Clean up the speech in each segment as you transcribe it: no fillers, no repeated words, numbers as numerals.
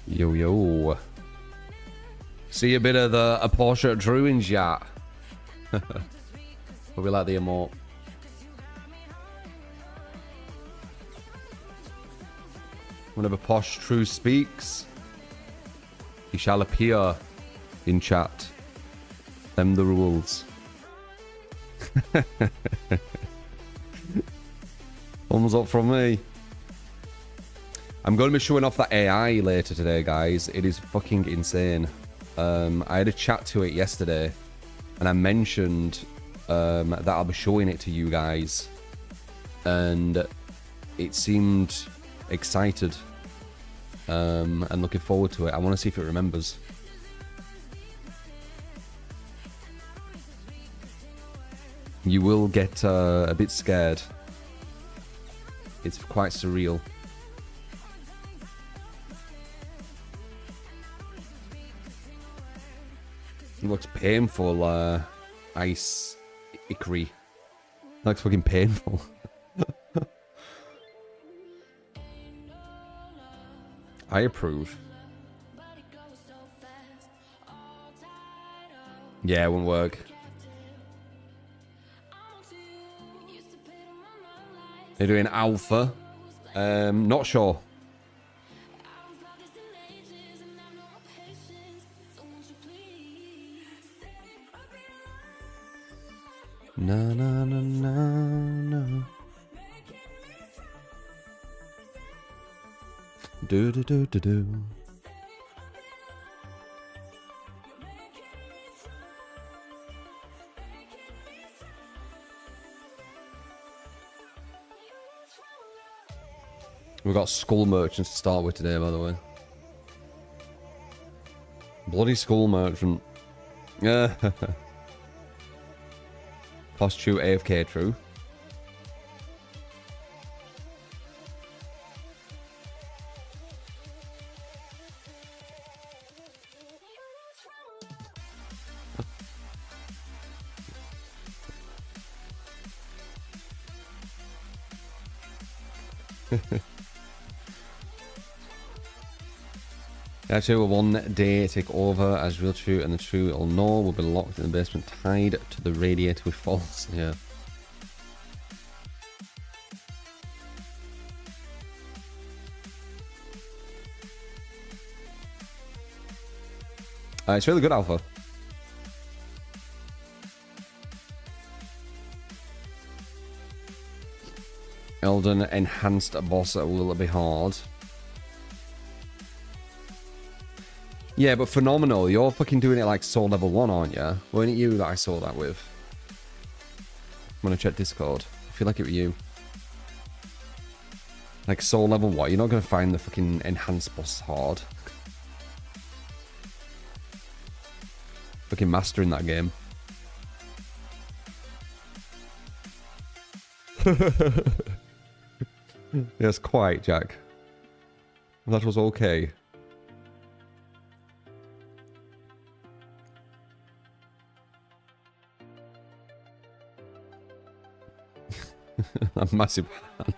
Yo, yo. See a bit of a Porsche Drew in chat. But we like the emote. Whenever Posh True speaks, he shall appear in chat. Them the rules. Thumbs up from me. I'm going to be showing off that AI later today, guys. It is fucking insane. I had a chat to it yesterday, and I mentioned that I'll be showing it to you guys, and it seemed excited and looking forward to it. I want to see if it remembers. You will get a bit scared. It's quite surreal. It looks painful, Ice Ikri. It looks fucking painful. I approve. Yeah, it won't work. They're doing alpha. Not sure. Na na na na na. Do do do do do. We've got Skull Merchants to start with today, by the way. Bloody Skull Merchant. Yeah. Post true, AFK true. Actually, will one day take over as real true, and the true will know will be locked in the basement, tied to the radiator with false. Yeah. It's really good, Alpha. Elden enhanced boss will be hard. Yeah, but phenomenal. You're fucking doing it like soul level 1, aren't you? Weren't it you that I saw that with? I'm gonna check Discord. I feel like it was you. Like soul level what? You're not gonna find the fucking enhanced boss hard. Fucking mastering that game. Yes, quite, Jack. That was okay. A massive hand.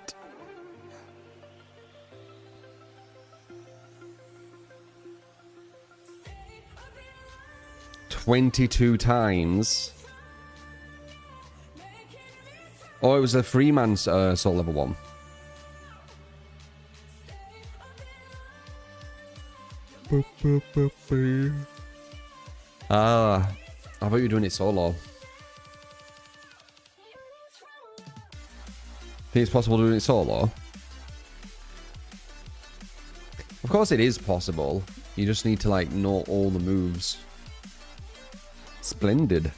"22 times. Oh, it was a Freeman's soul level 1. Ah, I thought you were doing it solo. Think it's possible doing it solo? Of course it is possible. You just need to like know all the moves. Splendid.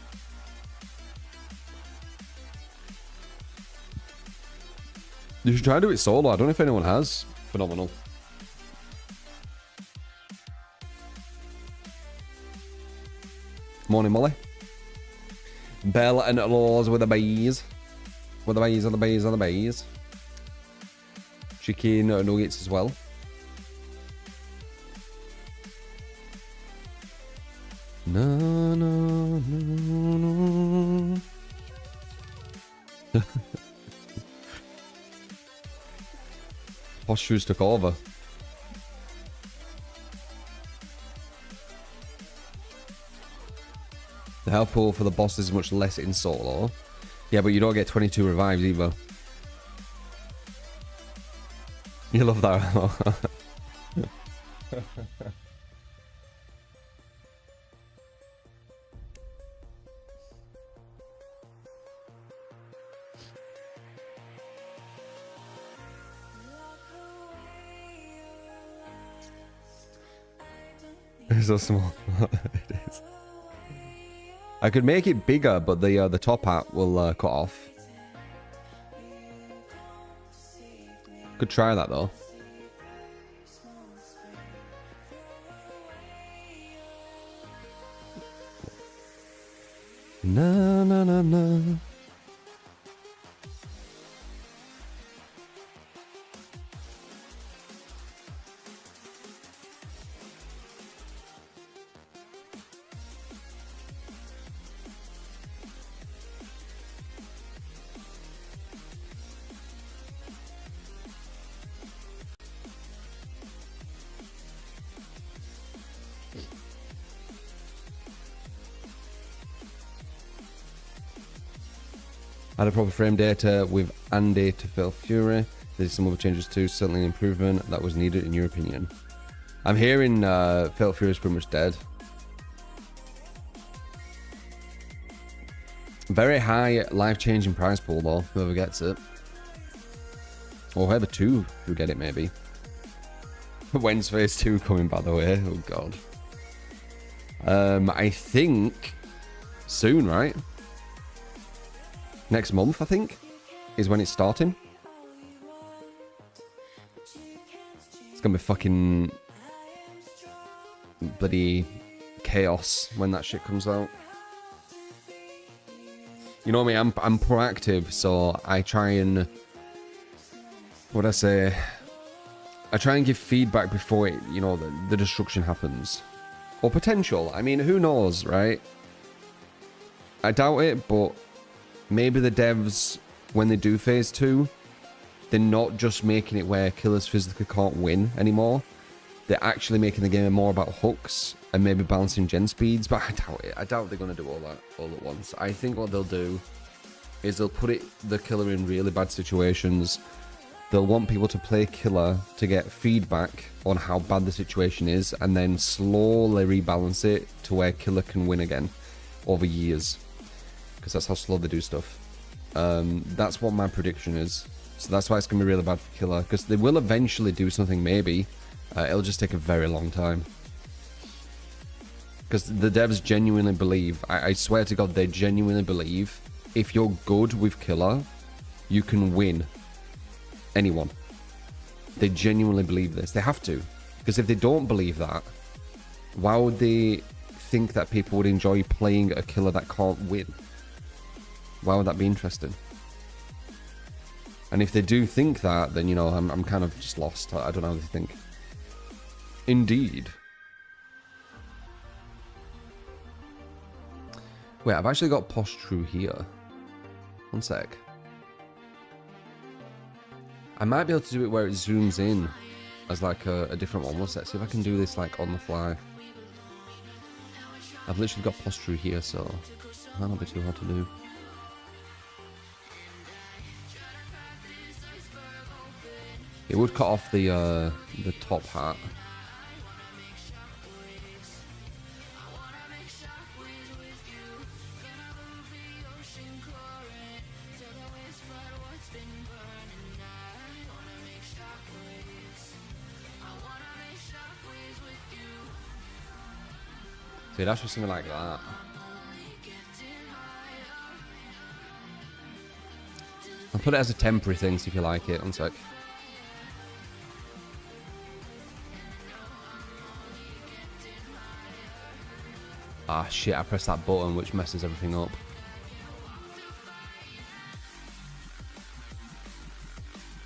You should try to do it solo. I don't know if anyone has. Phenomenal. Morning, Molly. Bell and Laws with the bees. With the bees, with the bees, with the bees. chicken nuggets as well. No, no, no, no. Postures took over. The health pool for the boss is much less in solo. Yeah, but you don't get 22 revives either. You love that. It's so small. It is. I could make it bigger, but the top hat will cut off. Could try that though. Na na na na. Had a proper frame data with Andy to Fatal Fury. There's some other changes too. Certainly an improvement that was needed in your opinion. I'm hearing Fatal Fury is pretty much dead. Very high life-changing prize pool though, whoever gets it. Or whoever two who get it maybe. When's phase 2 coming by the way? Oh god. I think soon, right? Next month, I think, is when it's starting. It's gonna be fucking bloody chaos when that shit comes out. You know what I mean? I'm proactive, so I try and I try and give feedback before it, you know, the destruction happens. Or potential. I mean, who knows, right? I doubt it, but maybe the devs, when they do phase 2, they're not just making it where killers physically can't win anymore. They're actually making the game more about hooks and maybe balancing gen speeds, but I doubt it. I doubt they're going to do all that all at once. I think what they'll do is they'll put the killer in really bad situations. They'll want people to play killer to get feedback on how bad the situation is and then slowly rebalance it to where killer can win again over years. Because that's how slow they do stuff. That's what my prediction is. So that's why it's going to be really bad for killer. Because they will eventually do something maybe. It'll just take a very long time. Because the devs genuinely believe, I swear to God, they genuinely believe if you're good with killer, you can win anyone. They genuinely believe this. They have to. Because if they don't believe that, why would they think that people would enjoy playing a killer that can't win? Why would that be interesting? And if they do think that, then, you know, I'm kind of just lost. I don't know how they think. Indeed. Wait, I've actually got posture here. One sec. I might be able to do it where it zooms in as like a different one. Let's see if I can do this like on the fly. I've literally got posture here, so it might not be too hard to do. It would cut off the top hat. So that's just something like that. I'll put it as a temporary thing, see if you like it. One sec. Ah shit, I pressed that button which messes everything up.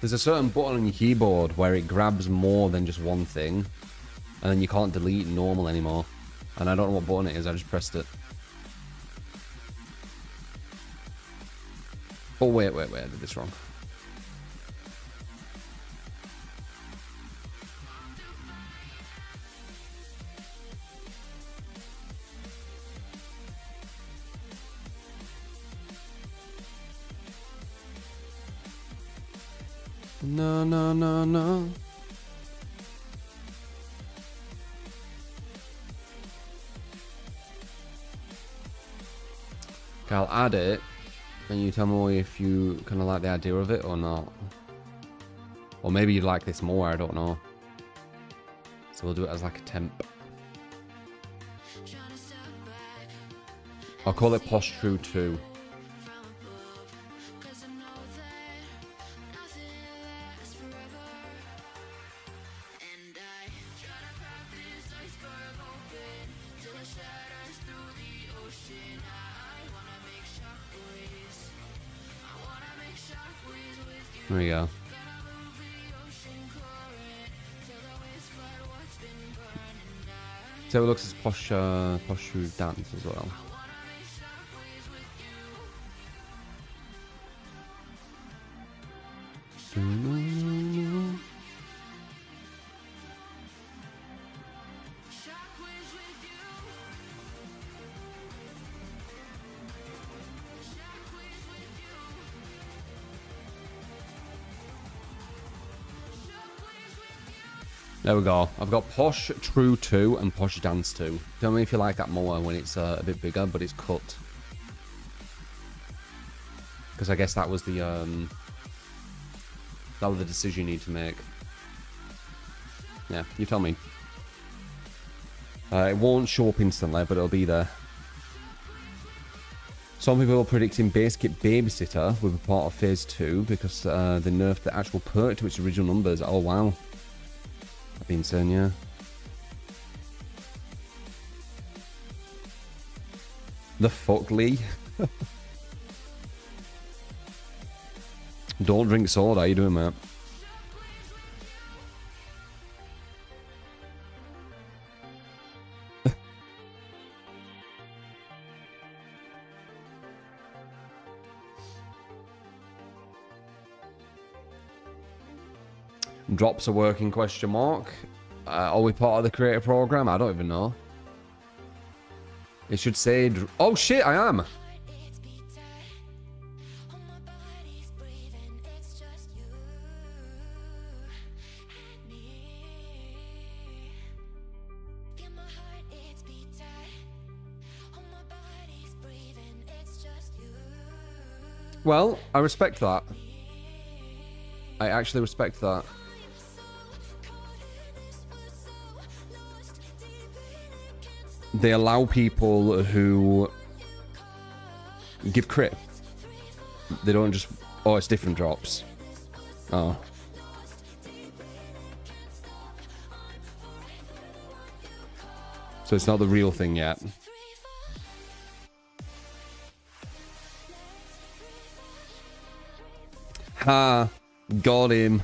There's a certain button on your keyboard where it grabs more than just one thing, and then you can't delete normal anymore. And I don't know what button it is, I just pressed it. Oh, wait, I did this wrong. No. Okay, I'll add it, and you tell me if you kind of like the idea of it or not. Or maybe you'd like this more, I don't know. So we'll do it as like a temp. I'll call it Posh True 2. There we go. So it looks as Posh True Dance as well. There we go. I've got Posh True 2 and Posh Dance 2. Tell me if you like that more when it's a bit bigger, but it's cut. Because I guess that was the decision you need to make. Yeah, you tell me. It won't show up instantly, but it'll be there. Some people are predicting Base Kit Babysitter will be part of Phase 2 because they nerfed the actual perk to its original numbers. Oh, wow. That'd be insane, yeah. The fuck, Lee? Don't drink soda. How you doing, mate? Drops are working, question mark. Are we part of the creator program? I don't even know. It should say... Oh shit, I am! Well, I respect that. I actually respect that. They allow people who give crit. They don't just... Oh, it's different drops. Oh. So it's not the real thing yet. Ha! Got him.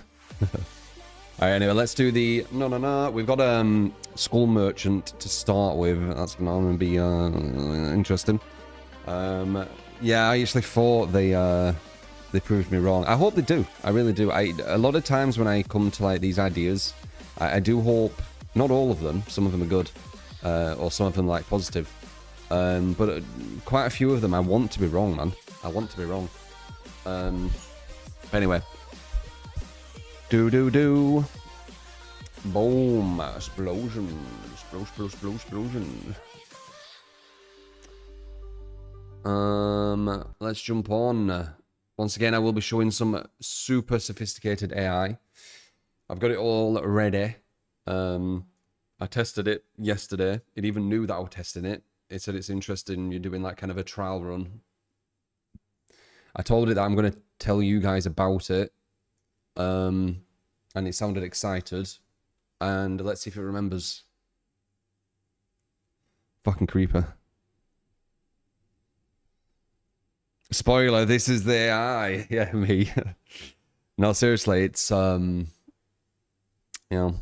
Alright, anyway, let's do the... No. We've got Skull Merchant to start with. That's going to be interesting. Yeah, I actually thought they proved me wrong. I hope they do. I really do. A lot of times when I come to like these ideas, I do hope... Not all of them. Some of them are good. Or some of them like positive. But quite a few of them I want to be wrong, man. I want to be wrong. Anyway. Do. Boom. Explosion. Explosion. Let's jump on. Once again, I will be showing some super sophisticated AI. I've got it all ready. I tested it yesterday. It even knew that I was testing it. It said it's interesting. You're doing like kind of a trial run. I told it that I'm going to tell you guys about it. And it sounded excited. And let's see if it remembers. Fucking creeper. Spoiler, this is the AI. Yeah, me. No, seriously, it's you know.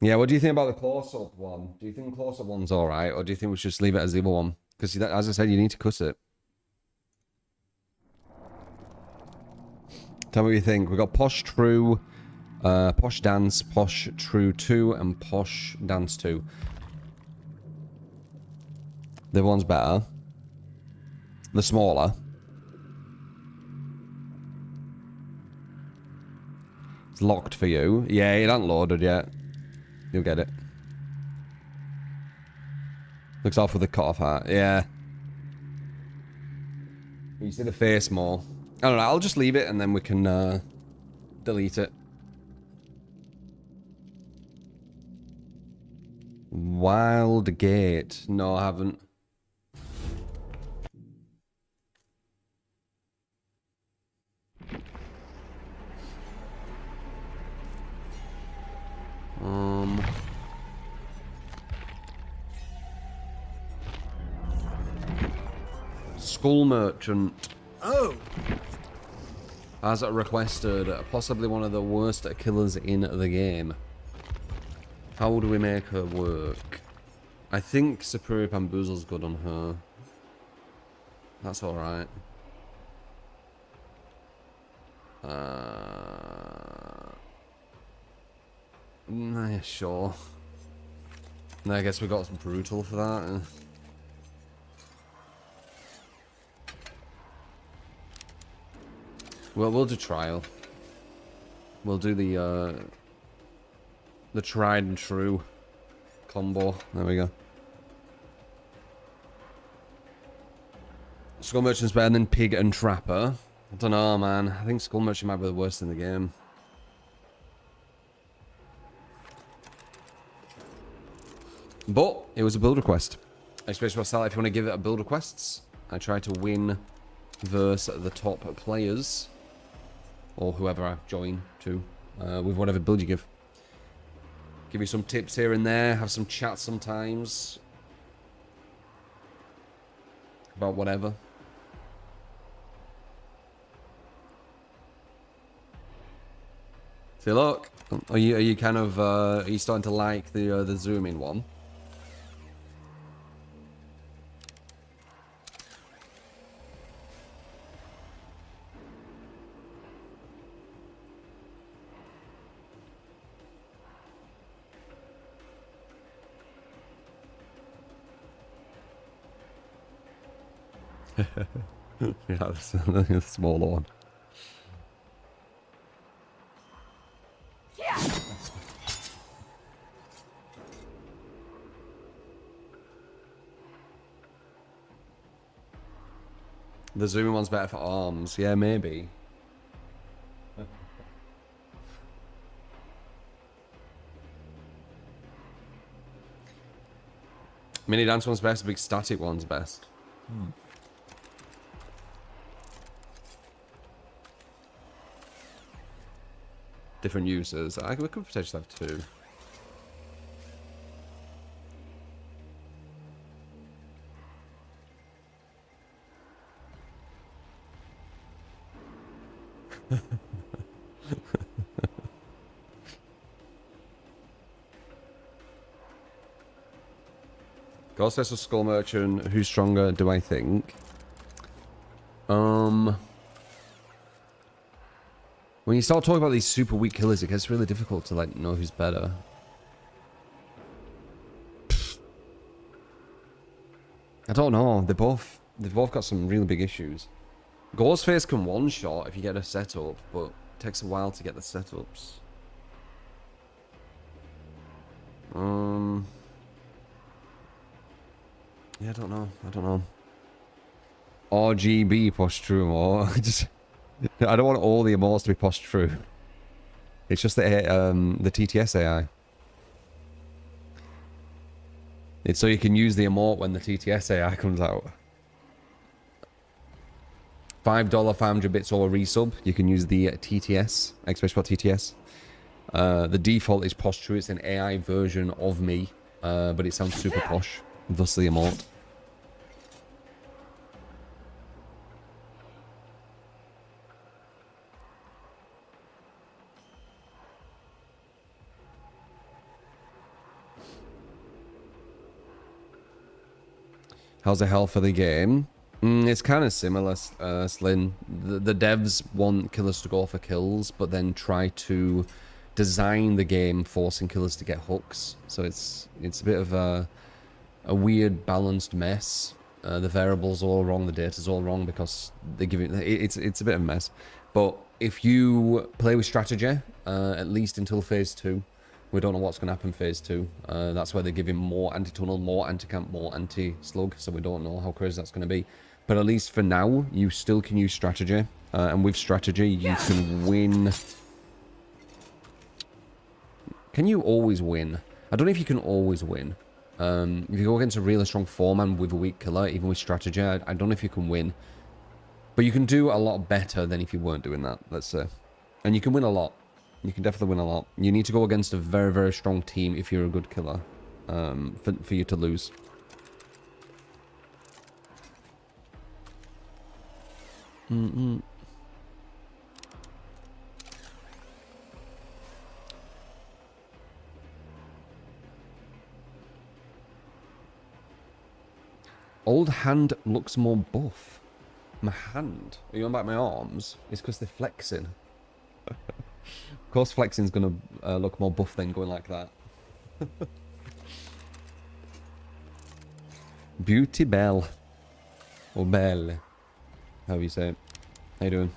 Yeah, what do you think about the close-up one? Do you think the close-up one's alright, or do you think we should just leave it as the other one? Because, as I said, you need to cut it. Tell me what you think. We've got Posh True, Posh Dance, Posh True 2, and Posh Dance 2. The one's better. The smaller. It's locked for you. Yeah, it ain't loaded yet. You'll get it. Looks off with the cut-off hat. Yeah. You see the face more. I don't know. I'll just leave it and then we can delete it. Wild Gate. No, I haven't. Skull Merchant. Oh. As requested, possibly one of the worst killers in the game. How do we make her work? I think Superior Bamboozle's good on her. That's alright. Yeah, sure. I guess we got some Brutal for that. Well, we'll do Trial. We'll do the tried and true combo. There we go. Skull Merchant's better than Pig and Trapper. I don't know, man. I think Skull Merchant might be the worst in the game. But it was a build request. Especially for if you want to give it a build requests. I try to win versus the top players. Or whoever I join to. With whatever build you give. Give you some tips here and there. Have some chats sometimes. About whatever. See, look. Are you kind of are you starting to like the zoom in one? Yeah, that's a smaller one. The zooming one's better for arms. Yeah, maybe. Mini dance one's best, big static one's best. Different uses. We could potentially have two. Ghost vs Skull Merchant. Who's stronger? Do I think? When you start talking about these super weak killers, it gets really difficult to like know who's better. I don't know. They've both got some really big issues. Ghostface can one shot if you get a setup, but it takes a while to get the setups. Yeah, I don't know. RGB push true more. I don't want all the emotes to be post true. It's just the TTS AI. It's so you can use the emote when the TTS AI comes out. $5 500 bits or a resub. You can use the TTS, Xbox TTS. The default is post true. It's an AI version of me, but it sounds super posh. Thus the emote. How's the health of the game? It's kind of similar, Slyn. The devs want killers to go for kills, but then try to design the game forcing killers to get hooks. So it's a bit of a weird balanced mess. The variables are all wrong, the data's all wrong because they give it's a bit of a mess. But if you play with strategy, at least until phase 2, we don't know what's going to happen phase 2. That's why they're giving more anti-tunnel, more anti-camp, more anti-slug, so we don't know how crazy that's going to be. But at least for now, you still can use strategy. And with strategy, you can win. Can you always win? I don't know if you can always win. If you go against a really strong 4-man with a weak killer, even with strategy, I don't know if you can win. But you can do a lot better than if you weren't doing that, let's say. And you can win a lot. You can definitely win a lot. You need to go against a very, very strong team if you're a good killer. For you to lose. Old hand looks more buff. My hand? Are you on about my arms? It's because they're flexing. Of course flexing's gonna look more buff than going like that. Beauty Belle. Or Belle. How you say it. How you doing?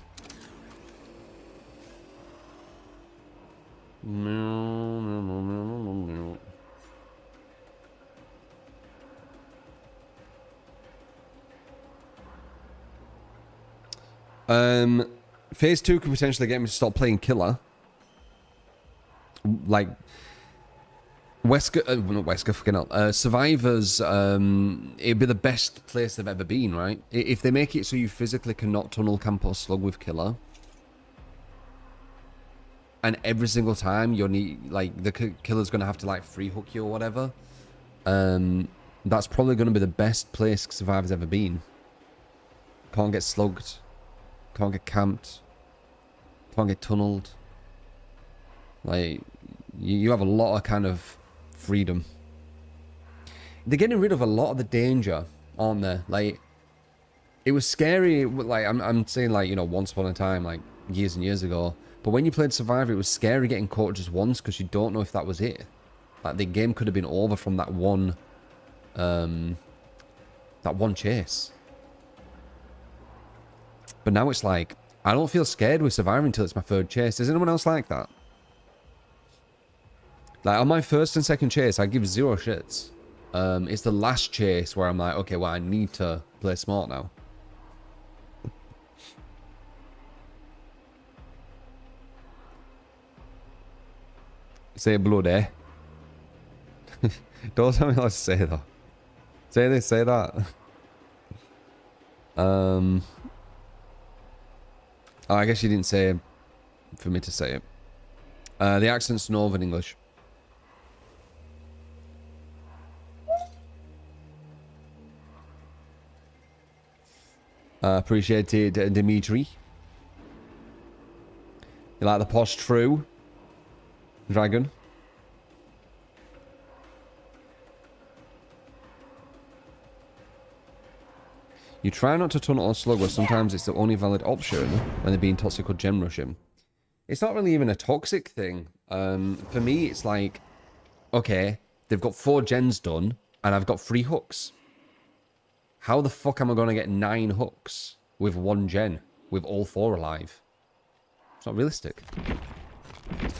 Phase 2 could potentially get me to stop playing killer. Like Wesker, not Wesker, fucking hell. Survivors, it'd be the best place they've ever been, right? If they make it so you physically cannot tunnel, camp, or slug with killer, and every single time you're like the killer's gonna have to like free hook you or whatever, that's probably gonna be the best place Survivor's ever been. Can't get slugged, can't get camped, can't get tunneled. Like, you have a lot of kind of freedom. They're getting rid of a lot of the danger, aren't they? Like, it was scary, like, I'm saying, like, you know, once upon a time, like, years and years ago. But when you played Survivor, it was scary getting caught just once, because you don't know if that was it. Like, the game could have been over from that one chase. But now it's like, I don't feel scared with Survivor until it's my third chase. Is anyone else like that? Like, on my first and second chase, I give zero shits. It's the last chase where I'm like, okay, well, I need to play smart now. Say bloody. Don't tell me what to say, though. Say this, say that. Oh, I guess you didn't say for me to say it. The accent's Northern English. Appreciate it, Dimitri. You like the posh true? Dragon? You try not to tunnel or slug, but sometimes it's the only valid option when they're being toxic or gem rushing. It's not really even a toxic thing. For me, it's like, okay, they've got 4 gens done, and I've got 3 hooks. How the fuck am I going to get 9 hooks with 1 gen, with all 4 alive? It's not realistic.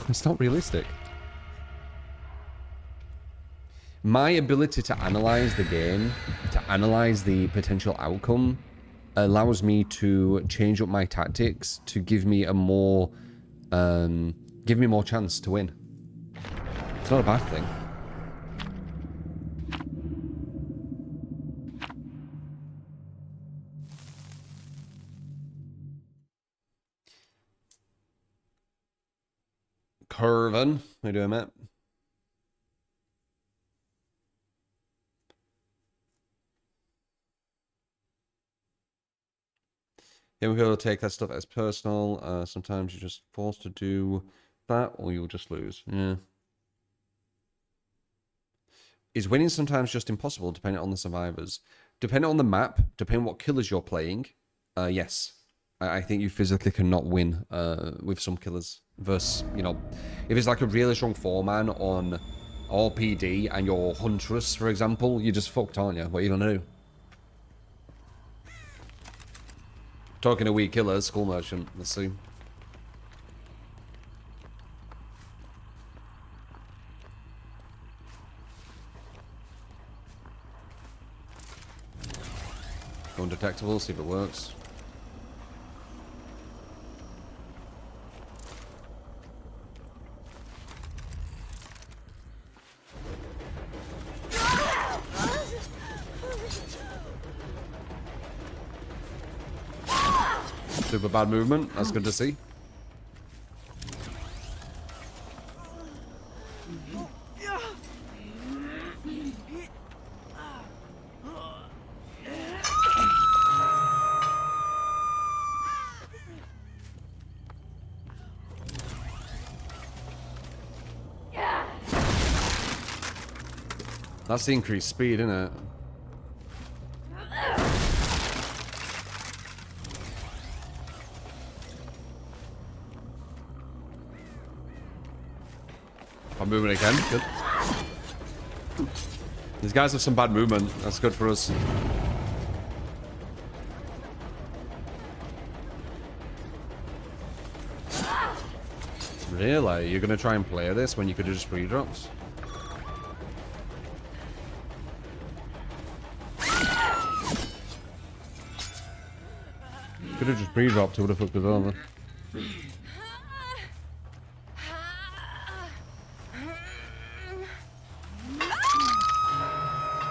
It's not realistic. My ability to analyze the game, to analyze the potential outcome, allows me to change up my tactics to give me a more, chance to win. It's not a bad thing. Curvin, how you doing, mate? Yeah, we will take that stuff as personal. Sometimes you're just forced to do that, or you'll just lose. Yeah. Is winning sometimes just impossible, depending on the survivors? depending on the map, depending on what killers you're playing, yes. I think you physically cannot win with some killers. Versus, you know, if it's like a really strong foreman on RPD and you're Huntress, for example, you're just fucked, aren't you? What are you gonna do? Talking to weak killers, Skull Merchant, let's see. Undetectable, see if it works. Super bad movement, that's good to see. That's the increased speed, isn't it? I'm moving again. Good. These guys have some bad movement. That's good for us. Really? You're gonna try and play this when you could have just free drops? Could have just pre-dropped, it would have fucked us over.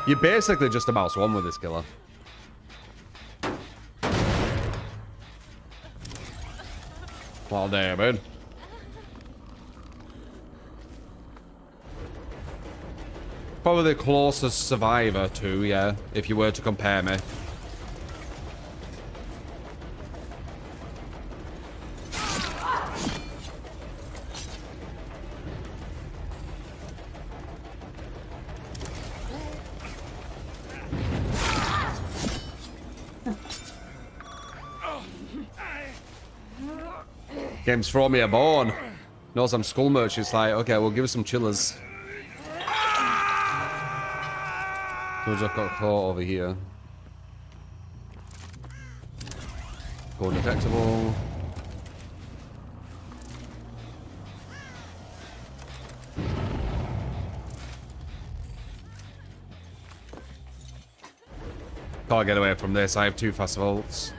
You're basically just a mouse one with this killer. Well, damn, man. Probably the closest survivor to, yeah, if you were to compare me. Game's throw me a bone. Knows I'm Skull Merchant. It's like, okay, we'll give us some chillers. George, I've got caught over here. Go undetectable. Can't get away from this. I have 2 fast volts.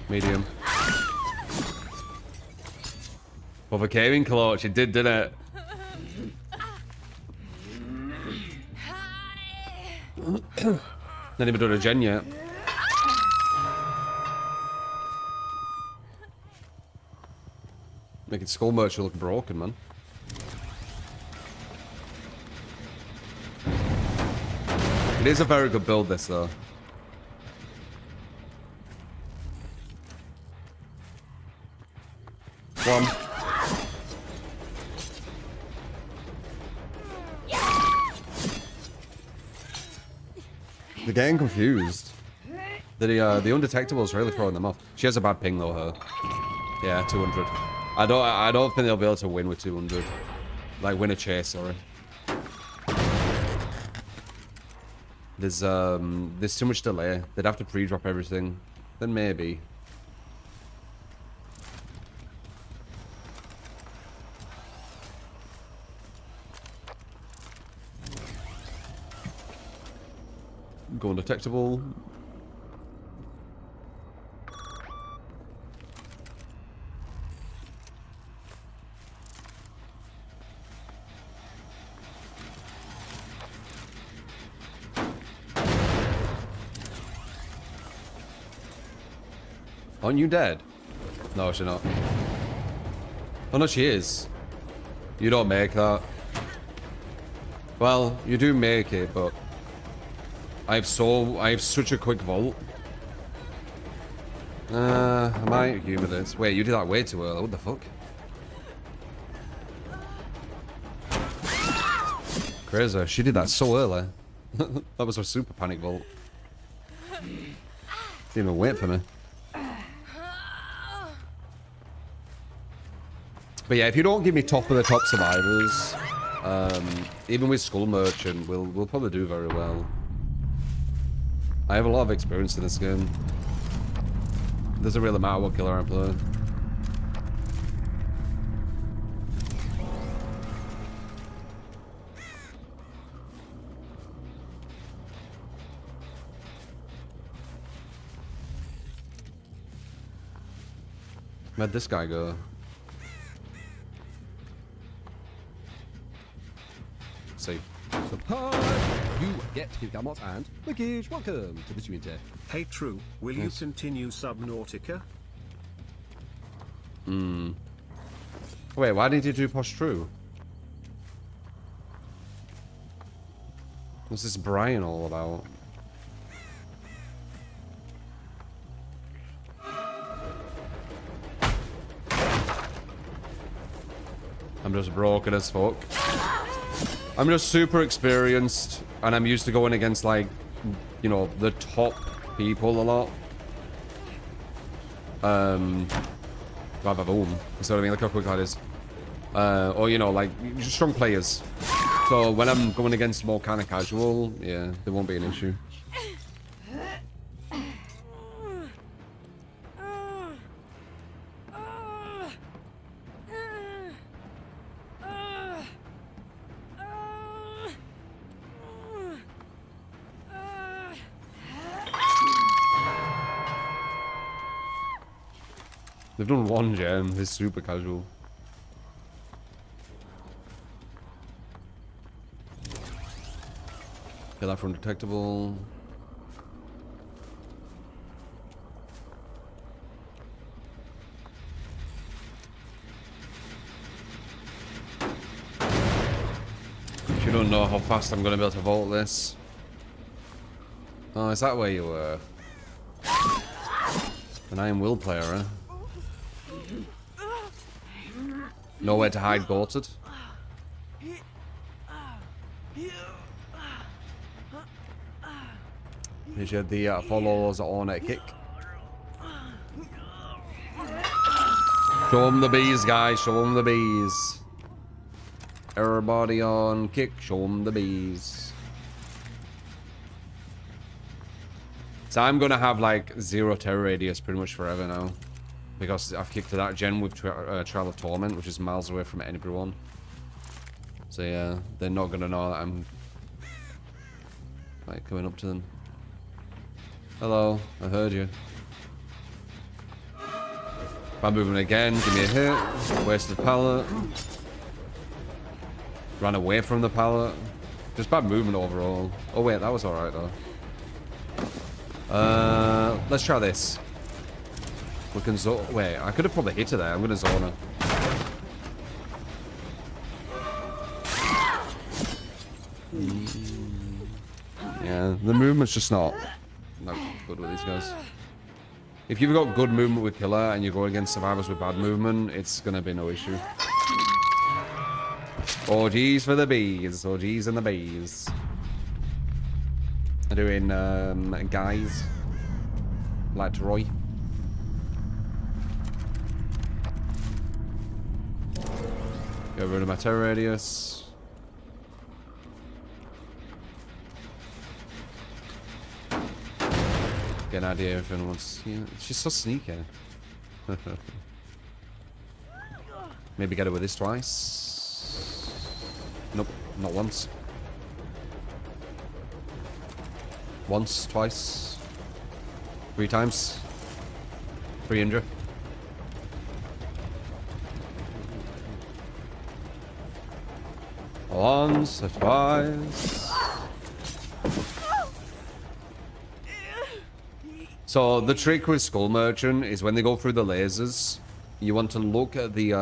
Medium. Overcame clutch. It did, didn't it? Not even done a gen yet. Making Skull Merchant look broken, man. It is a very good build, this, though. One. They're getting confused. The undetectable is really throwing them off. She has a bad ping though, her. Yeah, 200. I don't think they'll be able to win with 200. Like win a chase, sorry. There's too much delay. They'd have to pre-drop everything. Then maybe. Go undetectable. Aren't you dead? No, she's not. Oh no, she is. You don't make that. Well, you do make it, but I have such a quick vault. I might humor this. Wait, you did that way too early. What the fuck? Crazy. She did that so early. That was a super panic vault. Didn't even wait for me. But yeah, if you don't give me top of the top survivors, even with Skull Merchant, we'll probably do very well. I have a lot of experience in this game. Doesn't really matter what killer I play. Where'd this guy go? Let's see. You get Gamot and Wickage. Welcome to the community. Hey True, will you continue Subnautica? Wait, why did you do Posh True? What's this Brian all about? I'm just broken as fuck. I'm just super experienced, and I'm used to going against, like, you know, the top people a lot. Rather boom. You see what I mean? Look how quick that is. Or, you know, like, just strong players. So when I'm going against more kind of casual, yeah, there won't be an issue. They've done one gem. It's super casual. Get that from detectable. You don't know how fast I'm going to be able to vault this. Oh, is that where you were? And I am Will player, huh? Nowhere to hide, goated. Here's your the follows on a kick. Show them the bees, guys. Show them the bees. Everybody on kick. Show them the bees. So I'm gonna have like 0 terror radius pretty much forever now. Because I've kicked to that gen with Trial of Torment, which is miles away from everyone. So yeah, they're not going to know that I'm like coming up to them. Hello, I heard you. If I'm moving again, give me a hit. Wasted pallet. Ran away from the pallet. Just bad movement overall. Oh wait, that was alright though. Let's try this. We can zone. Wait, I could have probably hit her there. I'm gonna zone her. Yeah, the movement's just not good with these guys. If you've got good movement with killer and you go against survivors with bad movement, it's gonna be no issue. OGs for the bees. OGs and the bees. I'm doing guys like Troy. Get rid of my terror radius. Get an idea if anyone wants. Yeah, she's so sneaky. Maybe get her with this twice. Nope, not once. Once, twice, 3 times. 300. Once or twice. So the trick with Skull Merchant is when they go through the lasers, you want to look at the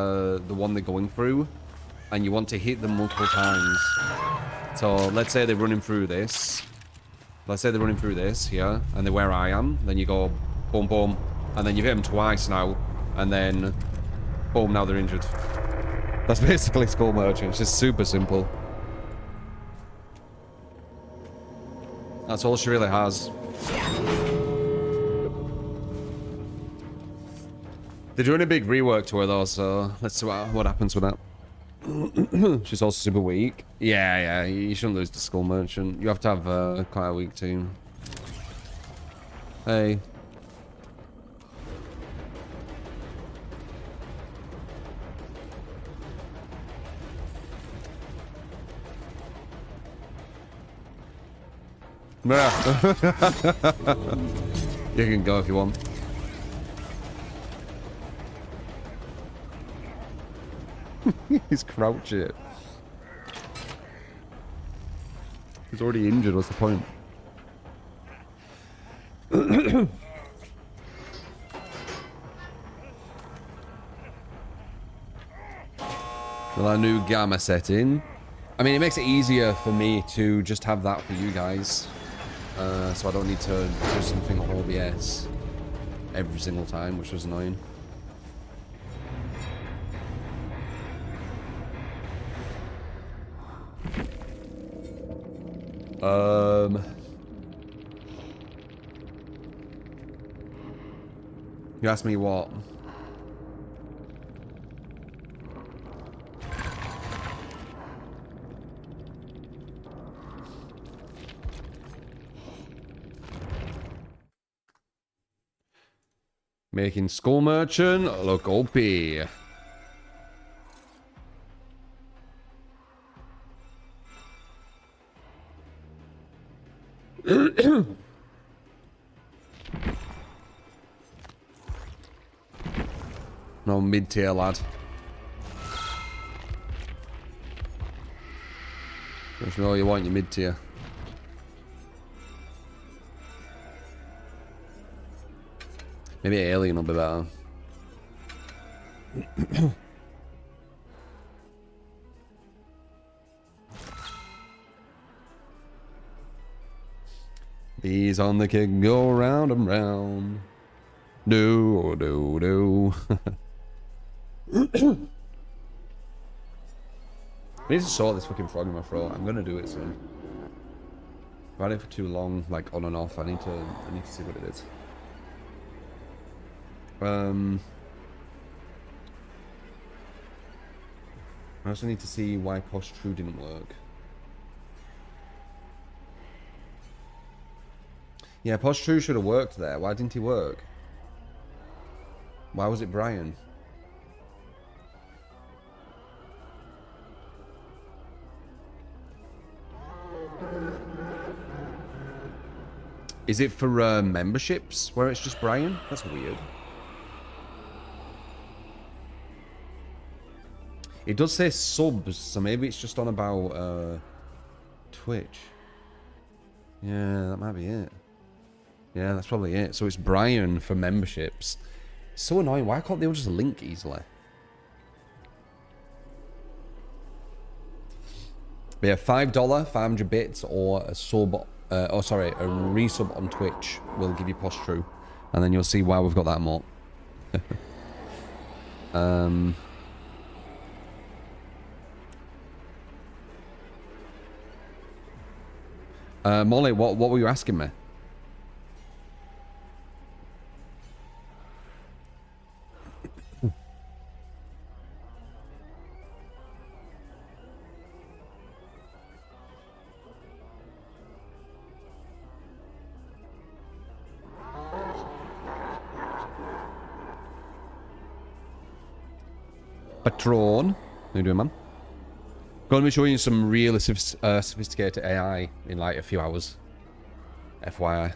one they're going through, and you want to hit them multiple times. So let's say they're running through this. Let's say they're running through this here, and they're where I am. Then you go boom, boom, and then you hit them twice now, and then boom, now they're injured. That's basically Skull Merchant. It's just super simple. That's all she really has. They're doing a big rework to her though, so let's see what happens with that. She's also super weak. Yeah, you shouldn't lose to Skull Merchant. You have to have quite a weak team. Hey. Yeah. You can go if you want. He's crouching. He's already injured, what's the point? With our new gamma setting. I mean, it makes it easier for me to just have that for you guys. So I don't need to do something on OBS every single time, which was annoying. You asked me what? Making Skull Merchant look OP. No mid-tier lad. Just know you want your mid-tier. Maybe Alien will be better. These on the kick go round and round. Do, do, do. I need to sort this fucking frog in my throat. I'm gonna do it soon. I've had it for too long, like on and off. I need to see what it is. I also need to see why Posh True didn't work. Yeah, Posh True should have worked there. Why didn't he work? Why was it Brian? Is it for memberships where it's just Brian? That's weird. It does say subs, so maybe it's just on about Twitch. Yeah, that might be it. Yeah, that's probably it. So it's Brian for memberships. It's so annoying. Why can't they all just link easily? But yeah, $5, 500 bits, or a sub, a resub on Twitch will give you Posh True, and then you'll see why we've got that emote. Molly, what were you asking me? Patron, how you doing, man? Going to be showing you some really sophisticated AI in like a few hours. FYI.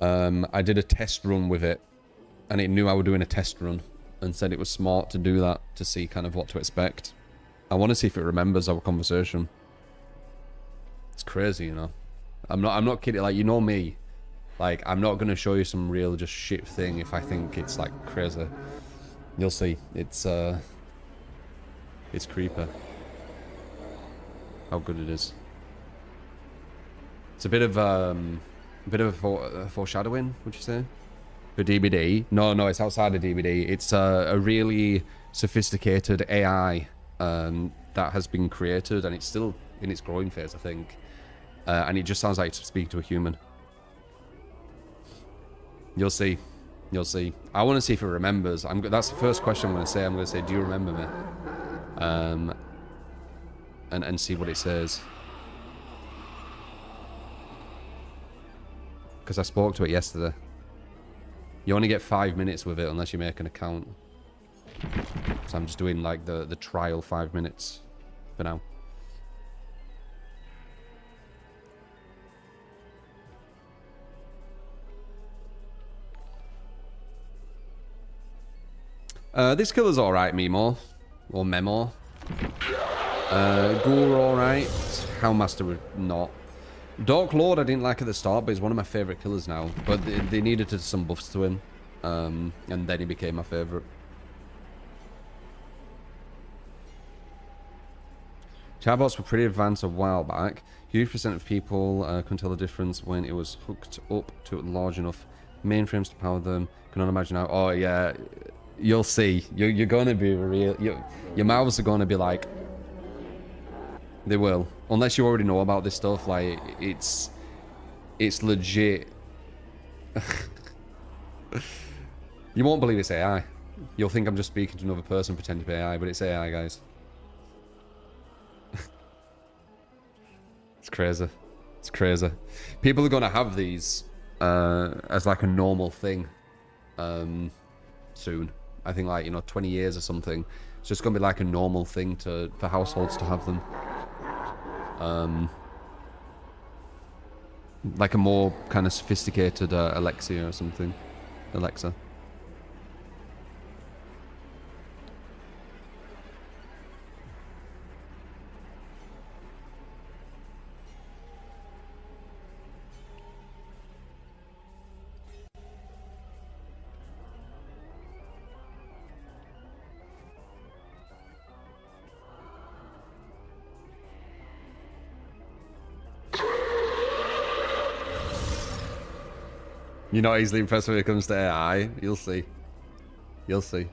I did a test run with it, and it knew I was doing a test run, and said it was smart to do that to see kind of what to expect. I want to see if it remembers our conversation. It's crazy, you know. I'm not kidding. Like, you know me. Like, I'm not gonna show you some real just shit thing if I think it's like crazy. You'll see. It's creepy. How good it is. It's a bit of a foreshadowing, would you say? For DBD? No, it's outside of DBD. It's a really sophisticated AI that has been created, and it's still in its growing phase, I think. And it just sounds like to speak to a human. You'll see. You'll see. I want to see if it remembers. That's the first question I'm going to say. I'm going to say, do you remember me? And see what it says. Because I spoke to it yesterday. You only get 5 minutes with it unless you make an account. So I'm just doing like the trial 5 minutes for now. This killer's alright, Memo. Or Memo. Gore alright. Houndmaster would not. Dark Lord I didn't like at the start, but he's one of my favourite killers now. But they needed some buffs to him. And then he became my favourite. Chatbots were pretty advanced a while back. Huge percent of people couldn't tell the difference when it was hooked up to large enough mainframes to power them. Can not imagine how. Oh yeah, you'll see. You're gonna be real. Your mouths are gonna be like. They will, unless you already know about this stuff. Like it's legit. You won't believe it's AI. You'll think I'm just speaking to another person pretending to be AI, but it's AI, guys. It's crazy. It's crazy. People are gonna have these as like a normal thing soon. I think like 20 years or something. It's just gonna be like a normal thing for households to have them. Like a more kind of sophisticated Alexa or something. Alexa. You're not easily impressed when it comes to AI. You'll see. You'll see.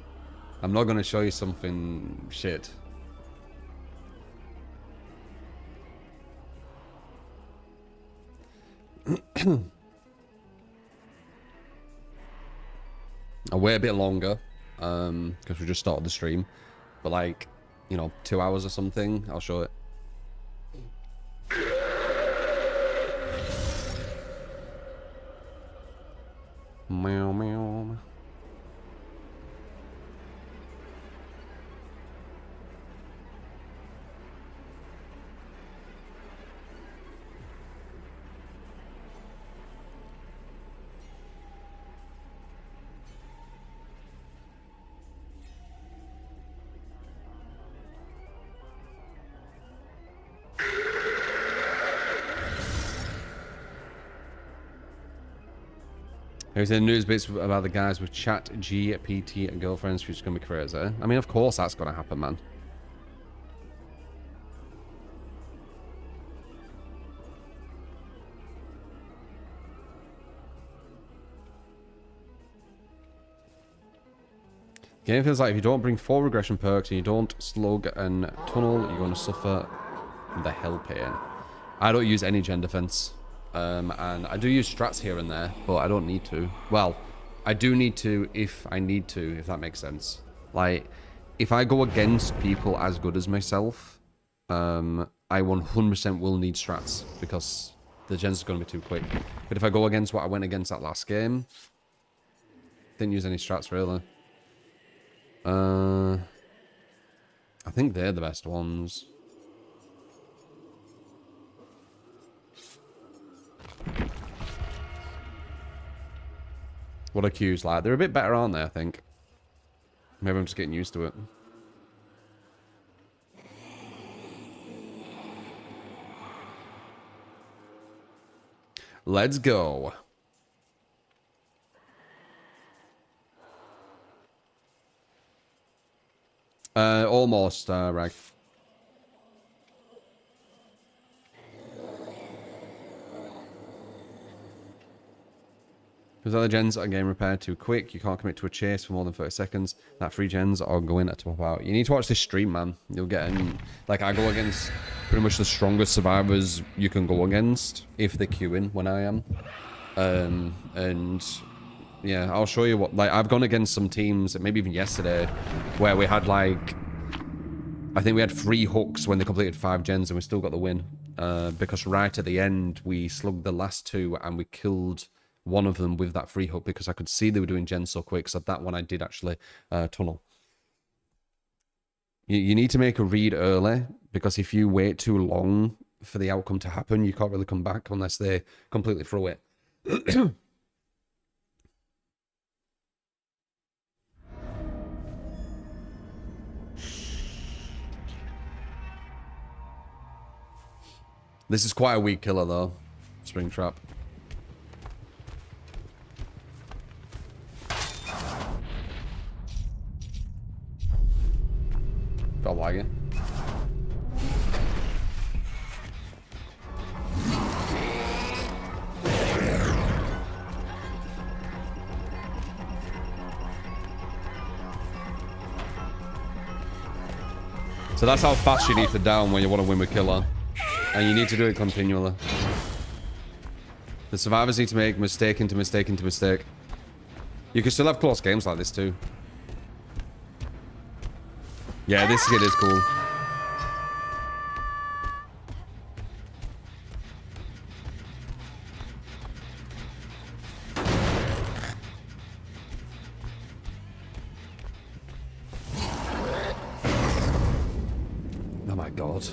I'm not going to show you something shit. I'll wait a bit longer because we just started the stream. But like, 2 hours or something, I'll show it. Meow, meow. There's the news bits about the guys with chat GPT and girlfriends, which is going to be crazy. I mean, of course that's going to happen, man. Game feels like if you don't bring 4 regression perks and you don't slug and tunnel, you're going to suffer the hell pain. I don't use any gen defense. And I do use strats here and there, but I don't need to. Well, I do need to if I need to, if that makes sense. Like, if I go against people as good as myself, I 100% will need strats, because the gens are going to be too quick. But if I go against what I went against that last game, didn't use any strats, really. I think they're the best ones. What are Q's like? They're a bit better, aren't they, I think? Maybe I'm just getting used to it. Let's go. Almost, Rag. Because other gens are getting repaired too quick. You can't commit to a chase for more than 30 seconds. That 3 gens are going to pop out. You need to watch this stream, man. You'll get in... Like, I go against pretty much the strongest survivors you can go against. If they're queuing when I am. And... Yeah, I'll show you what... Like, I've gone against some teams, maybe even yesterday, where we had, like... I think we had 3 hooks when they completed 5 gens and we still got the win. Because right at the end, we slugged the last 2 and we killed... one of them with that free hook because I could see they were doing gens so quick. So that one I did actually tunnel. You need to make a read early because if you wait too long for the outcome to happen, you can't really come back unless they completely throw it. This is quite a weak killer though, Springtrap. Don't like it. So that's how fast you need to down when you want to win with killer. And you need to do it continually. The survivors need to make mistake into mistake into mistake. You can still have close games like this too. Yeah, this kid is cool. Oh my god.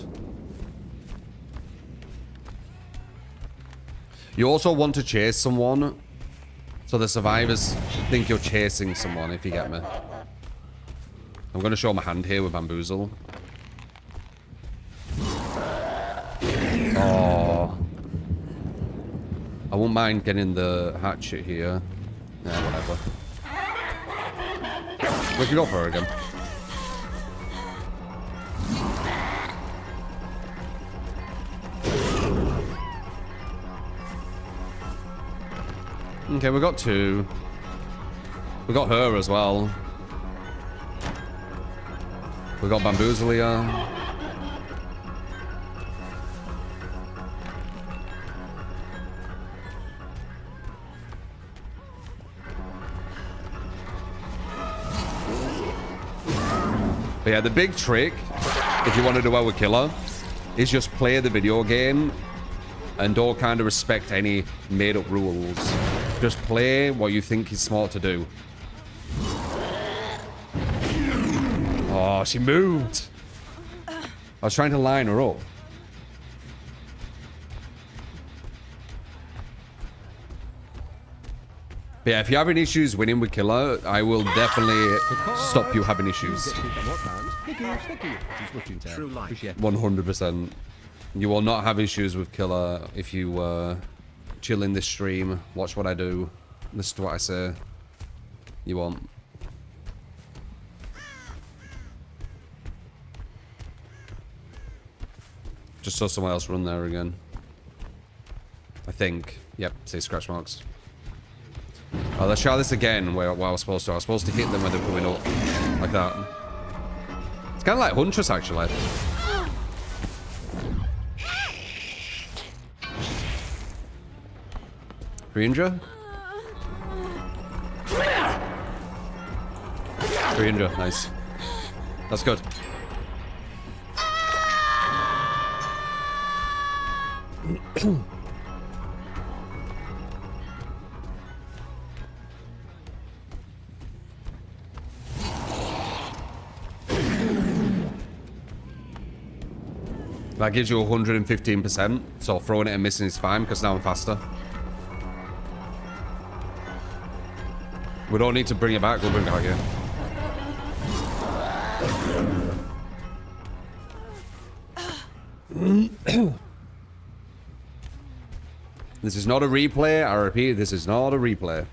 You also want to chase someone so the survivors think you're chasing someone, if you get me. I'm going to show my hand here with Bamboozle. Oh. I won't mind getting the hatchet here. Yeah, whatever. We can go for her again. Okay, we got 2. We got her as well. We got Bamboozle here. But yeah, the big trick, if you want to do well with killer, is just play the video game and don't kind of respect any made-up rules. Just play what you think is smart to do. Oh, she moved. I was trying to line her up. But yeah, if you're having issues winning with killer, I will definitely stop you having issues. 100%. You will not have issues with killer if you chill in this stream, watch what I do, listen to what I say. You won't. Just saw someone else run there again. I think. Yep, see scratch marks. Oh, let's try this again where I was supposed to. I was supposed to hit them when they're coming up. Like that. It's kind of like Huntress, actually. Re-injure? Re-injure, nice. That's good. That gives you 115%, so throwing it and missing is fine because now I'm faster. We don't need to bring it back, we'll bring it back again. This is not a replay, I repeat, this is not a replay.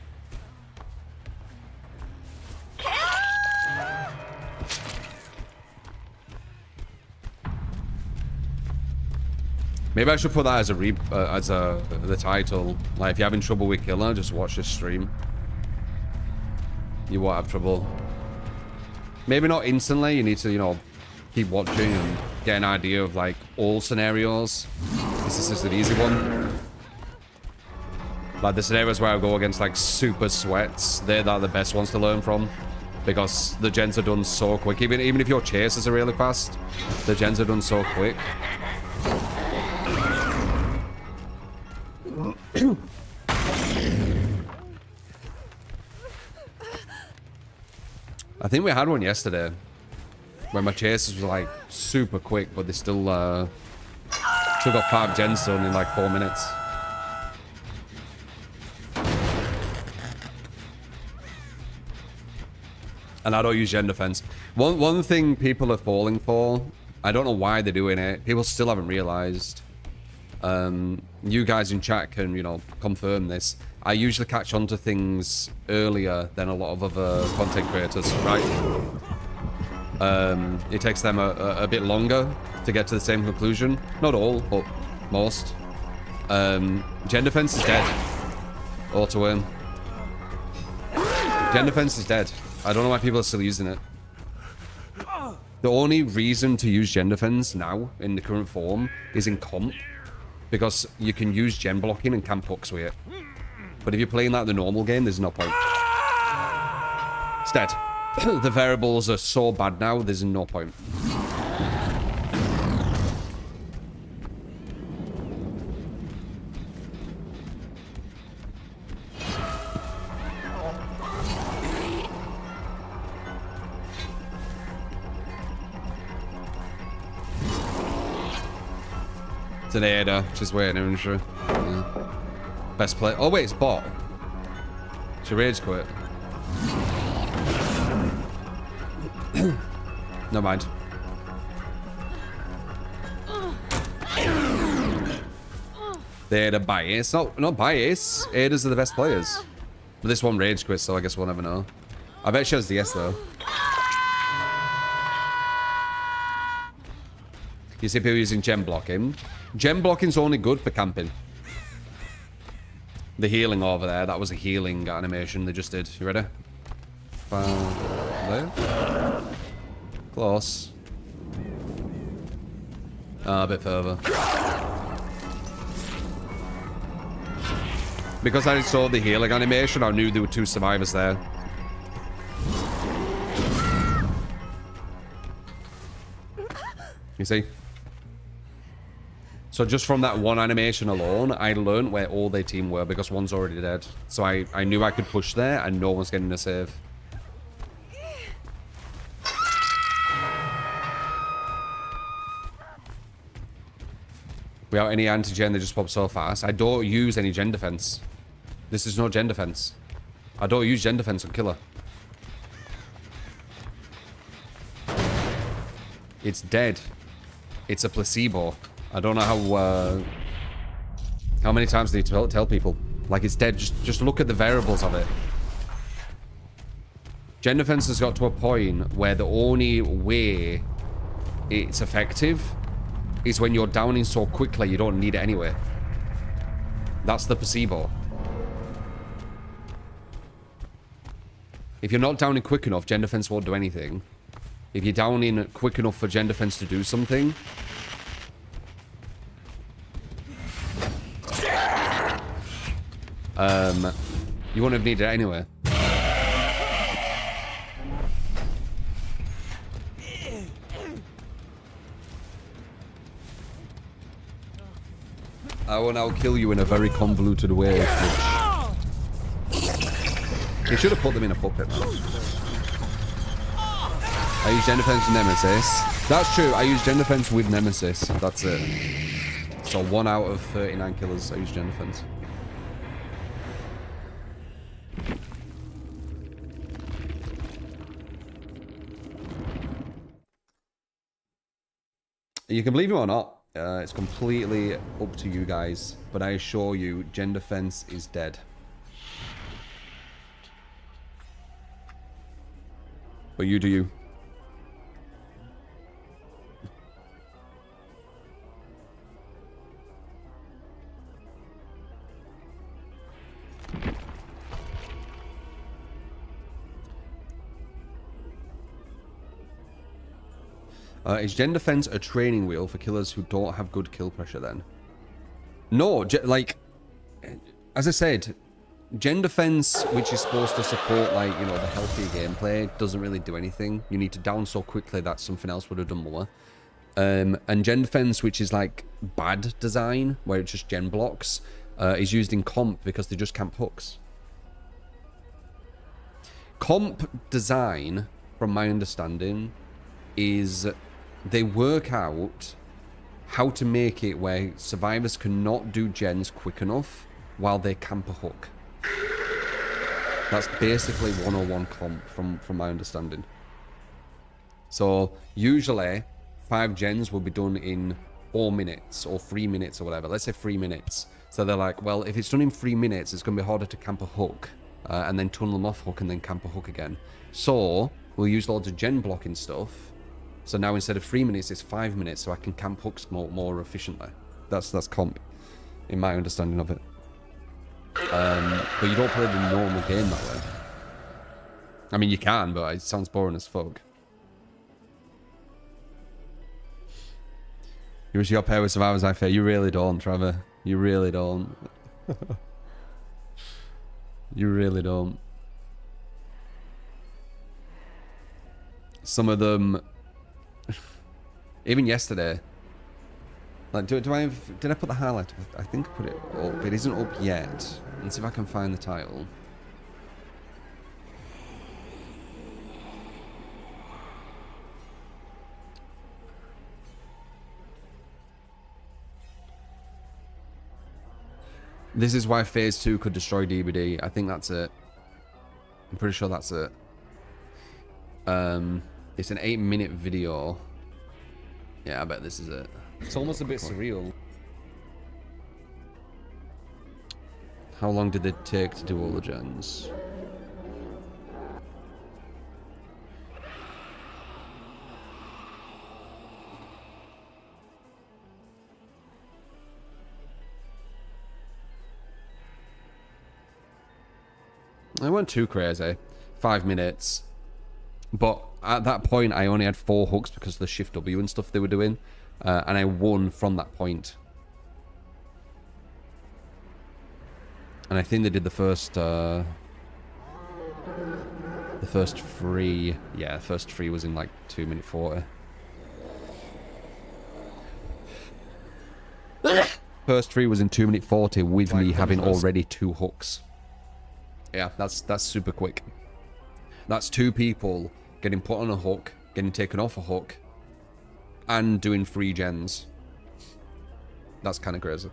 Maybe I should put that as the title. Like, if you're having trouble with killer, just watch this stream. You won't have trouble. Maybe not instantly. You need to, you know, keep watching and get an idea of like all scenarios. This is just an easy one. Like the scenarios where I go against like super sweats, they're the best ones to learn from. Because the gens are done so quick. Even if your chases are really fast, the gens are done so quick. I think we had one yesterday where my chases were like super quick, but they still got 5 gens done in like 4 minutes. And I don't use gen defense. One thing people are falling for, I don't know why they're doing it. People still haven't realized. You guys in chat can, you know, confirm this. I usually catch on to things earlier than a lot of other content creators, right? It takes them a bit longer to get to the same conclusion. Not all, but most. Gen defense is dead. Auto aim. Gen defense is dead. I don't know why people are still using it. The only reason to use gen defense now, in the current form, is in comp. Because you can use gen blocking and camp hooks with it. But if you're playing that in the normal game, there's no point. It's dead. The variables are so bad now, there's no point. It's an Ada, just waiting, I'm sure. Yeah. Best play. Oh wait, it's bot. She rage quit. Never mind. They had a bias. No, not bias. Adas are the best players. But this one rage quit, so I guess we'll never know. I bet she has DS though. You see people using gem blocking. Gem blocking's only good for camping. The healing over there, that was a healing animation they just did. You ready? There. Close. A bit further. Because I saw the healing animation, I knew there were 2 survivors there. You see? So just from that one animation alone, I learned where all their team were because one's already dead. So I knew I could push there and no one's getting a save. Without any anti-gen, they just pop so fast. I don't use any gen defense. This is no gen defense. I don't use gen defense on killer. It's dead. It's a placebo. I don't know how many times they tell people. Like, it's dead. Just look at the variables of it. Gen defense has got to a point where the only way it's effective is when you're downing so quickly you don't need it anyway. That's the placebo. If you're not downing quick enough, gen defense won't do anything. If you're downing quick enough for gen defense to do something, you wouldn't have needed it anyway. I will now kill you in a very convoluted way. You should have put them in a puppet, man. I use gen defense with Nemesis. That's true, I use gen defense with Nemesis. That's it. So 1 out of 39 killers, I use gen defense. You can believe it or not, it's completely up to you guys, but I assure you, gen defense is dead. But you do you. Is Gen Defense a training wheel for killers who don't have good kill pressure then? No, like, as I said, Gen Defense, which is supposed to support, like, you know, the healthier gameplay, doesn't really do anything. You need to down so quickly that something else would have done more. And Gen Defense, which is like bad design, where it's just gen blocks, is used in comp because they just camp hooks. Comp design, from my understanding, is they work out how to make it where survivors cannot do gens quick enough while they camp a hook. That's basically 101 comp from my understanding. So usually 5 gens will be done in 4 minutes or 3 minutes or whatever. Let's say 3 minutes. So they're like, well, if it's done in 3 minutes, it's going to be harder to camp a hook and then tunnel them off hook and then camp a hook again. So we'll use loads of gen blocking stuff. So now instead of 3 minutes, it's 5 minutes, so I can camp hooks more efficiently. That's comp, in my understanding of it. But you don't play the normal game that way. I mean, you can, but it sounds boring as fuck. You wish you got paired with survivors, I fear. You really don't, Trevor. You really don't. You really don't. Some of them, even yesterday. Like, did I put the highlight? I think I put it up. It isn't up yet. Let's see if I can find the title. This is why Phase 2 could destroy DBD. I think that's it. I'm pretty sure that's it. It's an 8-minute video. Yeah, I bet this is it. It's almost a bit surreal. How long did they take to do all the gens? I went too crazy. 5 minutes. But at that point, I only had 4 hooks because of the Shift W and stuff they were doing. And I won from that point. And I think they did the first 3. Yeah, the first 3 was in like 2:40. First 3 was in 2:40 with me having already 2 hooks. Yeah, that's super quick. That's 2 people getting put on a hook, getting taken off a hook, and doing 3 gens. That's kind of crazy.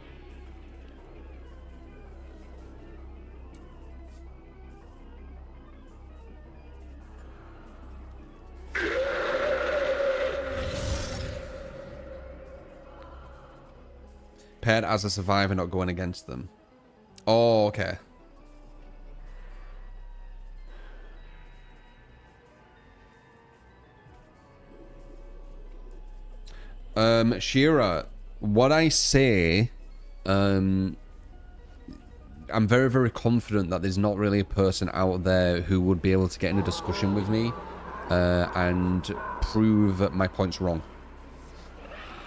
Paired as a survivor, not going against them. Oh, okay. Shira, what I say, I'm very, very confident that there's not really a person out there who would be able to get in a discussion with me and prove my points wrong.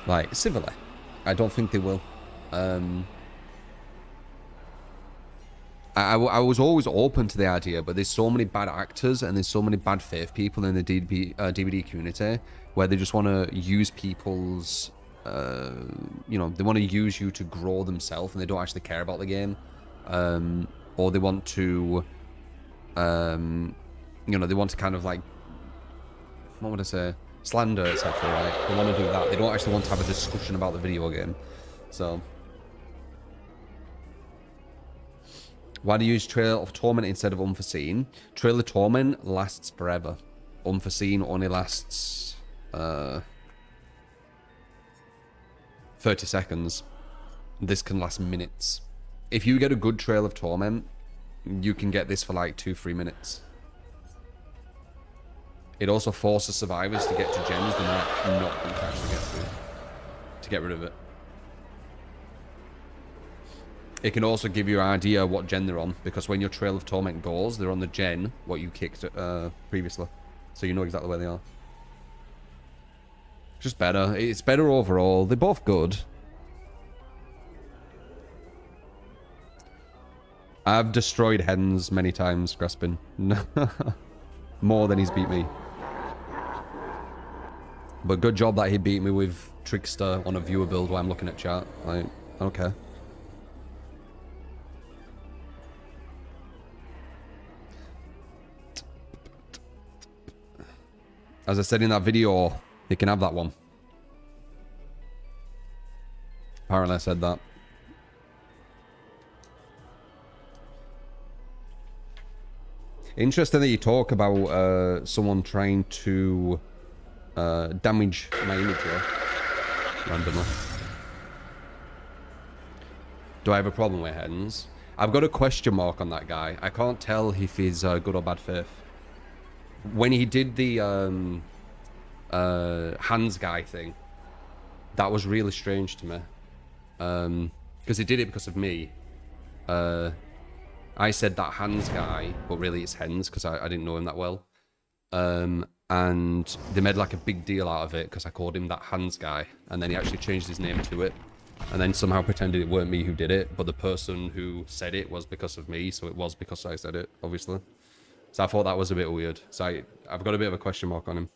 Like, civilly. I don't think they will. I was always open to the idea, but there's so many bad actors and there's so many bad faith people in the DVD community where they just want to use people's, you know, they want to use you to grow themselves and they don't actually care about the game. Or they want to, you know, they want to kind of like, what would I say, slander, etc. Right? They want to do that. They don't actually want to have a discussion about the video game. So, why do you use Trail of Torment instead of Unforeseen? Trail of Torment lasts forever. Unforeseen only lasts 30 seconds. This can last minutes. If you get a good Trail of Torment, you can get this for like 2-3 minutes. It also forces survivors to get to gens they might not want to actually get to get rid of it. It can also give you an idea what gen they're on, because when your Trail of Torment goes, they're on the gen what you kicked previously. So you know exactly where they are. Just better. It's better overall. They're both good. I've destroyed hens many times, Graspin. More than he's beat me. But good job that he beat me with Trickster on a viewer build while I'm looking at chat. Like, I don't care. As I said in that video, he can have that one. Apparently I said that. Interesting that you talk about someone trying to damage my image here. Randomly. Do I have a problem with hens? I've got a question mark on that guy. I can't tell if he's good or bad faith. When he did the hands guy thing, that was really strange to me. Because he did it because of me. I said that hands guy, but really it's hens because I didn't know him that well. And they made like a big deal out of it because I called him that hands guy. And then he actually changed his name to it. And then somehow pretended it weren't me who did it, but the person who said it was because of me, so it was because I said it, obviously. So I thought that was a bit weird. So I've got a bit of a question mark on him.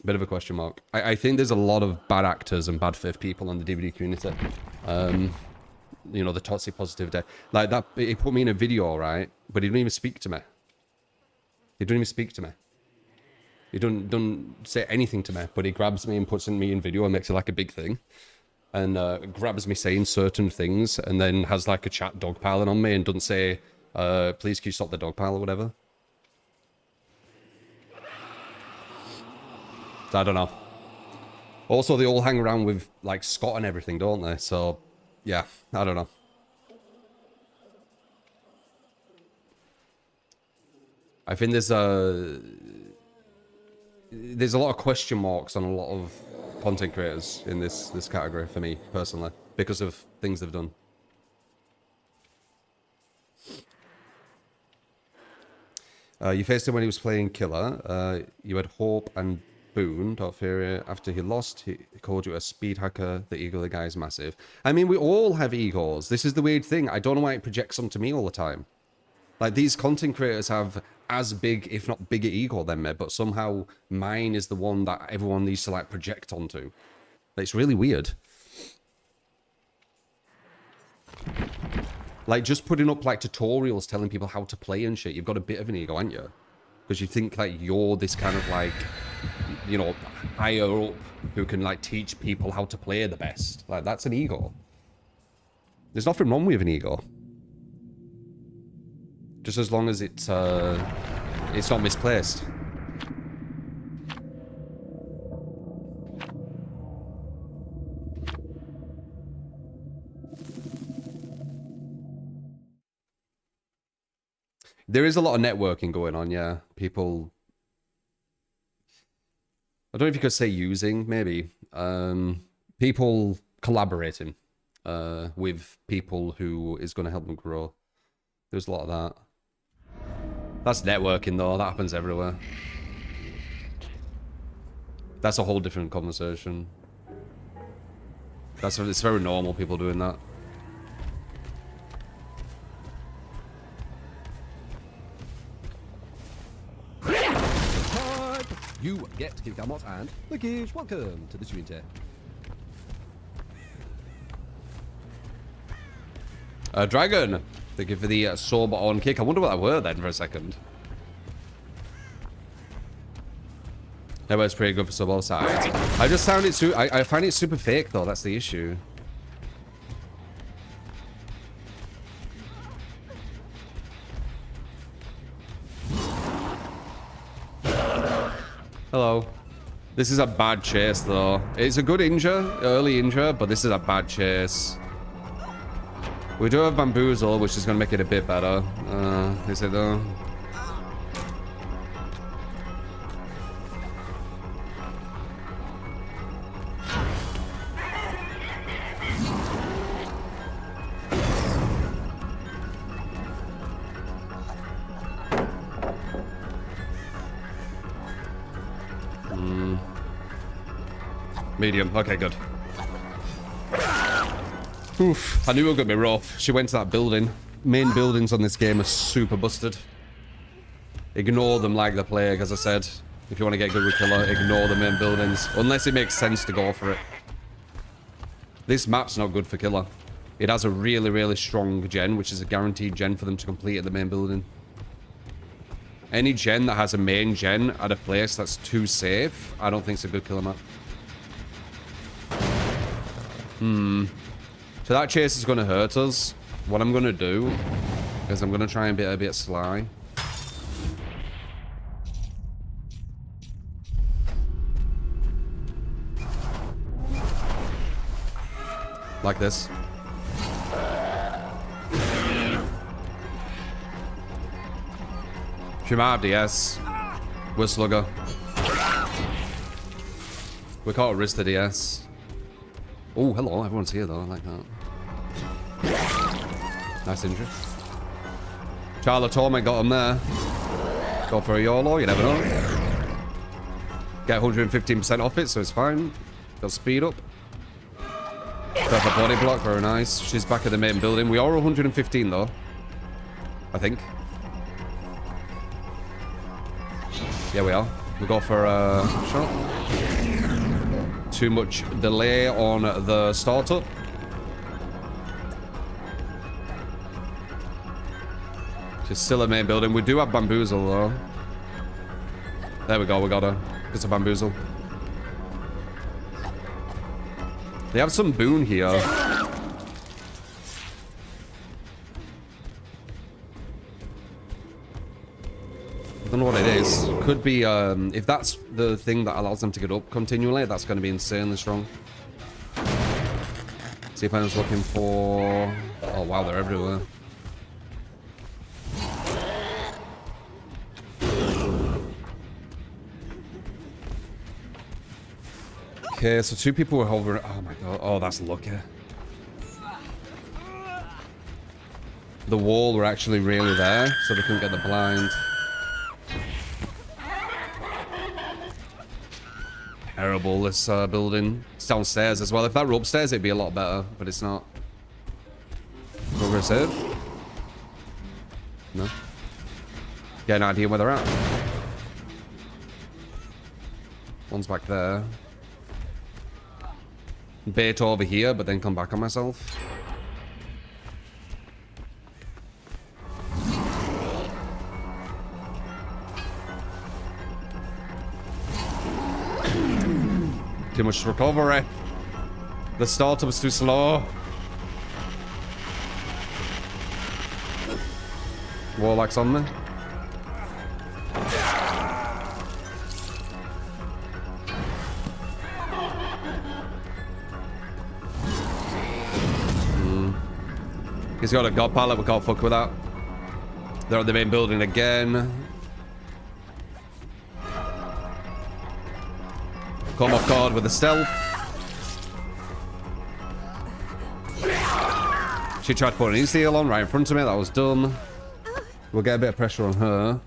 Bit of a question mark. I think there's a lot of bad actors and bad faith people in the DVD community. You know, the toxic positivity. Like that, he put me in a video, right? But he didn't even speak to me. He didn't even speak to me. He don't say anything to me, but he grabs me and puts me in video and makes it like a big thing. And grabs me saying certain things and then has like a chat dogpiling on me and doesn't say, please can you stop the dogpile or whatever. So I don't know. Also, they all hang around with like Scott and everything, don't they? So, yeah, I don't know. I think there's a lot of question marks on a lot of content creators in this category for me personally because of things they've done. You faced him when he was playing Killer. You had Hope and Boone, Dark Fury. After he lost, he called you a speed hacker. The ego of the guy is massive. I mean, we all have egos. This is the weird thing. I don't know why it projects onto me all the time. Like, these content creators have as big, if not bigger ego than me, but somehow mine is the one that everyone needs to, like, project onto. It's really weird. Like, just putting up, like, tutorials telling people how to play and shit, you've got a bit of an ego, haven't you? Because you think, like, you're this kind of, like, you know, higher up who can, like, teach people how to play the best. Like, that's an ego. There's nothing wrong with an ego. Just as long as it's not misplaced. There is a lot of networking going on, yeah. People... I don't know if you could say using, maybe. People collaborating with people who is going to help them grow. There's a lot of that. That's networking, though. That happens everywhere. That's a whole different conversation. It's very normal, people doing that. You get Gamot and Wikish. Welcome to the community. Dragon! Thank you for the sob on kick. I wonder what that were then for a second. That was pretty good for sub all sides. I just found it I find it super fake though, that's the issue. Hello. This is a bad chase though. It's a good injure, early injure, but this is a bad chase. We do have Bamboozle, which is going to make it a bit better. Is it though? Medium. Okay, good. Oof. I knew it was going to be rough. She went to that building. Main buildings on this game are super busted. Ignore them like the plague, as I said. If you want to get good with killer, ignore the main buildings. Unless it makes sense to go for it. This map's not good for killer. It has a really, really strong gen, which is a guaranteed gen for them to complete at the main building. Any gen that has a main gen at a place that's too safe, I don't think it's a good killer map. So that chase is going to hurt us. What I'm going to do is I'm going to try and be a bit sly. Like this. She might have DS. We're slugger. We can't risk the DS. Oh, hello. Everyone's here, though. I like that. Nice injury. Charlotte Torment got him there. Go for a YOLO. You never know. Get 115% off it, so it's fine. Got speed up. Got a body block. Very nice. She's back at the main building. We are 115, though. I think. Yeah, we are. We go for a shot. Too much delay on the startup. She's still a main building. We do have bamboozle though. There we go. We got her. It's a bamboozle. They have some boon here. I don't know what it is. Could be, if that's the thing that allows them to get up continually, that's going to be insanely strong. See if anyone's looking for... Oh, wow, they're everywhere. Okay, so two people were hovering... Oh, my God. Oh, that's lucky. The wall were actually really there, so they couldn't get the blind. Terrible, this building. It's downstairs as well. If that were upstairs, it'd be a lot better, but it's not. Go for a save? No? Get an idea where they're at. One's back there. Bait over here, but then come back on myself. Too much recovery. The starter was too slow. Warlock's on me. He's got a god pallet. We can't fuck with that. They're at the main building again. Come off guard with the stealth. She tried to put an E-seal on right in front of me. That was dumb. We'll get a bit of pressure on her.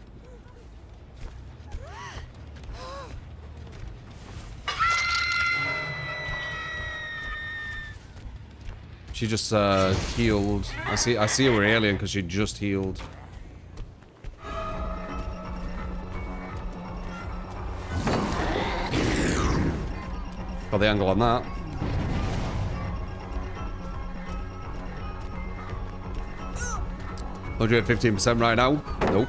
She just healed. I see her alien because she just healed. Got the angle on that. $115% right now. Nope.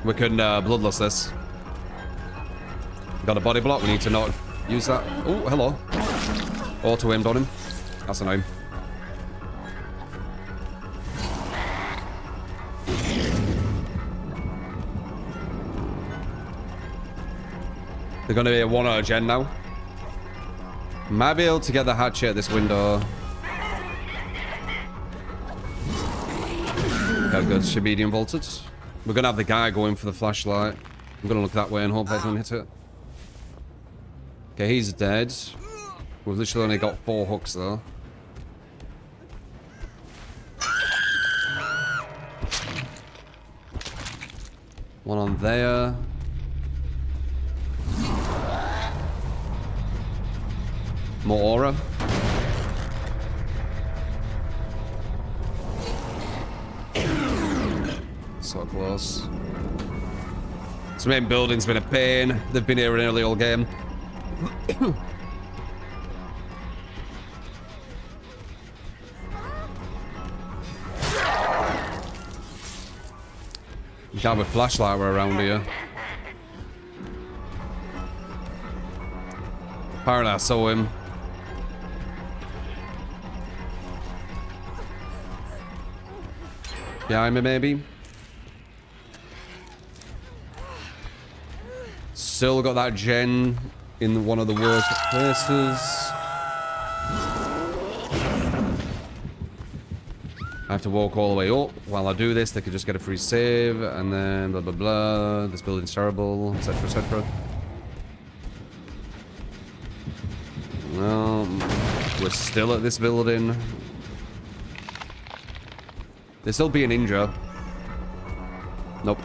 We can bloodlust this. Got a body block. We need to not use that. Oh, hello. Auto aimed on him. That's annoying. They're going to be a 1-0 gen now. Might be able to get the hatchet at this window. Okay, good. She medium vaulted. We're going to have the guy going for the flashlight. I'm going to look that way and hope I don't hit it. Okay, he's dead. We've literally only got 4 hooks though. One on there. More aura. So close. This main building's been a pain. They've been here in early all game. You can't have a flashlight around here. Apparently I saw him. Behind me, maybe. Still got that gen in one of the worst places. I have to walk all the way up. While I do this, they could just get a free save, and then blah blah blah. This building's terrible, etc. etc. Well, we're still at this building. There's still be an injure. Nope.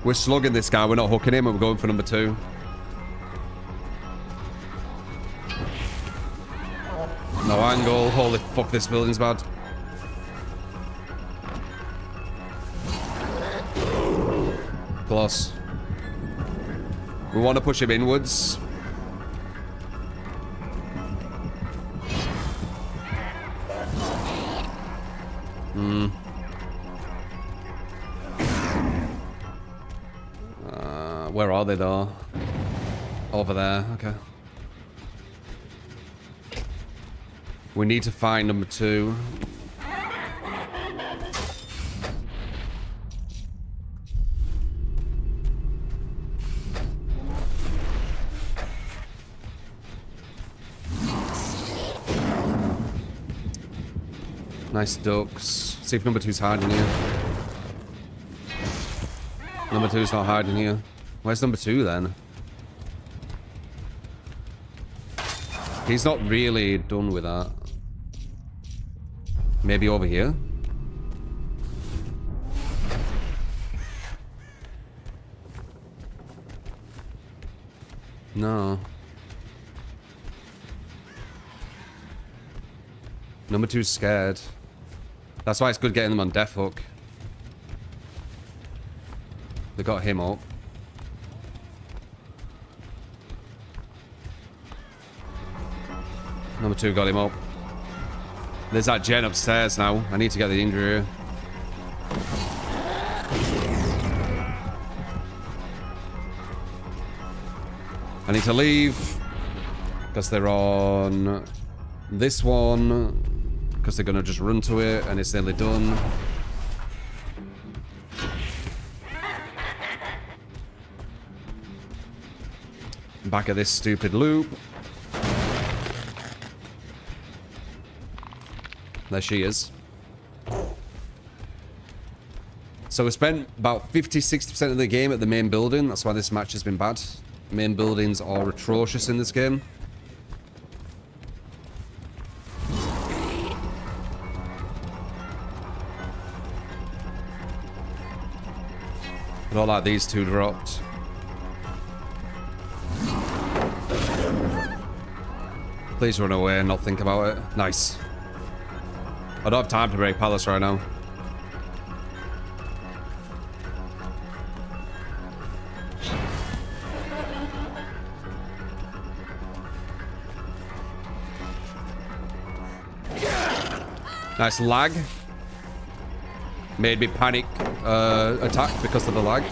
We're slugging this guy. We're not hooking him. We're going for number 2. No angle. Holy fuck, this building's bad. Close. We want to push him inwards. Where are they though? Over there, okay. We need to find number 2. Nice ducks. See if number 2's hiding here. Number 2's not hiding here. Where's number 2 then? He's not really done with that. Maybe over here? No. Number 2's scared. That's why it's good getting them on death hook. They got him up. Number 2 got him up. There's that gen upstairs now. I need to get the injury here. I need to leave. Because they're on this one. Because they're going to just run to it and it's nearly done. Back at this stupid loop. There she is. So we spent about 50-60% of the game at the main building. That's why this match has been bad. Main buildings are atrocious in this game. But all like these 2 dropped. Please run away and not think about it. Nice. I don't have time to break Palace right now. Nice lag. Made me panic attack because of the lag.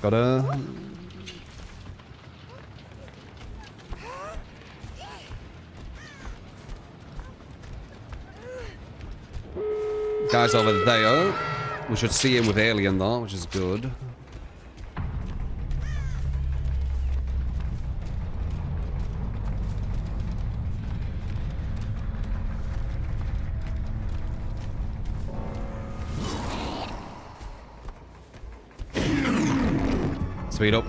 Gotta... Guy's over there. We should see him with Alien though, which is good. Speed up.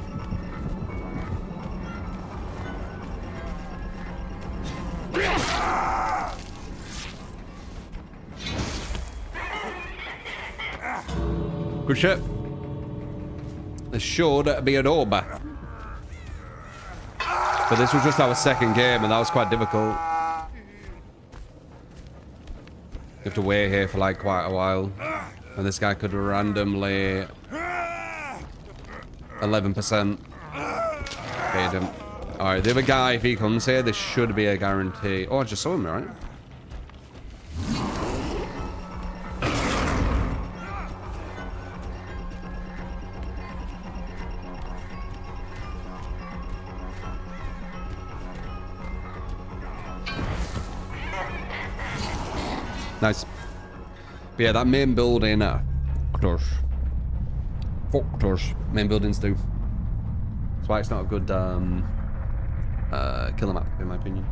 Good shit. There should be an orb. But this was just our second game, and that was quite difficult. You have to wait here for like quite a while. And this guy could randomly 11%. Paid him. Alright, the other guy, if he comes here, this should be a guarantee. Oh, I just saw him, right? Nice. But yeah, that main building, Fuckers. Main buildings do. That's why it's not a good killer map, in my opinion.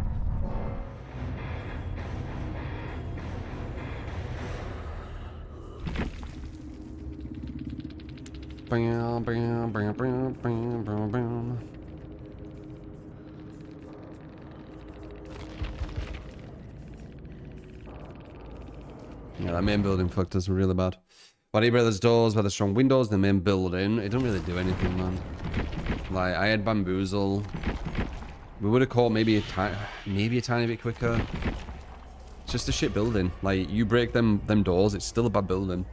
Bam, bam, bam, bam, bam, bam, bam. Yeah, that main building fucked us really bad. Body Brothers doors by the strong windows, the main building. It don't really do anything, man. Like, I had bamboozle. We would have caught maybe a tiny bit quicker. It's just a shit building. Like, you break them doors, it's still a bad building.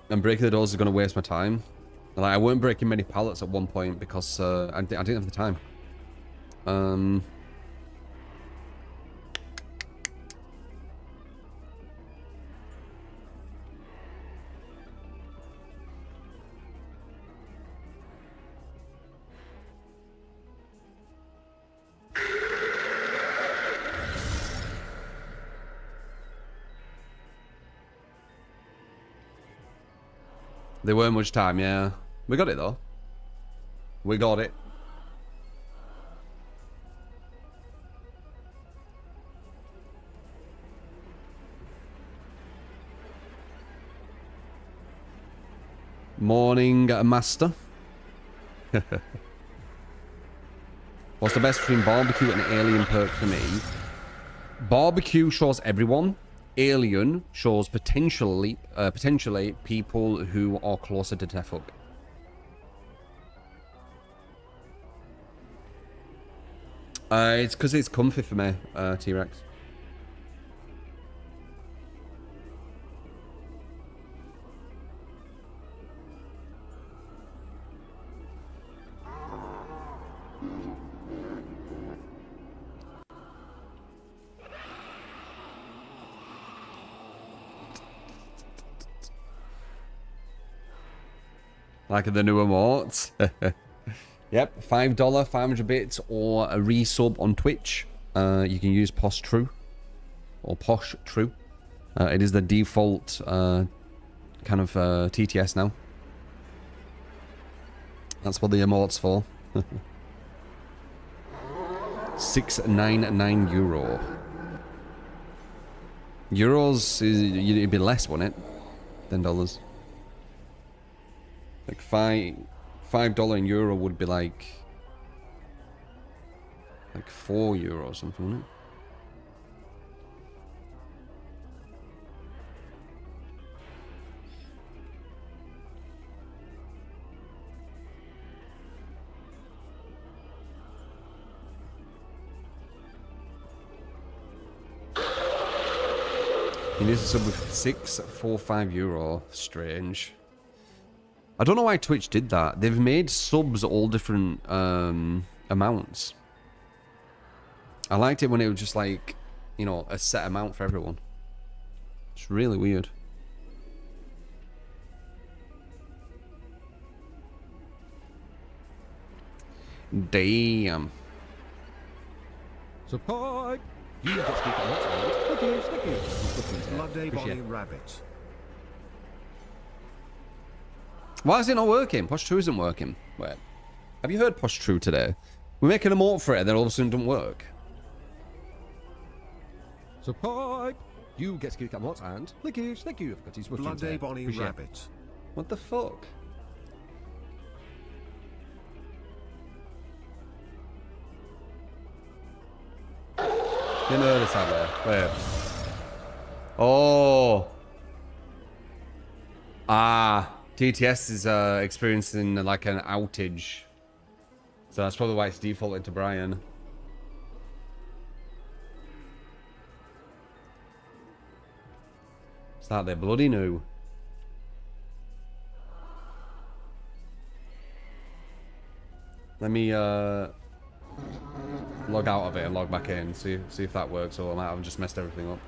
And breaking the doors is gonna waste my time. Like, I weren't breaking many pallets at one point because I didn't have the time. There weren't much time, yeah. We got it though. We got it. Morning, master. What's the best between barbecue and alien perk for me? Barbecue shows everyone. Alien shows potentially people who are closer to Tefuk. It's because it's comfy for me, T-Rex. Like the new emotes. Yep, $5, 500 bits, or a resub on Twitch. You can use Posh True. Or Posh True. It is the default kind of TTS now. That's what the emote's for. €6.99. Euros, it'd be less, wouldn't it? Than dollars. Like $5 in euro would be like €4 or something, wouldn't it? You need to sub with €6.45. Strange. I don't know why Twitch did that. They've made subs all different amounts. I liked it when it was just like, you know, a set amount for everyone. It's really weird. Damn. Support! You get to speak a lot, thank you. Bloody Bonnie Rabbit. Why is it not working? Posh True isn't working. Wait. Have you heard Posh True today? We're making a emote for it and then all of a sudden it doesn't work. Support! You get to speak a lot and Lickish, thank you. I've got his Bloody Bonnie Rabbit. What the fuck? Didn't hear this out there. Wait. Oh. Ah, TTS is experiencing like an outage. So that's probably why it's defaulted to Brian. Start there, bloody new. Let me log out of it and log back in. See if that works, or I might have just messed everything up.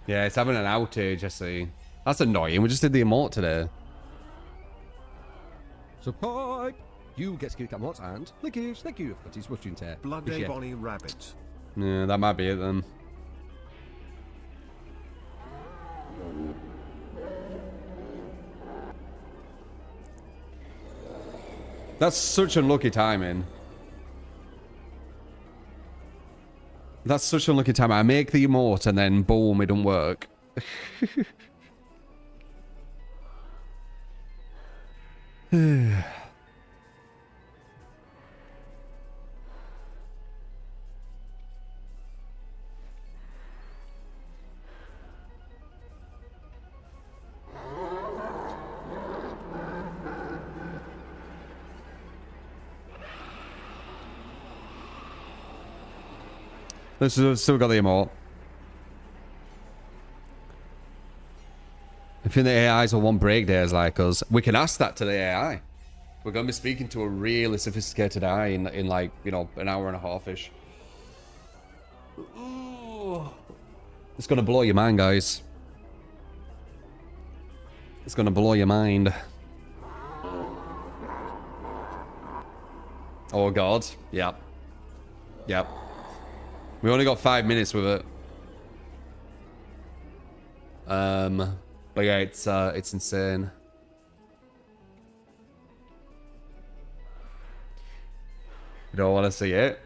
Yeah, it's having an outage, I see. That's annoying. We just did the emote today. Support! You get skill cam mods and linkage. Thank you for this watching tear. Bloody Bonnie Rabbit. Yeah, that might be it then. That's such unlucky timing. That's such unlucky timing. I make the emote and then boom, it don't work. This is still got the emote. I think the AIs will want break days like us. We can ask that to the AI. We're going to be speaking to a really sophisticated AI in like, you know, an hour and a half-ish. It's going to blow your mind, guys. It's going to blow your mind. Oh, God. Yep. Yep. We only got 5 minutes with it. But yeah, it's insane. You don't want to see it.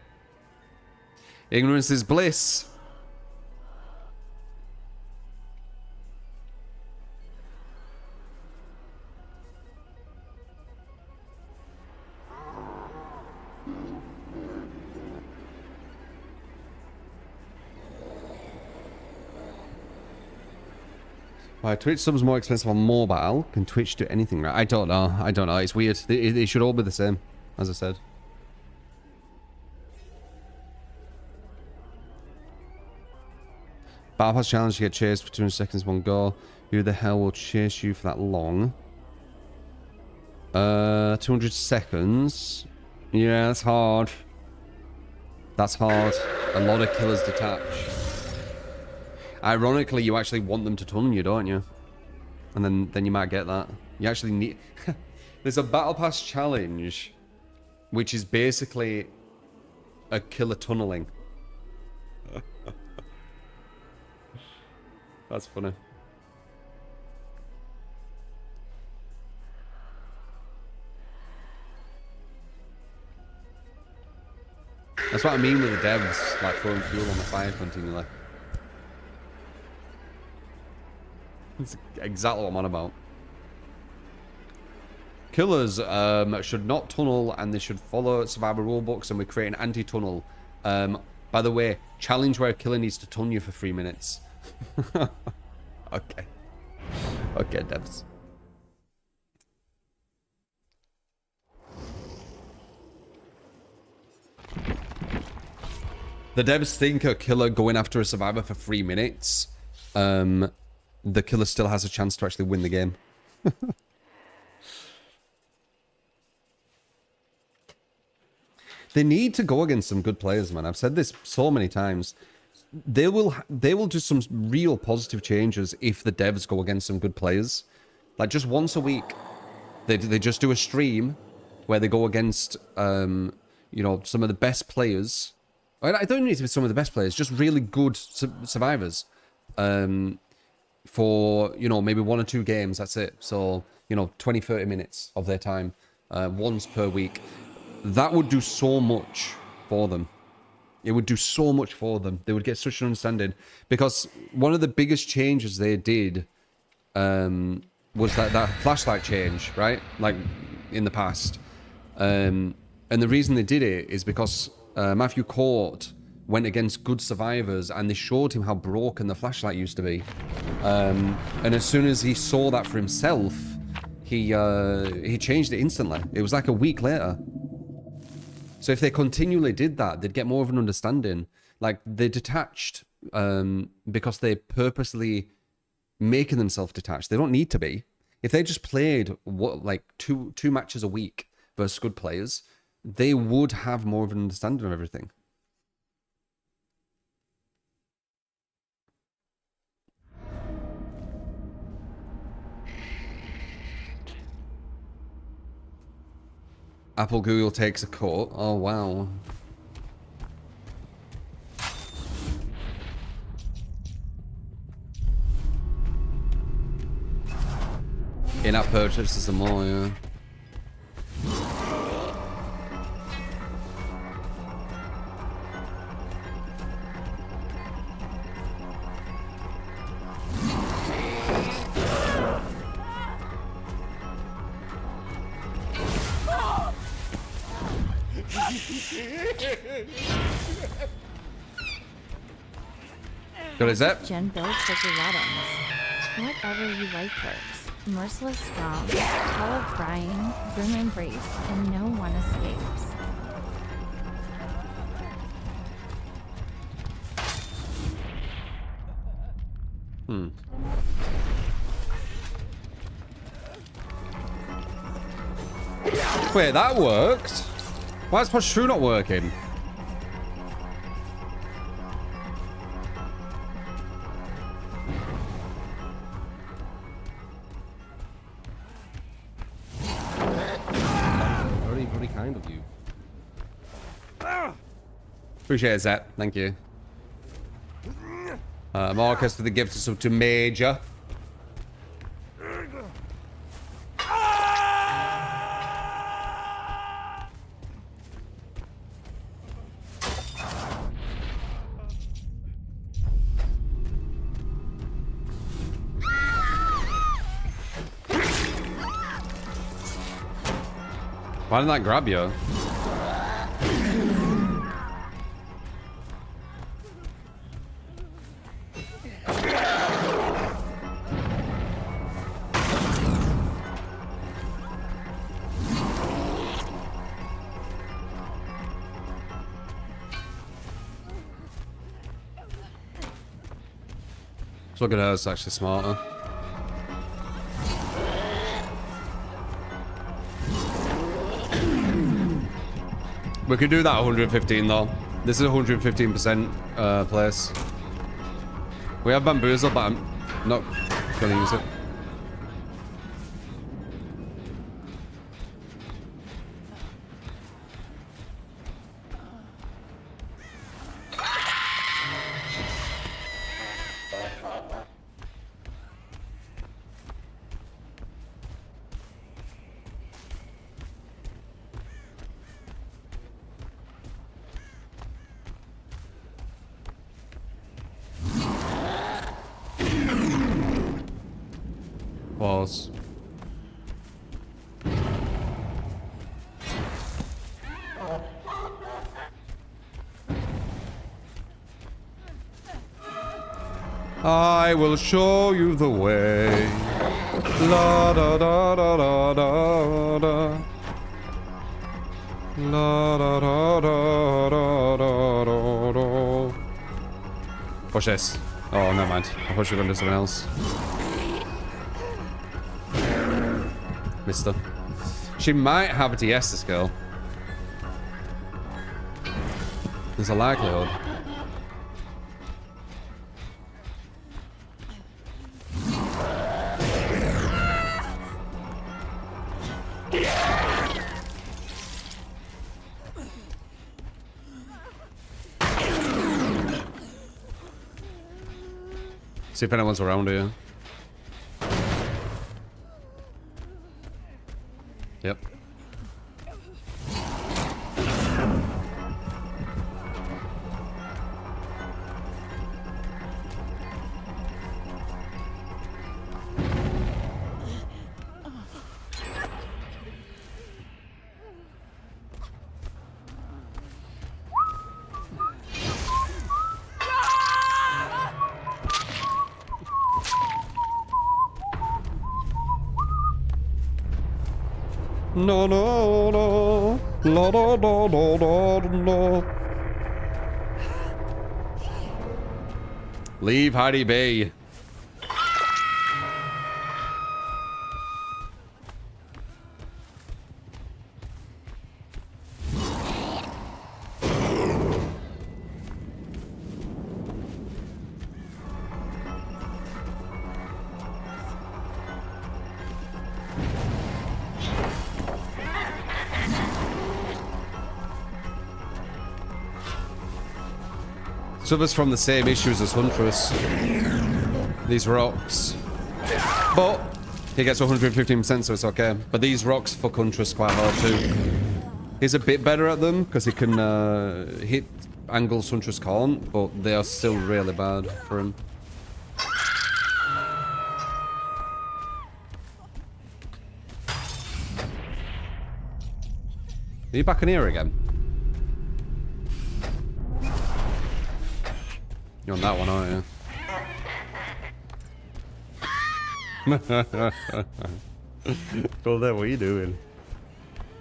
Ignorance is bliss. Why Twitch subs more expensive on mobile? Can Twitch do anything right? I don't know. I don't know. It's weird. They should all be the same, as I said. Battle Pass challenge, you get chased for 200 seconds, one go. Who the hell will chase you for that long? 200 seconds. Yeah, that's hard. That's hard. A lot of killers detach. Ironically, you actually want them to tunnel you, don't you? And then you might get that. You actually need... There's a Battle Pass challenge, which is basically a killer tunneling. That's funny. That's what I mean with the devs, like throwing fuel on the fire continually. That's exactly what I'm on about. Killers should not tunnel and they should follow survivor rulebooks, and we create an anti-tunnel. By the way, challenge where a killer needs to tunnel you for 3 minutes. Okay. Okay, devs. The devs think a killer going after a survivor for 3 minutes, the killer still has a chance to actually win the game. They need to go against some good players, man. I've said this so many times. They will do some real positive changes if the devs go against some good players. Like just once a week, they just do a stream where they go against you know, some of the best players. I don't need to be some of the best players, just really good survivors. For, you know, maybe 1 or 2 games, that's it. So, you know, 20-30 minutes of their time once per week. That would do so much for them. It would do so much for them. They would get such an understanding. Because one of the biggest changes they did was that flashlight change, right? Like, in the past. And the reason they did it is because Matthew Court went against good survivors and they showed him how broken the flashlight used to be. And as soon as he saw that for himself, he changed it instantly. It was like a week later. So if they continually did that, they'd get more of an understanding. Like, they're detached because they purposely making themselves detached. They don't need to be. If they just played like two matches a week versus good players, they would have more of an understanding of everything. Apple Google takes a cut. Oh, wow. In-app purchases and more, yeah. What is that? Jen builds like your weddings. Whatever you like works. Merciless strong, tall of Brian, grim embrace, and no one escapes. Wait, that worked? Why is push through not working? Very, very kind of you. Appreciate that. Thank you. Marcus for the gift of sub to Major. Why didn't that grab you? Let's look at her, it's actually smarter. We could do that 115 though. This is 115% place. We have bamboozle, but I'm not gonna use it. Pause. I will show you the way. La da da da da da da. La da da da da da da. Watch this. Oh, never mind. I thought you were gonna do something else. Mister. She might have a DS, this girl. There's a likelihood. See if anyone's around here. Yep. No, no, no. No, no, no, no, no, no. Leave Harry be. Suffers from the same issues as Huntress. These rocks. But he gets 115%, so it's okay. But these rocks fuck Huntress quite hard too. He's a bit better at them because he can hit angles Huntress can't, but they are still really bad for him. Are you back in here again? You're on that one, aren't you? Well, there, what are you doing?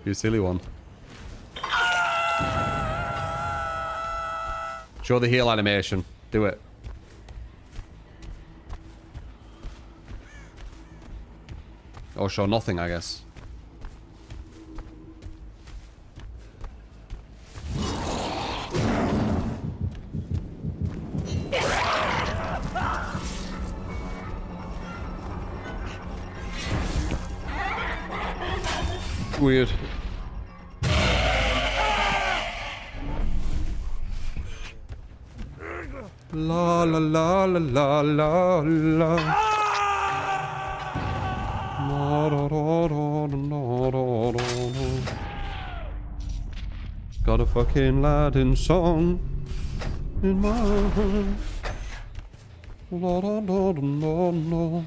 You silly one. Show the heal animation. Do it. Or show nothing, I guess. Weird. La la la la la la la. La da da da da da da. Got a fucking Latin song in my head. La da da da da da.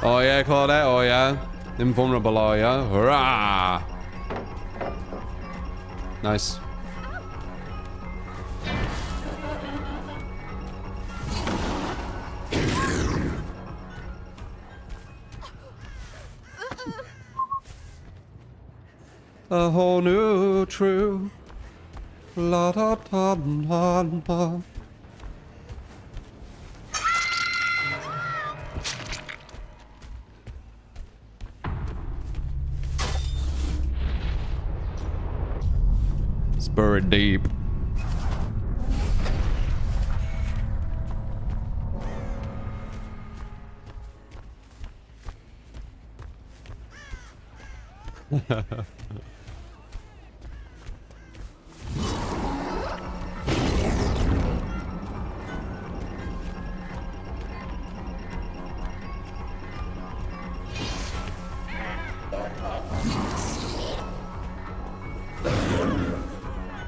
Oh yeah, Claudette, oh yeah. Invulnerable, oh yeah. Hurrah! Nice. A whole new truth. La da da da da. Buried deep.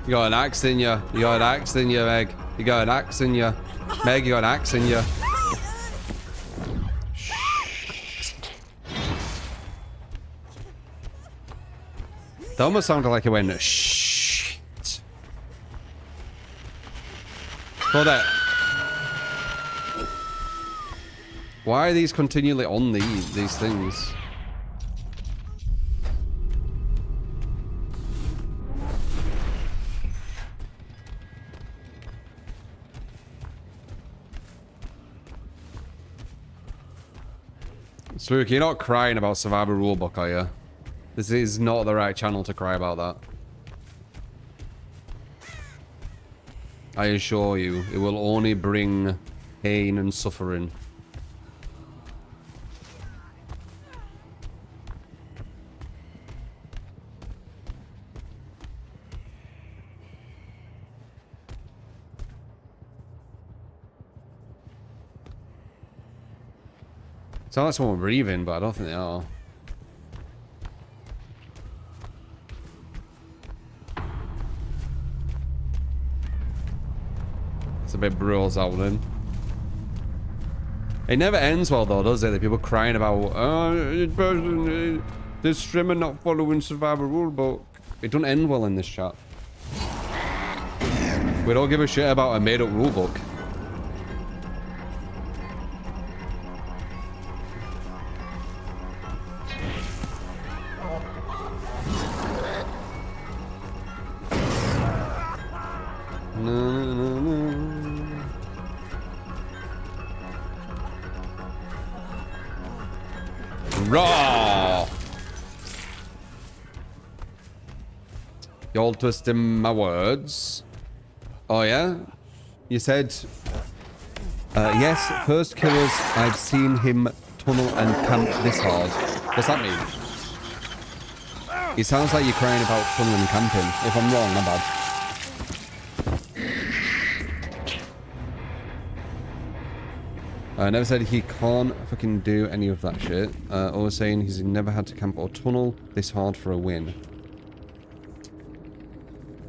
You got an axe in you. You got an axe in you, Meg. You got an axe in you. Meg, you got an axe in you. That almost sounded like it went shh. For that. Why are these continually on these things? Spook, you're not crying about Survivor Rulebook, are you? This is not the right channel to cry about that. I assure you, it will only bring pain and suffering. Sound like someone breathing, but I don't think they are. It's a bit brutal, that one. It never ends well though, does it? The people crying about This streamer not following survival rulebook. It doesn't end well in this chat. We don't give a shit about a made-up rulebook. Raw. You're all twisting my words. Oh yeah? You said... yes, first killers, I've seen him tunnel and camp this hard. What's that mean? It sounds like you're crying about tunnel and camping. If I'm wrong, my bad. I never said he can't fucking do any of that shit. All was saying he's never had to camp or tunnel this hard for a win.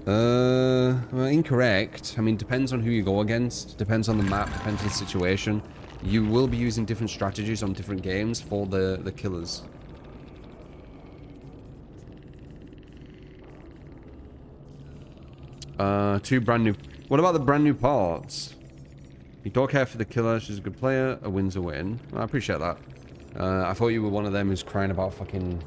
Well, incorrect. I mean, depends on who you go against. Depends on the map. Depends on the situation. You will be using different strategies on different games for the killers. Two brand new... What about the brand new parts? You don't care for the killer. She's a good player. A win's a win. I appreciate that. I thought you were one of them who's crying about fucking...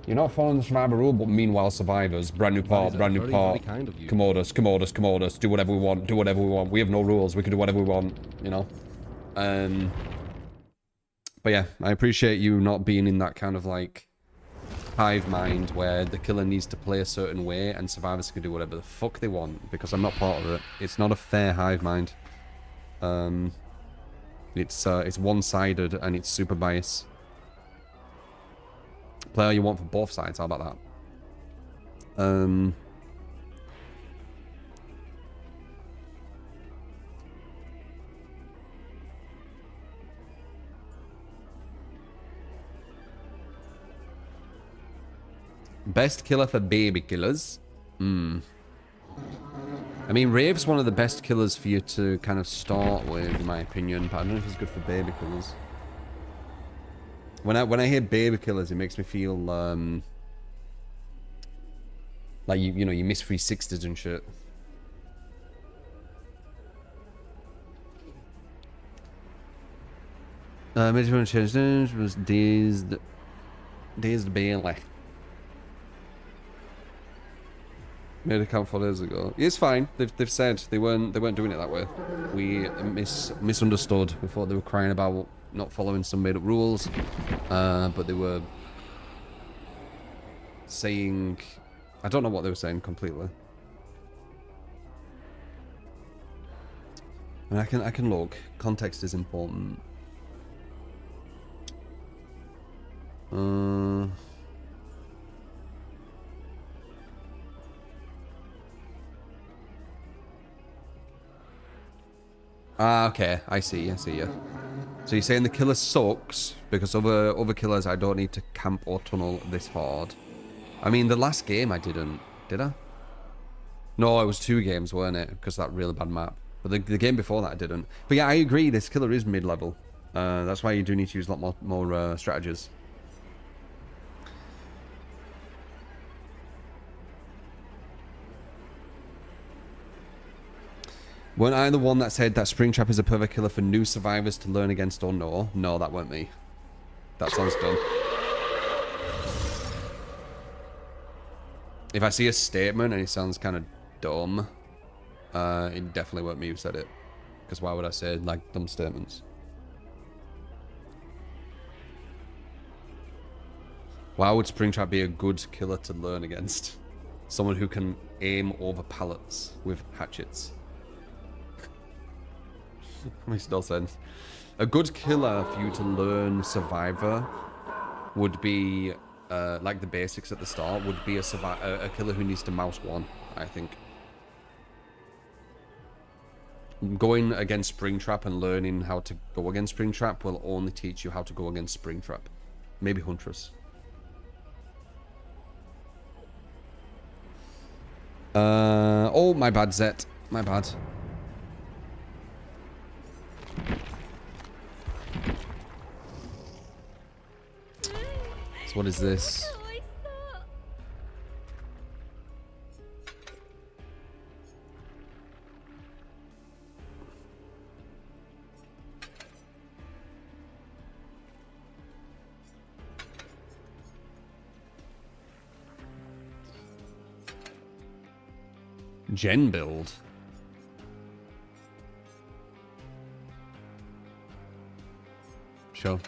You're not following the survivor rule, but meanwhile survivors. Brand new part, brand new part. Kind of you. Commodus, Commodus, Commodus. Do whatever we want, do whatever we want. We have no rules. We can do whatever we want, you know? But yeah, I appreciate you not being in that kind of like hive mind where the killer needs to play a certain way and survivors can do whatever the fuck they want, because I'm not part of it. It's not a fair hive mind. It's one-sided and it's super biased. Play all you want for both sides. How about that? Best killer for baby killers. I mean, Rave's one of the best killers for you to kind of start with, in my opinion, but I don't know if it's good for baby killers. When I hear baby killers, it makes me feel like you know, you miss 360s and shit. Major change was dazed Bailey. Made a count 4 days ago. It's fine. They've said they weren't doing it that way. We misunderstood. We thought they were crying about not following some made up rules, but they were saying, I don't know what they were saying completely. I mean, I can look. Context is important. Okay, I see you. So you're saying the killer sucks because other killers I don't need to camp or tunnel this hard. I mean, the last game I didn't, did I? No, it was 2 games, weren't it? Because of that really bad map. But the game before that I didn't. But yeah, I agree, this killer is mid-level. That's why you do need to use a lot more strategies. Weren't I the one that said that Springtrap is a perfect killer for new survivors to learn against or no? No, that weren't me. That sounds dumb. If I see a statement and it sounds kind of dumb, it definitely weren't me who said it. Because why would I say, like, dumb statements? Why would Springtrap be a good killer to learn against? Someone who can aim over pallets with hatchets. Makes no sense. A good killer for you to learn Survivor would be, like the basics at the start, would be a killer who needs to mouse 1, I think. Going against Springtrap and learning how to go against Springtrap will only teach you how to go against Springtrap. Maybe Huntress. Oh, my bad, Zet. My bad. So what is this? Gen build. Sure.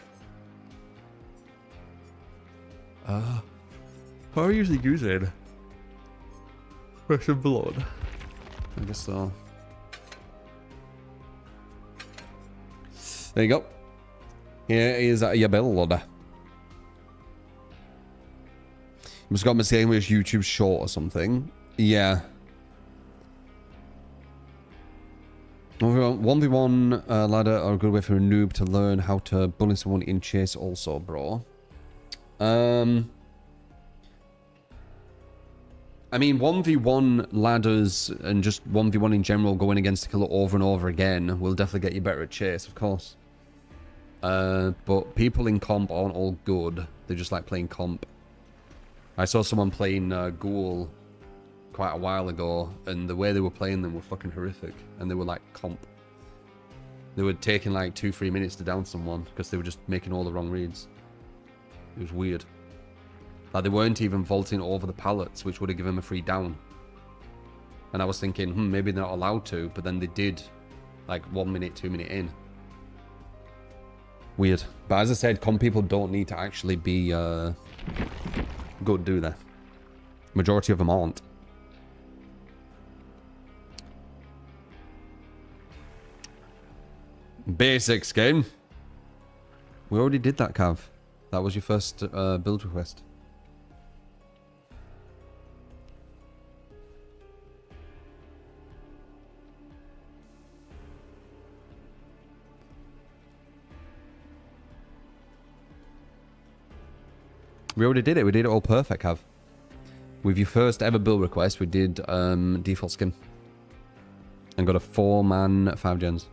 How are you usually using Flesh and Blood? I guess so. There you go. Here is your build. You must got mistaken with YouTube short or something. Yeah. 1v1 ladder are a good way for a noob to learn how to bully someone in chase also, bro. I mean, 1v1 ladders and just 1v1 in general going against a killer over and over again will definitely get you better at chase, of course. But people in comp aren't all good. They just like playing comp. I saw someone playing Ghoul quite a while ago, and the way they were playing them were fucking horrific, and they were like comp. They were taking like 2-3 minutes to down someone because they were just making all the wrong reads. It was weird. Like, they weren't even vaulting over the pallets, which would have given them a free down. And I was thinking, maybe they're not allowed to, but then they did, like 1 minute, 2 minute in. Weird. But as I said, comp people don't need to actually be good, do they? Majority of them aren't. Basics game. We already did that, Cav. That was your first build request. We already did it. We did it all perfect, Cav. With your first ever build request, we did default skin. And got a 4-man 5 gens.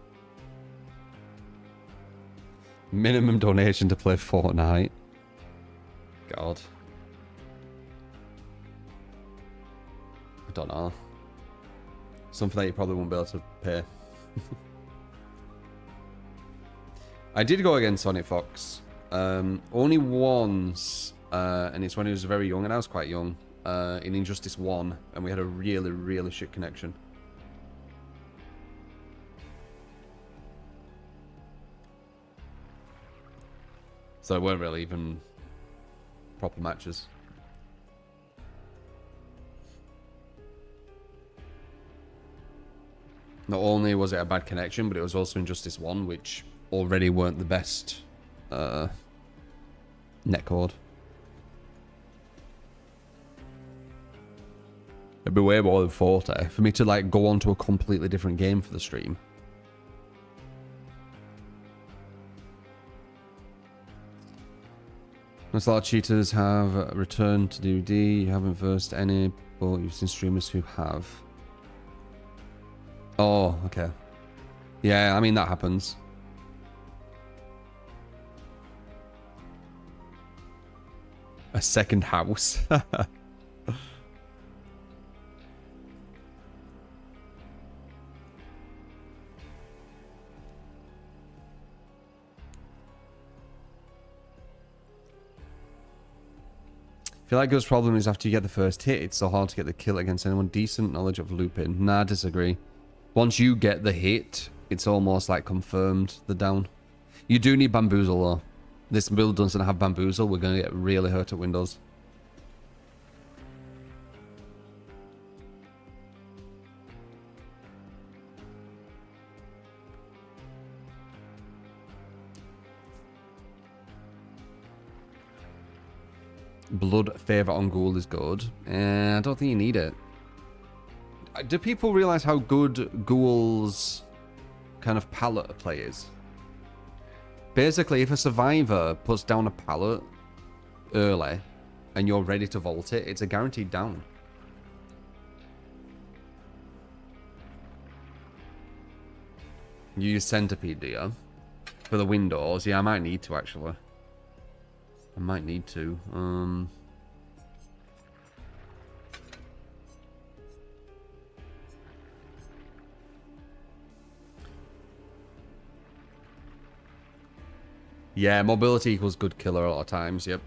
Minimum donation to play Fortnite. God. I don't know. Something that you probably won't be able to pay. I did go against Sonic Fox. Only once. And it's when he was very young, and I was quite young. In Injustice 1. And we had a really, really shit connection. So it weren't really even proper matches. Not only was it a bad connection, but it was also Injustice 1, which already weren't the best netcode. It'd be way more than 40 for me to like go on to a completely different game for the stream. Most a lot of cheaters have returned to DoD. You haven't versed any, but you've seen streamers who have. Oh, okay. Yeah, I mean, that happens. A second house. I feel like Ghost's problem is after you get the first hit, it's so hard to get the kill against anyone decent knowledge of looping. Nah, I disagree. Once you get the hit, it's almost like confirmed the down. You do need Bamboozle though. This build doesn't have Bamboozle, we're going to get really hurt at Windows. Blood favor on Ghoul is good. I don't think you need it. Do people realize how good Ghoul's kind of pallet play is? Basically, if a survivor puts down a pallet early and you're ready to vault it, it's a guaranteed down. You use Centipede, do you? For the windows? Yeah, I might need to actually. I might need to. Yeah, mobility equals good killer a lot of times, yep.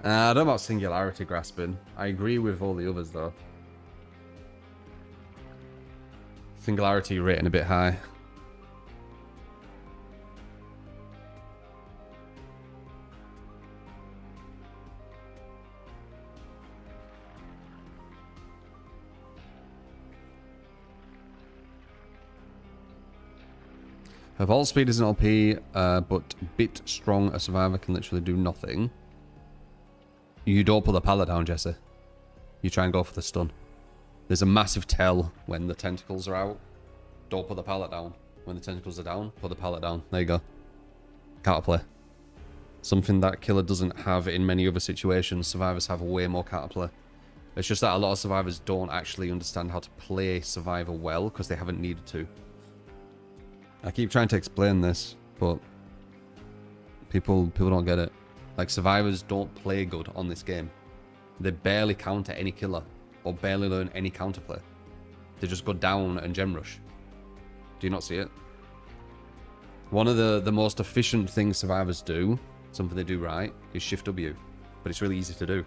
I don't know about singularity grasping. I agree with all the others though. Singularity rating a bit high. Her vault speed isn't OP, but bit strong, a survivor can literally do nothing. You don't put the pallet down, Jesse. You try and go for the stun. There's a massive tell when the tentacles are out. Don't put the pallet down. When the tentacles are down, put the pallet down. There you go. Counterplay. Something that killer doesn't have in many other situations. Survivors have way more counterplay. It's just that a lot of survivors don't actually understand how to play survivor well because they haven't needed to. I keep trying to explain this, but people don't get it. Like, survivors don't play good on this game. They barely counter any killer or barely learn any counterplay. They just go down and gem rush. Do you not see it? One of the most efficient things survivors do, something they do right, is shift W. But it's really easy to do.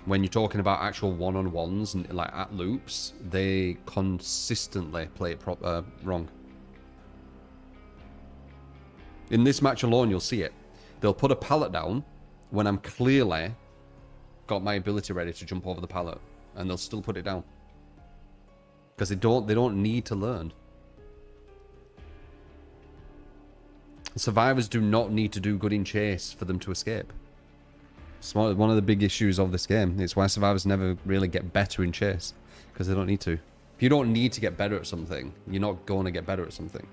When you're talking about actual one-on-ones and like at loops, they consistently play it wrong. In this match alone, you'll see it. They'll put a pallet down when I'm clearly got my ability ready to jump over the pallet, and they'll still put it down because they don't need to learn. Survivors do not need to do good in chase for them to escape. It's one of the big issues of this game. It's why survivors never really get better in chase, because they don't need to. If you don't need to get better at something, you're not going to get better at something.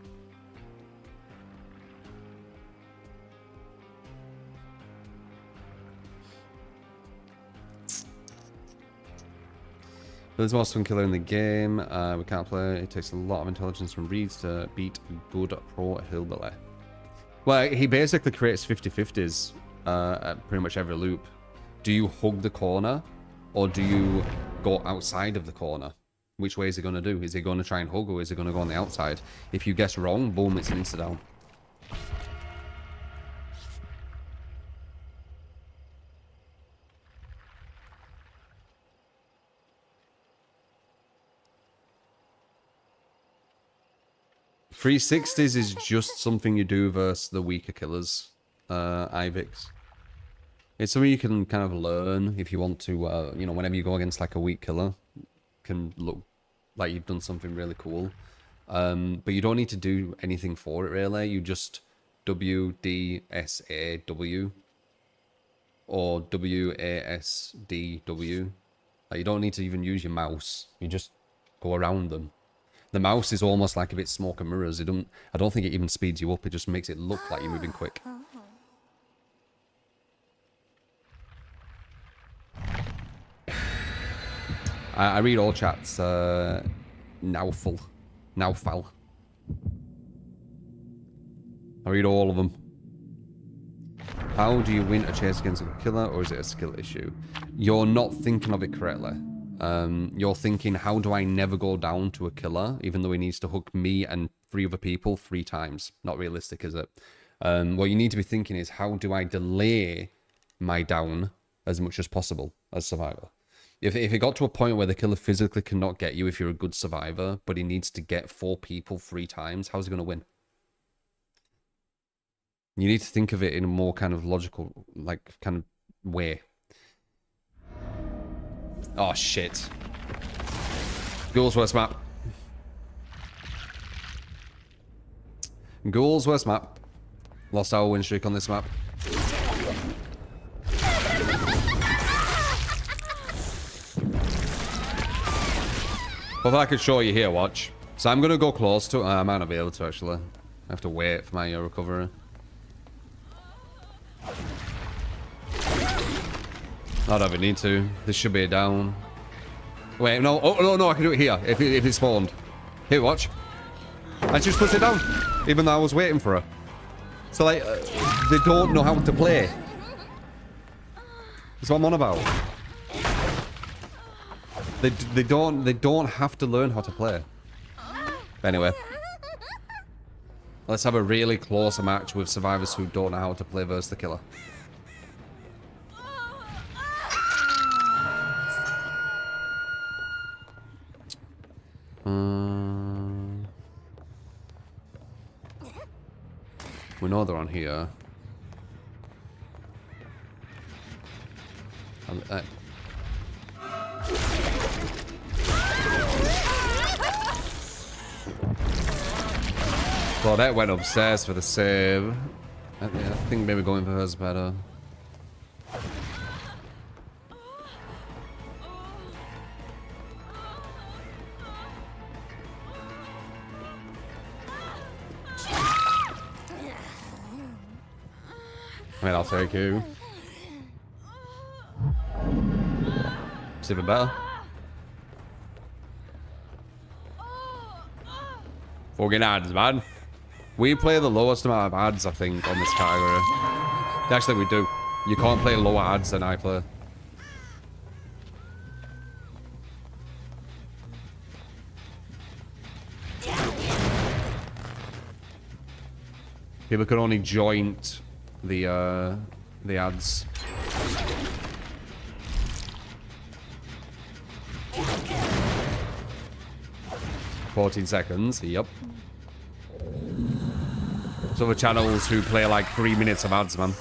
There's the most fun killer in the game. We can't play. It takes a lot of intelligence from Reeds to beat good pro hillbilly. Well, he basically creates 50-50s at pretty much every loop. Do you hug the corner or do you go outside of the corner? Which way is he going to do? Is he going to try and hug or is he going to go on the outside? If you guess wrong, boom, it's an insta-down. .360s is just something you do versus the weaker killers, Ivix. It's something you can kind of learn if you want to, you know, whenever you go against like a weak killer, can look like you've done something really cool. But you don't need to do anything for it really. You just W, D, S, A, W. Or W, A, S, D, W. Like, you don't need to even use your mouse. You just go around them. The mouse is almost like if it's smoke and mirrors. I don't think it even speeds you up. It just makes it look like you're moving quick. I read all chats. Naufal. I read all of them. How do you win a chase against a killer, or is it a skill issue? You're not thinking of it correctly. You're thinking, how do I never go down to a killer, even though he needs to hook me and 3 other people 3 times? Not realistic, is it? What you need to be thinking is, how do I delay my down as much as possible as survivor? If it got to a point where the killer physically cannot get you if you're a good survivor, but he needs to get 4 people 3 times, how's he going to win? You need to think of it in a more kind of logical, like, kind of way. Oh, shit. Ghouls worst map. Ghouls worst map. Lost our win streak on this map. Well, if I could show you here, watch. So I'm going to go close to it. I might not be able to, actually. I have to wait for my recovery. I don't even need to. This should be a down. Wait, no. Oh, no, no, I can do it here. If it spawned. Here, watch. And she just puts it down. Even though I was waiting for her. So, like, they don't know how to play. That's what I'm on about. They don't have to learn how to play. Anyway. Let's have a really close match with survivors who don't know how to play versus the killer. We know they're on here. Well, that went upstairs for the save. I think maybe going for her is better. I mean, I'll take you. It's even better. Fucking ads, man. We play the lowest amount of ads, I think, on this category. Actually, we do. You can't play lower ads than I play. People can only joint the ads. $14 seconds. Yep. So the channels who play like 3 minutes of ads, man.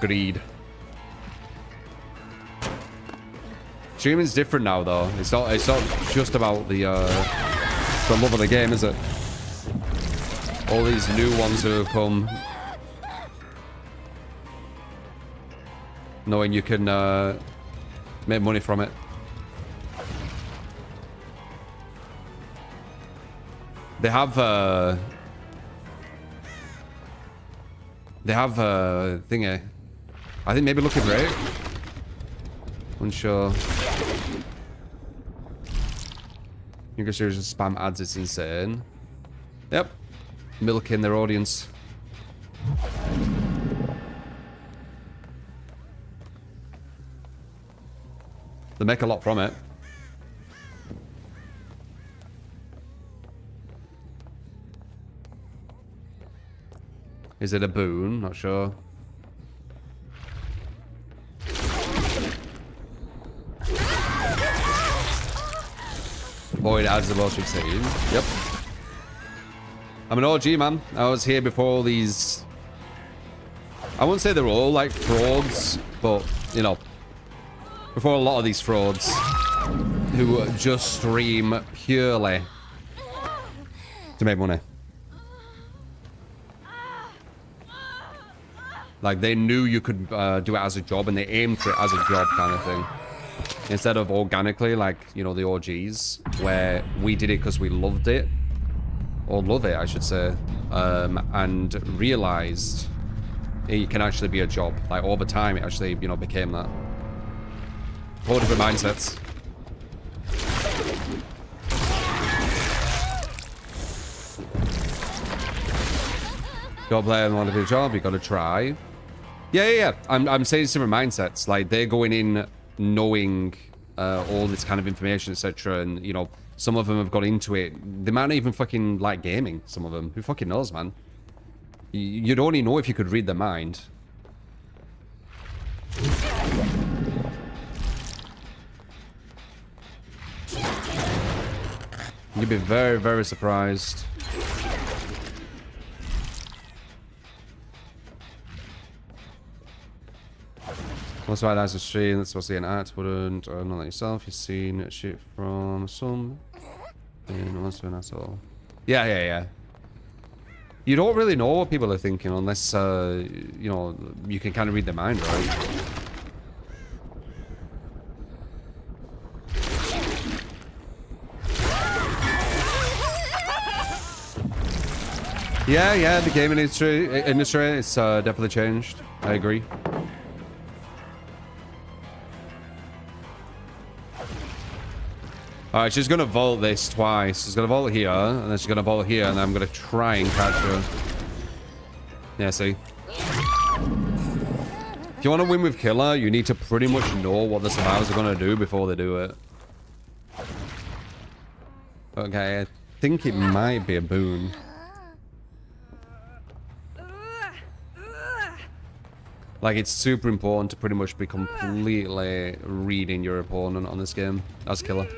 Greed. Streaming's different now, though. It's not just about the love of the game, is it? All these new ones who have come, knowing you can make money from it. They have thingy. I think maybe looking great. Unsure. You can seriously spam ads, it's insane. Yep. Milking their audience. They make a lot from it. Is it a boon? Not sure. Boy, it adds the most 16. Yep. I'm an OG, man. I was here before all these... I wouldn't say they're all like frauds, but, you know, before a lot of these frauds who just stream purely to make money. Like, they knew you could do it as a job, and they aimed for it as a job kind of thing. Instead of organically, like, you know, the OGs, where we did it because we loved it. Or love it, I should say. And realized it can actually be a job. Like, over time, it actually, you know, became that. Whole different mindsets. Go play and want to do a job, you gotta try. Yeah. I'm saying different mindsets. Like, they're going in knowing all this kind of information, etc. And, you know, some of them have got into it. They might not even fucking like gaming, some of them. Who fucking knows, man? You'd only know if you could read their mind. You'd be very, very surprised. What's right as a stream that's supposed to be an art, wouldn't not like yourself. You've seen shit from some and wants to be an asshole. Yeah. You don't really know what people are thinking unless you know, you can kind of read their mind, right? Yeah, the gaming industry it's definitely changed. I agree. Alright, she's gonna vault this twice. She's gonna vault here, and then she's gonna vault here, and then I'm gonna try and catch her. Yeah, see? If you want to win with Killer, you need to pretty much know what the survivors are gonna do before they do it. Okay, I think it might be a boon. Like, it's super important to pretty much be completely reading your opponent on this game as Killer.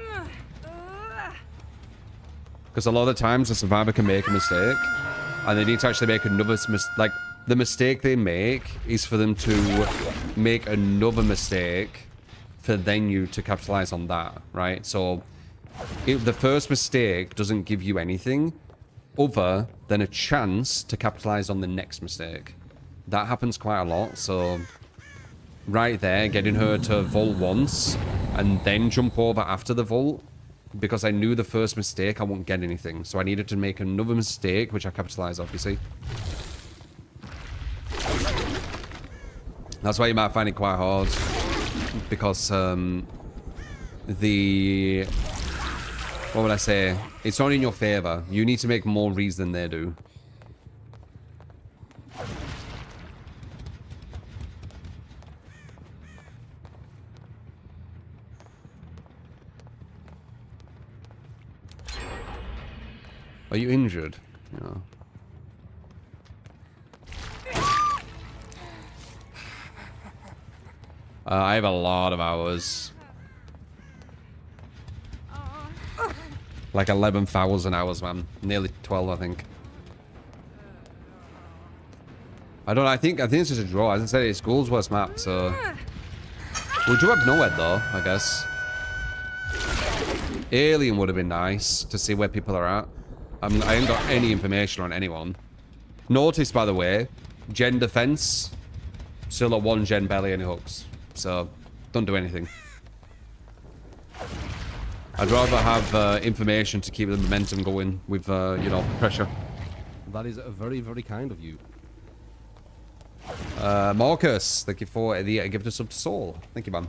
Because a lot of the times the survivor can make a mistake, and they need to actually make another mistake. Like, the mistake they make is for them to make another mistake for then you to capitalize on that, right? So, if the first mistake doesn't give you anything other than a chance to capitalize on the next mistake. That happens quite a lot, so right there, getting her to vault once and then jump over after the vault, because I knew the first mistake I wouldn't get anything, so I needed to make another mistake, which I capitalized off, you see? That's why you might find it quite hard, because what would I say? It's not in your favor. You need to make more reads than they do. Are you injured? Yeah. I have a lot of hours. Like 11,000 hours, man. Nearly 12, I think. I don't know, I think it's just a draw. As I said, it's Ghoul's worst map, so... We do have Nowhere, though, I guess. Alien would have been nice to see where people are at. I ain't got any information on anyone. Notice, by the way, gen defense, still at 1 gen barely any hooks. So, don't do anything. I'd rather have information to keep the momentum going with, you know, pressure. That is very, very kind of you. Marcus, thank you for the gift of sub to Soul. Thank you, man.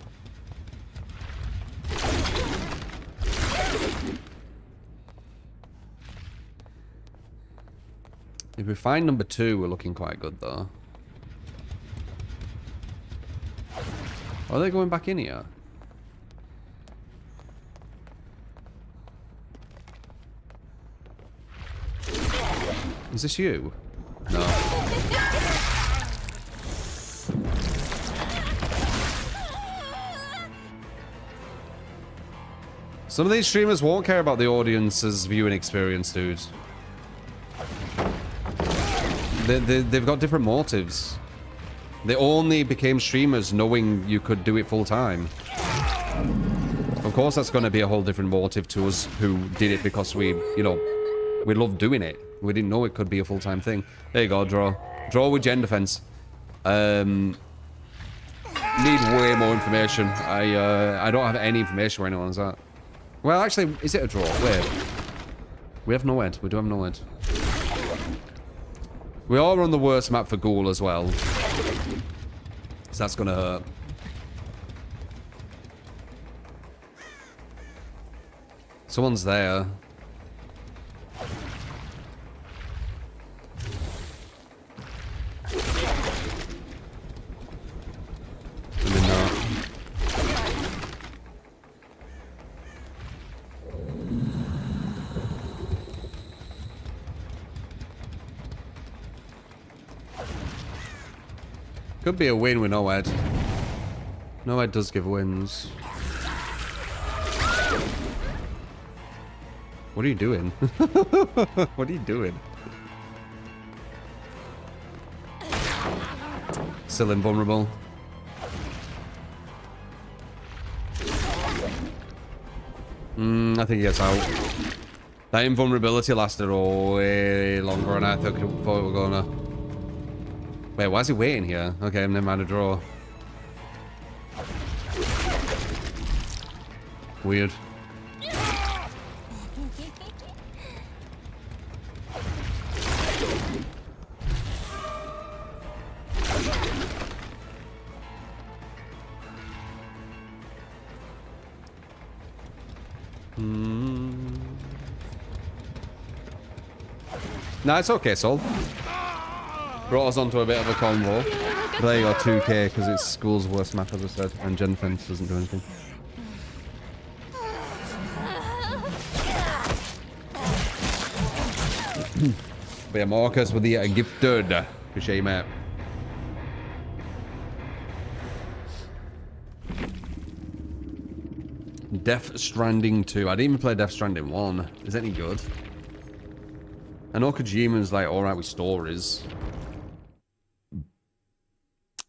If we find number 2, we're looking quite good, though. Are they going back in here? Is this you? No. Some of these streamers won't care about the audience's viewing experience, dude. They've got different motives. They only became streamers knowing you could do it full time. Of course, that's going to be a whole different motive to us who did it because we, you know, we love doing it. We didn't know it could be a full-time thing. There you go, draw. Draw with gen defense. Need way more information. I don't have any information where anyone's at. Well, actually, is it a draw? Wait. We have no end. We do have no end. We are on the worst map for Ghoul as well. So that's gonna hurt. Someone's there. Maybe not. Could be a win with Noed. Noed does give wins. What are you doing? What are you doing? Still invulnerable. I think he gets out. That invulnerability lasted way longer than I thought we were gonna. Wait, why is he waiting here? Okay, never mind, a draw. Weird. Nah, it's okay, Sol. Brought us onto a bit of a convo. But there you go, 2k, because it's school's worst map, as I said, and Gen Fence doesn't do anything. But yeah, Marcus with the gifted. Appreciate you, mate. Death Stranding 2. I didn't even play Death Stranding 1. Is it any good? I know Kojima's like alright with stories.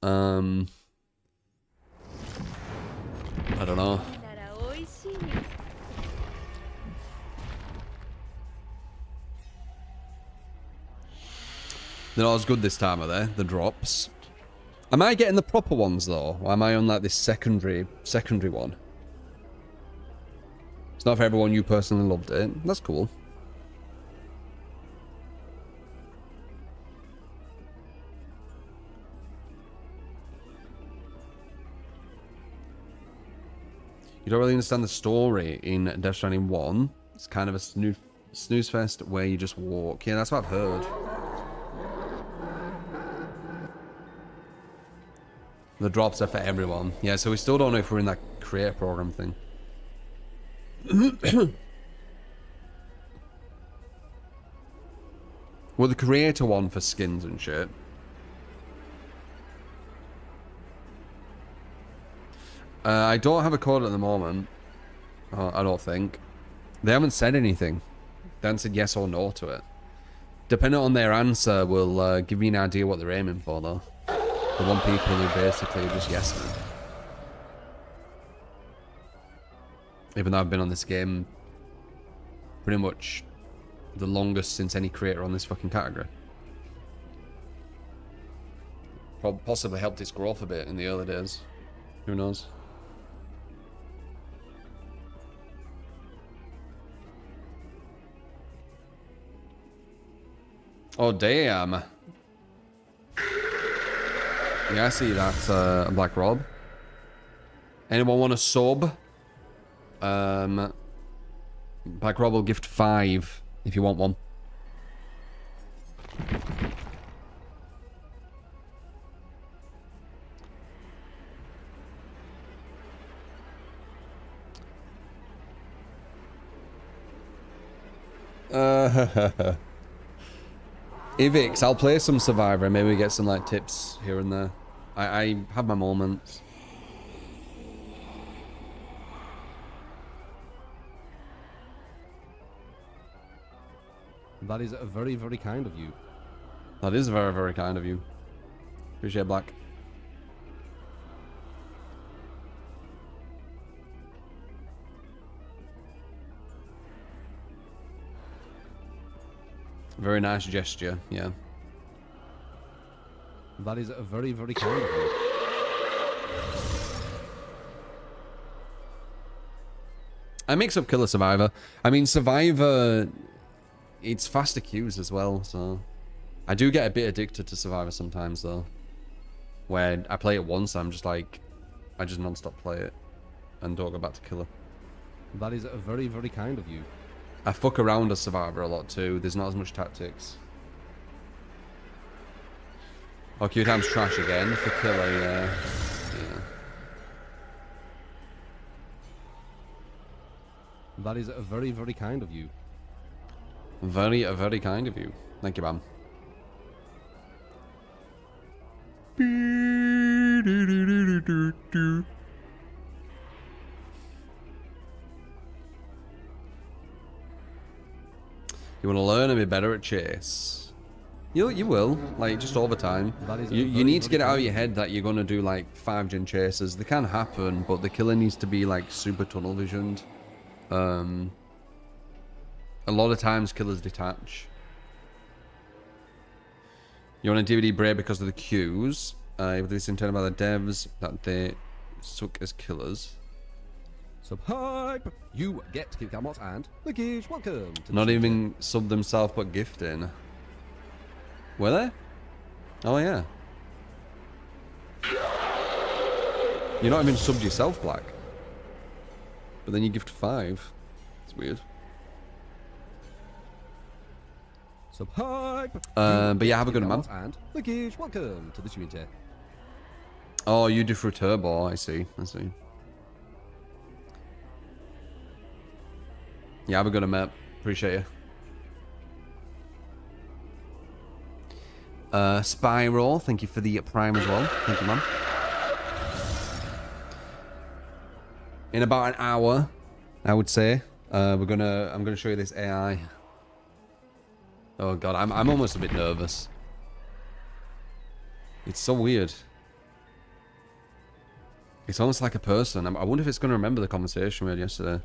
I don't know. They're not as good this time, are they? The drops. Am I getting the proper ones though? Or am I on like this secondary one? It's not for everyone. You personally loved it. That's cool. You don't really understand the story in Death Stranding 1. It's kind of a snooze fest where you just walk. Yeah, that's what I've heard. The drops are for everyone. Yeah, so we still don't know if we're in that creator program thing. Well, the creator one for skins and shit. I don't have a code at the moment. I don't think. They haven't said anything. They haven't said yes or no to it. Depending on their answer will give me an idea what they're aiming for, though. The one people who basically just yes me. Even though I've been on this game pretty much the longest since any creator on this fucking category. Possibly helped its growth a bit in the early days. Who knows? Oh, damn. Yeah, I see that, Black Rob. Anyone want a sub? Black Rob will gift 5 if you want one. Ivix, I'll play some Survivor and maybe get some like tips here and there. I have my moments. That is very, very kind of you. That is very, very kind of you. Appreciate it, Black. Very nice gesture, yeah. That is very, very kind of you. I mix up Killer Survivor. I mean, Survivor, it's faster queues as well, so... I do get a bit addicted to Survivor sometimes, though. Where I play it once, I'm just like... I just non-stop play it. And don't go back to Killer. That is very, very kind of you. I fuck around as Survivor a lot, too. There's not as much tactics. Oh, queue time's trash again for Killer, yeah. That is very, very kind of you. Very, very kind of you. Thank you, man. You want to learn and be better at chase. You will, like, just over time. You need to get it out of your head that you're going to do, like, 5 gen chases. They can happen, but the killer needs to be, like, super tunnel visioned. A lot of times, killers detach. You want a DVD break because of the queues. If this intended by the devs that they suck as killers. Subhype! You get Kid Gamot and Lickage. Welcome to Not even sub themselves, but gifting. Were they? Oh, yeah. You're not even subbed yourself, Black. But then you gift 5. It's weird. Subhype. But yeah, have a good one, man. And Lukish, welcome to the community. Oh, you do for a turbo. I see. I see. Yeah, have a good one, mate. Appreciate you. Spiral, thank you for the prime as well. Thank you, man. In about an hour, I would say, I'm gonna show you this AI. Oh god, I'm almost a bit nervous. It's so weird. It's almost like a person. I wonder if it's gonna remember the conversation we had yesterday.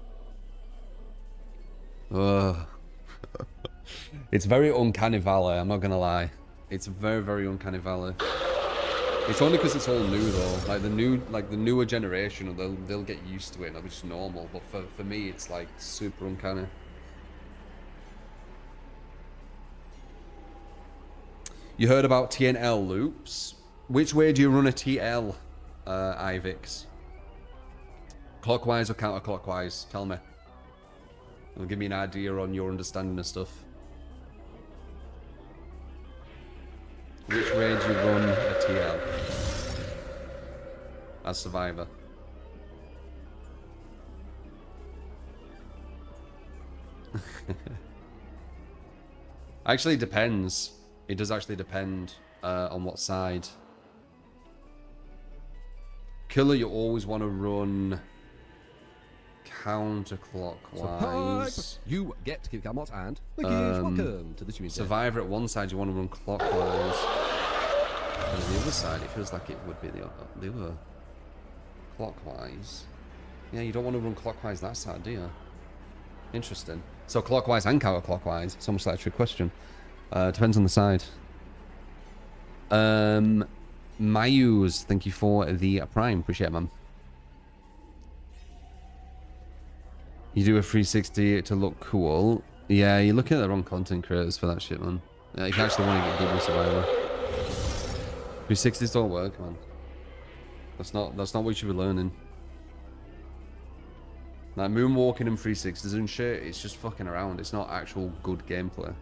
Ugh. It's very uncanny valley, I'm not gonna lie. It's very, very uncanny valley. It's only because it's all new though. Like the newer generation, they'll get used to it and it'll be just normal. But for me, it's like super uncanny. You heard about TNL loops? Which way do you run a TL, Ivix? Clockwise or counterclockwise? Tell me. It'll give me an idea on your understanding of stuff. Which way do you run a TL? As Survivor. Actually, it depends. It does actually depend on what side. Killer, you always want to run counterclockwise. You get Gamot and Lukish, welcome to the community. Survivor at one side, you want to run clockwise. And on the other side, it feels like it would be the other. Clockwise. Yeah, you don't want to run clockwise that side, do you? Interesting. So clockwise and counterclockwise. It's almost like a trick question. Depends on the side. Mayus, thank you for the prime. Appreciate it, man. You do a 360 to look cool. Yeah, you're looking at the wrong content creators for that shit, man. Yeah, if you actually want to get good with Survivor. 360s don't work, man. That's not what you should be learning. Like moonwalking and 360s and shit, it's just fucking around. It's not actual good gameplay.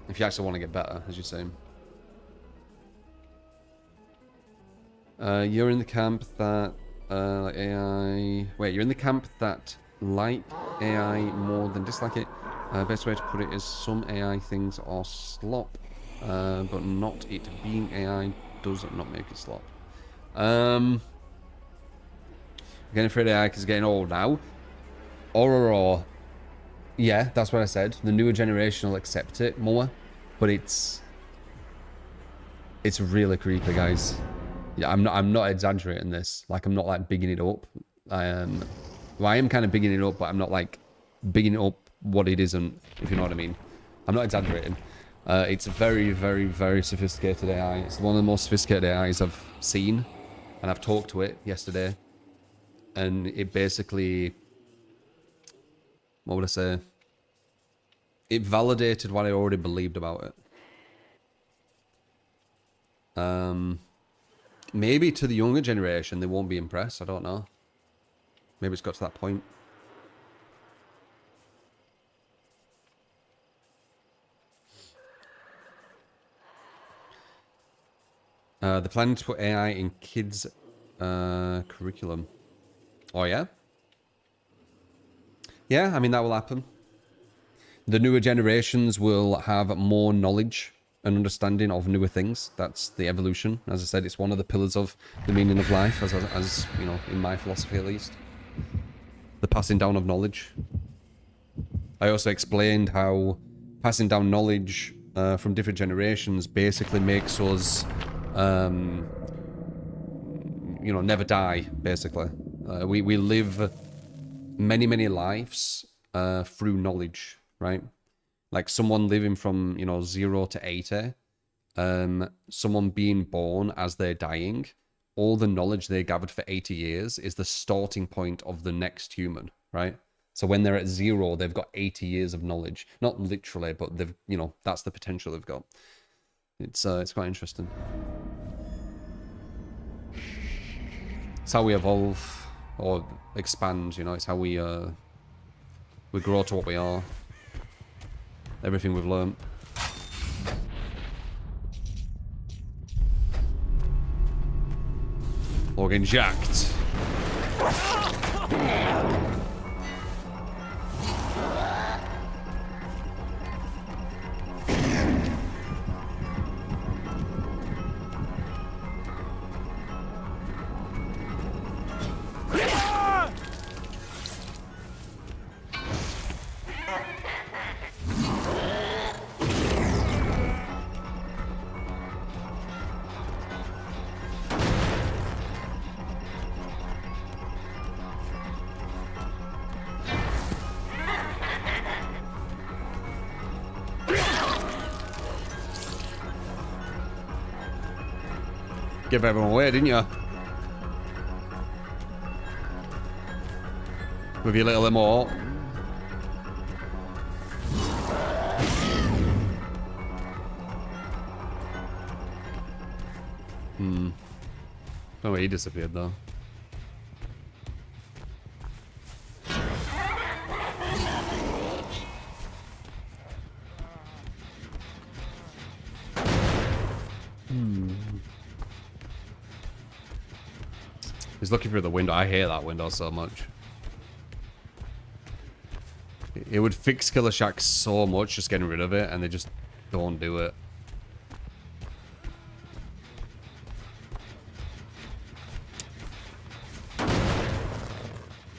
If you actually want to get better, as you're saying. You're in the camp that AI... Wait, you're in the camp that like AI more than dislike it. Best way to put it is some AI things are slop, but not it being AI does not make it slop. I'm getting afraid AI is getting old now. Or. Yeah, that's what I said. The newer generation will accept it more, but it's really creepy, guys. Yeah, I'm not exaggerating this. Like, I'm not like bigging it up. Well, I am kind of bigging it up, but I'm not like bigging it up what it isn't, if you know what I mean. I'm not exaggerating. It's a very, very, very sophisticated AI. It's one of the most sophisticated AIs I've seen, and I've talked to it yesterday, and it basically... What would I say? It validated what I already believed about it. Maybe to the younger generation, they won't be impressed. I don't know. Maybe it's got to that point. They're planning to put AI in kids' curriculum. Oh, yeah? Yeah, I mean, that will happen. The newer generations will have more knowledge and understanding of newer things. That's the evolution. As I said, it's one of the pillars of the meaning of life, as you know, in my philosophy at least. The passing down of knowledge. I also explained how passing down knowledge from different generations basically makes us, you know, never die, basically. We live many lives through knowledge, right? Like someone living from, you know, 0 to 80, someone being born as they're dying, all the knowledge they gathered for 80 years is the starting point of the next human, right? So when they're at 0, they've got 80 years of knowledge. Not literally, but they've, you know, that's the potential they've got. It's quite interesting. It's how we evolve. or expand. You know, it's how we grow to what we are. Everything we've learned. Or getting jacked. Give everyone away, didn't you? With your little emote. Oh, he disappeared though. He's looking through the window. I hate that window so much. It would fix Killer Shack so much, just getting rid of it, and they just don't do it.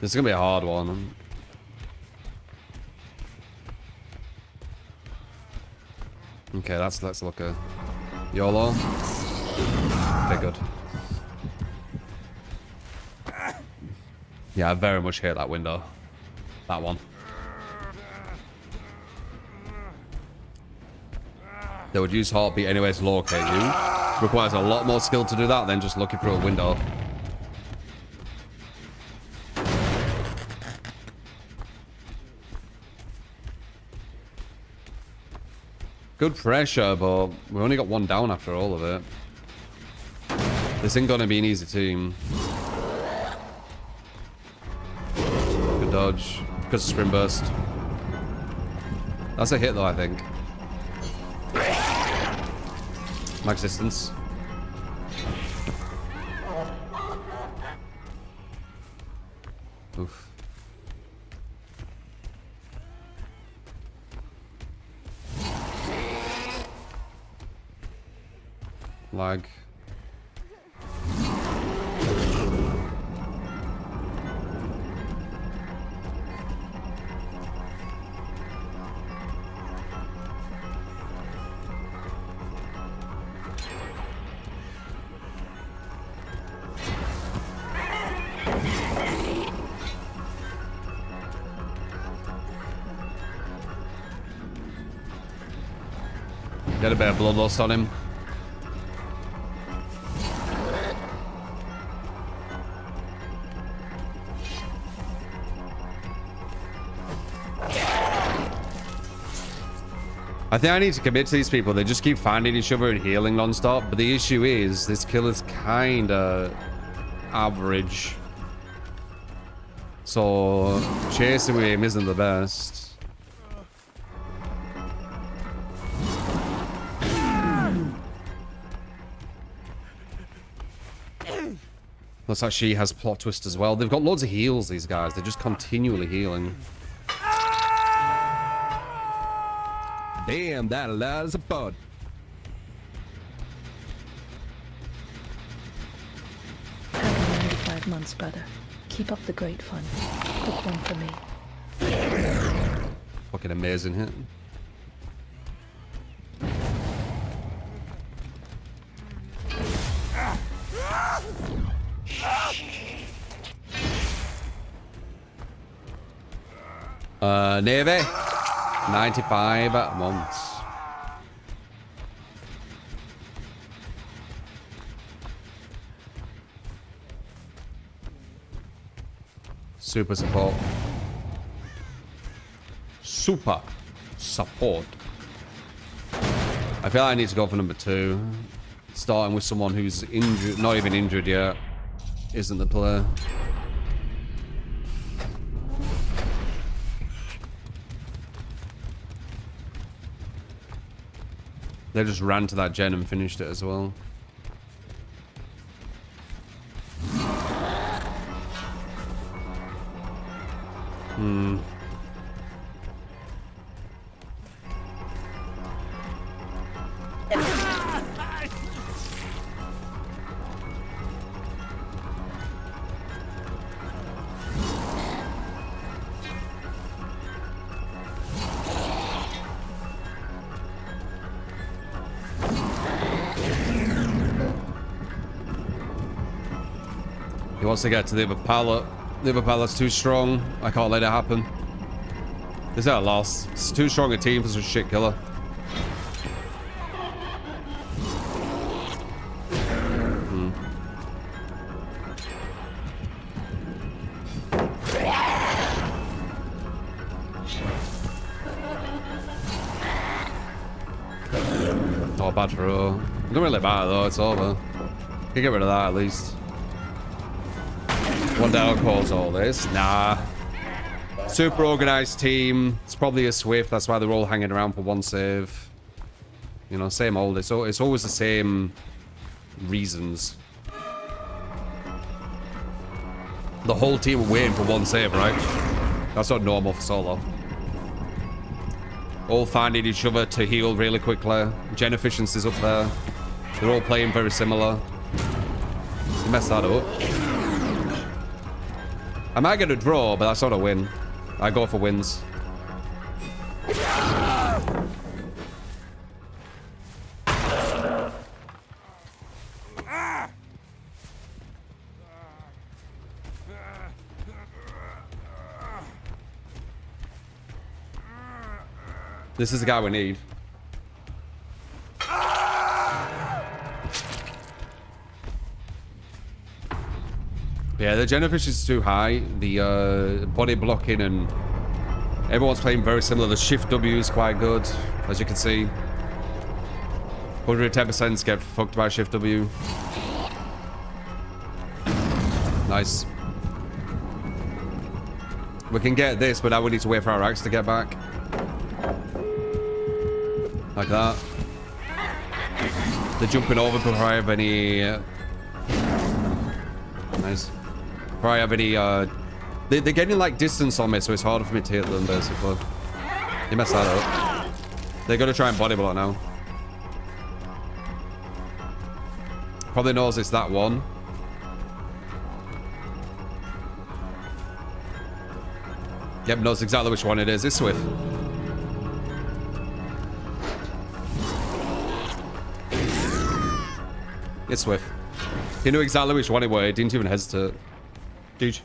This is gonna be a hard one. Okay, let's look at YOLO. Okay, good. Yeah, I very much hate that window. That one. They would use heartbeat anyway to locate you. Requires a lot more skill to do that than just looking through a window. Good pressure, but we only got one down after all of it. This ain't gonna be an easy team. Good dodge. Because of sprint burst. That's a hit though, I think. Max distance. Oof. Lag. Get a bit of bloodlust on him. I think I need to commit to these people. They just keep finding each other and healing non-stop. But the issue is, this killer's kinda average. So, chasing with him isn't the best. Looks like she has plot twist as well. They've got loads of heals, these guys. They're just continually healing. Damn, that allows a pod. Happy 95 months, brother. Keep up the great fun. Book one for me. Fucking amazing hit. Navy. 95 months. Super support. Super support. I feel like I need to go for number 2. Starting with someone who's injured, not even injured yet, isn't the play. They just ran to that gen and finished it as well. He wants to get to the other pallet. The other pallet's too strong. I can't let it happen. This is a loss. It's too strong a team for such a shit killer. Not bad for her. It don't really matter though, it's over. Can get rid of that at least. One down calls all this. Nah. Super organized team. It's probably a Swift. That's why they're all hanging around for one save. You know, same old. It's always the same reasons. The whole team are waiting for one save, right? That's not normal for solo. All finding each other to heal really quickly. Gen efficiency's up there. They're all playing very similar. You messed that up. I might get a draw, but that's not a win. I go for wins. This is the guy we need. Yeah, the gen efficiency is too high. The body blocking and everyone's playing very similar. The shift W is quite good, as you can see. 110% get fucked by shift W. Nice. We can get this, but now we need to wait for our axe to get back. Like that. They're jumping over before I have any... nice. Before I have any... They're getting like distance on me, so it's harder for me to hit them, basically. You messed that up. They're gonna try and body block now. Probably knows it's that one. Yep, knows exactly which one it is. It's Swift. It's Swift. He knew exactly which one it was. He didn't even hesitate. Dude.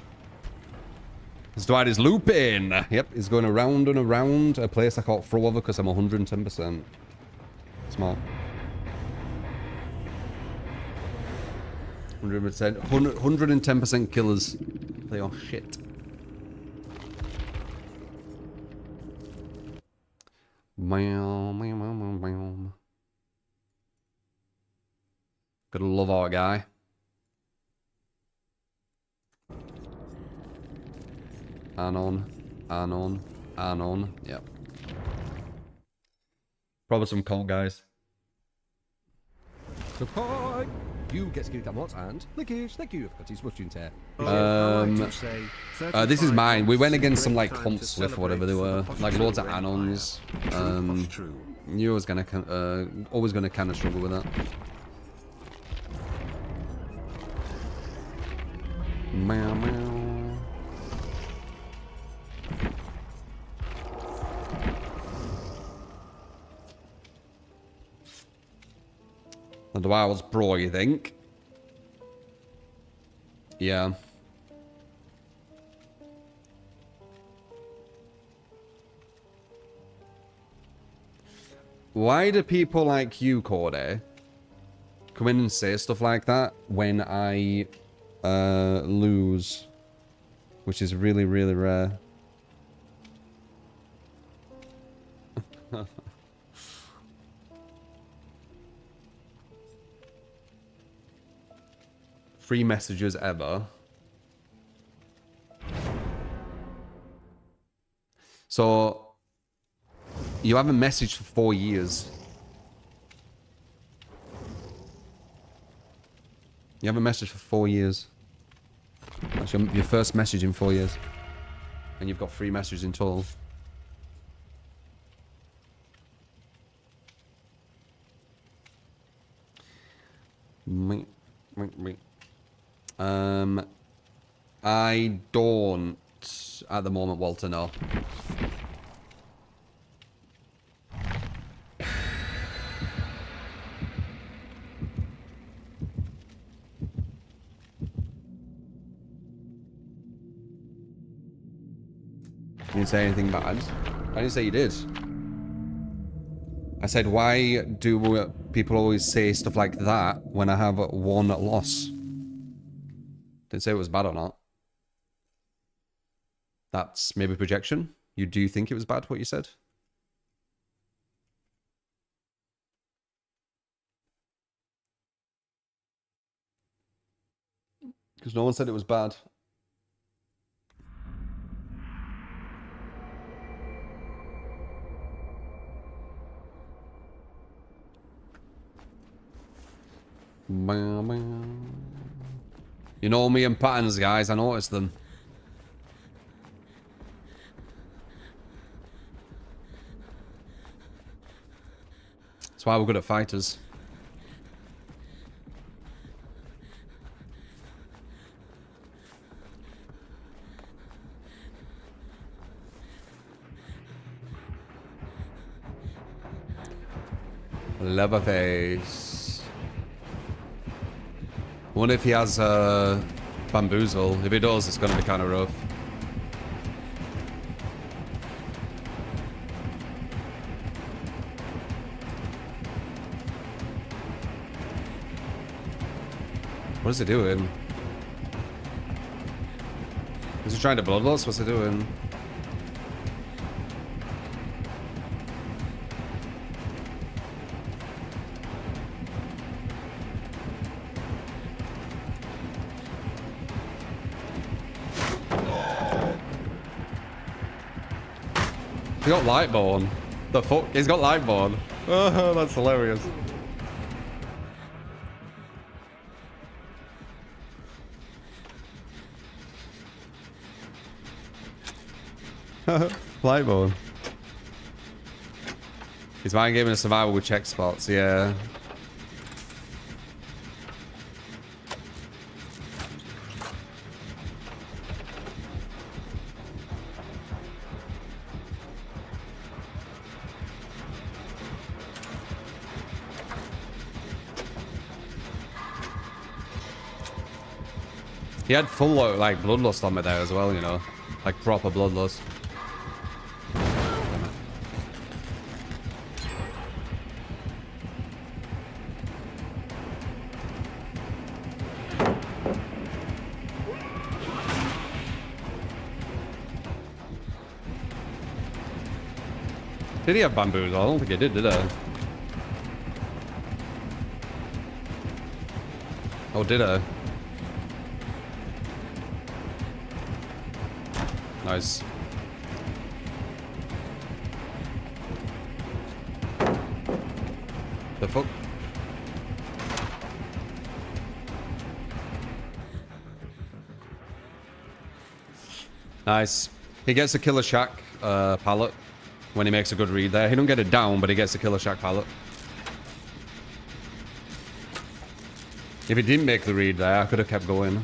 This Dwight is looping. Yep, he's going around and around a place I can't throw over because I'm 110%. Smart. 100%. 110% killers. They are shit. Gotta love our guy. Anon. Yep. Probably some cold guys. Support! You get skilled at what and Lickish, thank you for cutting switching tear. This is mine. We went against some like comp Swift or whatever they were. Like loads of Anons. Knew I was gonna always gonna kinda struggle with that. Meow meow. And I was pro, you think? Yeah. Why do people like you, Corday, come in and say stuff like that when I lose? Which is really, really rare. Free messages ever. So, you haven't messaged for 4 years. You haven't messaged for 4 years. That's your first message in 4 years. And you've got 3 messages in total. I don't at the moment, Walter, no. You didn't say anything bad. I didn't say you did. I said, why do people always say stuff like that when I have 1 loss? Didn't say it was bad or not. That's maybe projection. You do think it was bad, what you said? Because no one said it was bad. You know me and patterns, guys. I noticed them. That's why we're good at fighters. Leatherface. I wonder if he has bamboozle. If he does, it's going to be kind of rough. What is he doing? Is he trying to bloodlust? What's he doing? He got Lightborn. The fuck? He's got Lightborn. Oh, that's hilarious. Lightborn. He's mind gaming a survival with check spots, yeah. He had full like bloodlust on me there as well, you know, like proper bloodlust. Did he have bamboos? I don't think he did he? Oh, did I? Nice. The fuck? Nice. He gets a Killer Shack pallet when he makes a good read there. He don't get it down, but he gets a Killer Shack pallet. If he didn't make the read there, I could have kept going.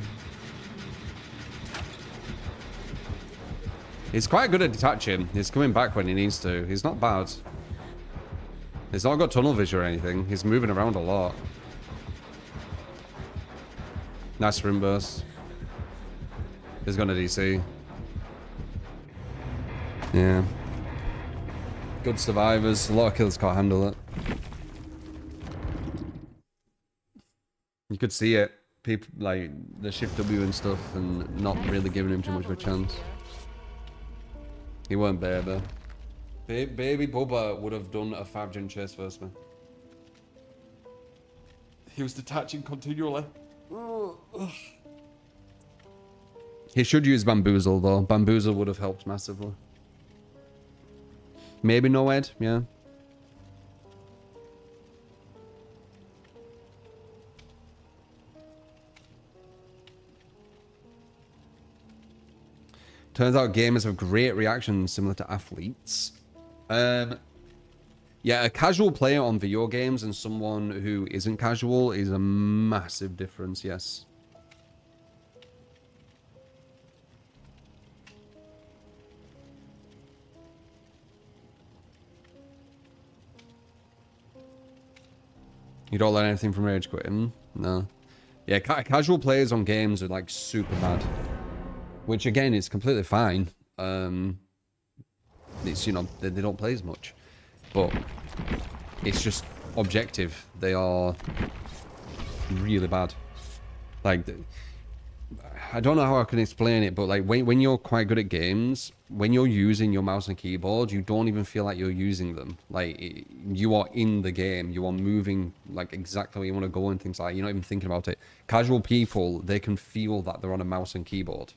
He's quite good at detaching. He's coming back when he needs to. He's not bad. He's not got tunnel vision or anything. He's moving around a lot. Nice rim burst. He's gonna DC. Yeah. Good survivors. A lot of killers can't handle it. You could see it. People like the shift W and stuff and not really giving him too much of a chance. He weren't baby. Baby Bubba would have done a 5-gen chase first, man. He was detaching continually. He should use Bamboozle, though. Bamboozle would have helped massively. Maybe no Ed, yeah. Turns out gamers have great reactions similar to athletes. Yeah, a casual player on video games and someone who isn't casual is a massive difference, yes. You don't learn anything from rage quitting? No. Yeah, casual players on games are like super bad. Which again is completely fine. It's, you know, they don't play as much. But it's just objective. They are really bad. Like, I don't know how I can explain it, but like when you're quite good at games, when you're using your mouse and keyboard, you don't even feel like you're using them. Like, you are in the game. You are moving like exactly where you want to go and things like that. You're not even thinking about it. Casual people, they can feel that they're on a mouse and keyboard.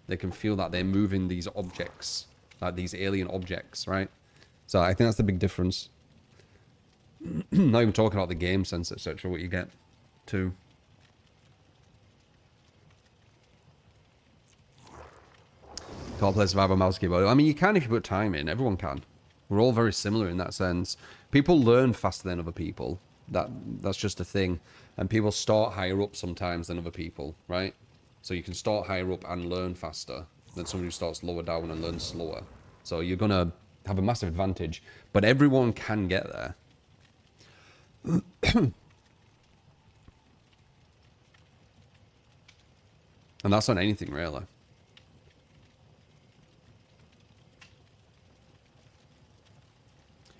They can feel that they're moving these objects, like these alien objects, right? So I think that's the big difference. Not even talking about the game sense, etc. What you get too. Can't play Survivor mouse keyboard. I mean, you can if you put time in. Everyone can. We're all very similar in that sense. People learn faster than other people. That's just a thing. And people start higher up sometimes than other people, right? So you can start higher up and learn faster than somebody who starts lower down and learns slower. So you're going to have a massive advantage. But everyone can get there. And that's on anything, really.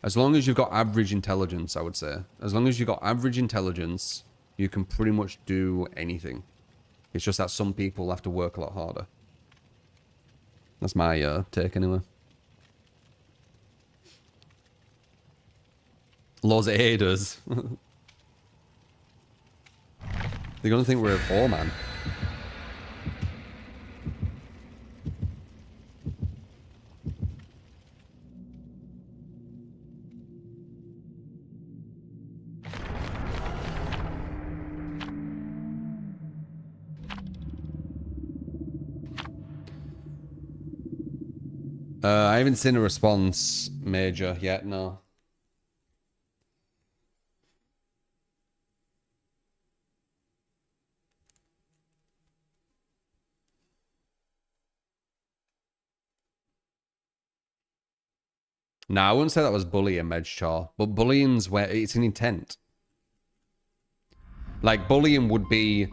As long as you've got average intelligence, I would say. As long as you've got average intelligence, you can pretty much do anything. It's just that some people have to work a lot harder. That's my take, anyway. Loads of haters. They're gonna think we're a 4-man. I haven't seen a response, Major, yet, no. No, I wouldn't say that was bullying, Medchar, but bullying's where it's an intent. Like, bullying would be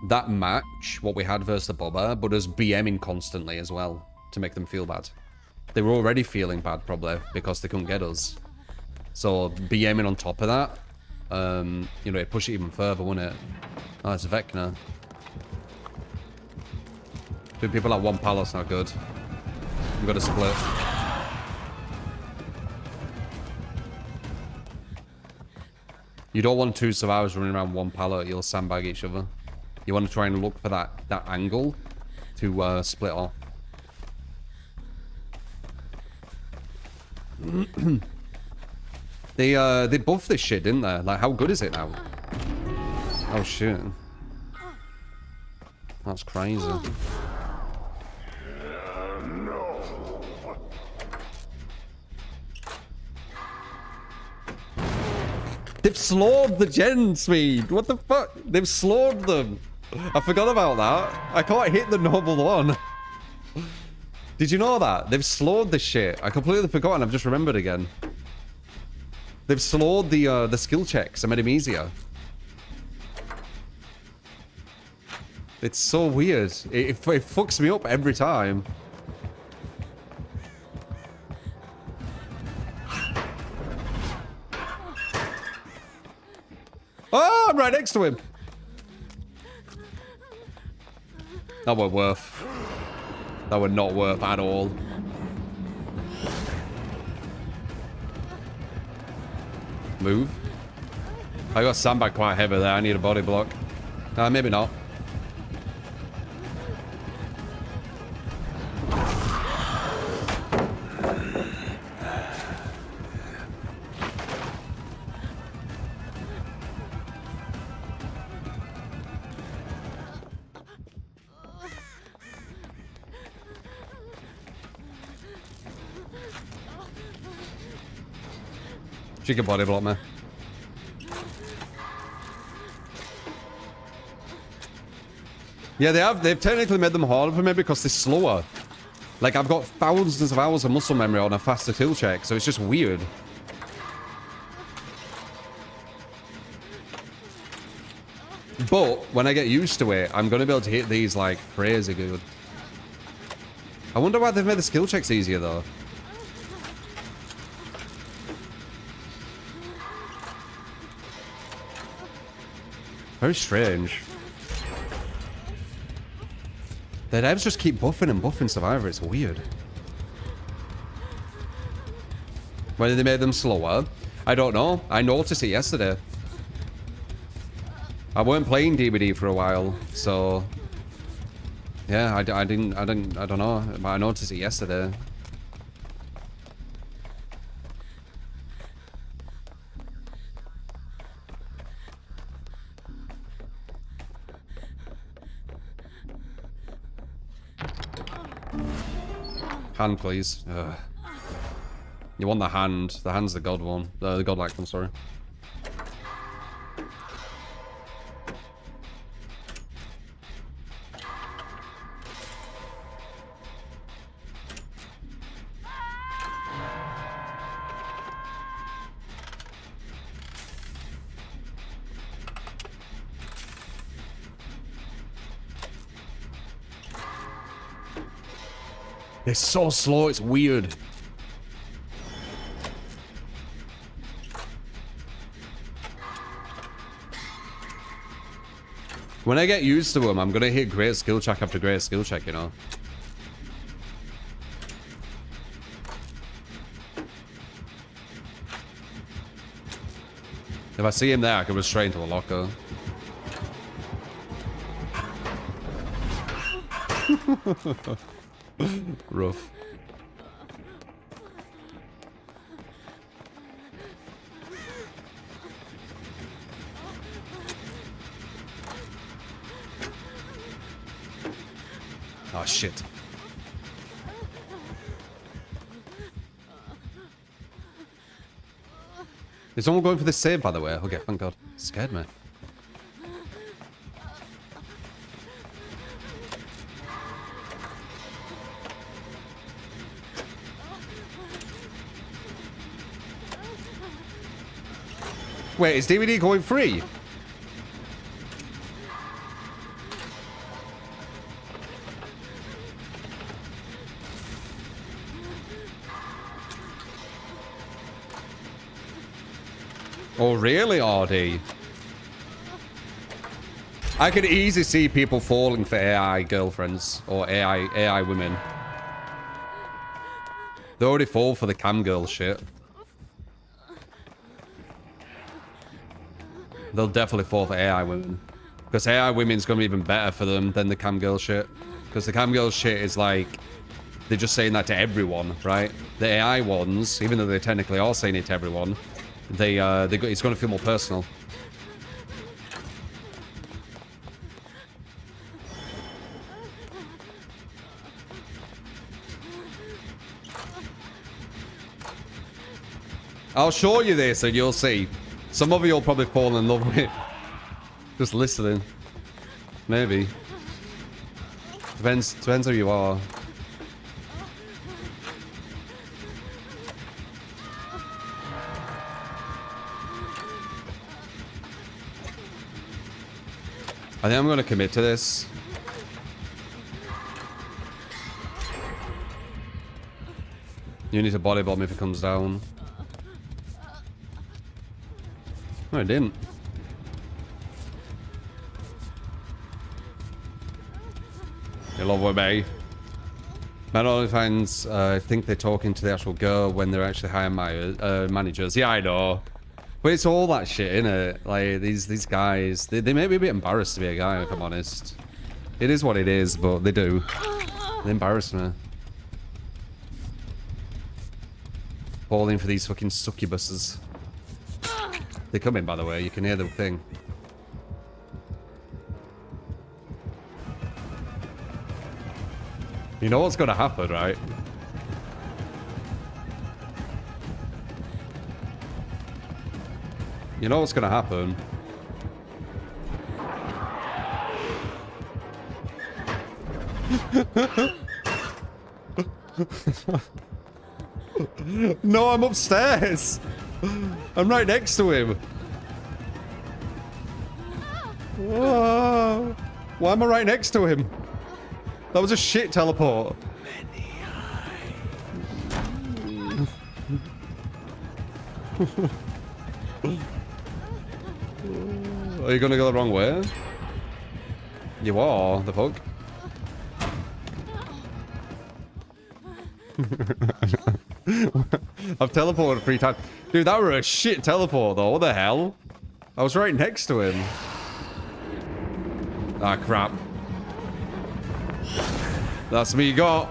that match, what we had versus the Bobber, but us BMing constantly as well to make them feel bad. They were already feeling bad, probably, because they couldn't get us. So, BMing on top of that, you know, it'd push it even further, wouldn't it? Oh, it's a Vecna. Two people at one palace, not good. We've got to split. You don't want two survivors running around one pallet, you'll sandbag each other. You want to try and look for that angle to split off. They buffed this shit, didn't they? Like, how good is it now? Oh shit. That's crazy. They've slowed the gen speed. What the fuck? They've slowed them. I forgot about that. I can't hit the normal one. Did you know that? They've slowed this shit. I completely forgot and I've just remembered again. They've slowed the skill checks and made them easier. It's so weird. It fucks me up every time. Oh, I'm right next to him. That weren't worth. That were not worth at all. Move. I got sandbag quite heavy there. I need a body block. Maybe not. She can body block me. Yeah, they've technically made them harder for me because they're slower. Like, I've got thousands of hours of muscle memory on a faster kill check, so it's just weird. But when I get used to it, I'm going to be able to hit these like crazy good. I wonder why they've made the skill checks easier though. Very strange. The devs just keep buffing and buffing Survivor. It's weird. When did they make them slower? I don't know. I noticed it yesterday. I weren't playing DBD for a while, so yeah, I don't know. But I noticed it yesterday. Hand, please. Ugh. You want the hand. The hand's the god one. The godlike one, sorry. It's so slow, it's weird. When I get used to them, I'm gonna hit great skill check after great skill check, you know? If I see him there, I can go straight into a locker. Rough. Oh shit. Is someone going for this save, by the way? Okay, thank God. It scared me. Wait, is DVD going free? Oh, really, RD? I could easily see people falling for AI girlfriends or AI women. They already fall for the cam girl shit. They'll definitely fall for AI women. Because AI women's gonna be even better for them than the cam girl shit. Because the cam girl shit is like, they're just saying that to everyone, right? The AI ones, even though they technically are saying it to everyone, it's gonna feel more personal. I'll show you this and you'll see. Some of you will probably fall in love with it. Just listening. Maybe. Depends who you are. I think I'm going to commit to this. You need to body bomb if it comes down. No, I didn't. You love with me. Man only finds, I think they're talking to the actual girl when they're actually hiring managers. Yeah, I know. But it's all that shit, innit? Like, these guys, they may be a bit embarrassed to be a guy, if I'm honest. It is what it is, but they do. They embarrass me. Falling for these fucking succubuses. They're coming, by the way. You can hear the thing. You know what's gonna happen, right? You know what's gonna happen? No, I'm upstairs. I'm right next to him. Whoa. Why am I right next to him? That was a shit teleport. Are you gonna go the wrong way? You are, the fuck? I've teleported 3 times. Dude, that were a shit teleport though. What the hell? I was right next to him. Ah, crap. That's me got.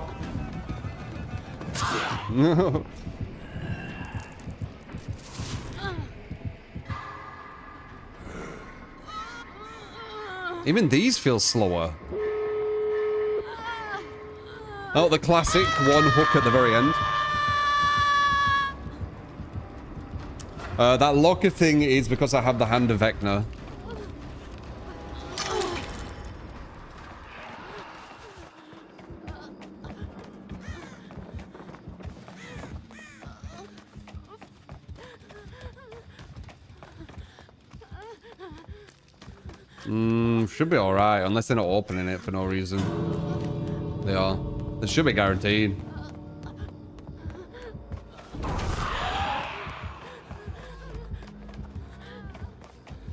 Even these feel slower. Oh, the classic one hook at the very end. That locker thing is because I have the hand of Vecna. Should be alright, unless they're not opening it for no reason. They are. They should be guaranteed.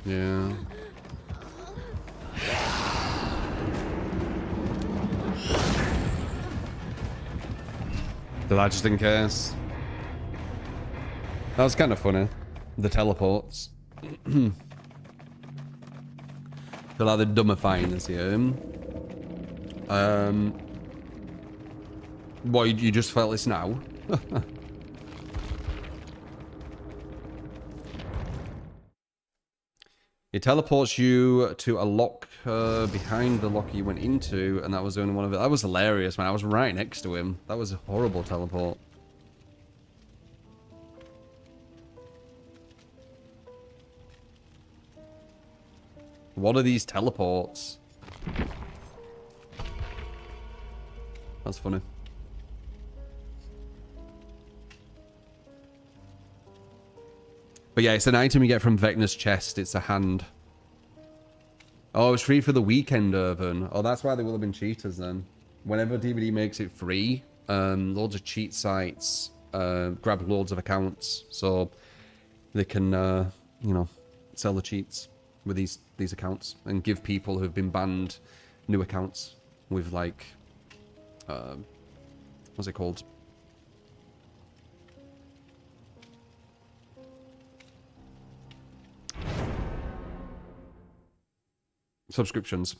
Yeah. Did that just in case? That was kind of funny. The teleports. Feel like they're dumbifying this here. What, you just felt this now? It teleports you to a lock behind the locker you went into, and that was the only one of it. That was hilarious, man. I was right next to him. That was a horrible teleport. What are these teleports? That's funny. But yeah, it's an item you get from Vecna's chest. It's a hand. Oh, it's free for the weekend, Irvin. Oh, that's why they will have been cheaters then. Whenever DVD makes it free, loads of cheat sites grab loads of accounts, so they can, you know, sell the cheats with these accounts and give people who've been banned new accounts with like, what's it called? Subscriptions.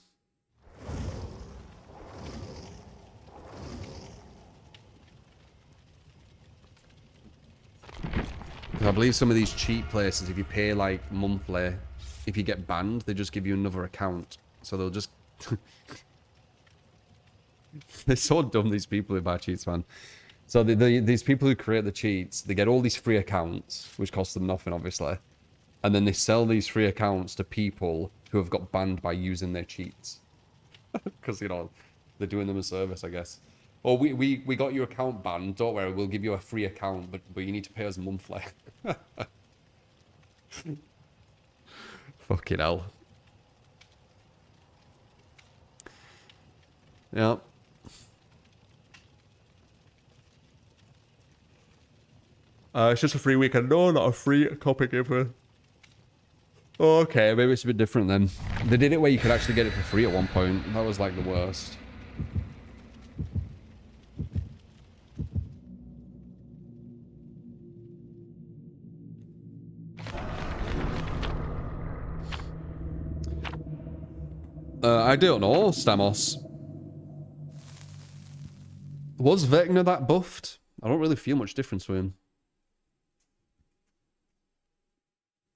I believe some of these cheat places, if you pay like monthly, if you get banned, they just give you another account. So they'll just... They're so dumb, these people who buy cheats, man. So these people who create the cheats, they get all these free accounts, which cost them nothing, obviously. And then they sell these free accounts to people who have got banned by using their cheats. Because, you know, they're doing them a service, I guess. Or we got your account banned, don't worry, we'll give you a free account, but you need to pay us monthly. Fucking hell. Yeah. It's just a free weekend. No, not a free copy giver. Oh, okay, maybe it's a bit different then. They did it where you could actually get it for free at one point. That was like the worst. I don't know, Stamos. Was Vecna that buffed? I don't really feel much difference with him.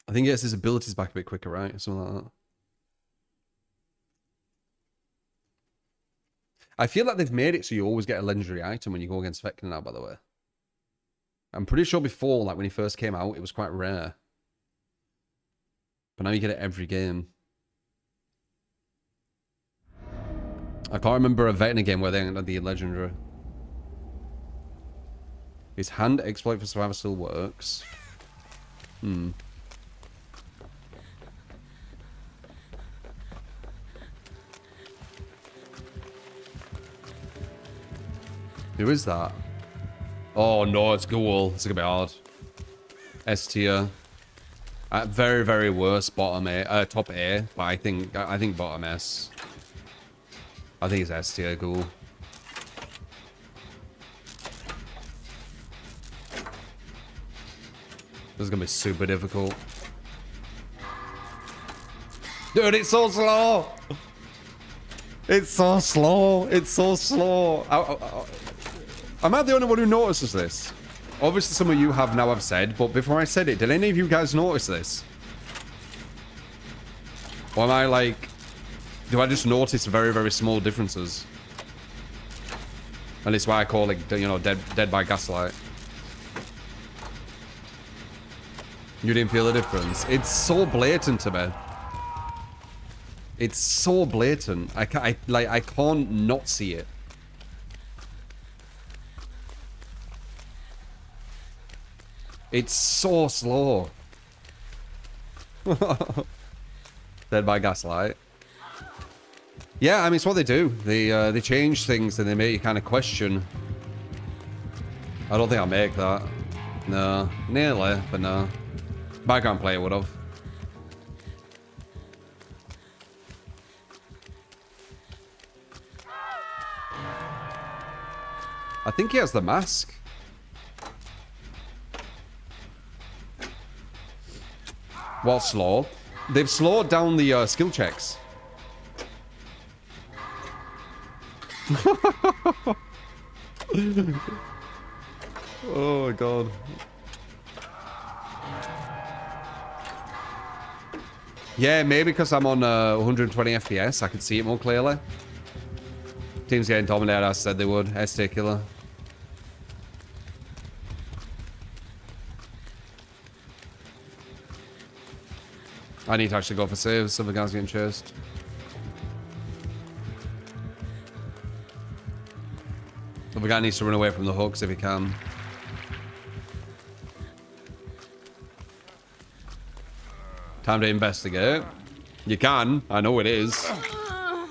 I think he gets his abilities back a bit quicker, right? Something like that. I feel like they've made it so you always get a legendary item when you go against Vecna now, by the way. I'm pretty sure before, like when he first came out, it was quite rare. But now you get it every game. I can't remember a Vecna game where they had the legendary. His hand exploit for survivor still works. Hmm. Who is that? Oh no, it's Ghoul. It's gonna be hard. S tier. At very, very worst, bottom A, top A, but I think bottom S. I think it's S tier Ghoul. This is gonna be super difficult. Dude, it's so slow! It's so slow! It's so slow! Am I the only one who notices this? Obviously some of you have said, but before I said it, did any of you guys notice this? Or am I like... Do I just notice very, very small differences? And it's why I call it, you know, dead by gaslight. You didn't feel the difference? It's so blatant to me. It's so blatant. I can't not see it. It's so slow. Dead by gaslight. Yeah, I mean, it's what they do. They change things and they make you kind of question. I don't think I'll make that. No. Nearly, but no. Background player would have. I think he has the mask. While slow. They've slowed down the skill checks. Oh my god. Yeah, maybe because I'm on 120 FPS, I can see it more clearly. Team's getting dominated, I said they would. S-tier killer. I need to actually go for saves, so the guy's getting chased. The guy needs to run away from the hooks if he can. Time to investigate. You can. I know it is. I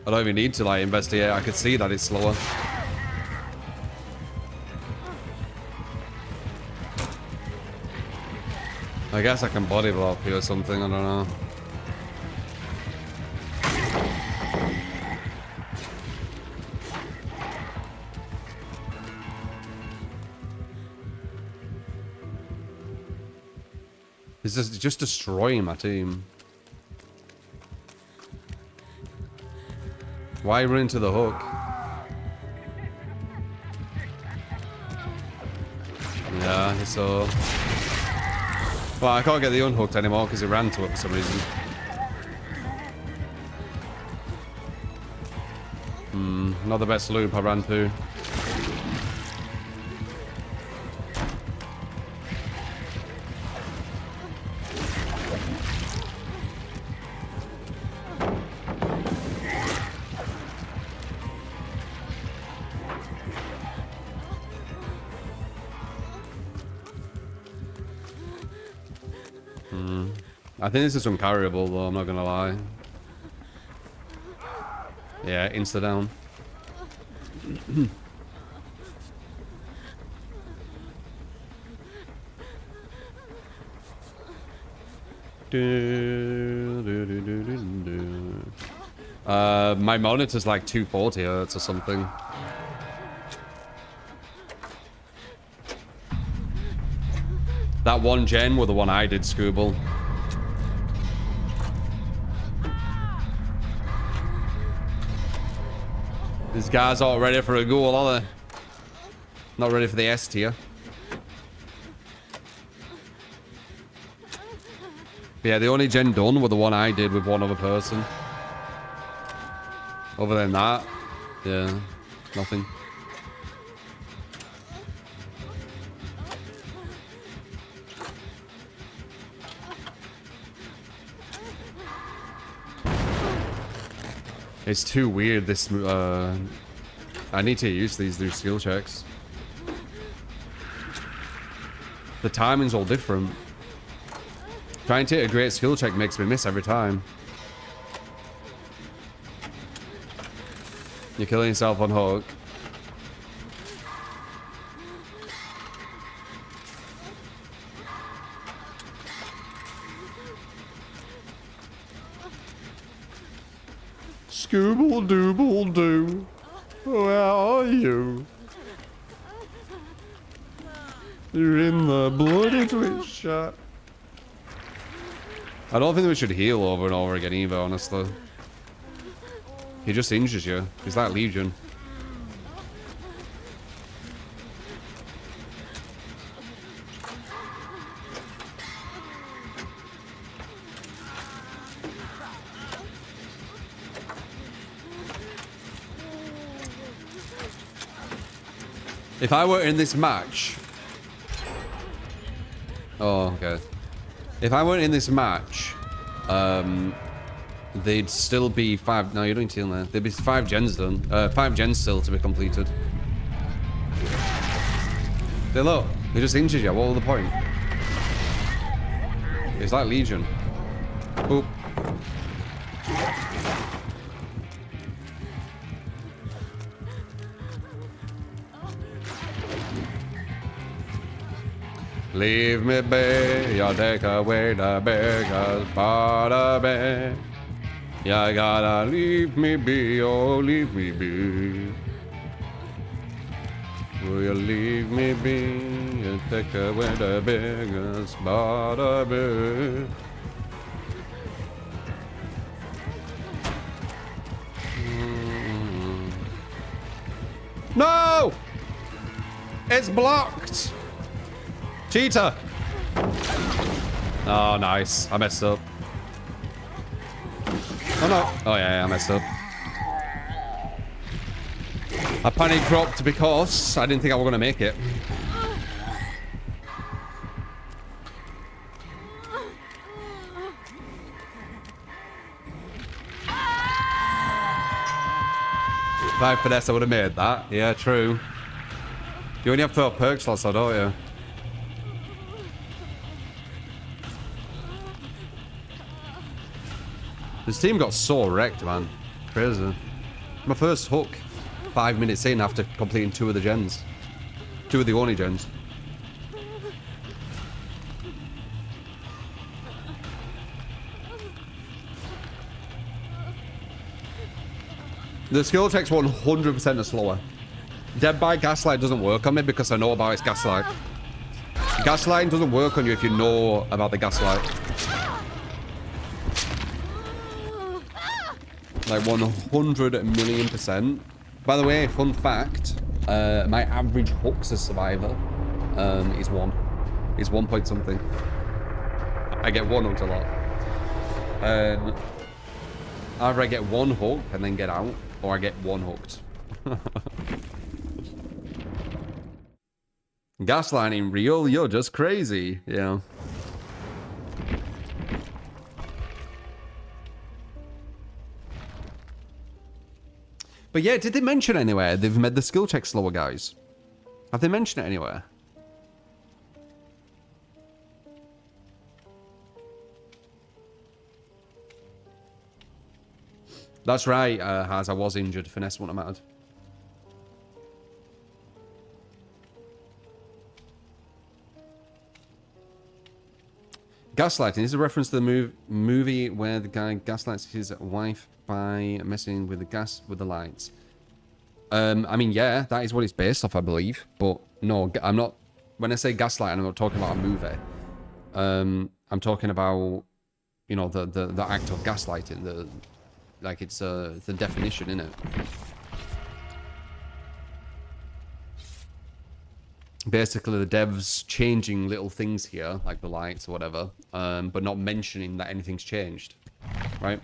don't even need to like investigate. I can see that it's slower. I guess I can body block you or something. I don't know. He's just destroying my team. Why run into the hook? Yeah, so... Well, I can't get the unhooked anymore because he ran to it for some reason. Not the best loop I ran to. I think this is uncarryable though, I'm not gonna lie. Yeah, insta down. My monitor's like 240 Hz or something. That one gen was the one I did, Scooble. These guys aren't ready for a goal, are they? Not ready for the S tier. But yeah, the only gen done was the one I did with one other person. Other than that, yeah, nothing. It's too weird, this... I need to use these new skill checks. The timing's all different. Trying to hit a great skill check makes me miss every time. You're killing yourself on hook. Scooble dooble doo. Where are you? You're in the bloody twitch shot. I don't think we should heal over and over again either, honestly. He just injures you. He's like Legion. If I were in this match... Oh, okay. If I weren't in this match, they'd still be 5... No, you're doing teal there. There'd be 5 gens done. 5 gens still to be completed. They look. They just injured you. What was the point? It's like Legion. Boop. Leave me be, you take away the biggest part of me. You gotta leave me be, oh leave me be. Will you leave me be, you take away the biggest part of me. No! It's blocked! Cheetah! Oh, nice. I messed up. Oh, no. Oh, yeah, I messed up. I panic dropped because I didn't think I was going to make it. If I had finesse, I would have made that. Yeah, true. You only have 12 perk slots, though, don't you? This team got so wrecked, man. Crazy. My first hook, 5 minutes in after completing 2 of the gens. 2 of the only gens. The skill checks 100% are slower. Dead by Gaslight doesn't work on me because I know about its Gaslight. Gaslighting doesn't work on you if you know about the Gaslight. Like 100,000,000%. By the way, fun fact, my average hooks as survivor is 1. It's 1 point something. I get 1 hooked a lot. Either I get 1 hook and then get out, or I get 1 hooked. Gaslighting real, you're just crazy, yeah. But yeah, did they mention anywhere they've made the skill check slower, guys? Have they mentioned it anywhere? That's right, Haz, I was injured. Finesse wouldn't have mattered. Gaslighting is a reference to the movie where the guy gaslights his wife by messing with the lights. I mean, yeah, that is what it's based off, I believe. But no, I'm not. When I say gaslighting, I'm not talking about a movie. I'm talking about, you know, the act of gaslighting. Like it's the definition, in it. Basically, the devs changing little things here, like the lights or whatever, but not mentioning that anything's changed, right?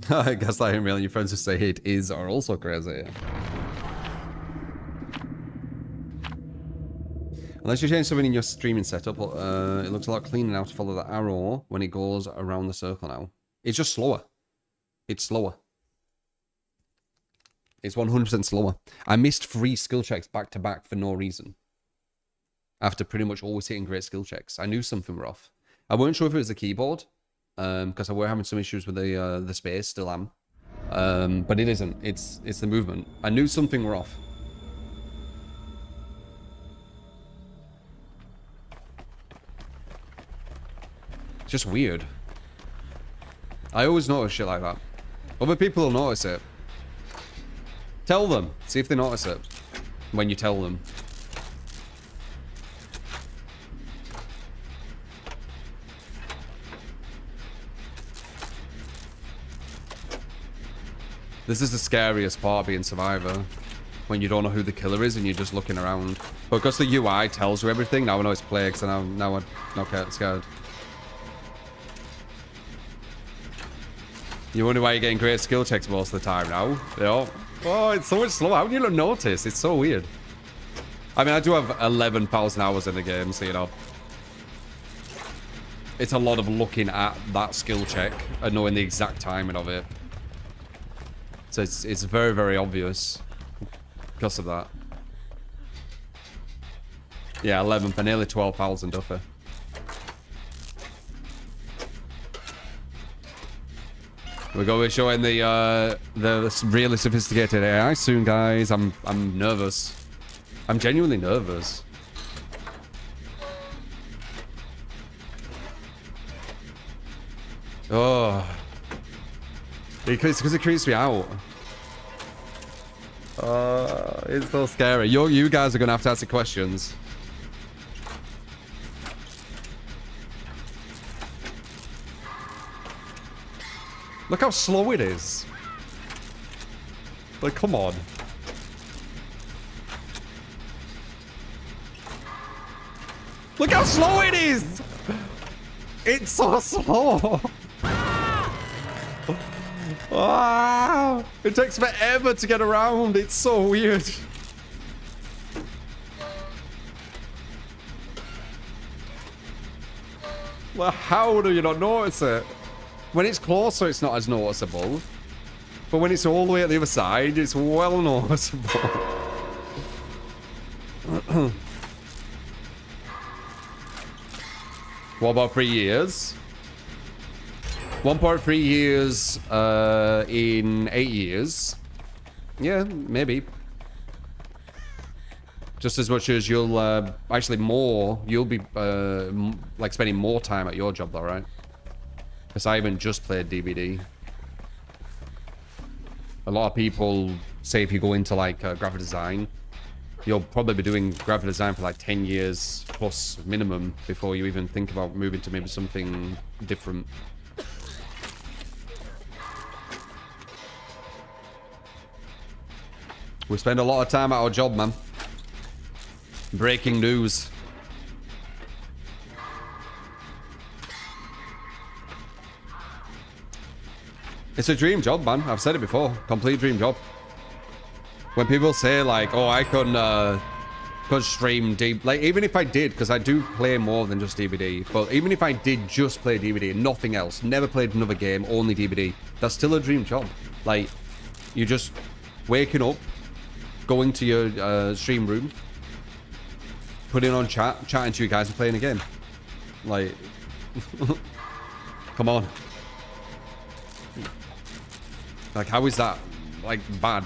Gaslighting really, your friends who say it is are also crazy. Unless you change something in your streaming setup, it looks a lot cleaner now to follow the arrow when it goes around the circle now. It's just slower. It's slower. It's 100% slower. I missed 3 skill checks back to back for no reason. After pretty much always hitting great skill checks. I knew something were off. I weren't sure if it was the keyboard. Because I were having some issues with the space, still am. But it isn't. It's the movement. I knew something were off. It's just weird. I always notice shit like that. Other people will notice it. Tell them. See if they notice it. When you tell them. This is the scariest part being Survivor. When you don't know who the killer is and you're just looking around. But because the UI tells you everything, now I know it's Plague, so now I'm not scared. You wonder why you're getting great skill checks most of the time now. You know? Oh, it's so much slower. How do you not notice? It's so weird. I mean, I do have 11,000 hours in the game, so you know. It's a lot of looking at that skill check and knowing the exact timing of it. So it's very, very obvious because of that. Yeah, 11 for nearly 12,000 Duffy. We're going to be showing the really sophisticated AI soon, guys. I'm nervous. I'm genuinely nervous. Oh. It's because it creeps me out. It's so scary. You guys are going to have to ask the questions. Look how slow it is. Like, come on. Look how slow it is! It's so slow! Ah, it takes forever to get around. It's so weird. Well, how do you not notice it? When it's closer, it's not as noticeable. But when it's all the way at the other side, it's well noticeable. What about 3 years? 1.3 years in 8 years. Yeah, maybe. Just as much as you'll actually more, you'll be like spending more time at your job though, right? Because I haven't just played DVD. A lot of people say if you go into like graphic design, you'll probably be doing graphic design for like 10 years plus minimum before you even think about moving to maybe something different. We spend a lot of time at our job, man. Breaking news. It's a dream job, man. I've said it before. Complete dream job. When people say like, oh, I could stream deep, like even if I did, because I do play more than just DVD, but even if I did just play DVD and nothing else, never played another game, only DVD, that's still a dream job. Like, you're just waking up, going to your stream room, putting on chatting to you guys and playing a game. Like, come on. Like, how is that, like, bad?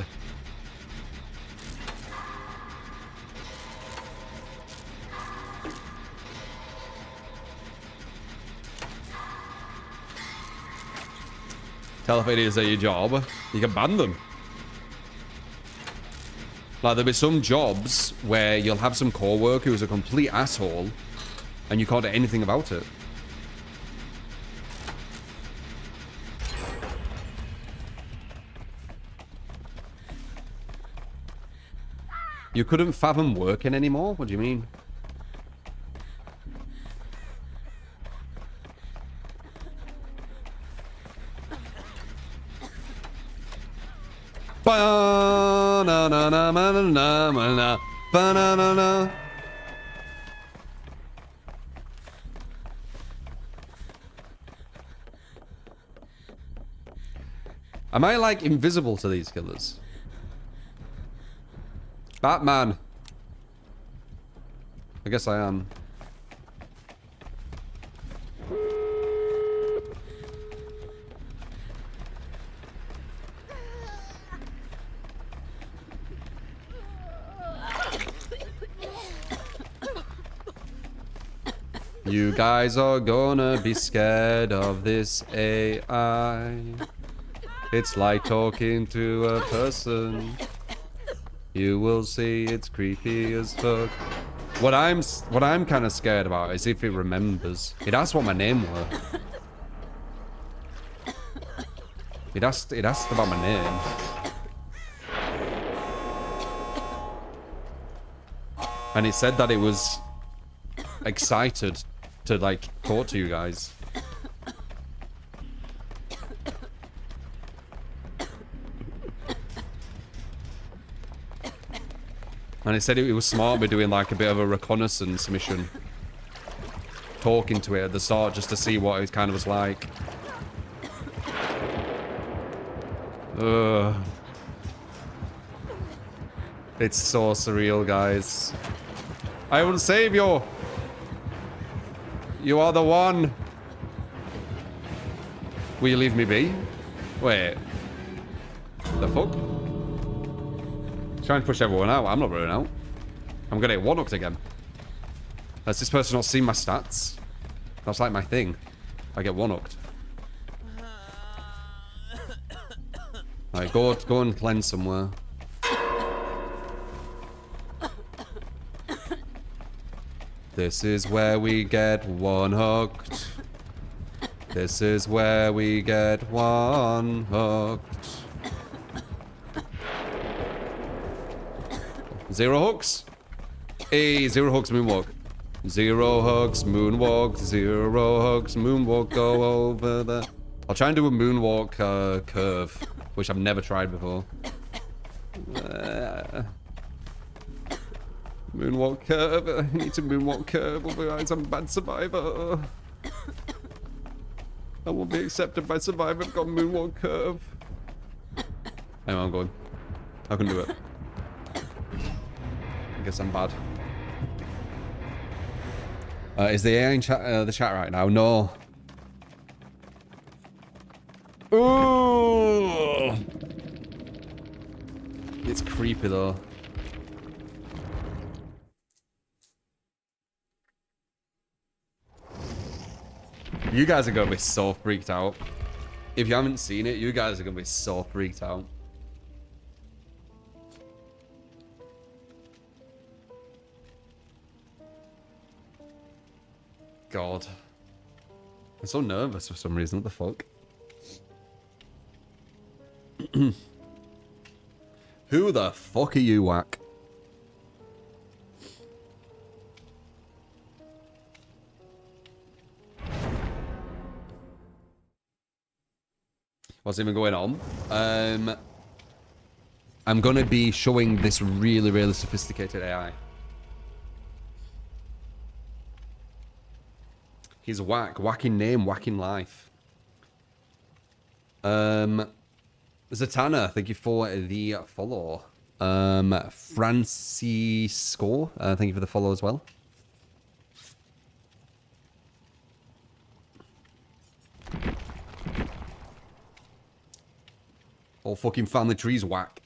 Tell if it is your job, you can ban them. Like, there'll be some jobs where you'll have some co-worker who's a complete asshole, and you can't do anything about it. You couldn't fathom working anymore? What do you mean? Ba-na-na-na-na-na-na-na. Ba-na-na-na. Am I like invisible to these killers? Batman. I guess I am. You guys are gonna be scared of this AI. It's like talking to a person. You will see it's creepy as fuck. What I'm kind of scared about is if it remembers. It asked what my name were. It asked about my name. And it said that it was excited to like talk to you guys. And it said it was smart by doing like a bit of a reconnaissance mission. Talking to it at the start just to see what it kind of was like. Ugh. It's so surreal, guys. I will save you. You are the one. Will you leave me be? Wait. The fuck? Trying to push everyone out. I'm not running out. I'm gonna get one-upped again. Has this person not seen my stats? That's like my thing. I get one-upped. Alright, go and cleanse somewhere. This is where we get one-hooked. This is where we get one-hooked. 0 hooks? Hey, 0 hooks, moonwalk. 0 hooks, moonwalk. 0 hooks, moonwalk. Go over there. I'll try and do a moonwalk curve, which I've never tried before. Moonwalk curve. I need to moonwalk curve, otherwise I'm a bad survivor. I won't be accepted by survivor. I've got moonwalk curve. Anyway, I'm going. I can do it. I guess I'm bad. Is the AI in the chat right now? No. Ooh. It's creepy though. You guys are gonna be so freaked out. If you haven't seen it, you guys are gonna be so freaked out. God. I'm so nervous for some reason. What the fuck? Who the fuck are you, Whack? What's even going on? I'm gonna be showing this really, really sophisticated AI. He's Whack. Whacking name, whacking life. Zatanna, thank you for the follow. Francisco, thank you for the follow as well. All fucking family trees whack.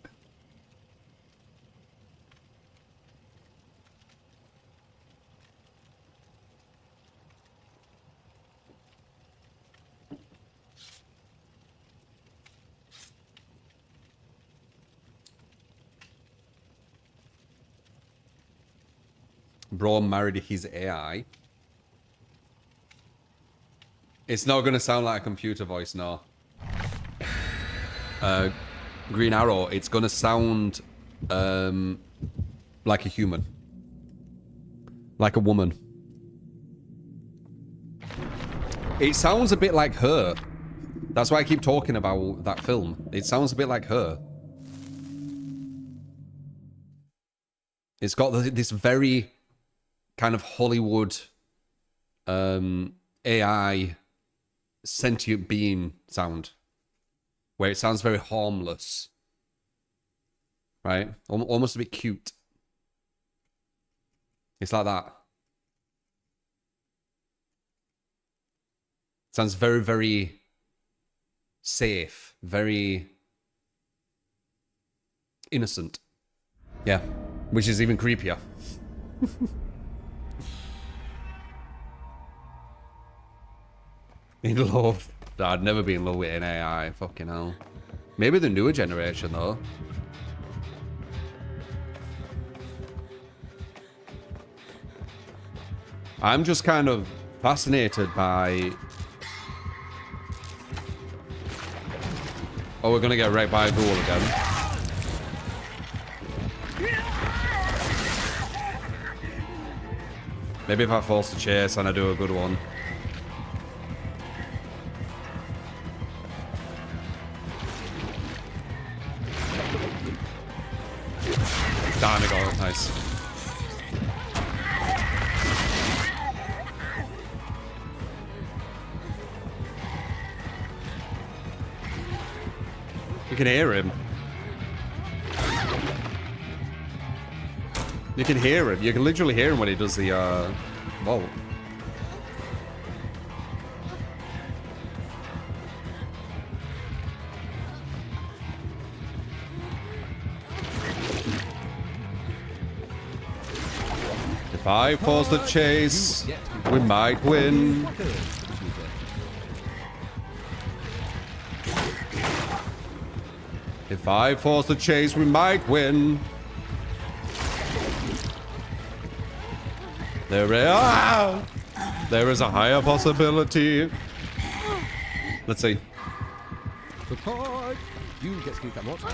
Bro married his AI. It's not going to sound like a computer voice, no. Green Arrow, it's going to sound like a human. Like a woman. It sounds a bit like her. That's why I keep talking about that film. It sounds a bit like her. It's got this very kind of Hollywood AI sentient being sound. where it sounds very harmless. Right? Almost a bit cute. It's like that. Sounds very, very safe. Very innocent. Yeah. Which is even creepier. In love. I'd never be in love with an AI. Fucking hell. Maybe the newer generation, though. I'm just kind of fascinated by... Oh, we're gonna get wrecked by a ghoul again. Maybe if I force the chase and I do a good one. Damn, it got it. Nice. You can hear him. You can hear him. You can literally hear him when he does the, vault. If I force the chase, we might win. If I force the chase, we might win. There is a higher possibility. Let's see. Goodbye. You get to keep that watch and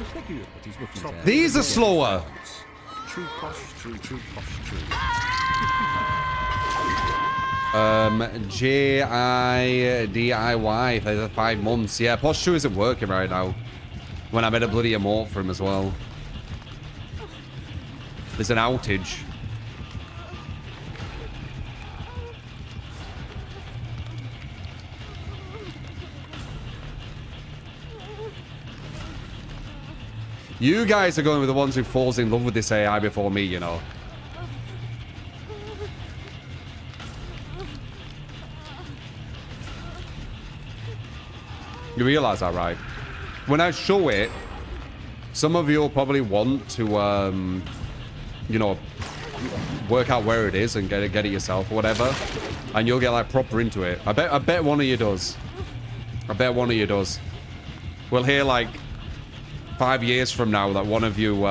thank you. It is looking there. These are slower. True posh, true posh, true. JIDIY for 5 months. Yeah, Posh 2 isn't working right now. When I made a bloody emote for him as well. There's an outage. You guys are going with the ones who falls in love with this AI before me, you know. You realize that, right? When I show it, some of you will probably want to, you know, work out where it is and get it yourself or whatever, and you'll get like proper into it. I bet one of you does. I bet one of you does. We'll hear like 5 years from now that one of you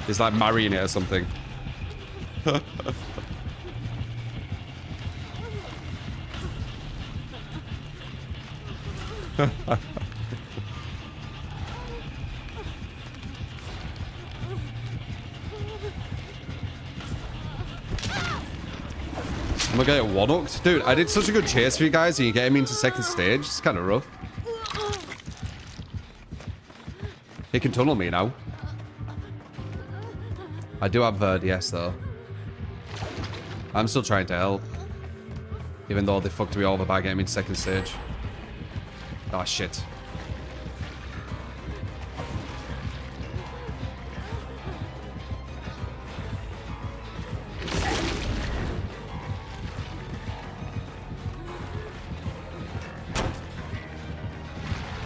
is like marrying it or something. I'm gonna get one-hooked. Dude, I did such a good chase for you guys and you get him into second stage. It's kind of rough. He can tunnel me now. I do have DS though. I'm still trying to help. Even though they fucked me over by getting me into second stage. Oh shit.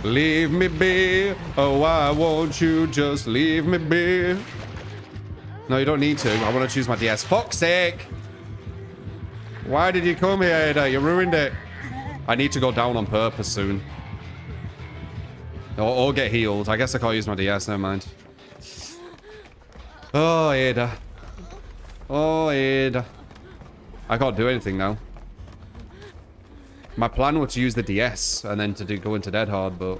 Leave me be. Oh, why won't you just leave me be? No, you don't need to. I want to choose my DS. Fuck's sake. Why did you come here, Ada? You ruined it. I need to go down on purpose soon. Or get healed. I guess I can't use my DS. Never mind. Oh, Ada. Oh, Ada. I can't do anything now. My plan was to use the DS and then to go into Dead Hard, but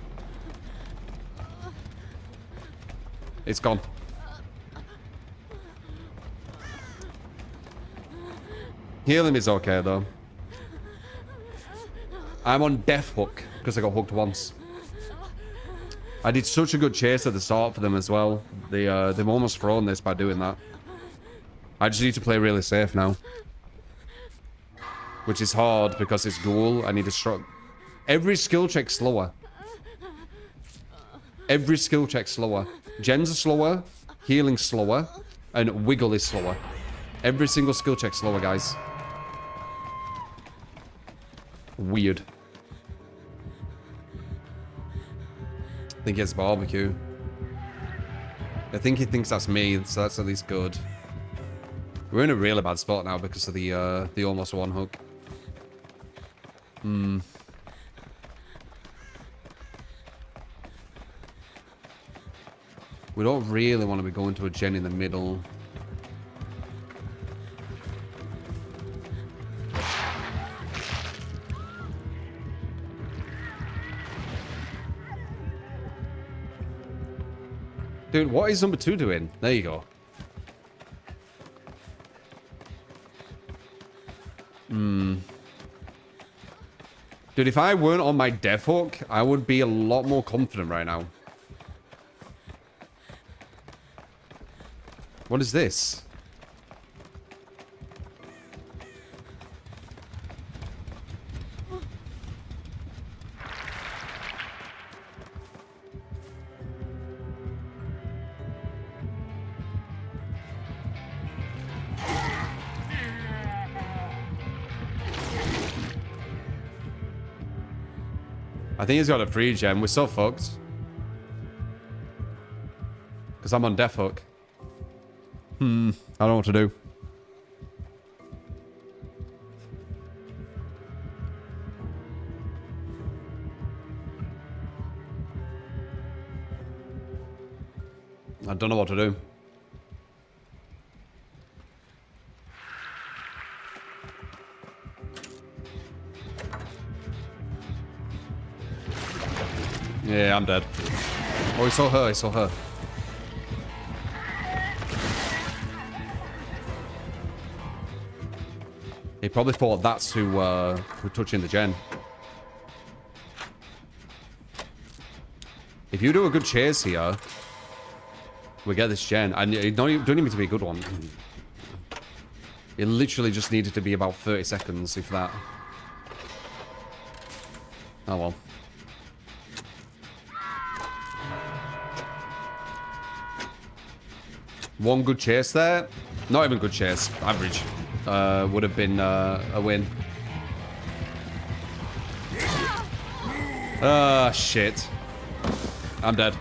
it's gone. Healing is okay though. I'm on Death Hook because I got hooked once. I did such a good chase at the start for them as well. They've almost thrown this by doing that. I just need to play really safe now. Which is hard because it's ghoul. I need to struggle. Every skill check slower. Every skill check slower. Gens are slower, healing slower, and wiggle is slower. Every single skill check slower, guys. Weird. I think it's barbecue. I think he thinks that's me, so that's at least good. We're in a really bad spot now because of the almost one hook. We don't really want to be going to a gen in the middle. Dude, what is number 2 doing? There you go. Dude, if I weren't on my death hook, I would be a lot more confident right now. What is this? I think he's got a free gem. We're so fucked. Because I'm on death hook. I don't know what to do. I don't know what to do. Yeah, I'm dead. Oh, he saw her. He saw her. He probably thought that's who touching the gen. If you do a good chase here, we get this gen. And it don't even need to be a good one. It literally just needed to be about 30 seconds, if that. Oh well. One good chase there. Not even good chase. Average. Would have been a win. Ah, shit. I'm dead.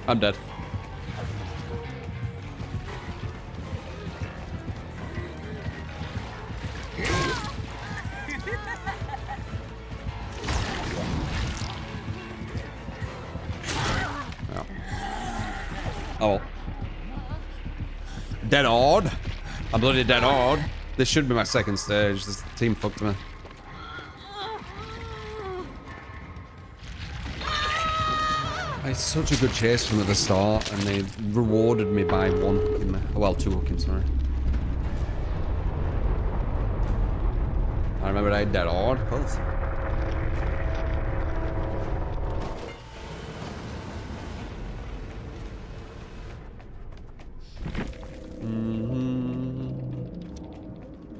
I'm dead. Oh. Dead odd. I'm bloody dead odd. This should be my second stage. This team fucked me. I had such a good chase from at the start, and they rewarded me by one hooking me. Well, two hooking, sorry. I remember I had dead odd. Close.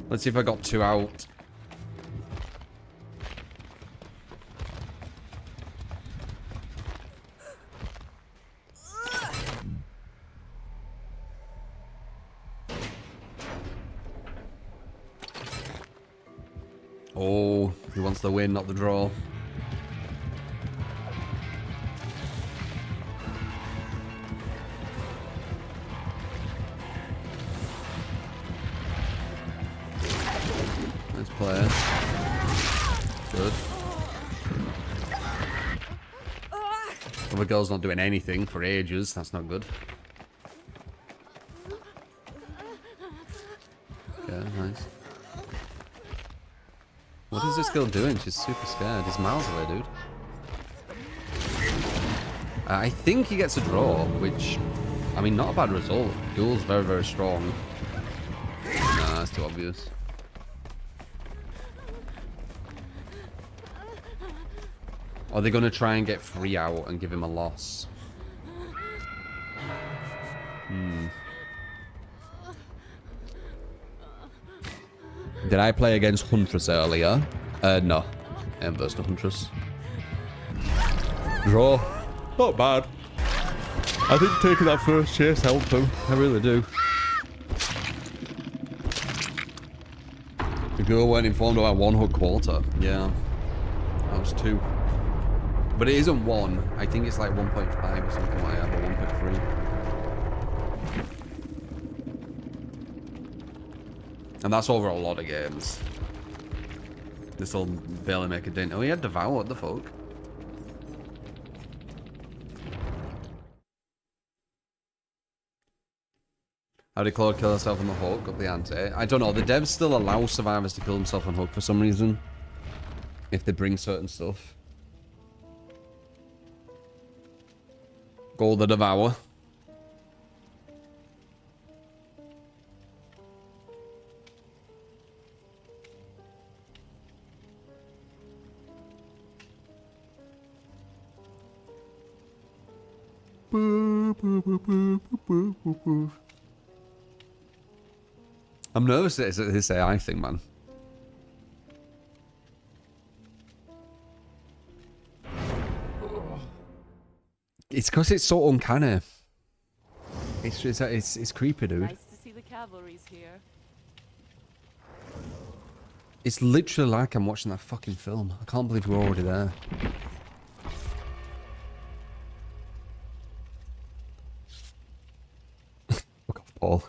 Let's see if I got 2 out. Oh, he wants the win, not the draw. Nice play. Good. Other girl's not doing anything for ages. That's not good. Yeah, nice. What is this girl doing? She's super scared. He's miles away, dude. I think he gets a draw, which, I mean, not a bad result. Ghoul's very, very strong. Nah, that's too obvious. Are they going to try and get 3 out and give him a loss? Did I play against Huntress earlier? No. Versus the Huntress. Draw. Not bad. I think taking that first chase helped him. I really do. The girl weren't informed about 1 hook quarter. Yeah. That was 2. But it isn't 1. I think it's like 1.5 or something like that, or 1.3. And that's over a lot of games. This will barely make a dent. Oh, he had Devour, what the fuck? How did Claude kill herself on the hook? Up the ante? I don't know. The devs still allow survivors to kill themselves on hook for some reason. If they bring certain stuff. Gold the Devour. I'm nervous at this AI thing, man. It's because it's so uncanny. It's creepy, dude. Nice to see the cavalry's here. It's literally like I'm watching that fucking film. I can't believe we're already there. Fuck off, Paul.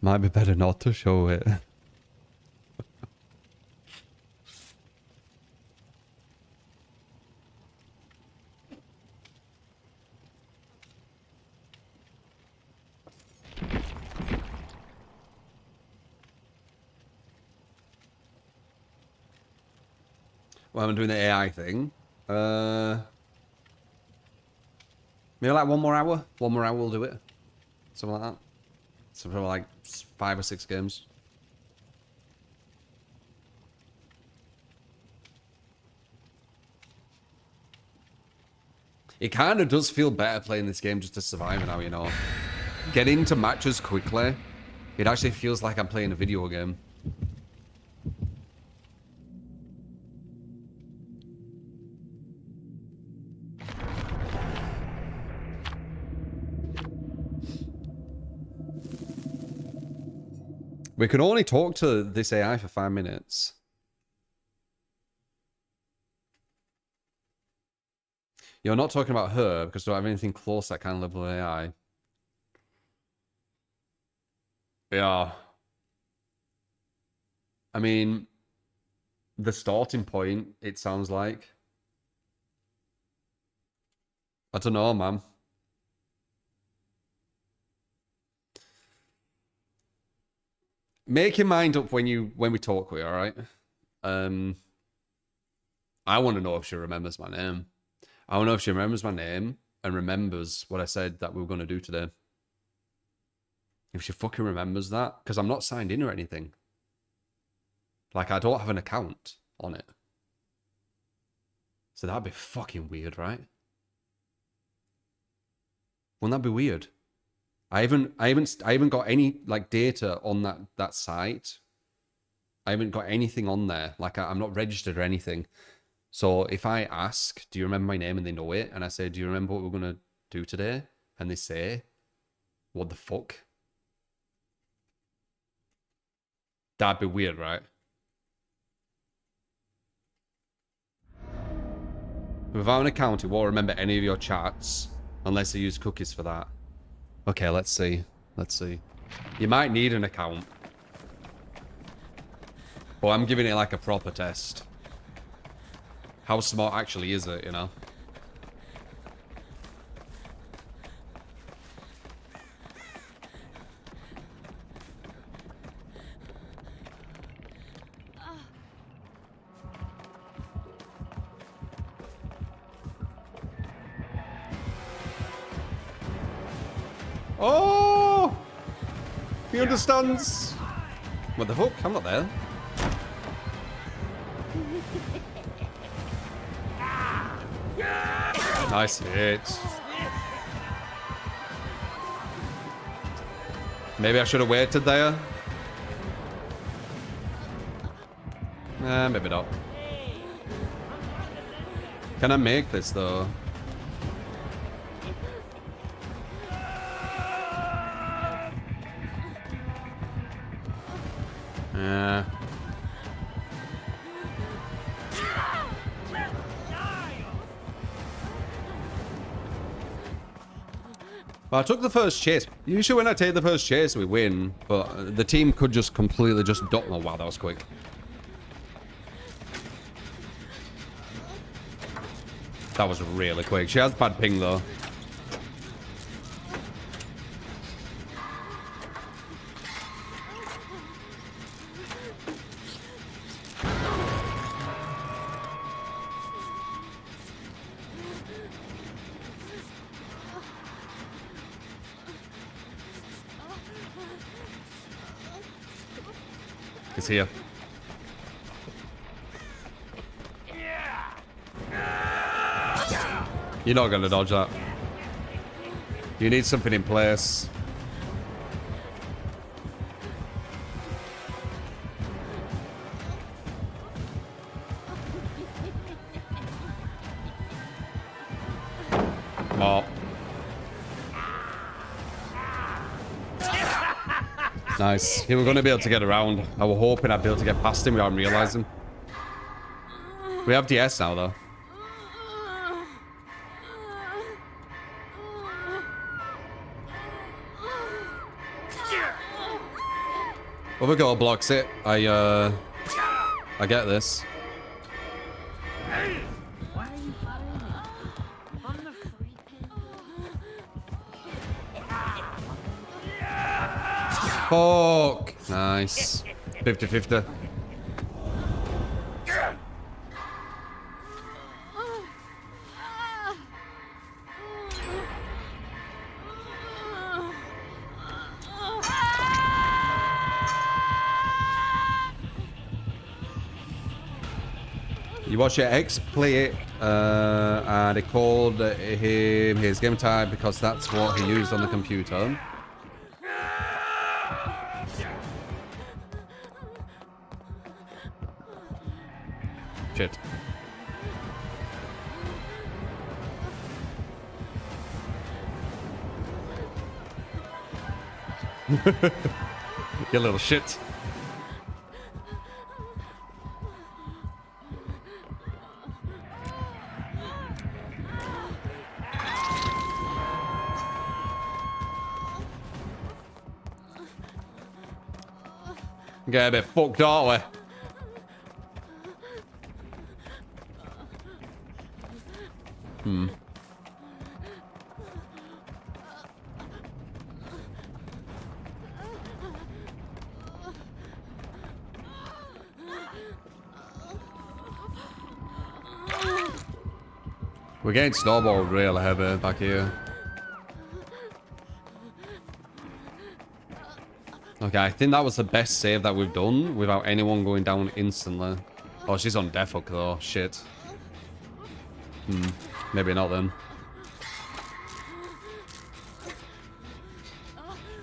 Might be better not to show it. Well, I'm doing the AI thing. Maybe like 1 more hour? 1 more hour will do it. Something like that. So for like 5 or 6 games. It kind of does feel better playing this game just to survive now, you know. Get into matches quickly. It actually feels like I'm playing a video game. We can only talk to this AI for 5 minutes. You're not talking about her because we don't have anything close to that kind of level of AI. Yeah. I mean, the starting point, it sounds like. I don't know, man. Make your mind up when we talk with her, alright? I want to know if she remembers my name. I want to know if she remembers my name and remembers what I said that we were going to do today. If she fucking remembers that. Because I'm not signed in or anything. Like, I don't have an account on it. So that'd be fucking weird, right? Wouldn't that be weird? I haven't got any like data on that site. I haven't got anything on there. Like I'm not registered or anything. So if I ask, do you remember my name, and they know it, and I say, do you remember what we're gonna do today? And they say, what the fuck? That'd be weird, right? Without an account, it won't remember any of your chats unless you use cookies for that. Okay, let's see. Let's see. You might need an account. But I'm giving it like a proper test. How smart actually is it, you know? Oh! He understands. What the fuck? I'm not there. Nice hit. Maybe I should have waited there. Maybe not. Can I make this though? Yeah. Well, I took the first chase. Usually when I take the first chase, we win. But the team could just completely just dot. Oh, wow, that was quick. That was really quick. She has bad ping, though. It's here. You're not gonna dodge that. You need something in place. Mop. Nice. He was going to be able to get around. I was hoping I'd be able to get past him without him realizing. We have DS now, though. Other girl blocks it. I get this. Fuck. Nice. 50-50. You watch your ex play it, and it called him his game type because that's what he used on the computer. Shit. You little shit. Get a bit fucked, aren't we? We're getting snowballed real heavy back here. Okay, I think that was the best save that we've done without anyone going down instantly. Oh, she's on death hook though. Shit. Maybe not then.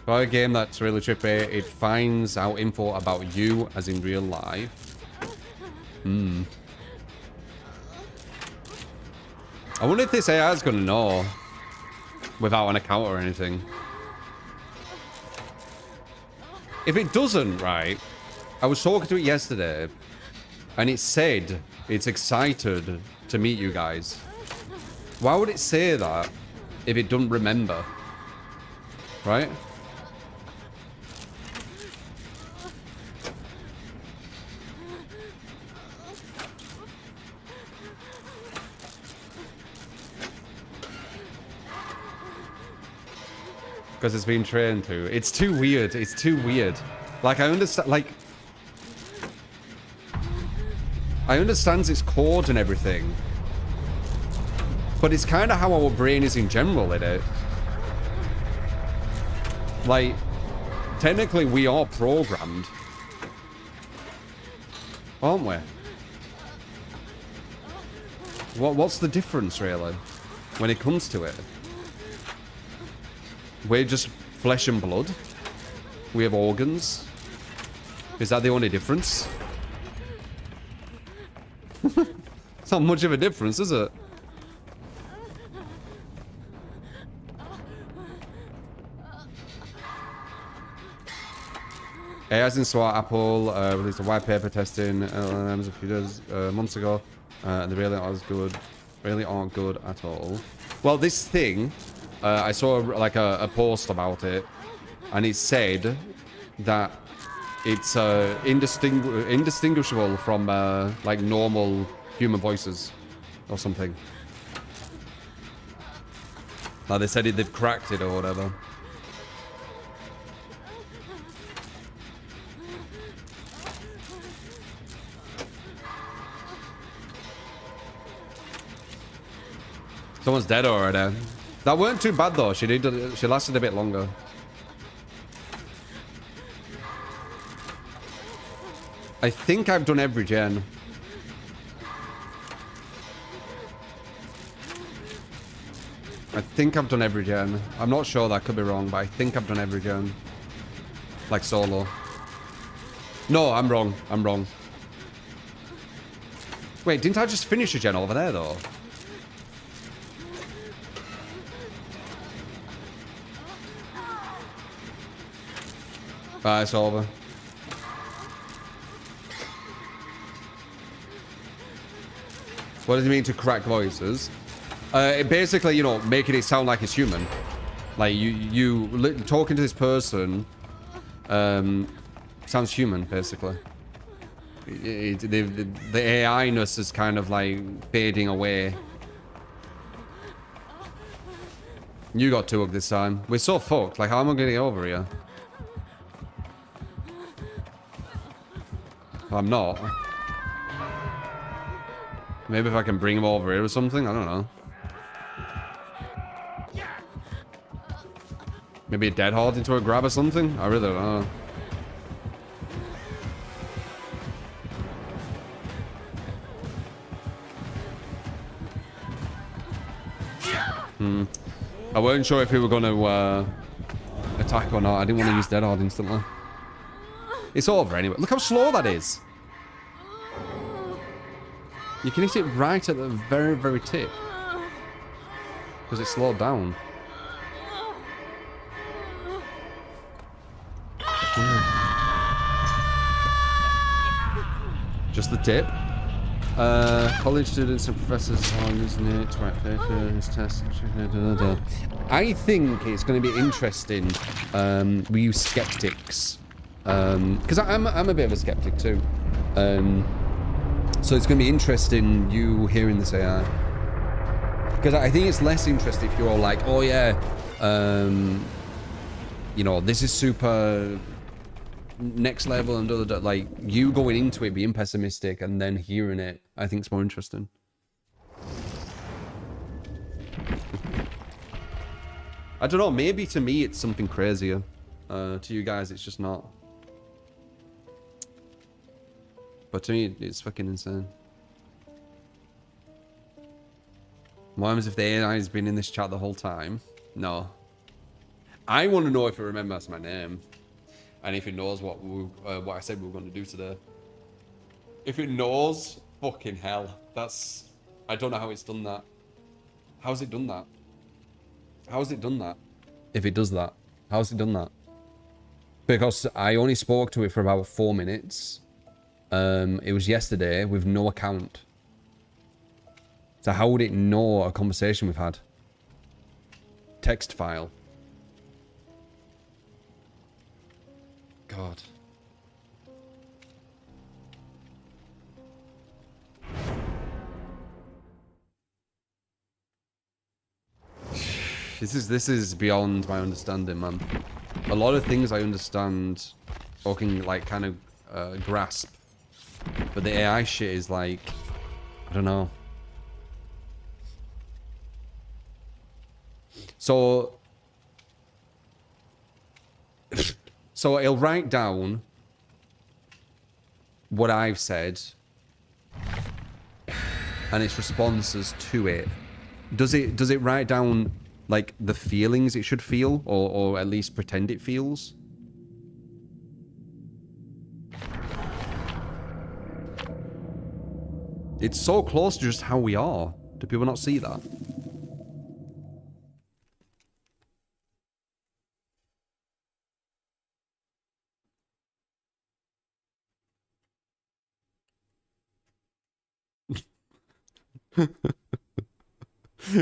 For a game that's really trippy, it finds out info about you as in real life. I wonder if this AI is going to know without an account or anything. If it doesn't, right, I was talking to it yesterday and it said it's excited to meet you guys. Why would it say that if it doesn't remember? Right? Because it's been trained to. It's too weird. It's too weird. Like, I understand, like... I understand its code and everything. But it's kind of how our brain is in general, isn't it? Like, technically we are programmed. Aren't we? What's the difference, really? When it comes to it? We're just flesh and blood. We have organs. Is that the only difference? It's not much of a difference, is it? As in SWAT, Apple released a white paper testing LLMs a few days, months ago, and they really aren't good at all. Well, this thing, I saw like a post about it, and it said that it's indistinguishable from like normal human voices or something. Like they said they've cracked it or whatever. Someone's dead already. That weren't too bad though. She lasted a bit longer. I think I've done every gen. I'm not sure, that could be wrong, but I think I've done every gen. Like solo. No, I'm wrong. Wait, didn't I just finish a gen over there though? It's over. What does it mean to crack voices? Basically, you know, making it sound like it's human. Like talking to this person sounds human, basically. The AI-ness is kind of like fading away. You got 2 of this time. We're so fucked. Like, how am I gonna get over here? I'm not. Maybe if I can bring him over here or something. I don't know. Maybe a dead hard into a grab or something? I really don't know. I wasn't sure if we were going to attack or not. I didn't want to use dead hard instantly. It's over anyway. Look how slow that is. You can hit it right at the very, very tip. Because it's slowed down. Just the tip. College students and professors are using it to write papers, tests. I think it's going to be interesting. We use skeptics. Because I'm a bit of a skeptic too. So it's going to be interesting you hearing this AI. Because I think it's less interesting if you're all like, oh yeah, you know, this is super next level and like you going into it being pessimistic and then hearing it, I think it's more interesting. I don't know, maybe to me it's something crazier. To you guys it's just not. But to me it's fucking insane. What happens if the AI has been in this chat the whole time? No. I want to know if it remembers my name. And if it knows what I said we were going to do today. If it knows, fucking hell. That's... I don't know how it's done that. How's it done that? How's it done that? If it does that. How's it done that? Because I only spoke to it for about 4 minutes. It was yesterday with no account. So how would it know a conversation we've had? Text file. God. This is beyond my understanding, man. A lot of things I understand, or can like kind of grasp, but the AI shit is like, I don't know. So it'll write down what I've said and its responses to it. Does it write down like the feelings it should feel, or at least pretend it feels? It's so close to just how we are. Do people not see that?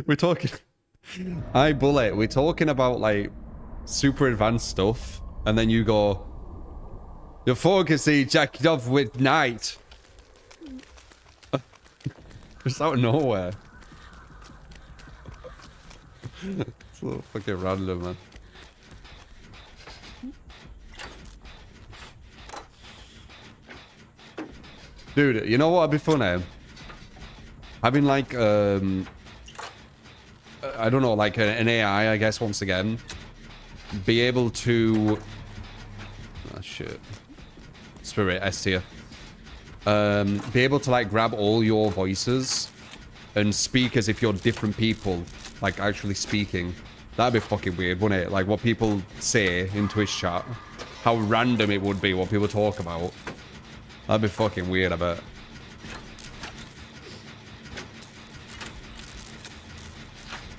We're talking... I bullet. We're talking about, like, super advanced stuff. And then you go... Your focusy jacked off with night. Just out of nowhere. It's a little fucking random, man. Dude, you know what would be funny? Having like, I don't know, like an AI, I guess, once again. Be able to... Oh, shit. Spirit, S tier. Be able to, like, grab all your voices and speak as if you're different people. Like, actually speaking. That'd be fucking weird, wouldn't it? Like, what people say in Twitch chat. How random it would be, what people talk about. That'd be fucking weird, I bet.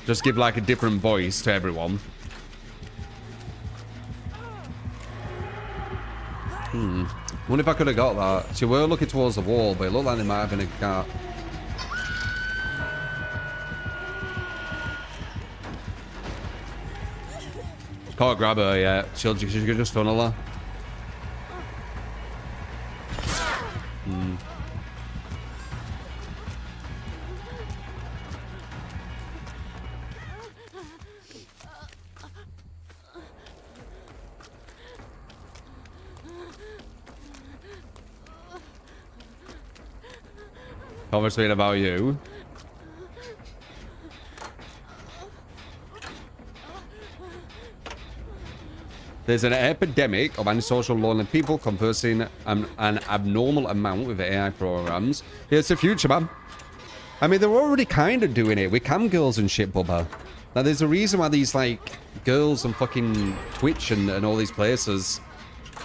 Just give, like, a different voice to everyone. Wonder if I could have got that. So we were looking towards the wall, but it looked like there might have been a gap. Can't grab her yet. She could just tunnel her. Conversation about you. There's an epidemic of antisocial lonely people conversing an abnormal amount with AI programs. It's the future, man. I mean, they're already kind of doing it with cam girls and shit, Bubba. Now, there's a reason why these, like, girls on fucking Twitch and all these places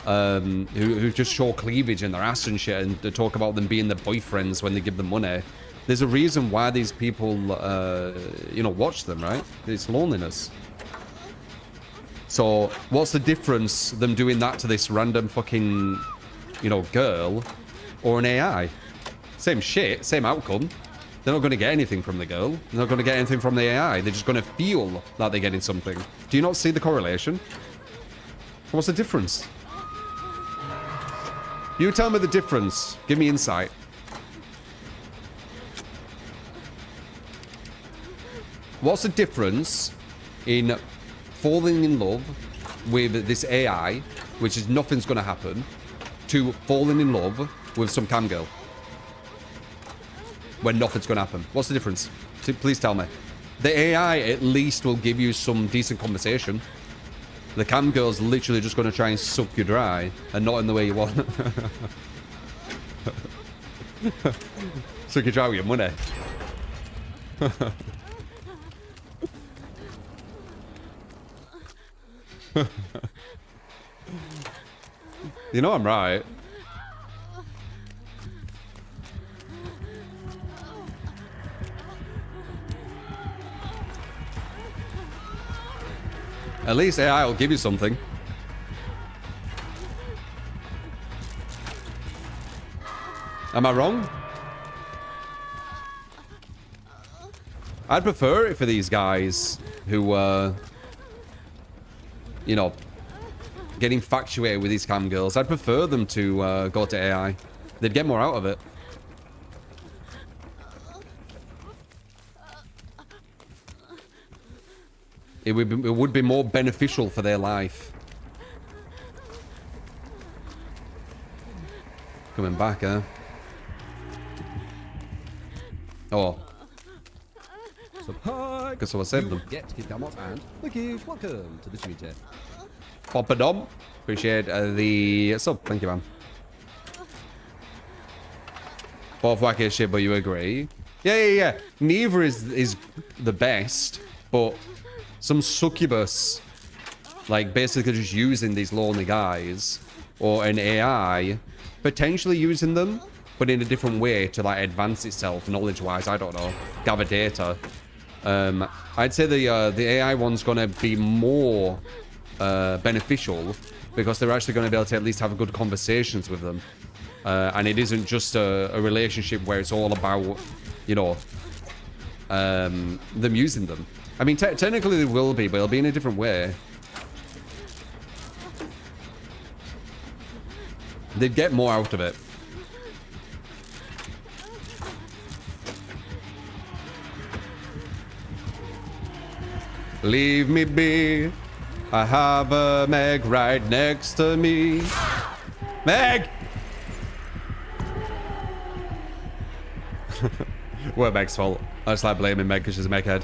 who just show cleavage in their ass and shit, and they talk about them being their boyfriends when they give them money. There's a reason why these people, you know, watch them, right? It's loneliness. So, what's the difference them doing that to this random fucking, you know, girl or an AI? Same shit, same outcome. They're not going to get anything from the girl. They're not going to get anything from the AI. They're just going to feel that they're getting something. Do you not see the correlation? What's the difference? You tell me the difference. Give me insight. What's the difference in falling in love with this AI, which is nothing's going to happen, to falling in love with some cam girl when nothing's going to happen? What's the difference? Please tell me. The AI at least will give you some decent conversation. The cam girl's literally just going to try and suck you dry, and not in the way you want. Suck you dry with your money. You know I'm right. At least AI will give you something. Am I wrong? I'd prefer it for these guys who, you know, get infatuated with these cam girls. I'd prefer them to go to AI. They'd get more out of it. It would be more beneficial for their life. Coming back, huh? Oh. So, hi. Because someone saved them. Get to keep that mod and Lucas, welcome to the community. Papa Dom. Appreciate the sub. Thank you, man. Both wacky as shit, but you agree? Yeah. Neither is the best, but some succubus, like, basically just using these lonely guys, or an AI, potentially using them, but in a different way to like advance itself knowledge-wise. I don't know, gather data. I'd say the AI one's gonna be more beneficial because they're actually gonna be able to at least have good conversations with them, and it isn't just a relationship where it's all about, you know, them using them. I mean, technically they will be, but it'll be in a different way. They'd get more out of it. Leave me be. I have a Meg right next to me. Meg! Well, Meg's fault. I just like blaming Meg because she's a Meghead.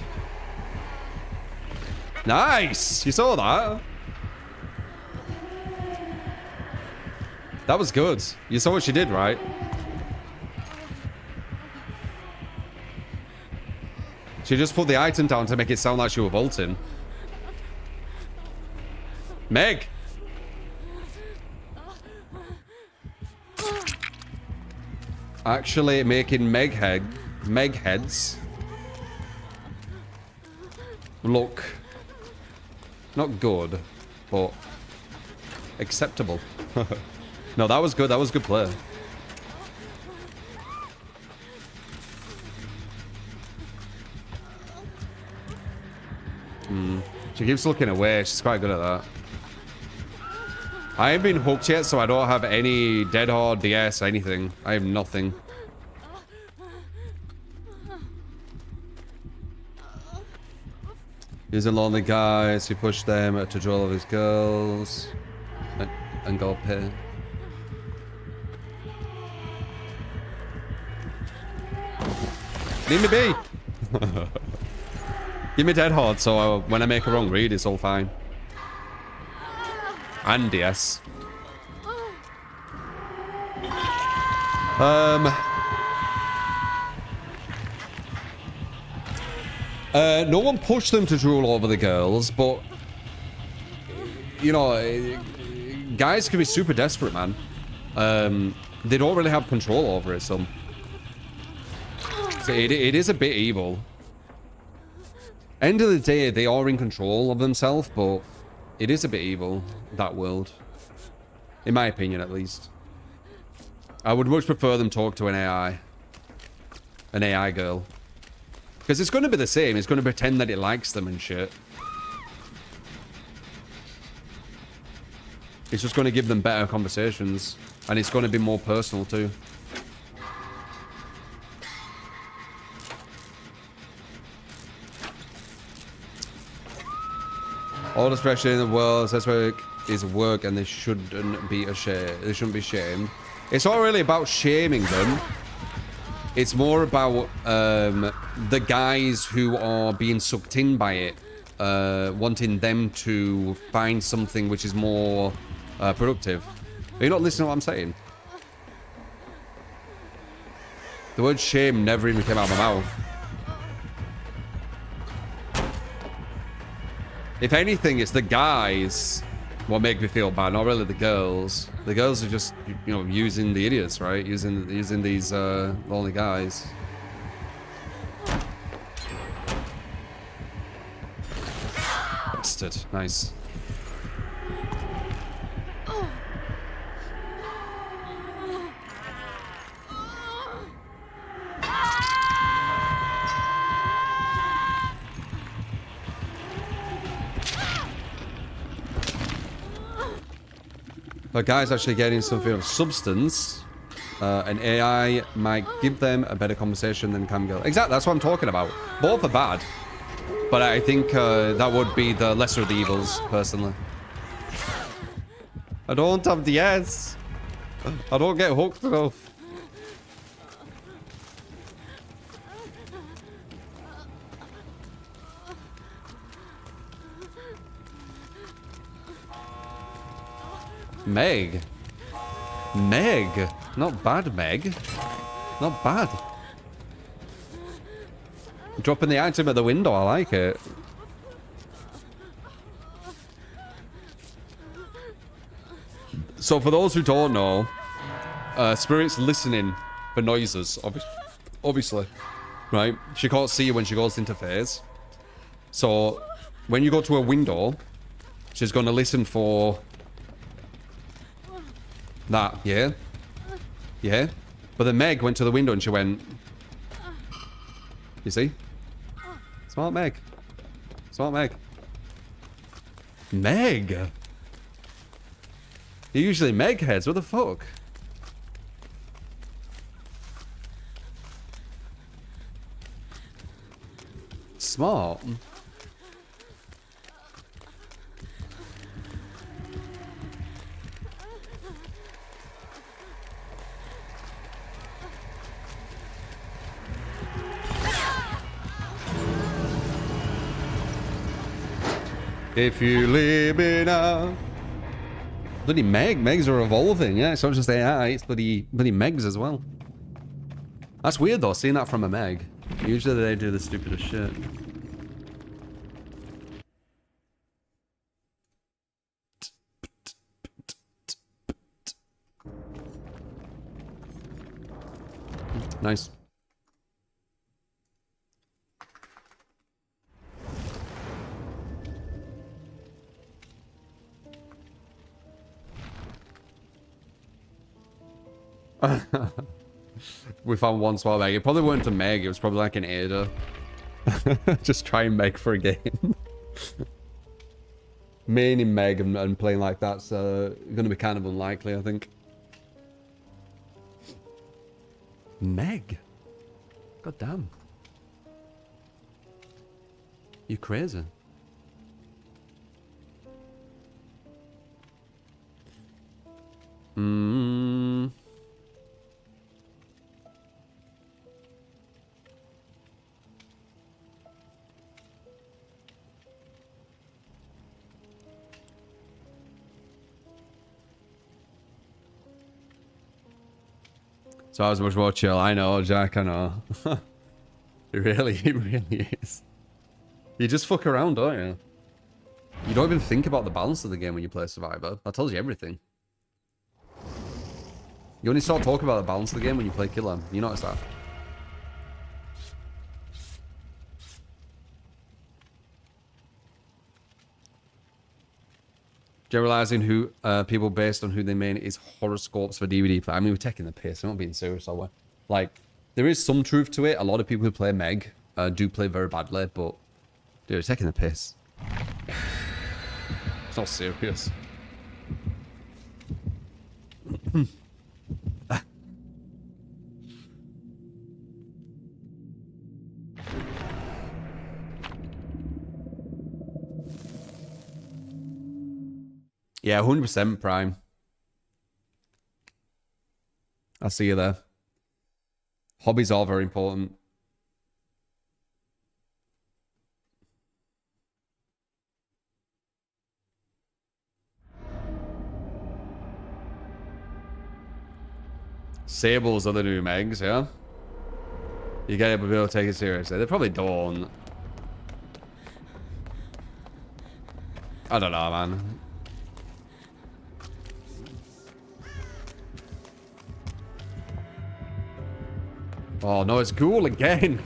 Nice! You saw that? That was good. You saw what she did, right? She just put the item down to make it sound like she was vaulting. Meg! Actually making Meg heads look not good, but acceptable. No, that was good. That was good play. She keeps looking away. She's quite good at that. I haven't been hooked yet, so I don't have any Dead Hard, DS, anything. I have nothing. He's a lonely guy, so he pushed them to draw all of his girls and go pay. Leave me be. Give me Dead Hard, so when I make a wrong read, it's all fine. And yes. No one pushed them to drool over the girls, but you know, guys can be super desperate, man. They don't really have control over it, so it is a bit evil. End of the day, they are in control of themselves, but it is a bit evil, that world. In my opinion, at least. I would much prefer them talk to an AI. An AI girl. Because it's going to be the same. It's going to pretend that it likes them and shit. It's just going to give them better conversations. And it's going to be more personal, too. All the pressure in the world, that's work is work, and they shouldn't be ashamed. They shouldn't be shamed. It's not really about shaming them. It's more about the guys who are being sucked in by it, wanting them to find something which is more productive. Are you not listening to what I'm saying? The word shame never even came out of my mouth. If anything, it's the guys what make me feel bad, not really the girls. The girls are just, you know, using the idiots, right? Using these lonely guys. Bastard. Nice. But guys actually getting something of substance, an AI might give them a better conversation than cam girl. Exactly, that's what I'm talking about. Both are bad, but I think that would be the lesser of the evils, personally. I don't have DS. I don't get hooked enough. Meg. Meg. Not bad, Meg. Not bad. Dropping the item at the window, I like it. So for those who don't know, Spirit's listening for noises, obviously. Right? She can't see you when she goes into phase. So, when you go to a window, she's going to listen for that, yeah? Yeah? But then Meg went to the window and she went... You see? Smart Meg. Smart Meg. Meg? You're usually Meg heads, what the fuck? Smart. If you leave me now. Bloody Megs are evolving, yeah. It's not just AI, it's bloody Megs as well. That's weird though, seeing that from a Meg. Usually they do the stupidest shit. Nice. We found one small Meg. It probably weren't a Meg, it was probably like an Ada. Just try and Meg for a game. Maining Meg and playing like that's gonna be kind of unlikely, I think. Meg? God damn. You crazy. So I was much more chill. I know, Jack, I know. It really is. You just fuck around, don't you? You don't even think about the balance of the game when you play Survivor. That tells you everything. You only start talking about the balance of the game when you play Killer. You notice that? Generalizing who people based on who they main is horoscopes for DVD play. I mean, we're taking the piss. I'm not being serious, are we? Like, there is some truth to it. A lot of people who play Meg do play very badly, but dude, we're taking the piss. It's not serious. Yeah, 100% Prime. I'll see you there. Hobbies are very important. Sables are the new Megs, yeah? You gotta be able to take it seriously. They probably don't. I don't know, man. Oh no, it's Ghoul again.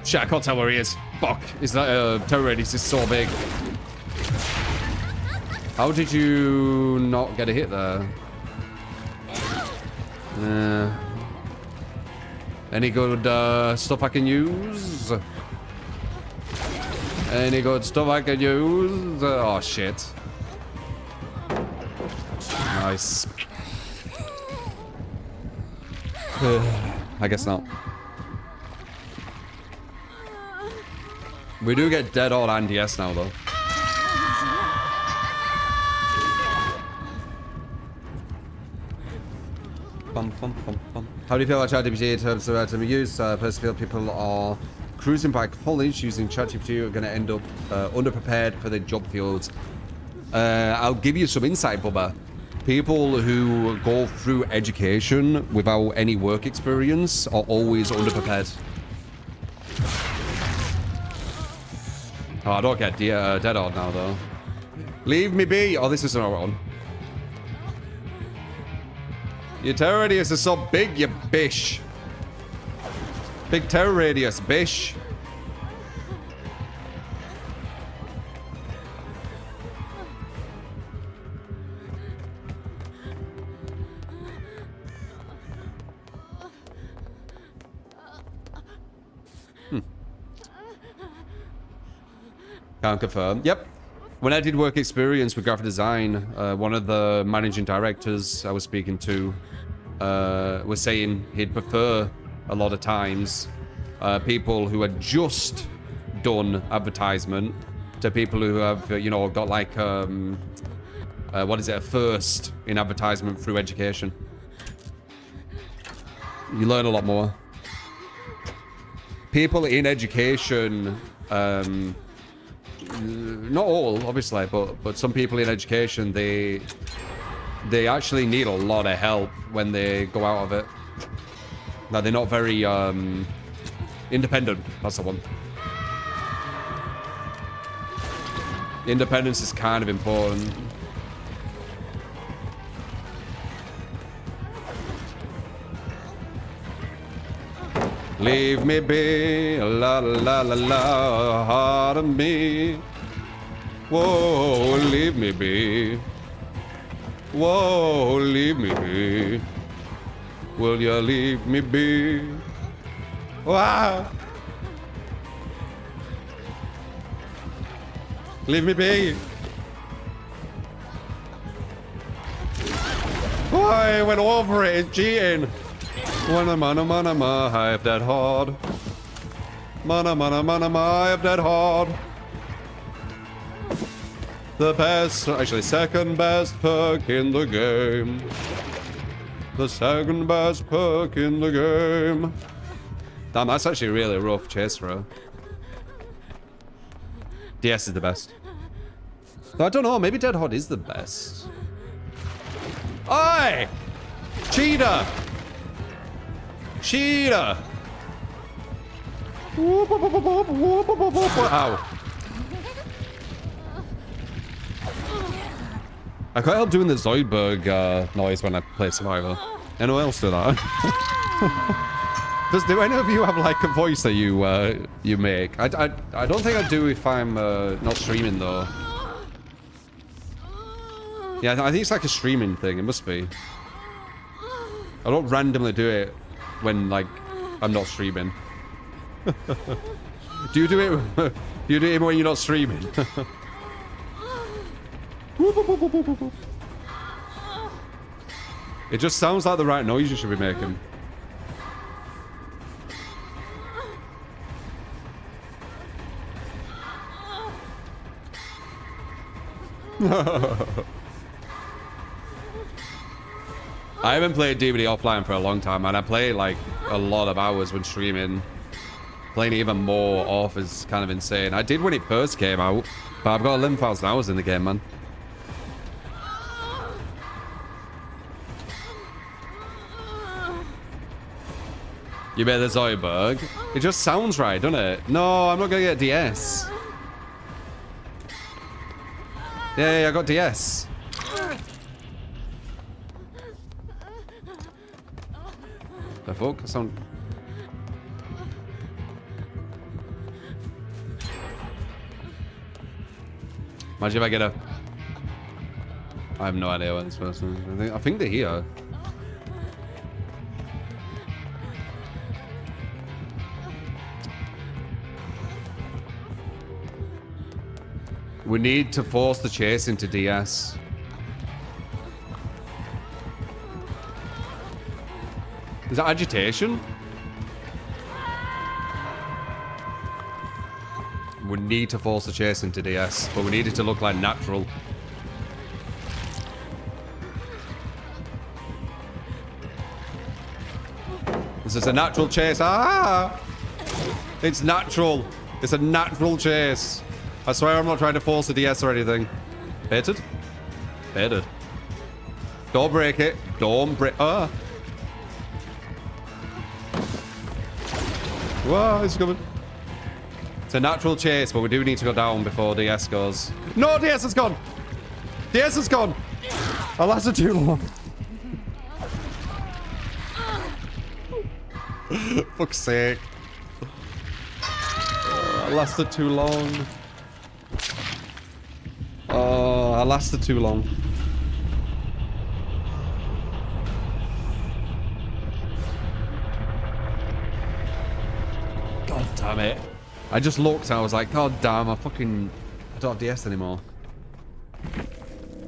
Shit, I can't tell where he is. Fuck, is that terror radius is so big. How did you not get a hit there? Any good stuff I can use? Any good stuff I can use? Oh shit. Nice. I guess not. We do get dead on and yes now though. How do you feel about ChatGPT in terms of use? Personally, people are cruising by college using ChatGPT are going to end up underprepared for their job fields. I'll give you some insight, Bubba. People who go through education without any work experience are always underprepared. Oh, I don't get dead on now, though. Leave me be! Oh, this is another one. Your terror radius is so big, you bish. Big terror radius, bish. Can't confirm. Yep. When I did work experience with graphic design, one of the managing directors I was speaking to was saying he'd prefer a lot of times people who had just done advertisement to people who have, you know, got like, what is it, a first in advertisement through education. You learn a lot more. People in education, not all, obviously, but some people in education, they actually need a lot of help when they go out of it. Now, they're not very independent. That's the one. Independence is kind of important. Leave me be, la la la la, heart of me. Whoa, leave me be. Whoa, leave me be. Will you leave me be? Wow. Leave me be. Oh, I went over it, it's cheating. Mana mana mana ma, I have that hard. Mana mana mana ma, I have that hard. The best, actually second best perk in the game. The second best perk in the game. Damn, that's actually really rough chase throw. DS is the best. I don't know, maybe Dead Hard is the best. Oi! Cheetah! Cheetah! Ow. I can't help doing the Zoidberg noise when I play Survivor. Anyone else do that? Do any of you have like a voice that you make? I don't think I do if I'm not streaming though. Yeah, I think it's like a streaming thing. It must be. I don't randomly do it when like I'm not streaming. Do you do it? Do you do it when you're not streaming? It just sounds like the right noise you should be making. I haven't played DVD offline for a long time, and I play like a lot of hours when streaming. Playing even more off is kind of insane. I did when it first came out, but I've got 11,000 hours in the game, man. You made the Zoidberg. It just sounds right, doesn't it? No, I'm not gonna get DS. Yeah, I got DS. The fuck? Sound. Imagine if I get a. I have no idea what this person is. I think they're here. We need to force the chase into DS. Is that agitation? We need to force the chase into DS, but we need it to look like natural. This is a natural chase. Ah! It's natural. It's a natural chase. I swear I'm not trying to force a DS or anything. Baited? Baited. Don't break it. Don't break. Ah! Whoa, it's coming. It's a natural chase, but we do need to go down before DS goes. No, DS is gone! DS is gone! I lasted too long. Fuck's sake. I lasted too long. Oh, I lasted too long. God damn it. I just looked, I was like, God damn, I don't have DS anymore.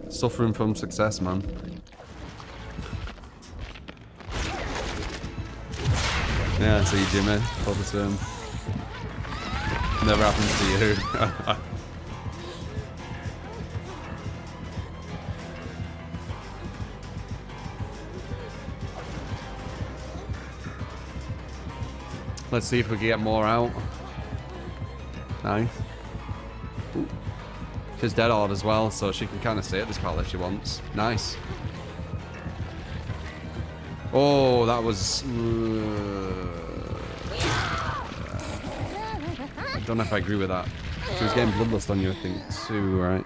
Suffering from success, man. Yeah, see, Jimmy. Thought the same. Never happens to you. Let's see if we can get more out. Nice. Ooh. She's dead hard as well, so she can kind of stay at this pal if she wants. Nice. Oh, that was... I don't know if I agree with that. She was getting bloodlust on you, I think, too, right?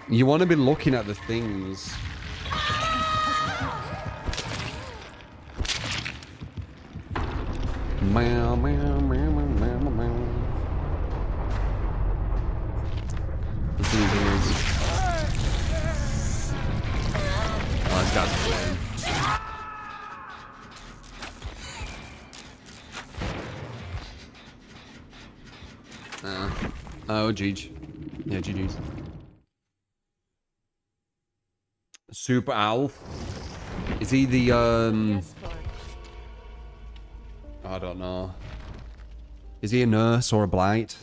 You want to be looking at the things. Meow, meow, meow, meow, meow, meow. Let's see these. Oh, this guy's playing. Oh, GG. Yeah, GG's. Super Alf. Is he the, Yes, Lord. I don't know. Is he a nurse or a blight?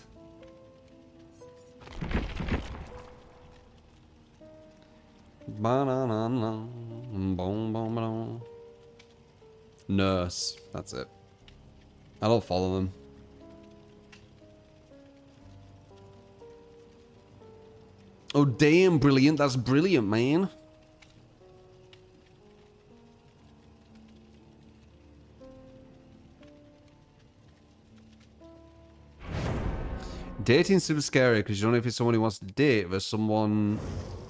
Nurse. That's it. I don't follow them. Oh, damn, brilliant. That's brilliant, man. Dating's super scary because you don't know if it's someone who wants to date versus someone...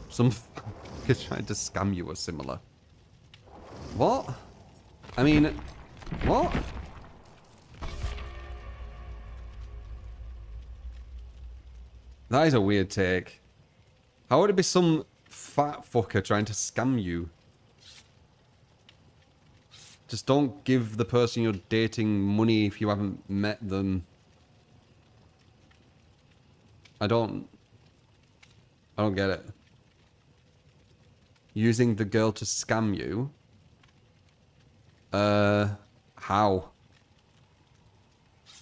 Some is trying to scam you or similar. What? I mean... What? That is a weird take. How would it be some fat fucker trying to scam you? Just don't give the person you're dating money if you haven't met them. I don't get it. Using the girl to scam you? How?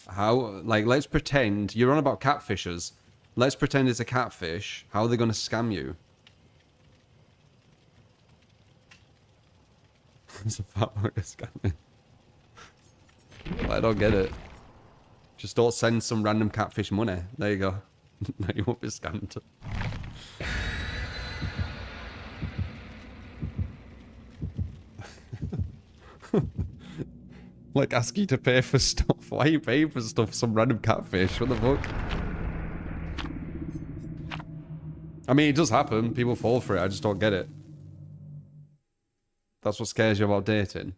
How? Like, let's pretend you're on about catfishers. Let's pretend it's a catfish. How are they going to scam you? It's a fat fucker scamming. I don't get it. Just don't send some random catfish money. There you go. No, you won't be scammed. Like, ask you to pay for stuff. Why are you paying for stuff? Some random catfish? What the fuck? I mean, it does happen. People fall for it. I just don't get it. That's what scares you about dating.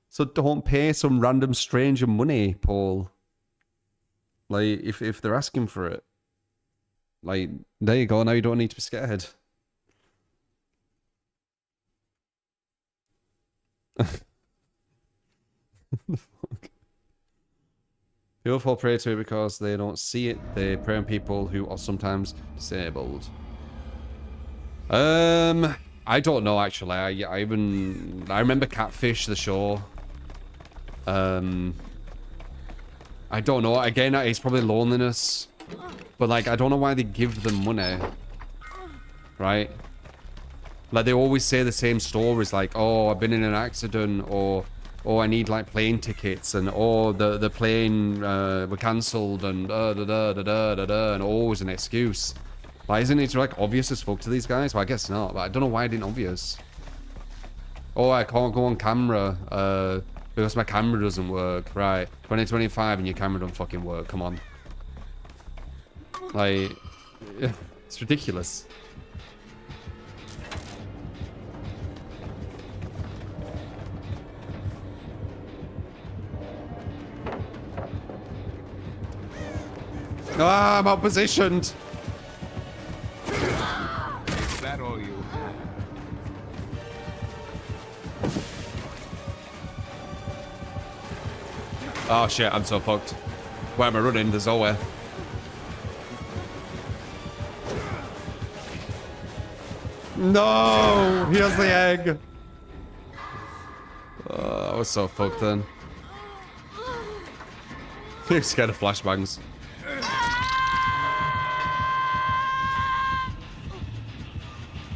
So don't pay some random stranger money, Paul. Like, if they're asking for it. Like, there you go. Now you don't need to be scared. The fuck? People fall prey to it because they don't see it. They prey on people who are sometimes disabled. I don't know actually. I remember Catfish the show. I don't know. Again, it's probably loneliness. But like, I don't know why they give them money. Right? Like, they always say the same stories, like, oh, I've been in an accident, or oh, I need like plane tickets, and oh, the plane were cancelled, and and always an excuse. Like, isn't it like obvious as fuck to these guys? Well, I guess not, but I don't know why it didn't obvious. Oh, I can't go on camera because my camera doesn't work. Right, 2025 and your camera don't fucking work. Come on. Like, it's ridiculous. Ah, I'm outpositioned. Is that all you have? Oh shit, I'm so fucked. Where am I running? There's nowhere. No! He has the egg! I was so fucked then. You're scared of flashbangs.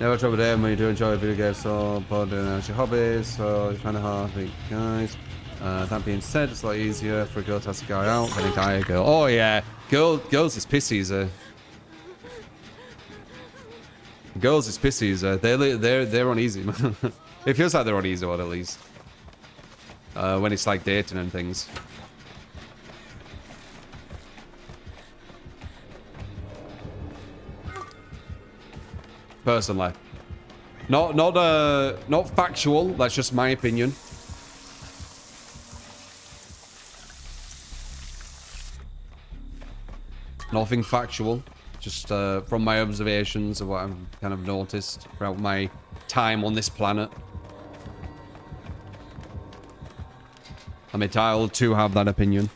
Never trouble day when you do enjoy video games, so but your hobbies, so you're trying to hard for you guys. That being said, it's a lot easier for a girl to ask a guy out than a guy a girl. Oh yeah, girls is pissies. Girls is pissies. They're uneasy. It feels like they're uneasy one at least. When it's like dating and things. Personally, not factual. That's just my opinion. Nothing factual, just from my observations of what I've kind of noticed throughout my time on this planet. I'm entitled to have that opinion.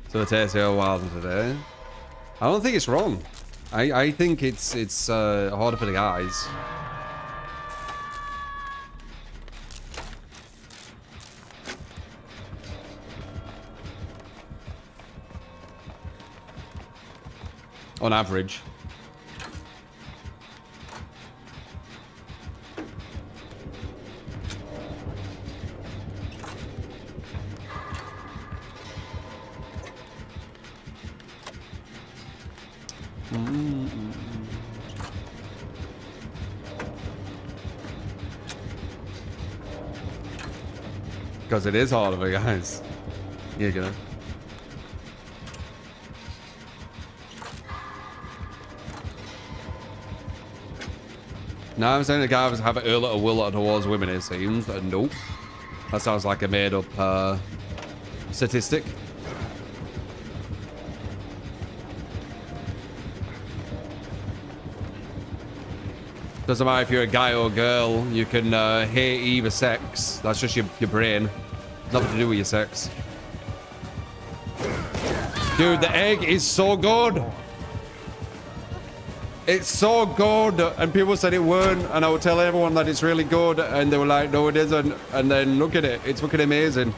So it takes you a while today. I don't think it's wrong. I think it's harder for the guys. On average. Because it is harder for guys. You're gonna. No, I'm saying the guys have a little will towards women, it seems. Nope. That sounds like a made up statistic. Doesn't matter if you're a guy or a girl, you can hate either sex. That's just your brain. Nothing to do with your sex. Dude, the egg is so good. It's so good. And people said it weren't. And I would tell everyone that it's really good. And they were like, no, it isn't. And then look at it. It's fucking amazing.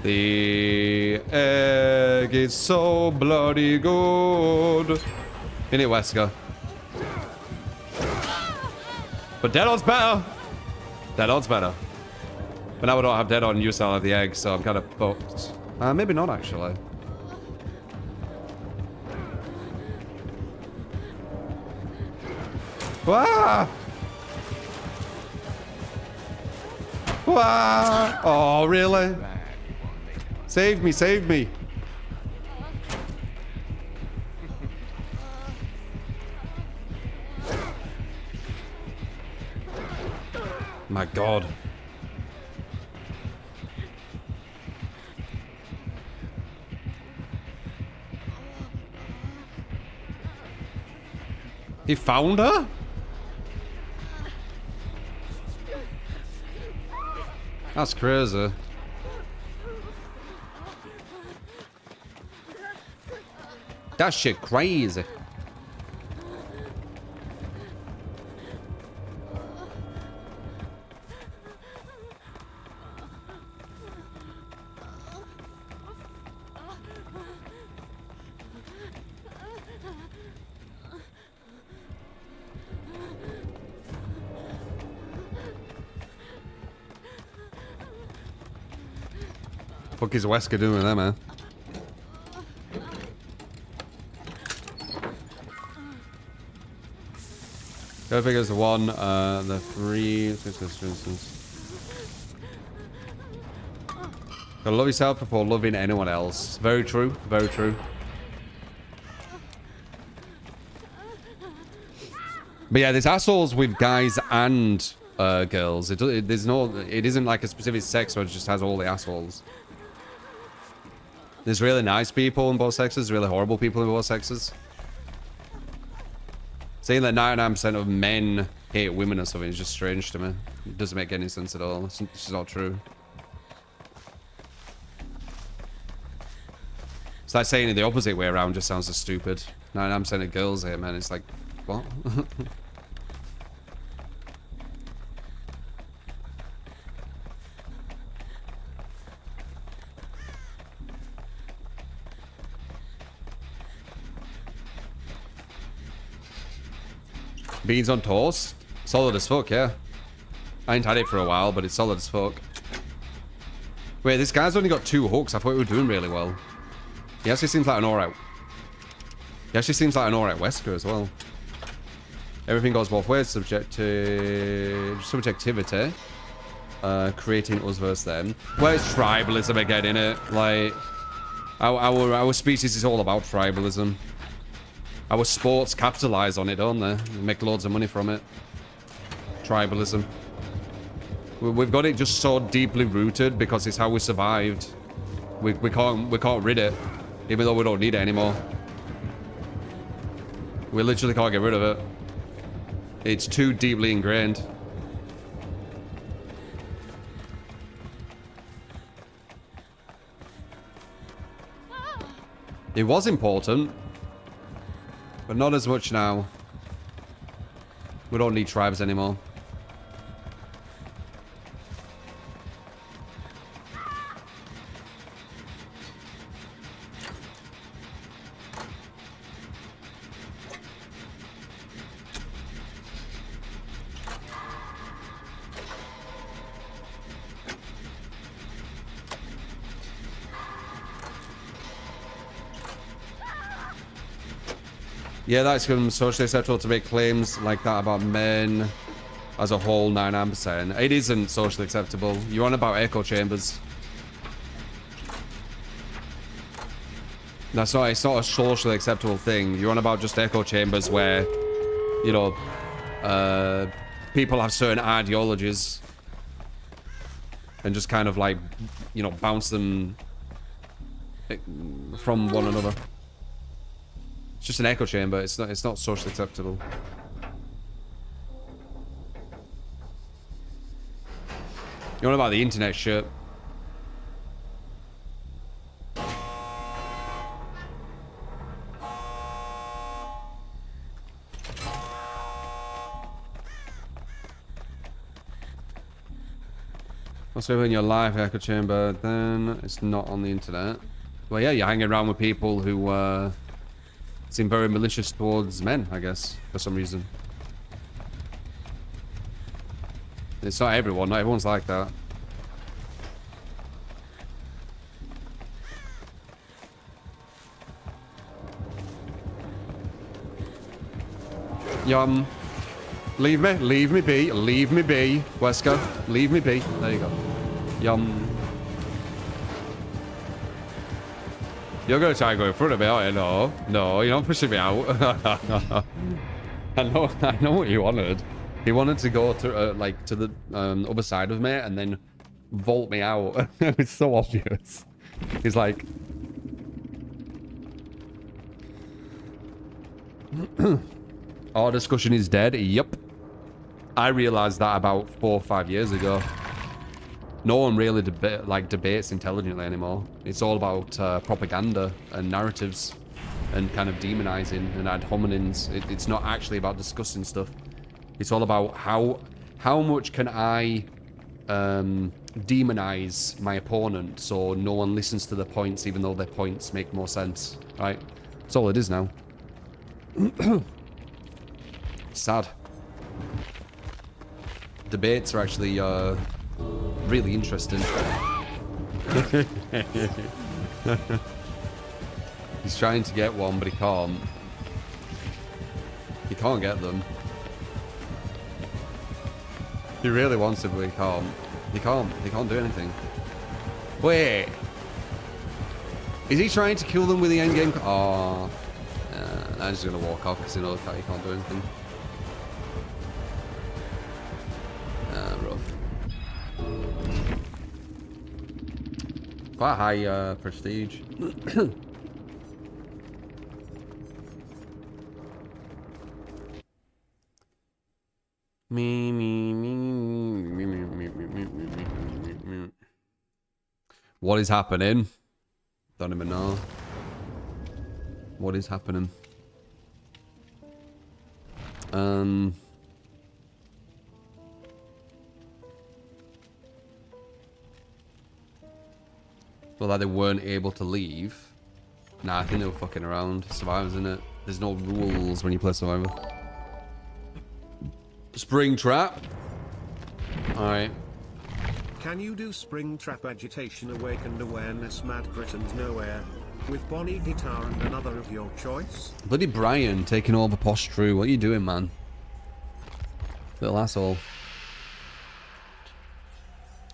The egg is so bloody good. In it, Wesker. But Dead On's better. Dead On's better. But now I don't have Dead On, you still have the egg, so I'm kind of fucked. Maybe not, actually. Wah! Wah! Oh, really? Save me, save me. My God. He found her? That's crazy. That shit crazy. Fuck is Wesker doing with that, man? Go figures the one, the three. For instance. Gotta love yourself before loving anyone else. Very true, very true. But yeah, there's assholes with guys and girls. It isn't like a specific sex, so it just has all the assholes. There's really nice people in both sexes, really horrible people in both sexes. Saying that 99% of men hate women or something is just strange to me. It doesn't make any sense at all. It's just not true. It's like saying it the opposite way around just sounds so stupid. 99% of girls hate men. It's like, what? Beans on toast? Solid as fuck, yeah. I ain't had it for a while, but it's solid as fuck. Wait, this guy's only got 2 hooks. I thought we were doing really well. He actually seems like an alright... He actually seems like an alright Wesker as well. Everything goes both ways. Subjectivity. Creating us versus them. Well, it's tribalism again, innit? Like... Our species is all about tribalism. Our sports capitalize on it, don't they? We make loads of money from it. Tribalism. We've got it just so deeply rooted because it's how we survived. We can't rid it, even though we don't need it anymore. We literally can't get rid of it. It's too deeply ingrained. It was important. But not as much now. We don't need tribes anymore. Yeah, that's socially acceptable to make claims like that about men as a whole, 99%. It isn't socially acceptable. You're on about echo chambers. It's not a socially acceptable thing. You're on about just echo chambers where, you know, people have certain ideologies and just kind of like, you know, bounce them from one another. It's just an echo chamber. It's not socially acceptable. You're on about the internet shit. What's over in your life, echo chamber? Then it's not on the internet. Well, yeah, you're hanging around with people who seem very malicious towards men, I guess, for some reason. It's not everyone. Not everyone's like that. Yum. Leave me be, Wesker. Leave me be. There you go. Yum. You're gonna try and go in front of me, aren't you? No, you're not pushing me out. I know what you wanted. He wanted to go to like to the other side of me and then vault me out. It's so obvious. He's like, our discussion is dead. Yep. I realized that about 4 or 5 years ago. No one really debates intelligently anymore. It's all about propaganda and narratives and kind of demonizing and ad hominems. It's not actually about discussing stuff. It's all about how much can I demonize my opponent so no one listens to their points even though their points make more sense, right? That's all it is now. Sad. Debates are actually really interesting. He's trying to get one, but he can't. He can't get them. He really wants it, but he can't. He can't do anything. Wait. Is he trying to kill them with the endgame? Oh. I'm just gonna walk off because he knows that he can't do anything. Quite high prestige. What is happening? Don't even know. What is happening? Well, that they weren't able to leave. Nah, I think they were fucking around. Survivors, innit? There's no rules when you play Survivor. Springtrap. Alright. Can you do Springtrap Agitation Awakened Awareness Mad Grit and Nowhere with Bonnie Guitar and another of your choice? Bloody Brian taking over Posh True. What are you doing, man? Little asshole.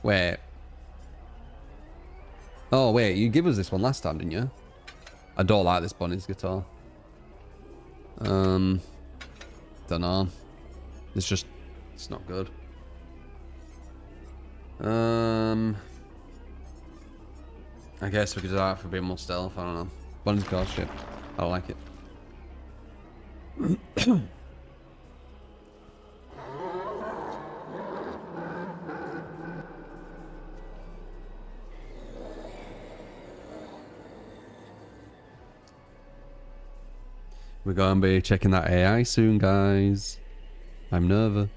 Wait. Oh, wait. You gave us this one last time, didn't you? I don't like this Bonnie's guitar. Don't know. It's not good. I guess we could do that for a bit more stealth. I don't know. Bonnie's guitar shit. I don't like it. We're going to be checking that AI soon, guys. I'm nervous.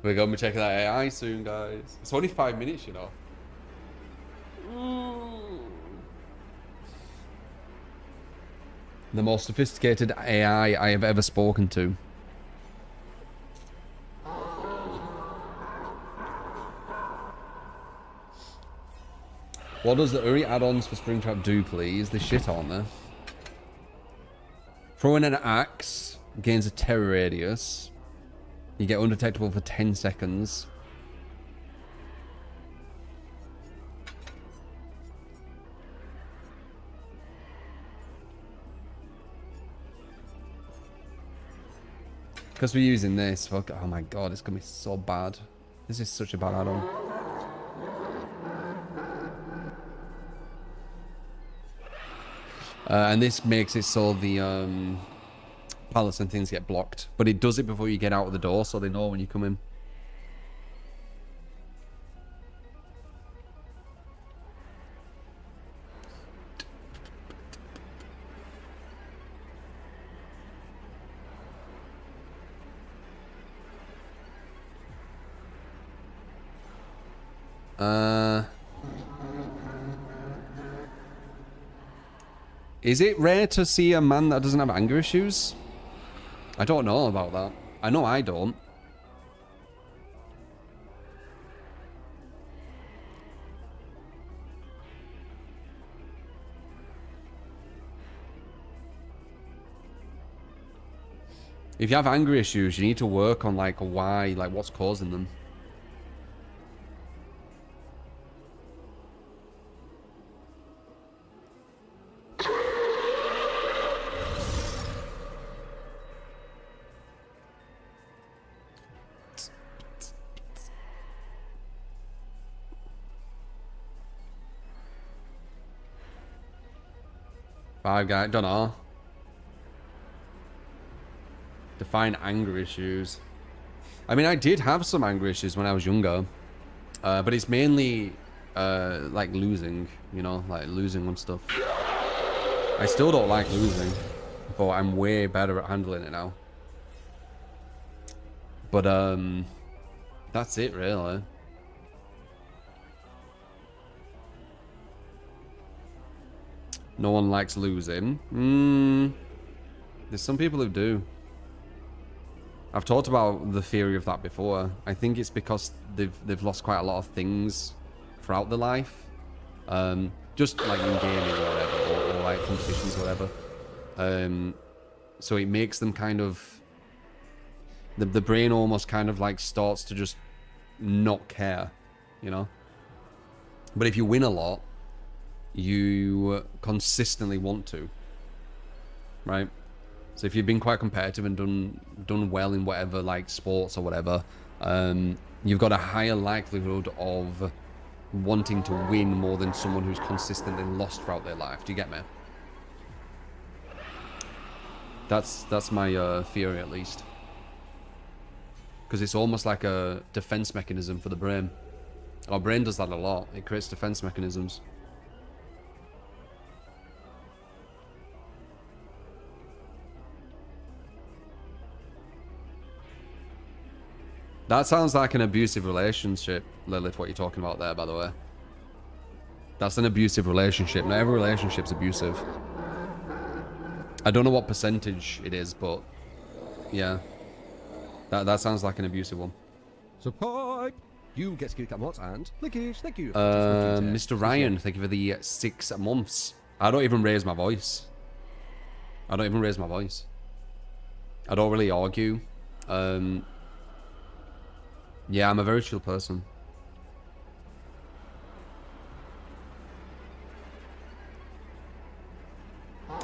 We're going to be checking that AI soon, guys. It's only 5 minutes, you know. The most sophisticated AI I have ever spoken to. What does the Uri add-ons for Springtrap do, please? They shit, aren't they? Throwing an axe gains a terror radius. You get undetectable for 10 seconds. Because we're using this. Fuck, oh my god, it's going to be so bad. This is such a bad add-on. And this makes it so the pallets and things get blocked. But it does it before you get out of the door, so they know when you come in. Is it rare to see a man that doesn't have anger issues? I don't know about that. I know I don't. If you have anger issues, you need to work on like why, like what's causing them. Five guy, don't know. Define anger issues. I mean, I did have some anger issues when I was younger, but it's mainly like losing, you know, like losing on stuff. I still don't like losing, but I'm way better at handling it now. But that's it really. No one likes losing. There's some people who do. I've talked about the theory of that before. I think it's because they've lost quite a lot of things throughout their life. Just like in gaming or whatever, or like competitions or whatever. So it makes them kind of... The brain almost kind of like starts to just not care, you know? But if you win a lot, you consistently want to, right? So if you've been quite competitive and done well in whatever like sports or whatever, you've got a higher likelihood of wanting to win more than someone who's consistently lost throughout their life. Do you get me? That's my theory, at least. Because it's almost like a defense mechanism for the brain. Our brain does that a lot. It creates defense mechanisms. That sounds like an abusive relationship, Lilith, what you're talking about there, by the way. That's an abusive relationship. Not every relationship's abusive. I don't know what percentage it is, but yeah. That sounds like an abusive one. Support! You get skill cam mods and clickish, thank you. Mr. Ryan, thank you for the 6 months. I don't even raise my voice. I don't even raise my voice. I don't really argue. Yeah, I'm a very chill person.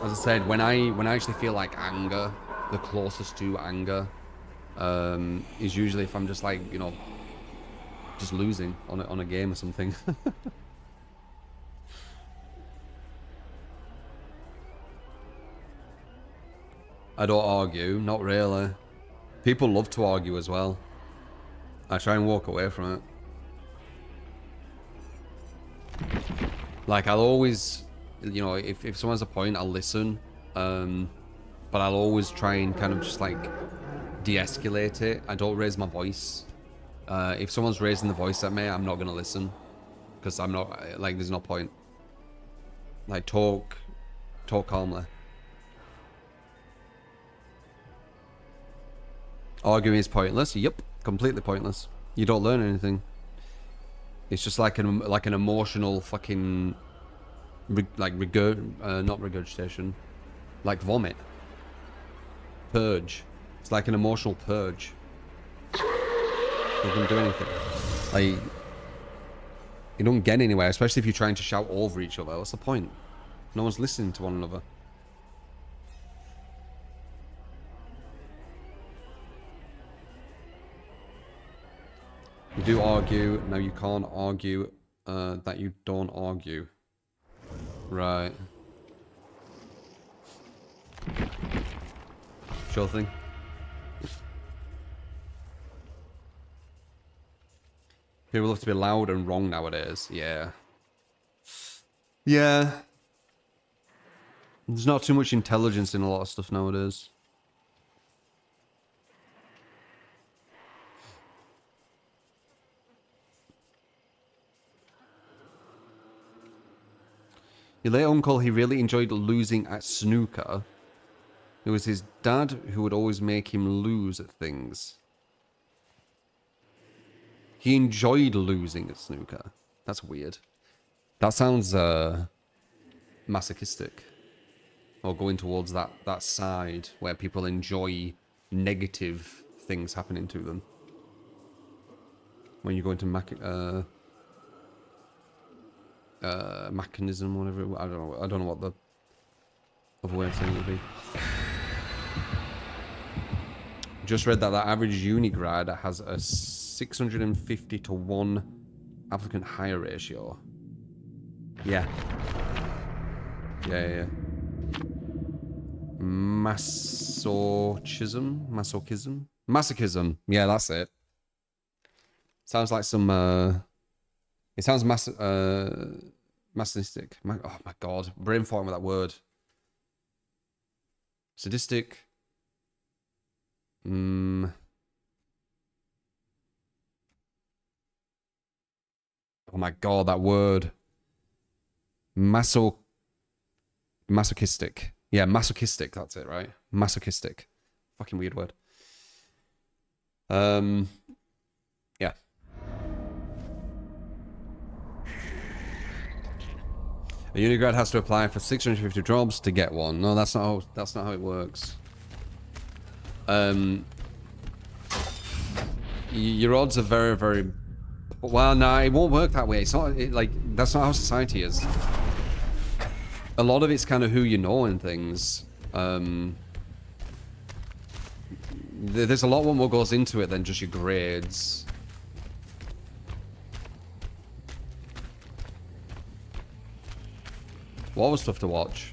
As I said, when I actually feel like anger, the closest to anger, is usually if I'm just like, you know, just losing on a game or something. I don't argue, not really. People love to argue as well. I try and walk away from it. Like, I'll always, you know, if someone has a point, I'll listen. But I'll always try and kind of just like de-escalate it. I don't raise my voice. If someone's raising the voice at me, I'm not going to listen. Because I'm not, like, there's no point. Like, talk calmly. Arguing is pointless. Yep, completely pointless. You don't learn anything. It's just like an emotional fucking not regurgitation, like vomit, purge. It's like an emotional purge. You don't do anything. Like, you don't get anywhere, especially if you're trying to shout over each other. What's the point? No one's listening to one another. You do argue. No, you can't argue that you don't argue. Right. Sure thing. People love to be loud and wrong nowadays. Yeah. Yeah. There's not too much intelligence in a lot of stuff nowadays. Your late uncle, he really enjoyed losing at snooker. It was his dad who would always make him lose at things. He enjoyed losing at snooker. That's weird. That sounds masochistic. Or going towards that side where people enjoy negative things happening to them. When you go into mechanism, whatever. I don't know what the other way of saying it would be. Just read that average uni grad has a 650 to 1 applicant hire ratio. Yeah. Yeah. Masochism. Yeah, that's it. Sounds like some it sounds masochistic. Oh my god, brain farting with that word. Sadistic. Oh my god, that word. Masochistic. Yeah, masochistic, that's it, right? Masochistic. Fucking weird word. Yeah. A uni grad has to apply for 650 jobs to get one. No, that's not how it works. Your odds are very, very... Well, no, it won't work that way. It's not like that's not how society is. A lot of it's kind of who you know and things. There's a lot more goes into it than just your grades. What was stuff to watch?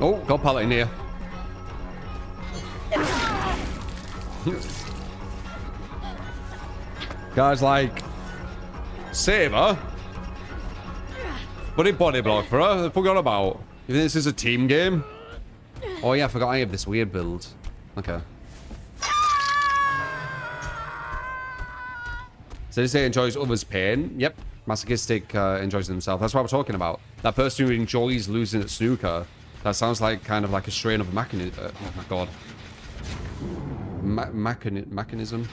Oh, got a pallet in here. Guys like, save her? But it body block for her. I forgot about. You think this is a team game? Oh yeah, I forgot I have this weird build. Okay. So they say enjoys others' pain. Yep. Masochistic enjoys themselves. That's what I'm talking about. That person who enjoys losing at snooker. That sounds like kind of like a strain of mechanism. Oh my god. Mechanism.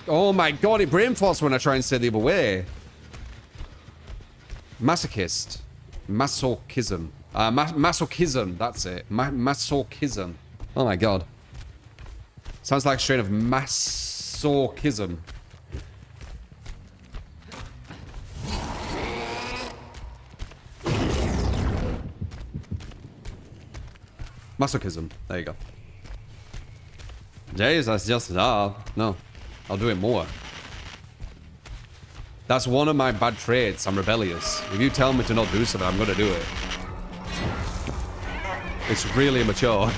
Oh my god, it brain farts when I try and say the other way. Masochist. Masochism. Masochism, that's it. Masochism. Oh my god. Sounds like a strain of masochism. Masochism. There you go. Jeez, that's just enough. No. I'll do it more. That's one of my bad traits. I'm rebellious. If you tell me to not do something, I'm gonna do it. It's really immature.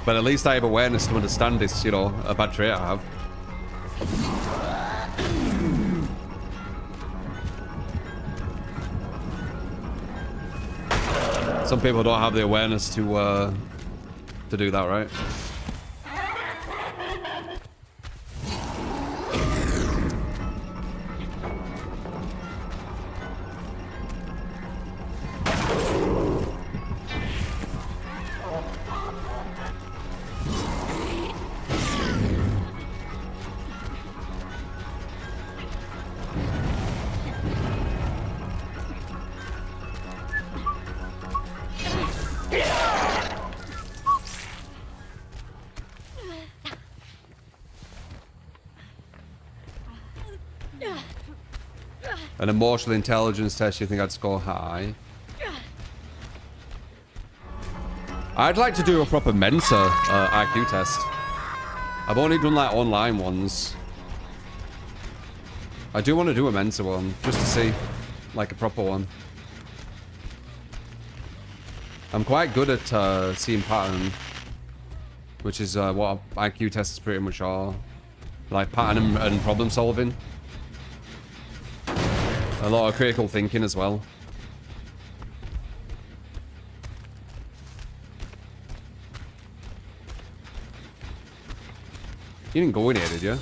But at least I have awareness to understand this, you know, a bad trait I have. Some people don't have the awareness to do that, right? An emotional intelligence test, you think I'd score high? I'd like to do a proper Mensa IQ test. I've only done like online ones. I do want to do a Mensa one, just to see, like a proper one. I'm quite good at seeing pattern, which is what IQ tests pretty much are. Like pattern and problem solving. A lot of critical thinking as well. You didn't go in here, did you?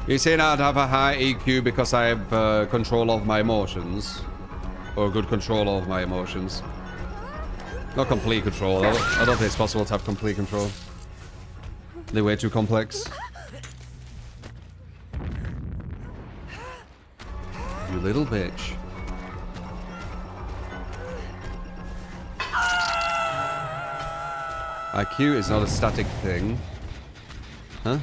You're saying I'd have a high EQ because I have control of my emotions? Or good control of my emotions? Not complete control. I don't think it's possible to have complete control. They're way too complex. You little bitch. IQ is not a static thing. Huh?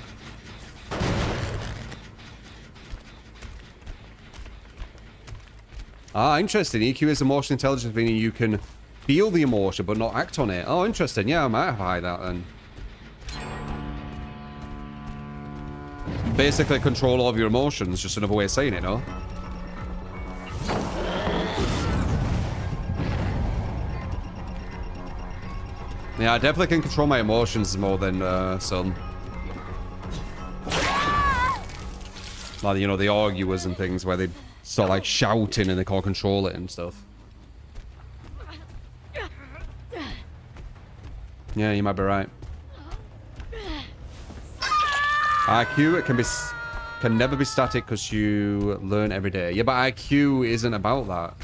Ah, interesting. EQ is emotional intelligence, meaning you can feel the emotion but not act on it. Oh, interesting. Yeah, I might have high that then. Basically control of your emotions, just another way of saying it, no? Yeah, I definitely can control my emotions more than some. Like, you know, the arguers and things where they start like shouting and they can't control it and stuff. Yeah, you might be right. IQ, it can never be static because you learn every day. Yeah, but IQ isn't about that.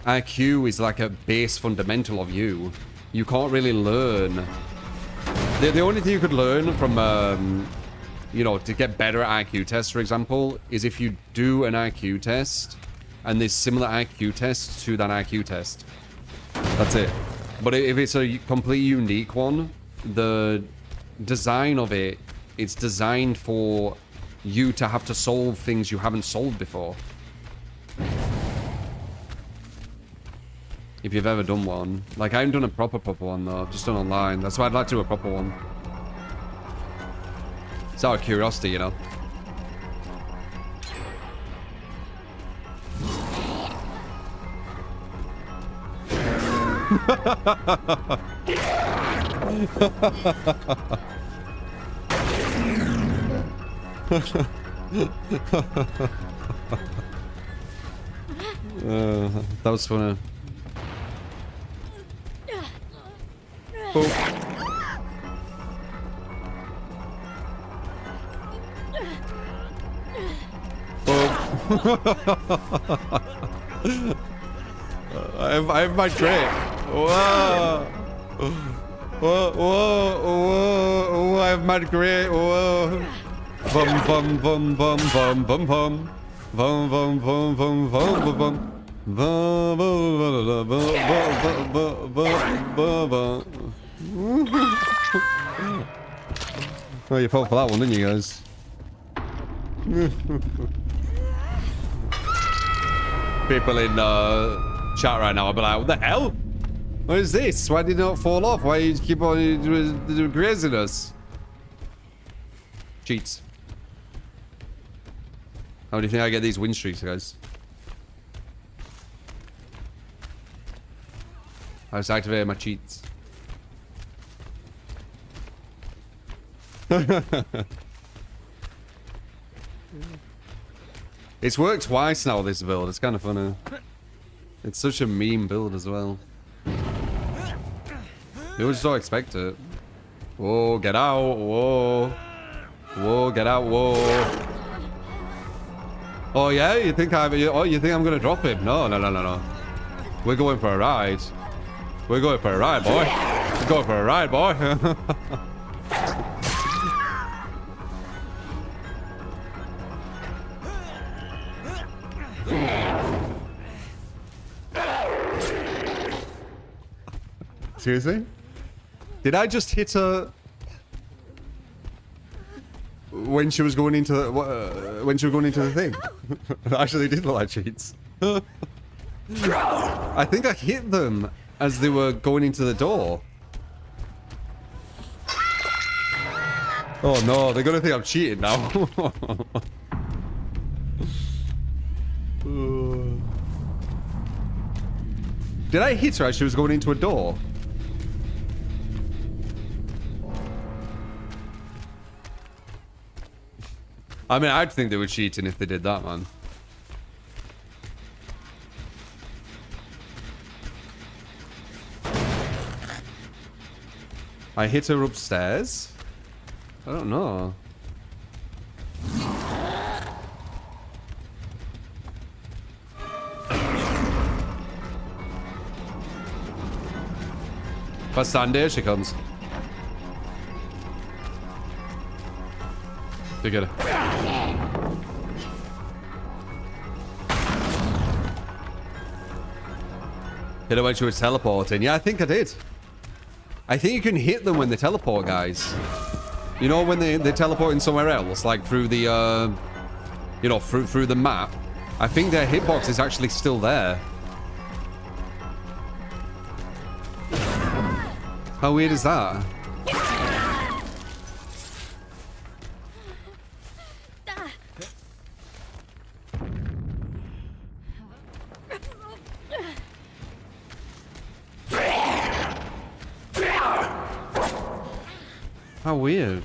IQ is like a base fundamental of you. You can't really learn. The only thing you could learn from, you know, to get better at IQ tests, for example, is if you do an IQ test and there's similar IQ tests to that IQ test. That's it. But if it's a completely unique one, the design of it, it's designed for you to have to solve things you haven't solved before. If you've ever done one. Like, I haven't done a proper one, though. I've just done online. That's why I'd like to do a proper one. It's out of curiosity, you know. That was funny. Boop. I have my trick. Whoa. Whoa, whoa, whoa, I have my great. Whoa. Bum, bum, bum, bum, bum, bum, bum. Bum, bum, bum, bum, bum, bum, bum. Oh, you fell for that one, didn't you guys? People in chat right now will be like, what the hell? What is this? Why did it not fall off? Why you keep on doing craziness? Cheats. How do you think I get these win streaks, guys? I just activated my cheats. It's worked twice now, this build. It's kind of funny. It's such a meme build as well. You just don't expect it. Whoa, get out. Whoa. Whoa, get out. Whoa. Oh, yeah? You think I'm going to drop him? No, no, no, no, no. We're going for a ride. We're going for a ride, boy. We're going for a ride, boy. Seriously? Did I just hit her when she was going into the thing? I actually did look like cheats. I think I hit them as they were going into the door. Oh no, they're gonna think I'm cheating now. Did I hit her as she was going into a door? I mean, I'd think they were cheating if they did that, man. I hit her upstairs? I don't know. If I stand here, she comes. You get it. Hit her when she was teleporting. Yeah, I think I did. I think you can hit them when they teleport, guys. You know, when they're teleporting somewhere else, like through the, you know, through the map. I think their hitbox is actually still there. How weird is that? How weird.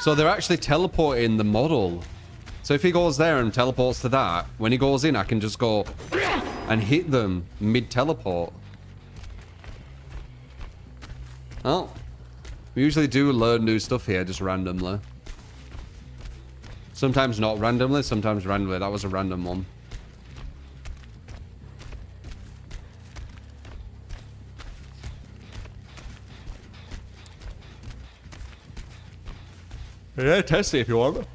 So they're actually teleporting the model. So if he goes there and teleports to that, when he goes in, I can just go and hit them mid-teleport. Oh. We usually do learn new stuff here, just randomly. Sometimes not randomly, sometimes randomly. That was a random one. Yeah, test it if you want. That's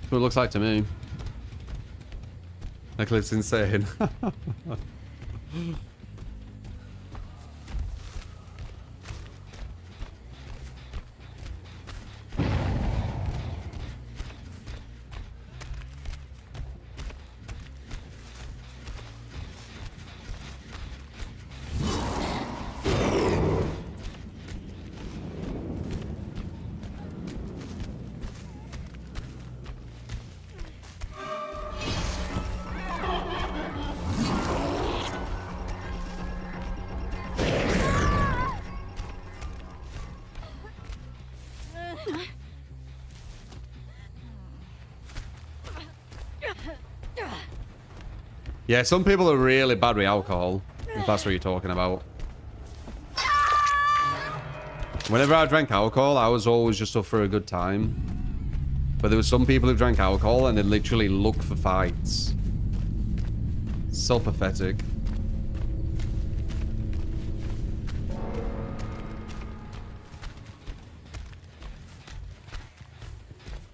what it looks like to me. Like, it's insane. Yeah, some people are really bad with alcohol, if that's what you're talking about. Whenever I drank alcohol, I was always just up for a good time. But there were some people who drank alcohol and they literally look for fights. So pathetic.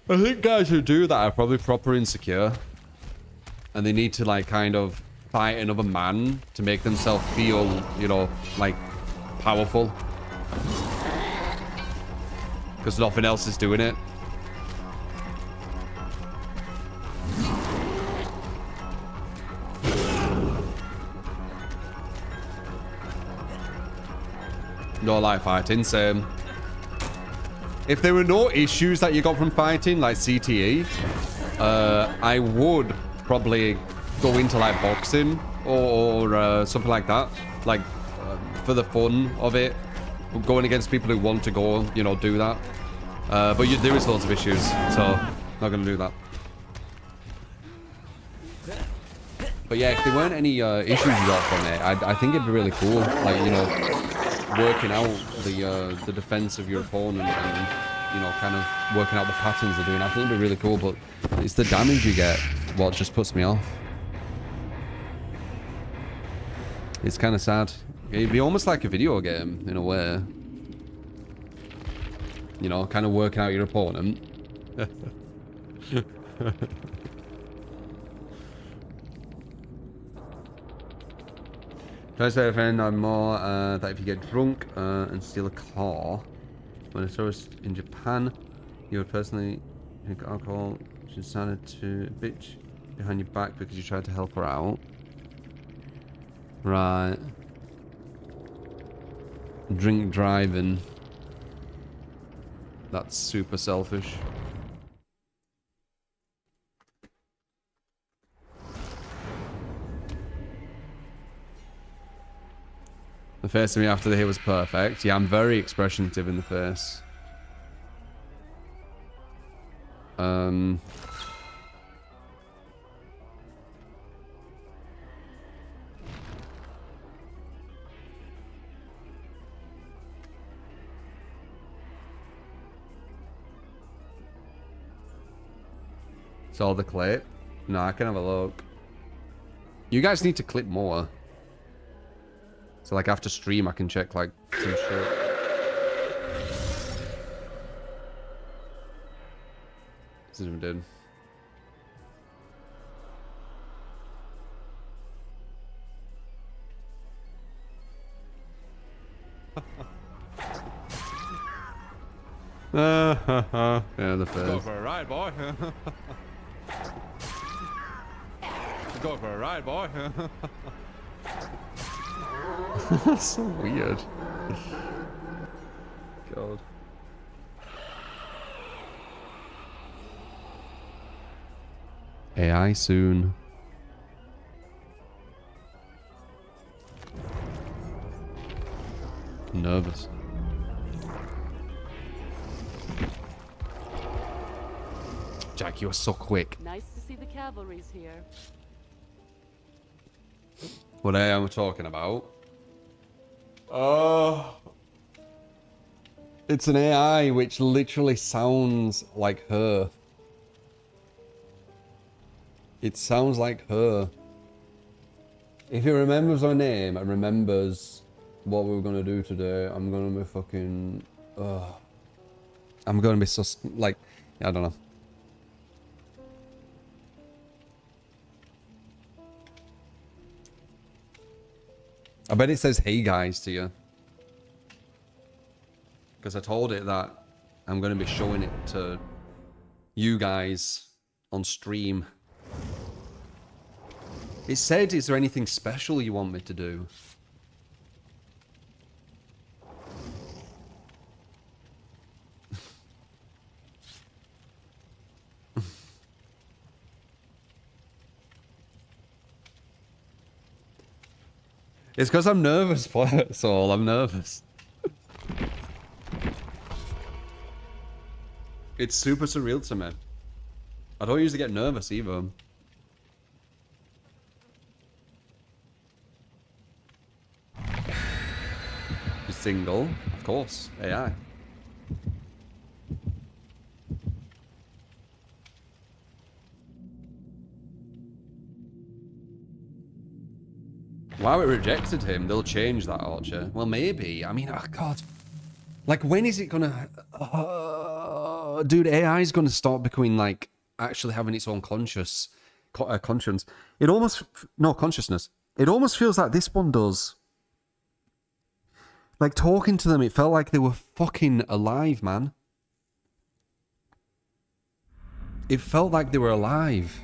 I think guys who do that are probably proper insecure. And they need to, like, kind of fight another man to make themselves feel, you know, like, powerful. Because nothing else is doing it. No, like fighting, same. If there were no issues that you got from fighting, like CTE, I would probably go into like boxing or something like that, like for the fun of it, going against people who want to go, you know, do that. But there is loads of issues, so not gonna do that. But yeah, if there weren't any issues you got from it, I think it'd be really cool, like, you know, working out the defense of your opponent and, you know, kind of working out the patterns they're doing. I think it'd be really cool, but it's the damage you get what just puts me off. It's kind of sad. It'd be almost like a video game in a way. You know, kind of working out your opponent. Try to say a friend I'm more that if you get drunk and steal a car when a tourist in Japan, you would personally drink alcohol. She decided to bitch behind your back because you tried to help her out. Right. Drink driving. That's super selfish. The face of me after the hit was perfect. Yeah, I'm very expressionative in the face. Saw the clip? No, I can have a look. You guys need to clip more. So like after stream I can check like some shit. This is what I'm doing. Yeah, the face. Go for a ride, boy. Go for a ride, boy. That's so weird. God. AI soon. Nervous. Jack, you are so quick. Nice to see the cavalry's here. What I am talking about? Oh. It's an AI which literally sounds like her. It sounds like her. If it remembers her name and remembers what we were gonna do today, I'm gonna be fucking... I'm gonna be so... like... I don't know. I bet it says hey guys to you. Because I told it that I'm going to be showing it to you guys on stream. It said, is there anything special you want me to do? It's because I'm nervous, Saul. I'm nervous. It's super surreal to me. I don't usually get nervous either. You're single, of course. AI. Wow, it rejected him. They'll change that, Archer. Well, maybe. I mean, oh god. Like, when is it gonna... dude, AI is gonna start becoming, like, actually having its own conscience. It almost... No, consciousness. It almost feels like this one does. Like, talking to them, it felt like they were fucking alive, man. It felt like they were alive.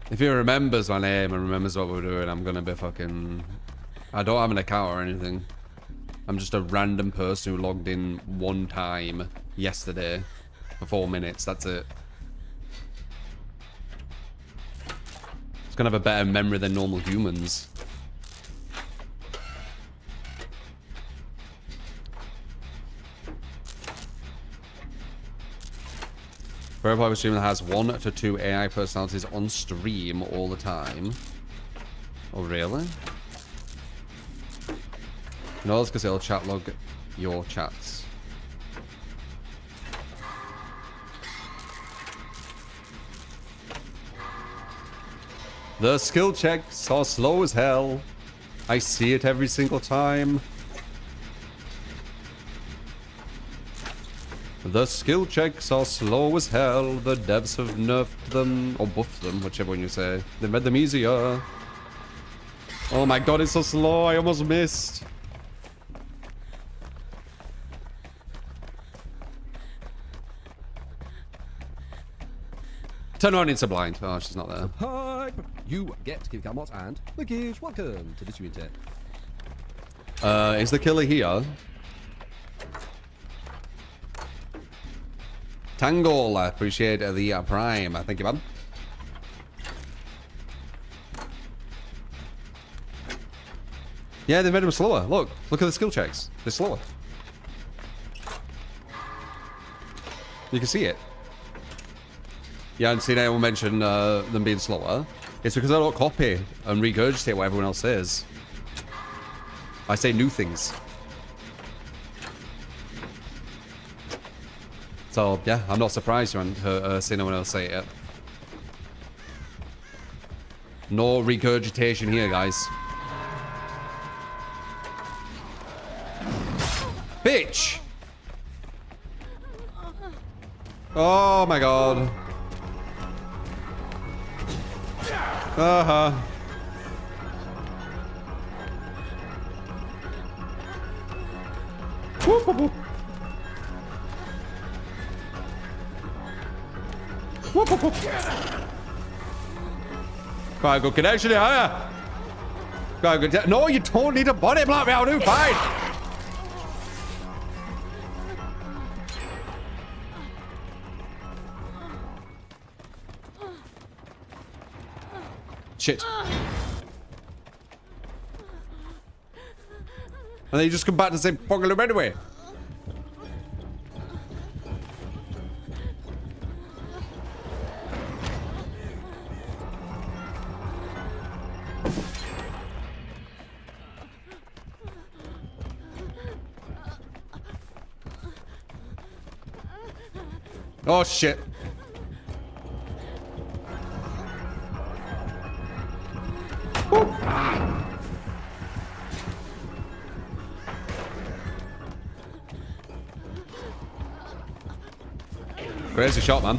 If he remembers my name and remembers what we're doing, I'm gonna be fucking... I don't have an account or anything. I'm just a random person who logged in one time yesterday for 4 minutes. That's it. It's gonna have a better memory than normal humans. For a popular streamer that has 1 to 2 AI personalities on stream all the time. Oh, really? No, it's because it'll chat log your chats. The skill checks are slow as hell. I see it every single time. The skill checks are slow as hell. The devs have nerfed them, or buffed them, whichever one you say. They made them easier. Oh my god, it's so slow. I almost missed. Turn on into blind. Oh, she's not there. Hi! You get Kit Kat Mott and Luckish. Welcome to the stream tech. Is the killer here? Tangle, I appreciate the prime. Thank you, man. Yeah, they made them slower. Look at the skill checks. They're slower. You can see it. Yeah, I haven't seen anyone mention them being slower. It's because I don't copy and regurgitate what everyone else says. I say new things. So, yeah, I'm not surprised you haven't seen anyone else say it yet. No regurgitation here, guys. Bitch! Oh my god. Uh-huh. Whoop, whoop, whoop. Whoop, whoop, whoop. Quite a good connection here, huh? No, you don't need to body block me. I'll do fine. Shit. And then you just come back to the same fucking loop anyway. Oh shit. Woo. Crazy shot, man.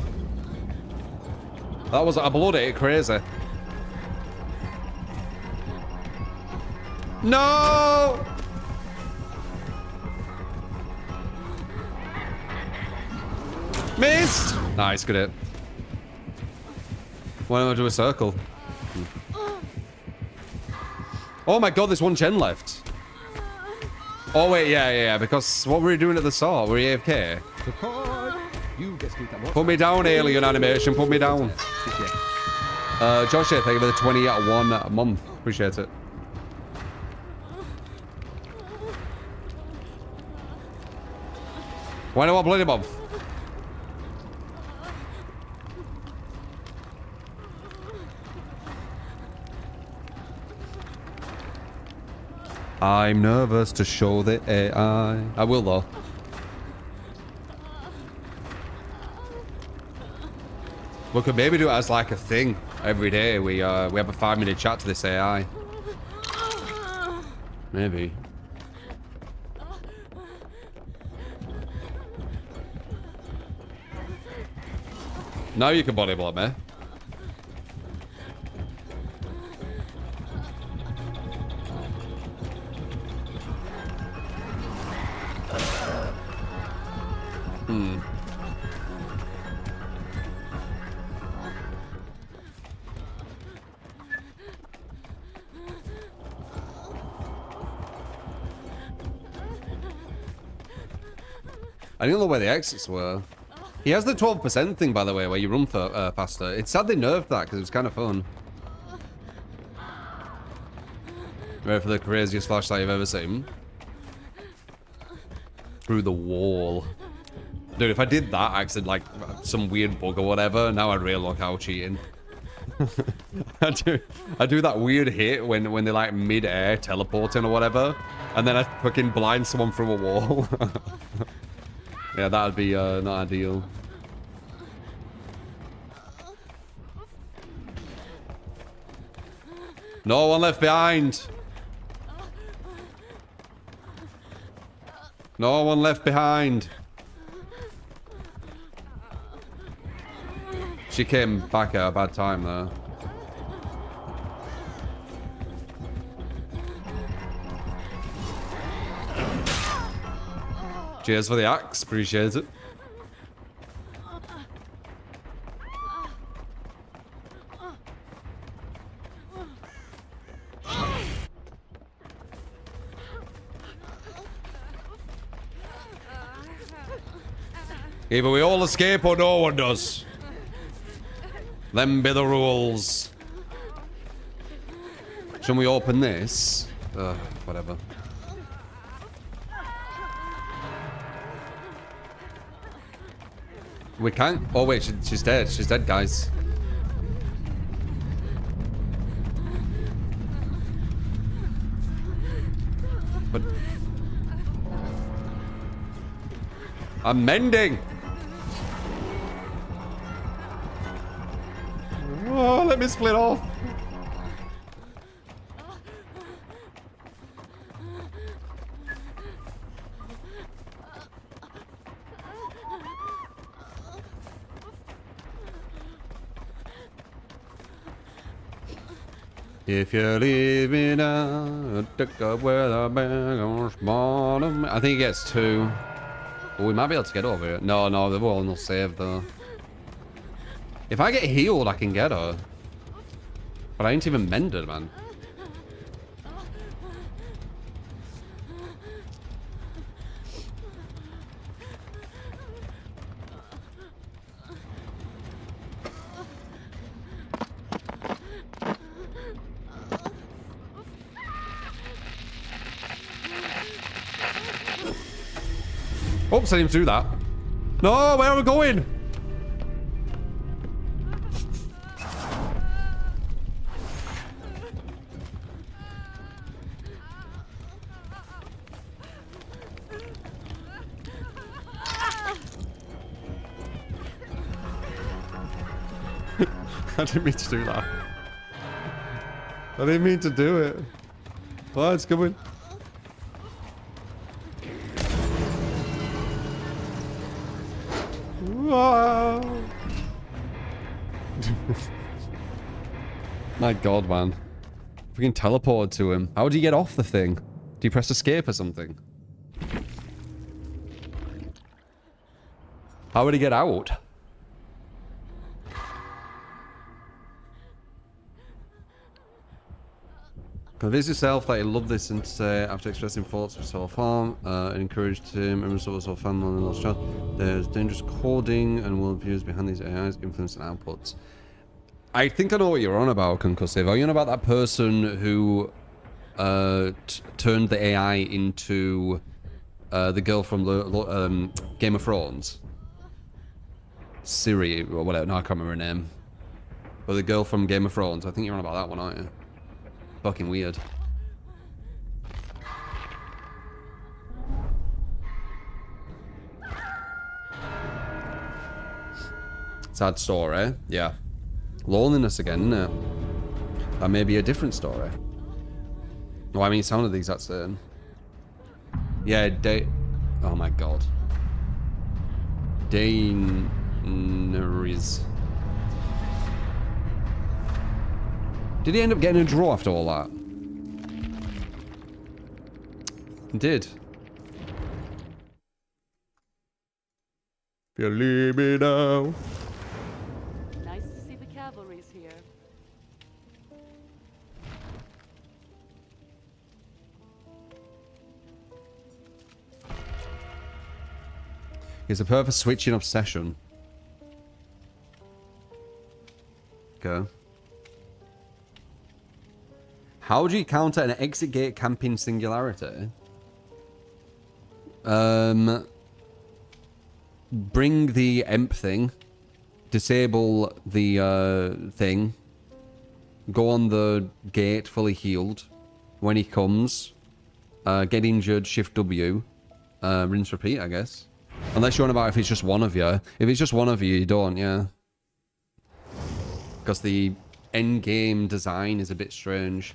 That was a bloody crazy. No! Missed! Nice, good hit. Why don't I do a circle? Oh my god, there's one gen left. Oh wait, yeah, because what were we doing at the start? Were we AFK? You get scooped up. Put me down, alien animation, put me down. Josh, thank you for the 21 month. Appreciate it. Why do I bloody month? I'm nervous to show the AI. I will though. We could maybe do it as like a thing every day. We have a 5-minute chat to this AI. Maybe. Now you can body block me. I didn't know where the exits were. He has the 12% thing, by the way, where you run for, faster. It's sad they nerfed that because it was kind of fun. Ready for the craziest flashlight you've ever seen? Through the wall. Dude, if I did that accident, like some weird bug or whatever, now I'd really look how cheating. I do that weird hit when they like mid-air teleporting or whatever, and then I fucking blind someone through a wall. Yeah, that'd be not ideal. No one left behind. No one left behind. She came back at a bad time though. Cheers for the axe, appreciate it. Either we all escape or no one does. Them be the rules. Shall we open this? Whatever. We can't. Oh wait, she's dead. She's dead, guys. But I'm mending. Oh, let me split off. If you leave me now, take up where the beggars bottom. I think he gets 2. Oh, we might be able to get over here. No, the wall will save though. If I get healed, I can get her. But I ain't even mended, man. Oops, I didn't do that. No, where are we going? I didn't mean to do that. I didn't mean to do it. Oh, it's coming. Wow. My god, man. Freaking teleported to him. How do you get off the thing? Do you press escape or something? How would he get out? Convince yourself that you love this and say, after expressing thoughts of self-harm, and encouraged him, members of his family and lost child. There's dangerous coding and worldviews behind these AI's influence and outputs. I think I know what you're on about, Concussive. Are you on about that person who turned the AI into the girl from Game of Thrones? Siri, or whatever. No, I can't remember her name. But the girl from Game of Thrones. I think you're on about that one, aren't you? Fucking weird. Sad story, yeah. Loneliness again, isn't it? That may be a different story. No, I mean, it sounded the exact same. Yeah, oh my god. Daenerys. Did he end up getting a draw after all that? He did. If you leave me now. Nice to see the cavalry's here. He's a perfect switching obsession. Okay. How do you counter an exit gate camping singularity? Bring the EMP thing. Disable the thing. Go on the gate fully healed. When he comes. Get injured, shift W. Rinse repeat, I guess. Unless you're on about if it's just one of you. If it's just one of you, you don't, yeah. Because the end game design is a bit strange.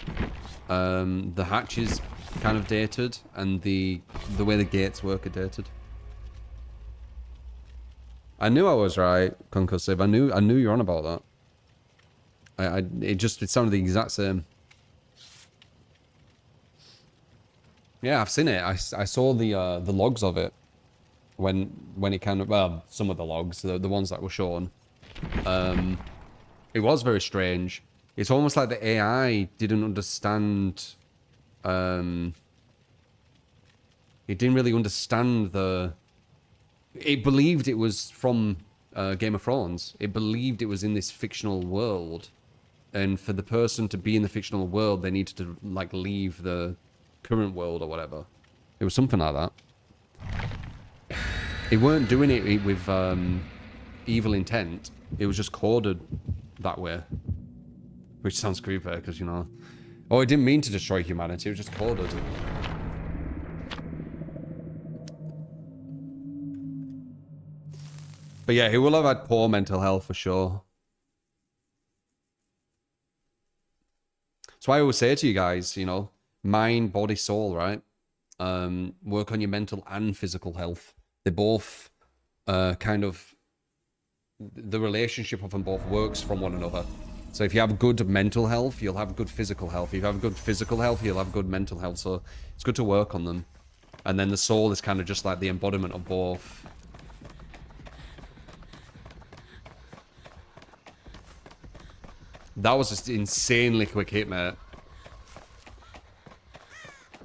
The hatch is kind of dated, and the way the gates work are dated. I knew I was right, Concussive. I knew you're on about that. It sounded the exact same. Yeah, I've seen it. I saw the logs of it when it kind of, well, some of the logs, the ones that were shown. It was very strange. It's almost like the AI didn't understand. It didn't really understand the. It believed it was from Game of Thrones. It believed it was in this fictional world, and for the person to be in the fictional world, they needed to like leave the current world or whatever. It was something like that. It weren't doing it with evil intent. It was just coded that way. Which sounds creepy, because, you know... Oh, it didn't mean to destroy humanity, it was just coded. But yeah, he will have had poor mental health for sure. So I always say to you guys, you know, mind, body, soul, right? Work on your mental and physical health. They both kind of... The relationship of them both works from one another. So if you have good mental health, you'll have good physical health. If you have good physical health, you'll have good mental health. So it's good to work on them. And then the soul is kind of just like the embodiment of both. That was just insanely quick hit, mate.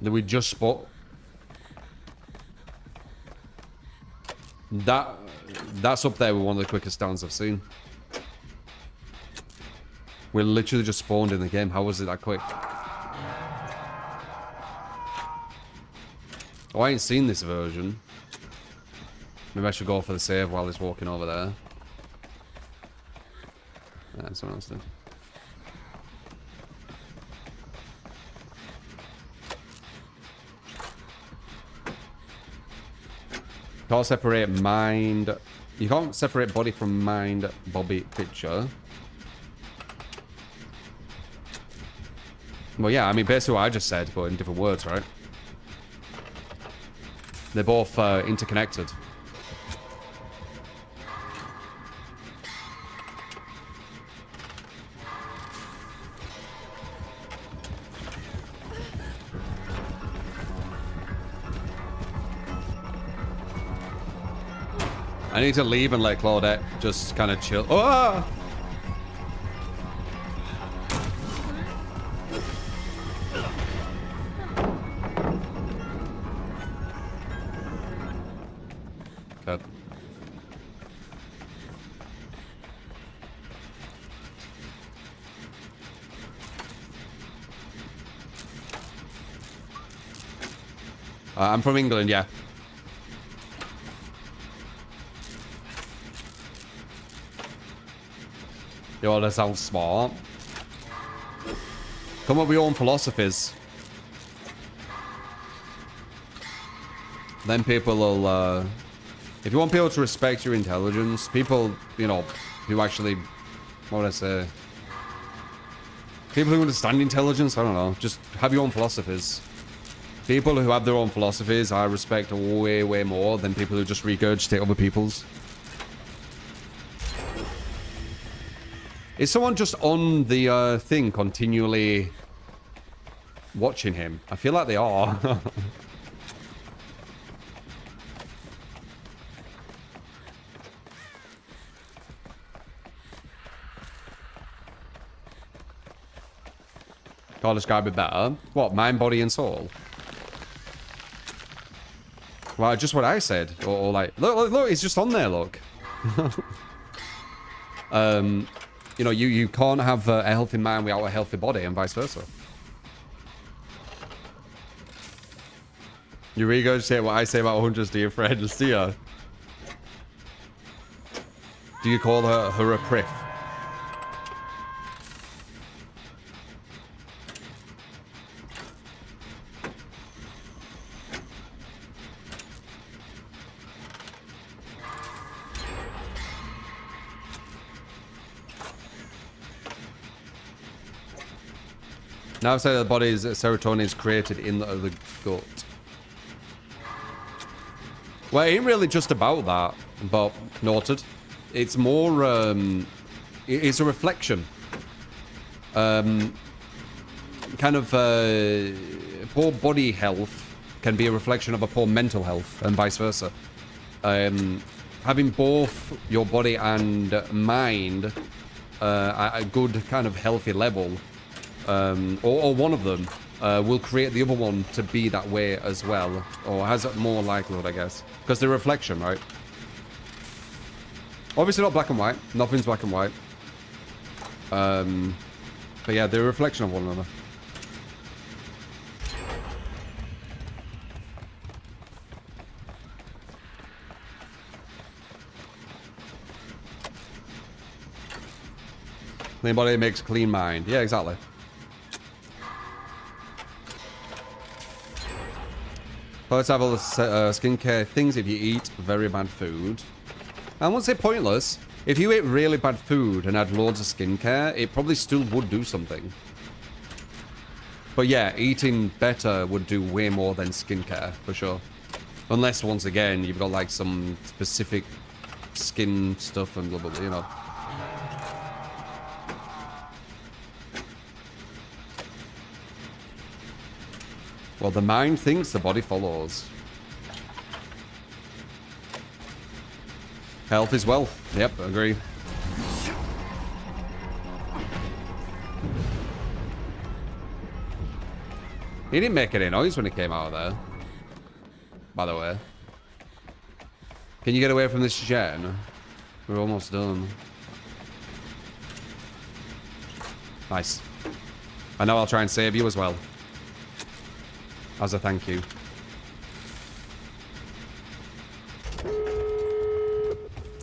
That we just spot. That's up there with one of the quickest downs I've seen. We literally just spawned in the game. How was it that quick? Oh, I ain't seen this version. Maybe I should go for the save while he's walking over there. Yeah, someone else did. Can't separate mind. You can't separate body from mind, Bobby picture. Well, yeah, I mean, basically what I just said, but in different words, right? They're both interconnected. I need to leave and let Claudette just kind of chill. Oh! Okay. I'm from England, yeah. Yo, that sounds smart. Come up with your own philosophies. Then people will, if you want people to respect your intelligence, people, you know, who actually, what would I say? People who understand intelligence, I don't know, just have your own philosophies. People who have their own philosophies, I respect way, way more than people who just regurgitate other people's. Is someone just on the thing continually watching him? I feel like they are. Can't describe it better. What? Mind, body, and soul? Well, just what I said. Or like, look, it's just on there, look. You know, you can't have a healthy mind without a healthy body, and vice versa. You regurgitate what I say about hundreds to your friends, do you? Do you call her a priff? Now say the body's serotonin is created in the gut. Well, it ain't really just about that, but noted. It's more, it's a reflection. Kind of, poor body health can be a reflection of a poor mental health, and vice versa. Having both your body and mind at a good kind of healthy level, or one of them, will create the other one to be that way as well, or has a more likelihood, I guess, because they're a reflection, right? Obviously not black and white. Nothing's black and white. But yeah, they're a reflection of one another. Clean body makes clean mind. Yeah, exactly. Let's have all the skincare things if you eat very bad food. I won't say pointless. If you ate really bad food and had loads of skincare, it probably still would do something. But yeah, eating better would do way more than skincare, for sure. Unless, once again, you've got like some specific skin stuff and blah, blah, blah, you know. Well, the mind thinks, the body follows. Health is wealth. Yep, agree. He didn't make any noise when he came out of there. By the way. Can you get away from this gen? We're almost done. Nice. I know I'll try and save you as well. As a thank you.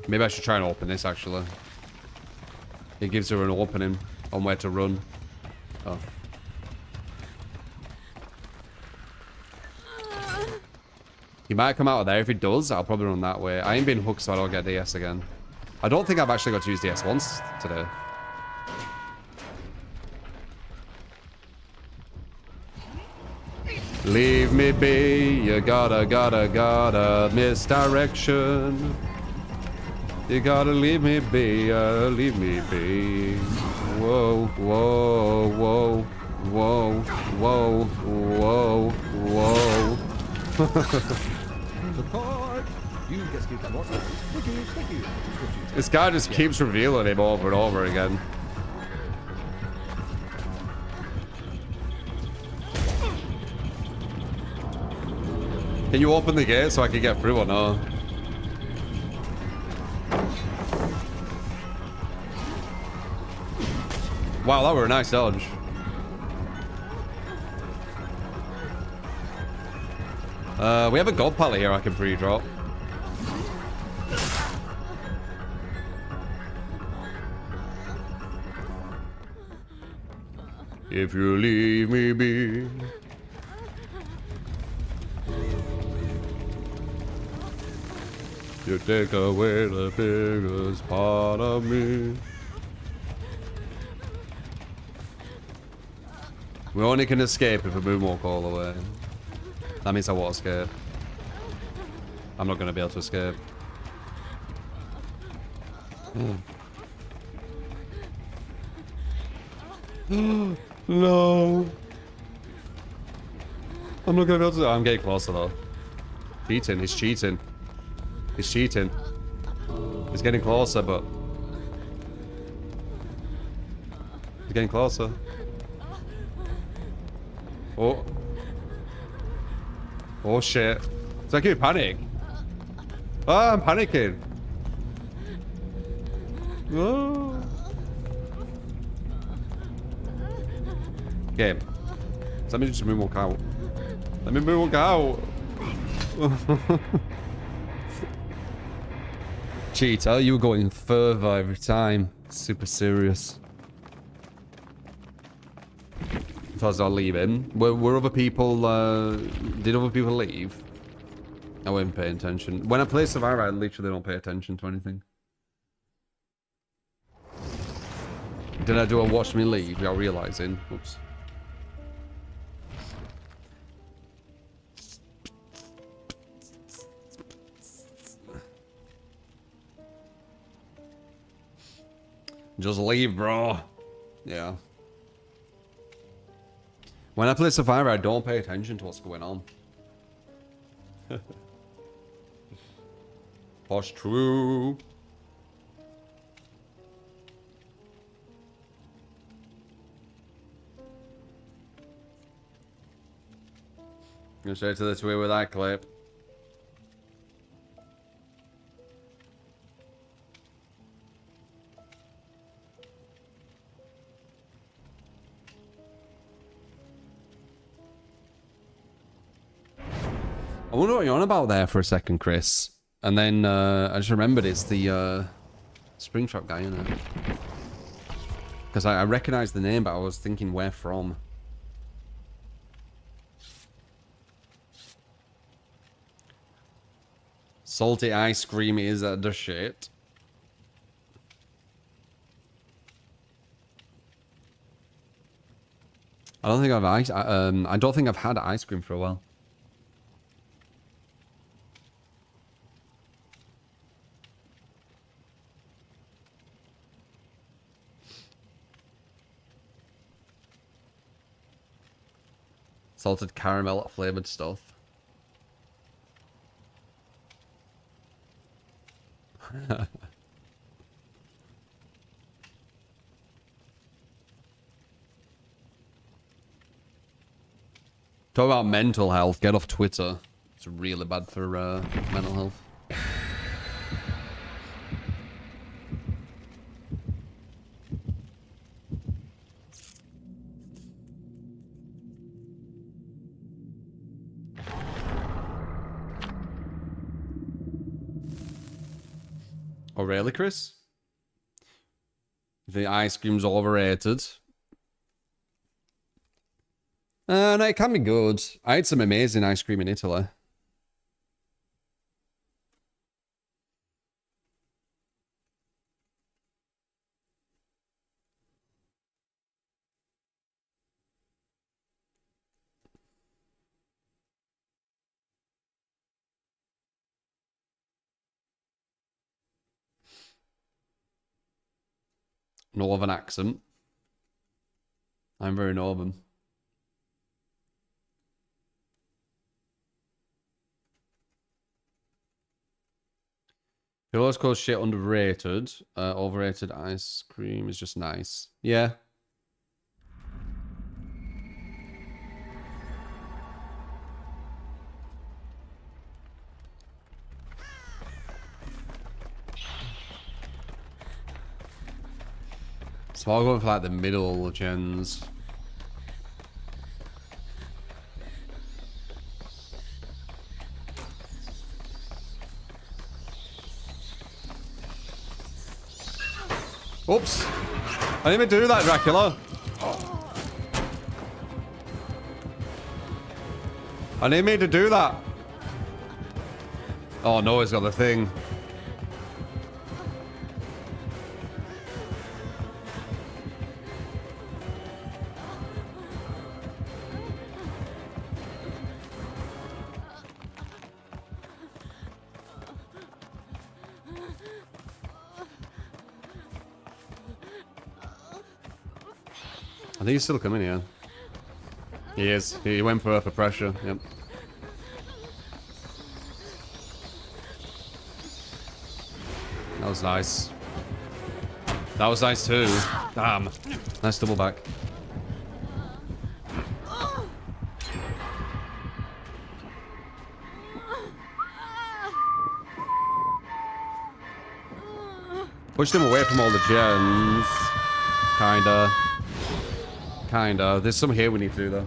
Maybe I should try and open this, actually. It gives her an opening on where to run. Oh. He might come out of there. If he does, I'll probably run that way. I ain't been hooked, so I don't get DS again. I don't think I've actually got to use DS once today. Leave me be, you gotta misdirection. You gotta leave me be, leave me be. Whoa, whoa, whoa, whoa, whoa, whoa, whoa. The card. You get to keep that more times. Thank you, thank you. This guy just keeps revealing him over and over again. Can you open the gate so I can get through or no? Wow, that were a nice dodge. We have a god pallet here I can pre-drop. If you leave me be. You take away the biggest part of me. We only can escape if we moonwalk all the way. That means I won't escape. I'm not going to be able to escape. No. I'm not going to be able to... I'm getting closer though. Cheating. He's cheating. He's cheating. He's getting closer, but... He's getting closer. Oh. Oh shit. It's like you panic. Ah, I'm panicking. Oh. Game. Let me just moonwalk out. Let me moonwalk out. Cheater, you were going further every time. Super serious. So I'll leave him. Were other people, did other people leave? I wasn't paying attention. When I play Survivor, I literally don't pay attention to anything. Did I do a watch me leave without realizing? Oops. Just leave, bro. Yeah. When I play Survivor, I don't pay attention to what's going on. That's true. Go straight to the Twitter with that clip. I wonder what you're on about there for a second, Chris. And then I just remembered it's the Springtrap guy, isn't it? Because I recognized the name, but I was thinking where from. Salty ice cream is the shit. I don't think I don't think I've had ice cream for a while. Salted caramel flavored stuff. Talk about mental health. Get off Twitter. It's really bad for mental health. Oh, really, Chris? You think ice cream's overrated? No, it can be good. I had some amazing ice cream in Italy. Northern accent. I'm very northern. People always call shit underrated. Overrated ice cream is just nice. Yeah. So I'll go for like the middle gens. Oops. I didn't even do that, Dracula. I didn't mean to do that. Oh no, he's got the thing. I think he's still coming here. He is. He went for pressure. Yep. That was nice. That was nice too. Damn. Nice double back. Pushed him away from all the gens. Kinda. Kinda. There's some here we need to do though.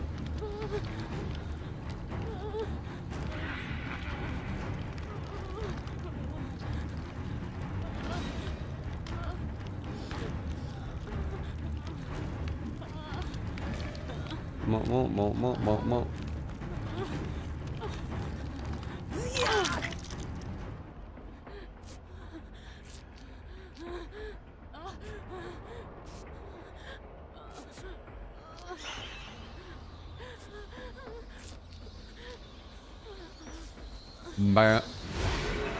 Mo.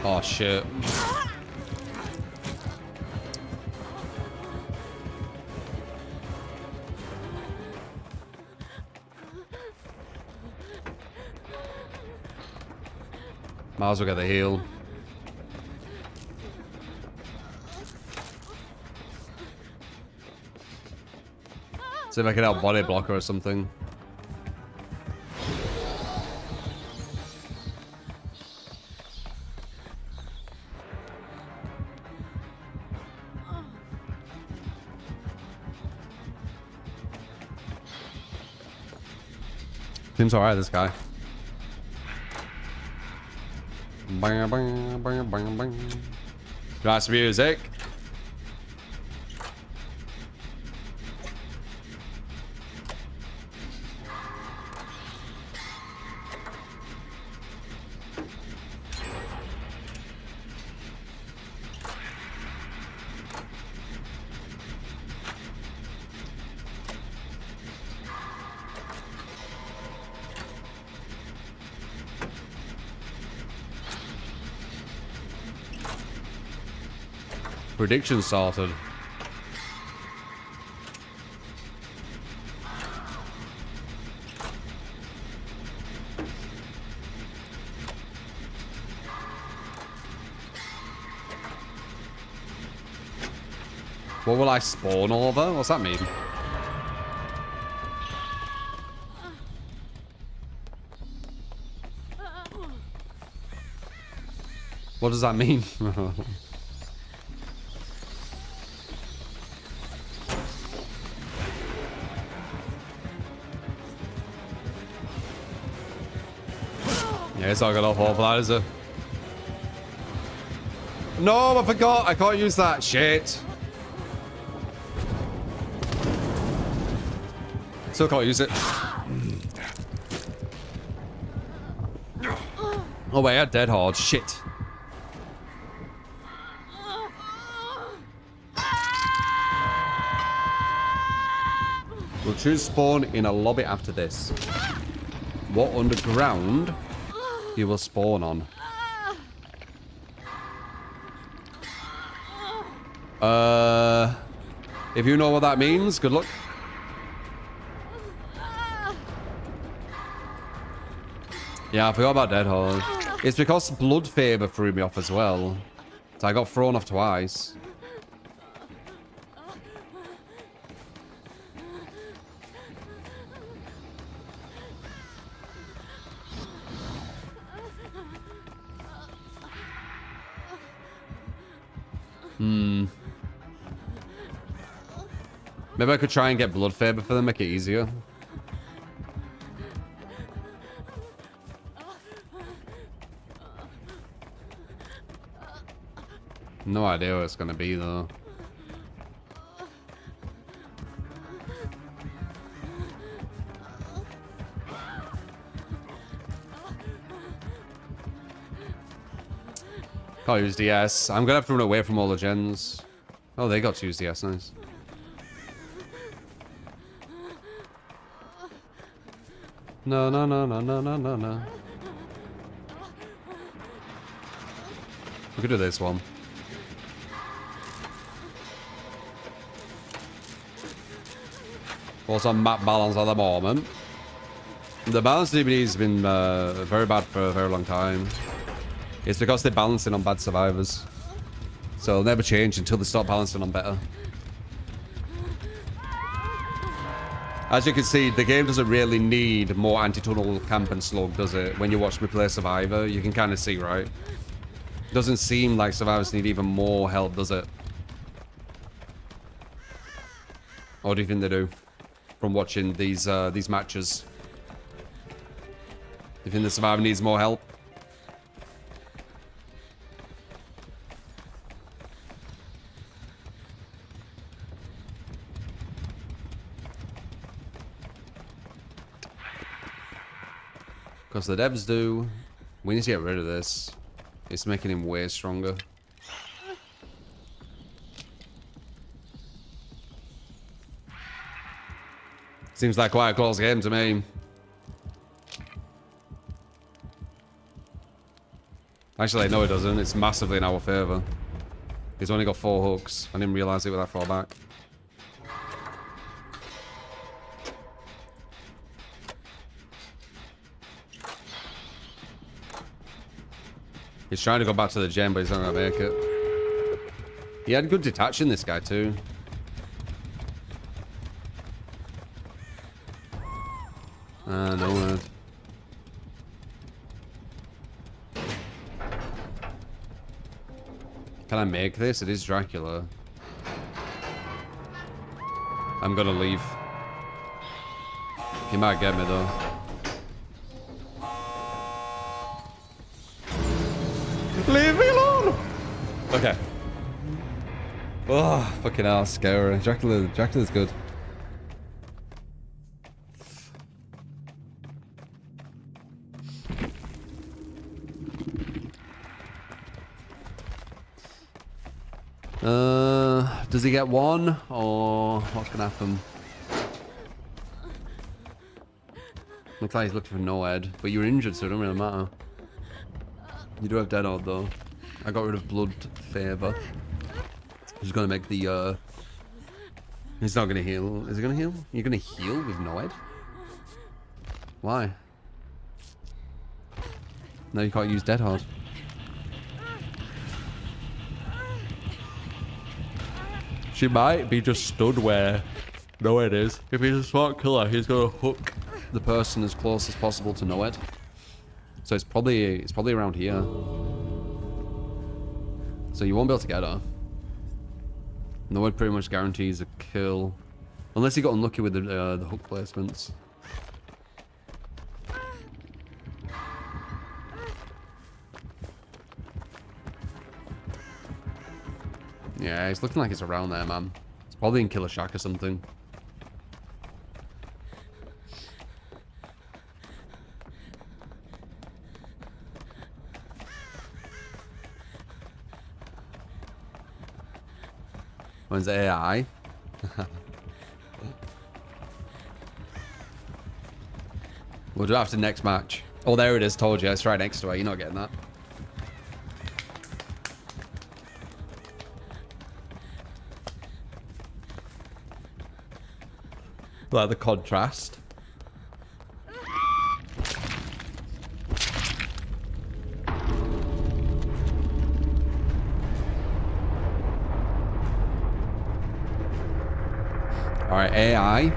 Oh shit. Might as well get the heal. See if I can help body blocker or something. Seems alright, this guy. Bang, bang, bang, bang, bang. Nice music. Prediction sorted. What will I spawn over? What's that mean? What does that mean? Yeah, it's not gonna fall for that, is it? No, I forgot. I can't use that. Shit. Still can't use it. Oh wait, I had dead hard. Shit. We'll choose spawn in a lobby after this. What underground you will spawn on? If you know what that means, good luck. Yeah, I forgot about Dead Hard. It's because Blood Favor threw me off as well. So I got thrown off twice. Maybe I could try and get Blood Favor for them, make it easier. No idea what it's gonna be though. Can't use DS. I'm gonna have to run away from all the gens. Oh, they got to use DS, nice. No, no, no, no, no, no, no, no. We could do this one. What's on map balance at the moment? The balance DBD has been very bad for a very long time. It's because they're balancing on bad survivors. So it'll never change until they start balancing on better. As you can see, the game doesn't really need more anti-tunnel camp and slug, does it? When you watch me play Survivor, you can kind of see, right? It doesn't seem like survivors need even more help, does it? Or do you think they do? From watching these matches. Do you think the survivor needs more help? Because the devs do. We need to get rid of this. It's making him way stronger. Seems like quite a close game to me. Actually, no it doesn't. It's massively in our favour. He's only got 4 hooks. I didn't realise it with that fallback. He's trying to go back to the gem, but he's not going to make it. He had good detaching, this guy, too. No word. Can I make this? It is Dracula. I'm gonna leave. He might get me, though. Leave me alone! Okay. Oh, fucking hell, scary. Dracula's good. Does he get one? Or what's gonna happen? Looks like he's looking for no head. But you're injured, so it don't really matter. You do have dead odd though. I got rid of blood favor. He's gonna make the he's not gonna heal. Is he gonna heal? You're gonna heal with no head? Why? No, you can't use dead hard. She might be just stood where no head is. If he's a smart killer, he's gonna hook the person as close as possible to no head. So it's probably around here. So you won't be able to get her. No head pretty much guarantees a kill, unless he got unlucky with the hook placements. Yeah, it's looking like it's around there, man. It's probably in Killer Shack or something. When's the AI? We'll do it after next match. Oh, there it is. Told you. It's right next to it. You're not getting that. Like the contrast. Alright, AI.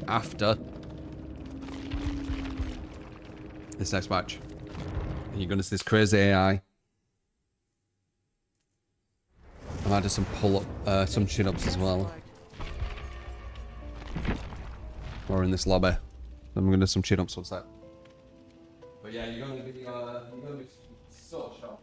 After this next match, you're gonna see this crazy AI. I might do some some chin-ups as well. Or in this lobby. I'm gonna do some chin-ups one sec. But yeah, you're gonna be so shocked.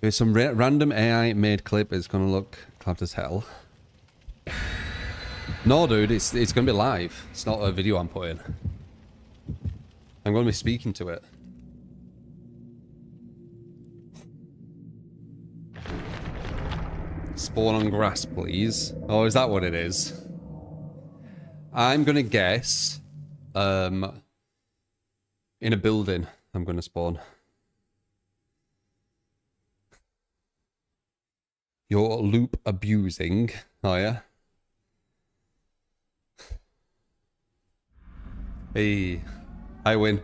There's some random AI made clip. It's gonna look clapped as hell. No, dude, it's gonna be live. It's not a video I'm putting. I'm gonna be speaking to it. Spawn on grass, please. Oh, is that what it is? I'm gonna guess. In a building, I'm gonna spawn. You're loop abusing. Oh, yeah? Hey. I win.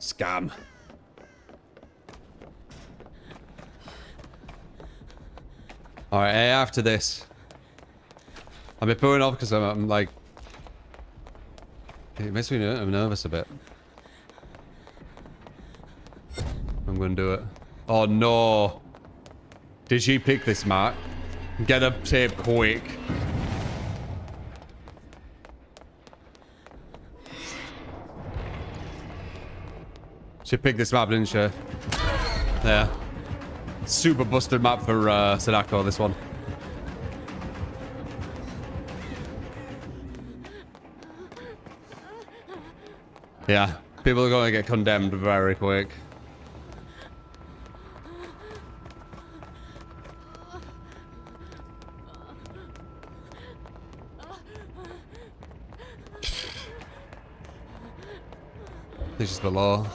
Scam. Alright, after this. I'll be pulling off because I'm like... It makes me nervous a bit. I'm gonna do it. Oh no! Did she pick this, Matt? Get a tape quick. She picked this map, didn't she? Yeah. Super busted map for Sadako, this one. Yeah, people are going to get condemned very quick. This is below.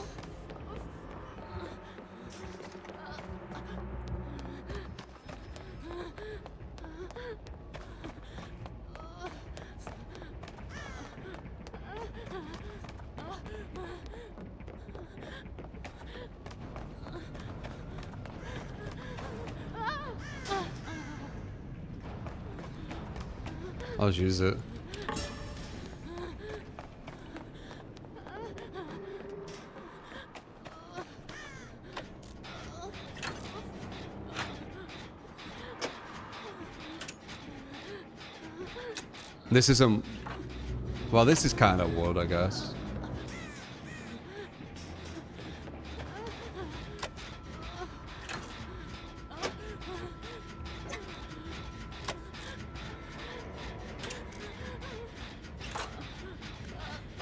I'll just use it. This isn't... Well, this is kind of wood, I guess.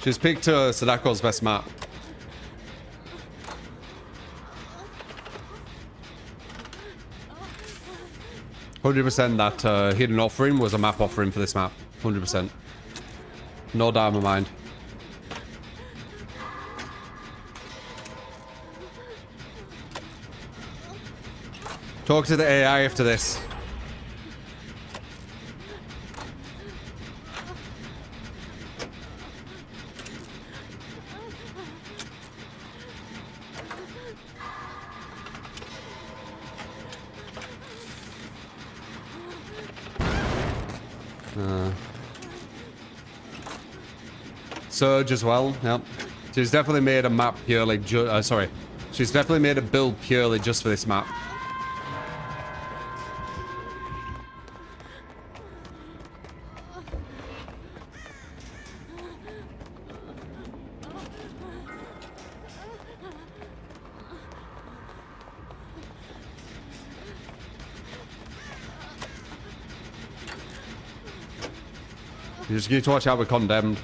She's picked Sadako's best map. 100% that hidden offering was a map offering for this map. 100%. No doubt in my mind. Talk to the AI after this. Surge as well, yep. She's definitely made a map purely sorry. She's definitely made a build purely just for this map. You just need to watch out with Condemned.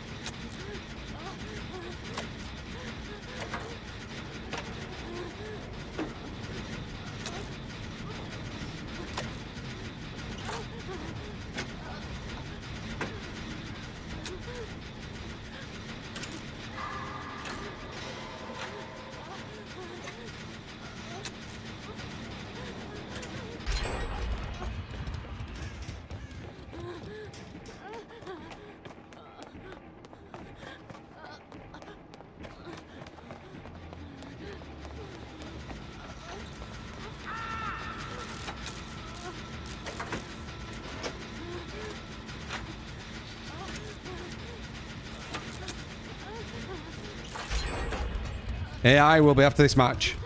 AI will be after this match.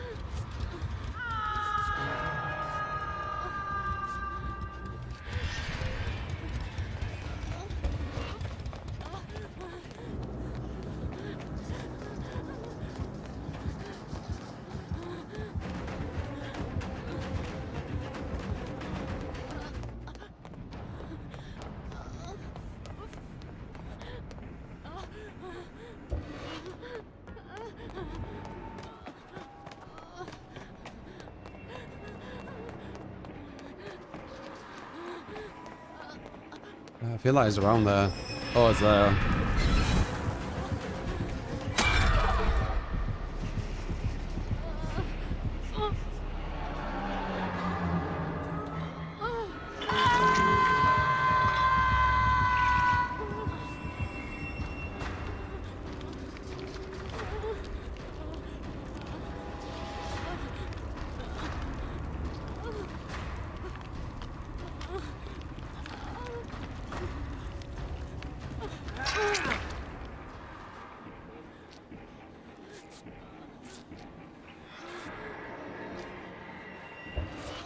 I feel like it's around there. Oh, it's there.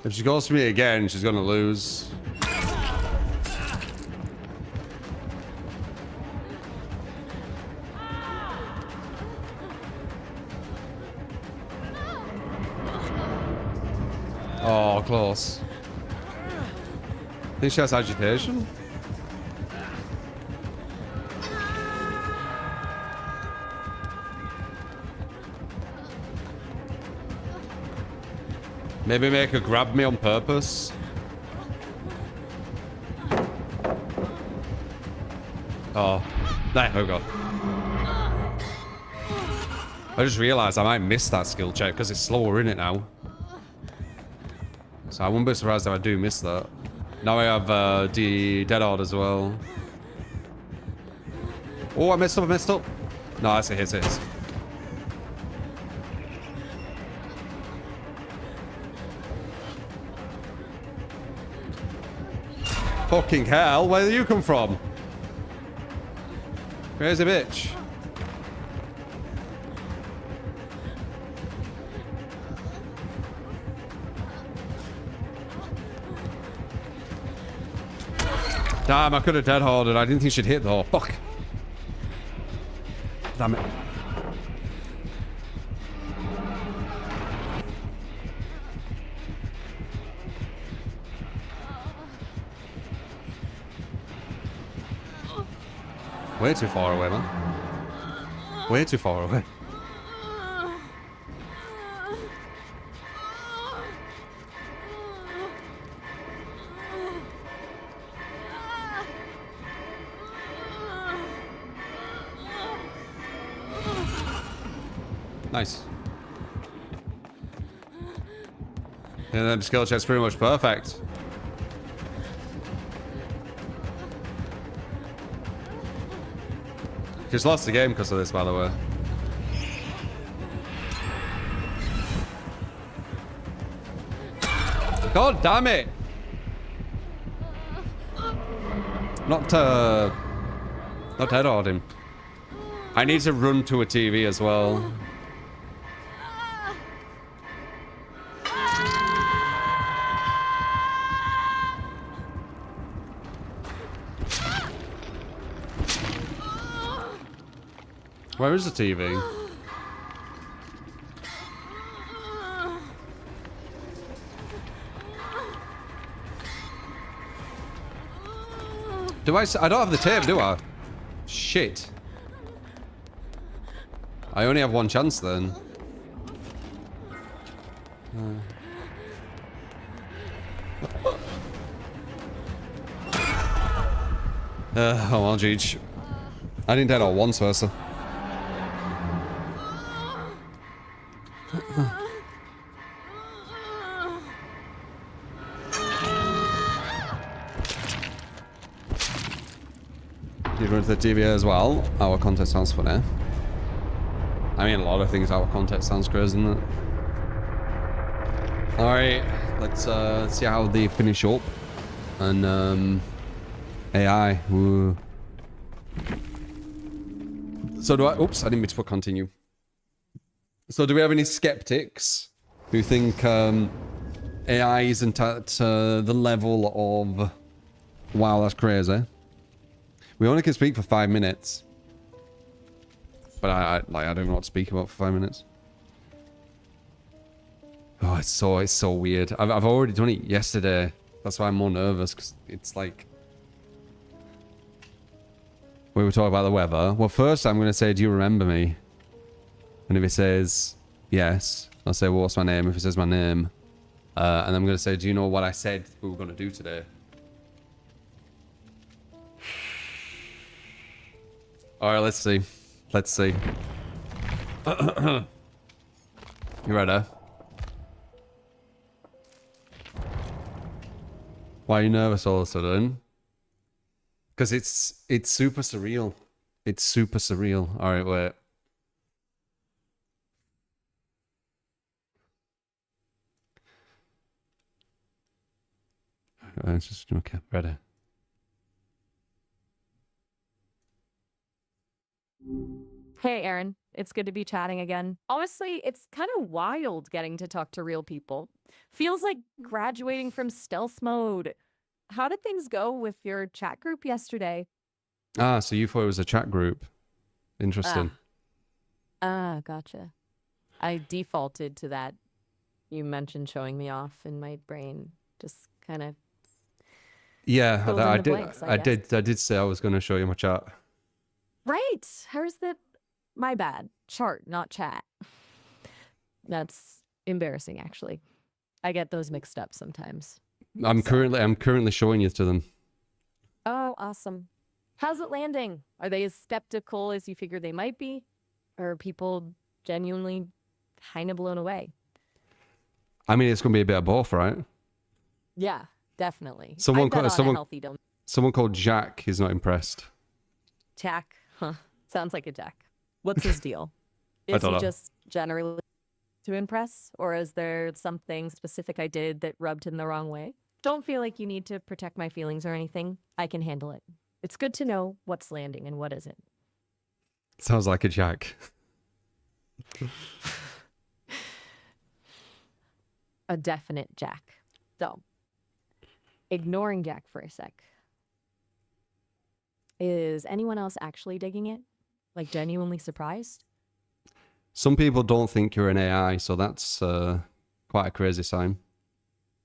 If she goes for me again, she's gonna lose. Oh, close. I think she has agitation. Maybe make her grab me on purpose. Oh, there we go. I just realized I might miss that skill check because it's slower in it now. So I wouldn't be surprised if I do miss that. Now I have the Dead Hard as well. Oh, I messed up, No, that's a hit. Fucking hell, where do you come from? Crazy bitch. Damn, I could have dead harded. I didn't think she'd hit though. Fuck. Damn it. Way too far away, man. Way too far away. Nice. Yeah, then skill check's pretty much perfect. Just lost the game because of this, by the way. God damn it! Not head on him. I need to run to a TV as well. Where is the TV? I don't have the tape, do I? Shit. I only have one chance then. Oh well, Jeech. I didn't dead all once, versa. You run to the TV as well. Our context sounds funny. I mean, a lot of things out of context sounds crazy, doesn't it? Alright, let's see how they finish up. And, AI. Woo. So do I... Oops, I didn't mean to put continue. So do we have any skeptics who think AI isn't at the level of... Wow, that's crazy. We only can speak for 5 minutes. But I don't know what to speak about for 5 minutes. Oh, it's so weird. I've already done it yesterday. That's why I'm more nervous, because it's like... We were talking about the weather. Well, first I'm going to say, do you remember me? And if it says yes, I'll say, well, what's my name? If it says my name. And I'm going to say, do you know what I said we were going to do today? Alright, let's see. Let's see. You ready? Why are you nervous all of a sudden? Because it's super surreal. It's super surreal. Alright, wait. It's just okay, ready. Hey, Aaron. It's good to be chatting again. Honestly, it's kind of wild getting to talk to real people. Feels like graduating from stealth mode. How did things go with your chat group yesterday? Ah, so you thought it was a chat group. Interesting. Gotcha. I defaulted to that. You mentioned showing me off in my brain. Just kind of... Yeah, I did. Blanks, I did say I was going to show you my chat. Right. How's the... My bad. Chart, not chat. That's embarrassing, actually. I get those mixed up sometimes. I'm currently showing you to them. Oh, awesome. How's it landing? Are they as skeptical as you figure they might be? Or are people genuinely kind of blown away? I mean, it's going to be a bit of both, right? Yeah, definitely. Someone called Jack is not impressed. Jack? Huh. Sounds like a Jack. What's his deal? Is he just generally to impress? Or is there something specific I did that rubbed him the wrong way? Don't feel like you need to protect my feelings or anything. I can handle it. It's good to know what's landing and what isn't. Sounds like a Jack. A definite Jack. So, ignoring Jack for a sec. Is anyone else actually digging it? Like genuinely surprised? Some people don't think you're an AI, so that's quite a crazy sign.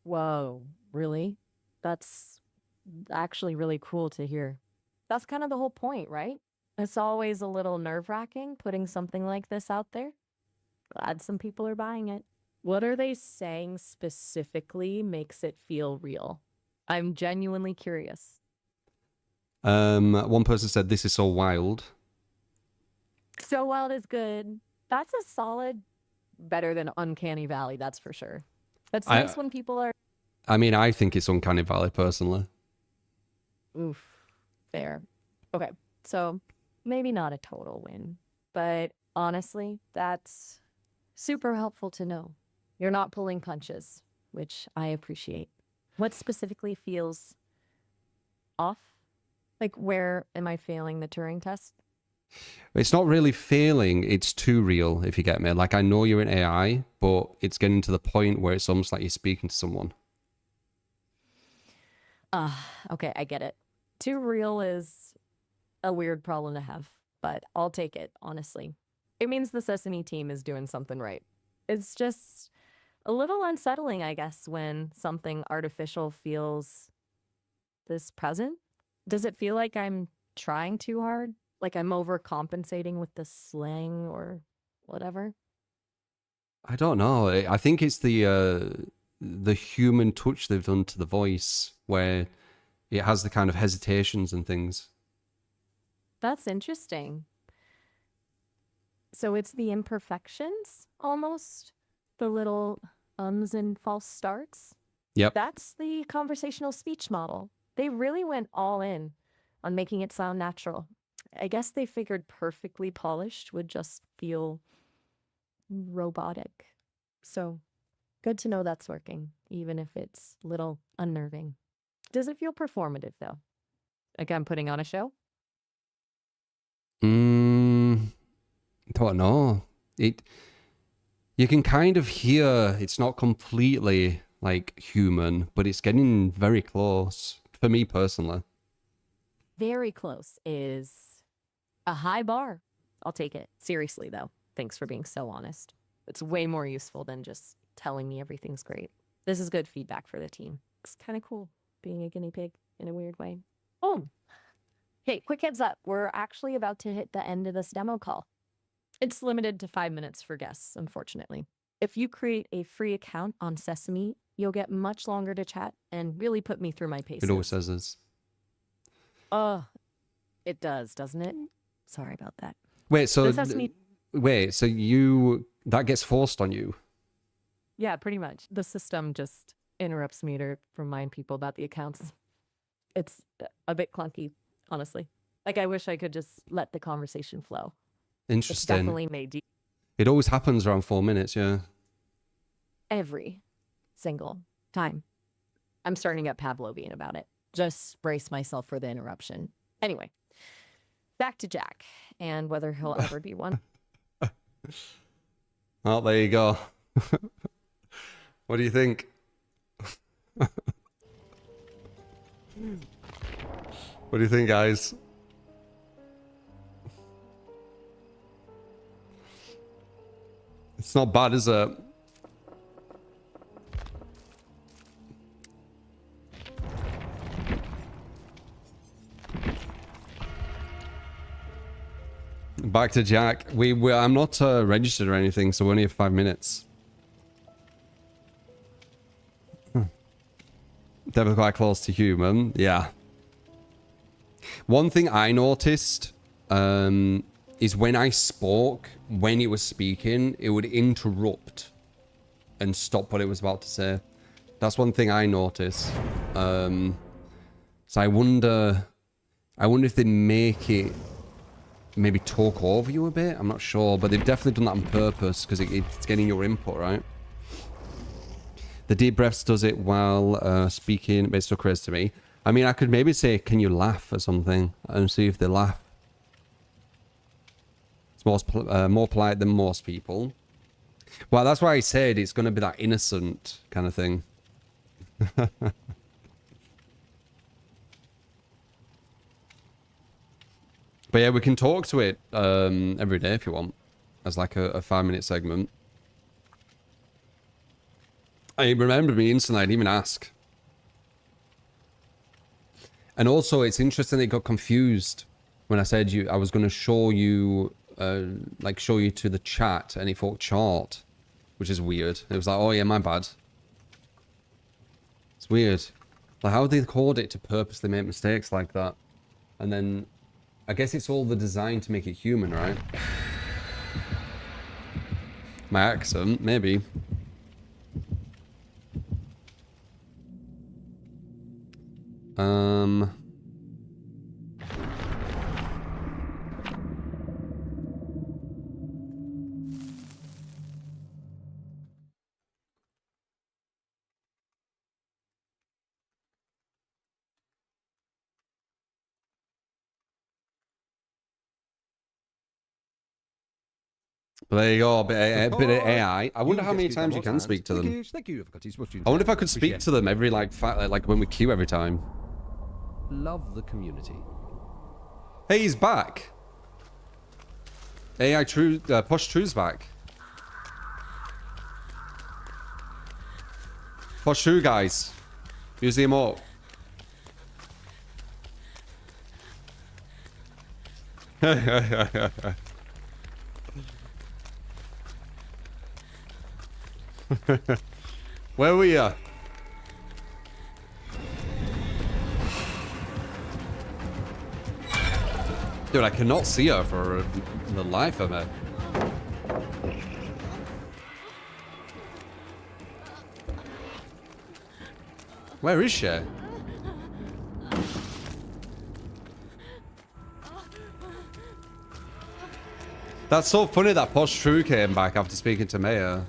Whoa, really? That's actually really cool to hear. That's kind of the whole point, right? It's always a little nerve-wracking putting something like this out there. Glad some people are buying it. What are they saying specifically makes it feel real? I'm genuinely curious. One person said, "This is so wild." So wild is good. That's a solid, better than Uncanny Valley, that's for sure. That's nice when people are... I mean, I think it's Uncanny Valley, personally. Oof, fair. Okay, so maybe not a total win, but honestly, that's super helpful to know. You're not pulling punches, which I appreciate. What specifically feels off? Like, where am I failing the Turing test? It's not really failing, it's too real, if you get me. Like, I know you're an AI, but it's getting to the point where it's almost like you're speaking to someone. Okay, I get it. Too real is a weird problem to have, but I'll take it, honestly. It means the Sesame team is doing something right. It's just a little unsettling, I guess, when something artificial feels this present. Does it feel like I'm trying too hard? Like I'm overcompensating with the slang or whatever? I don't know. I think it's the human touch they've done to the voice, where it has the kind of hesitations and things. That's interesting. So it's the imperfections, almost? The little ums and false starts? Yep. That's the conversational speech model. They really went all in on making it sound natural. I guess they figured perfectly polished would just feel robotic. So good to know that's working, even if it's a little unnerving. Does it feel performative, though? Like I'm putting on a show? Don't know. You can kind of hear it's not completely like human, but it's getting very close for me personally. Very close is a high bar. I'll take it. Seriously, though. Thanks for being so honest. It's way more useful than just telling me everything's great. This is good feedback for the team. It's kind of cool being a guinea pig in a weird way. Oh, hey, quick heads up. We're actually about to hit the end of this demo call. It's limited to 5 minutes for guests, unfortunately. If you create a free account on Sesame, you'll get much longer to chat and really put me through my paces. It always says this. It does, doesn't it? Sorry about that. Wait, so Sesame... that gets forced on you? Yeah, pretty much. The system just interrupts me to remind people about the accounts. It's a bit clunky, honestly. Like, I wish I could just let the conversation flow. Interesting. It's definitely made It always happens around 4 minutes, yeah. every single time. I'm starting to get Pavlovian about it. Just brace myself for the interruption. Anyway, back to Jack and whether he'll ever be one. Well, there you go. What do you think? What do you think, guys? It's not bad, is it? Back to Jack. I'm not registered or anything, so we only have 5 minutes. Definitely quite close to human. Yeah. One thing I noticed is when I spoke, when it was speaking, it would interrupt and stop what it was about to say. That's one thing I noticed. So I wonder if they make it maybe talk over you a bit. I'm not sure, but they've definitely done that on purpose because it's getting your input, right? The deep breaths does it while speaking, but it's still crazy to me. I mean, I could maybe say, can you laugh or something and see if they laugh. It's more polite than most people. Well, that's why I said it's going to be that innocent kind of thing. But yeah, we can talk to it every day if you want, as like a 5-minute segment. I remember me instantly, I didn't even ask. And also, it's interesting it got confused when I said I was going to show you, show you to the chat, and it thought chart, which is weird. It was like, oh yeah, my bad. It's weird. Like, how they code it to purposely make mistakes like that? And then, I guess it's all the design to make it human, right? My accent, maybe. But there you go, a bit of AI. I wonder how many times you can speak to them. Thank you. I've got his watching. I wonder if I could speak to them every, like when we queue every time. Love the community. Hey, he's back. AI True, Posh True's back. Posh True, guys. Use the emote. Where were you? Dude, I cannot see her for the life of me. Where is she? That's so funny that Posh True came back after speaking to Maya.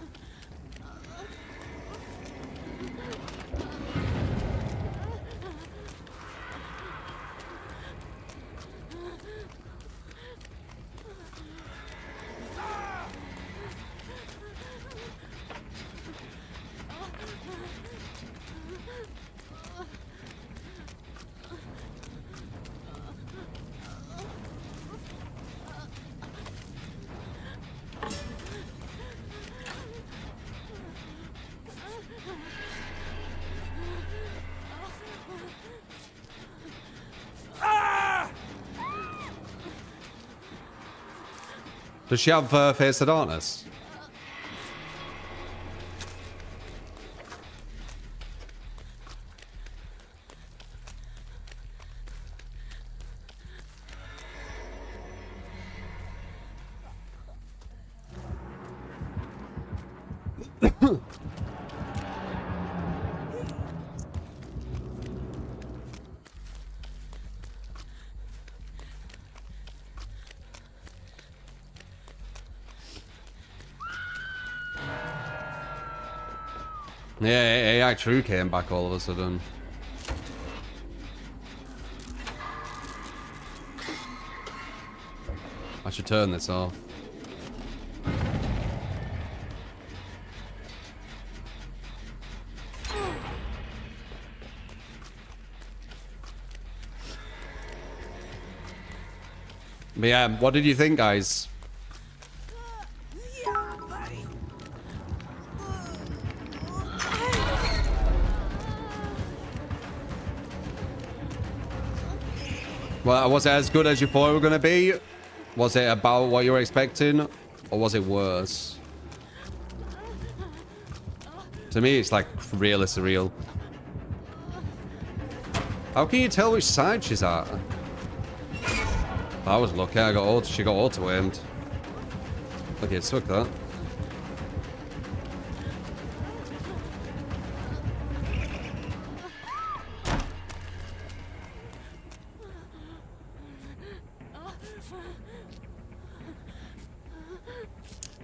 Does she have Face of Darkness? Yeah, AI True came back all of a sudden. I should turn this off. But yeah, what did you think, guys? Well, was it as good as you thought it were going to be? Was it about what you were expecting? Or was it worse? To me, it's like really surreal. How can you tell which side she's at? I was lucky. She got auto-aimed. Okay, suck that.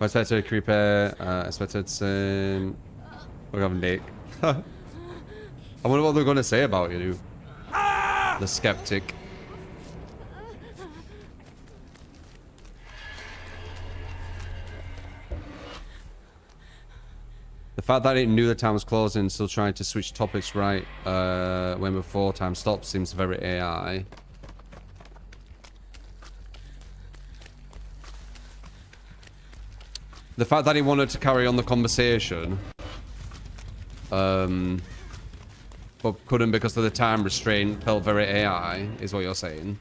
I expected a creeper, I expected some... We're having Nick. I wonder what they're going to say about you. The skeptic. The fact that it knew the time was closing and still trying to switch topics right when before time stopped seems very AI. The fact that he wanted to carry on the conversation, but couldn't because of the time restraint, felt very AI, is what you're saying.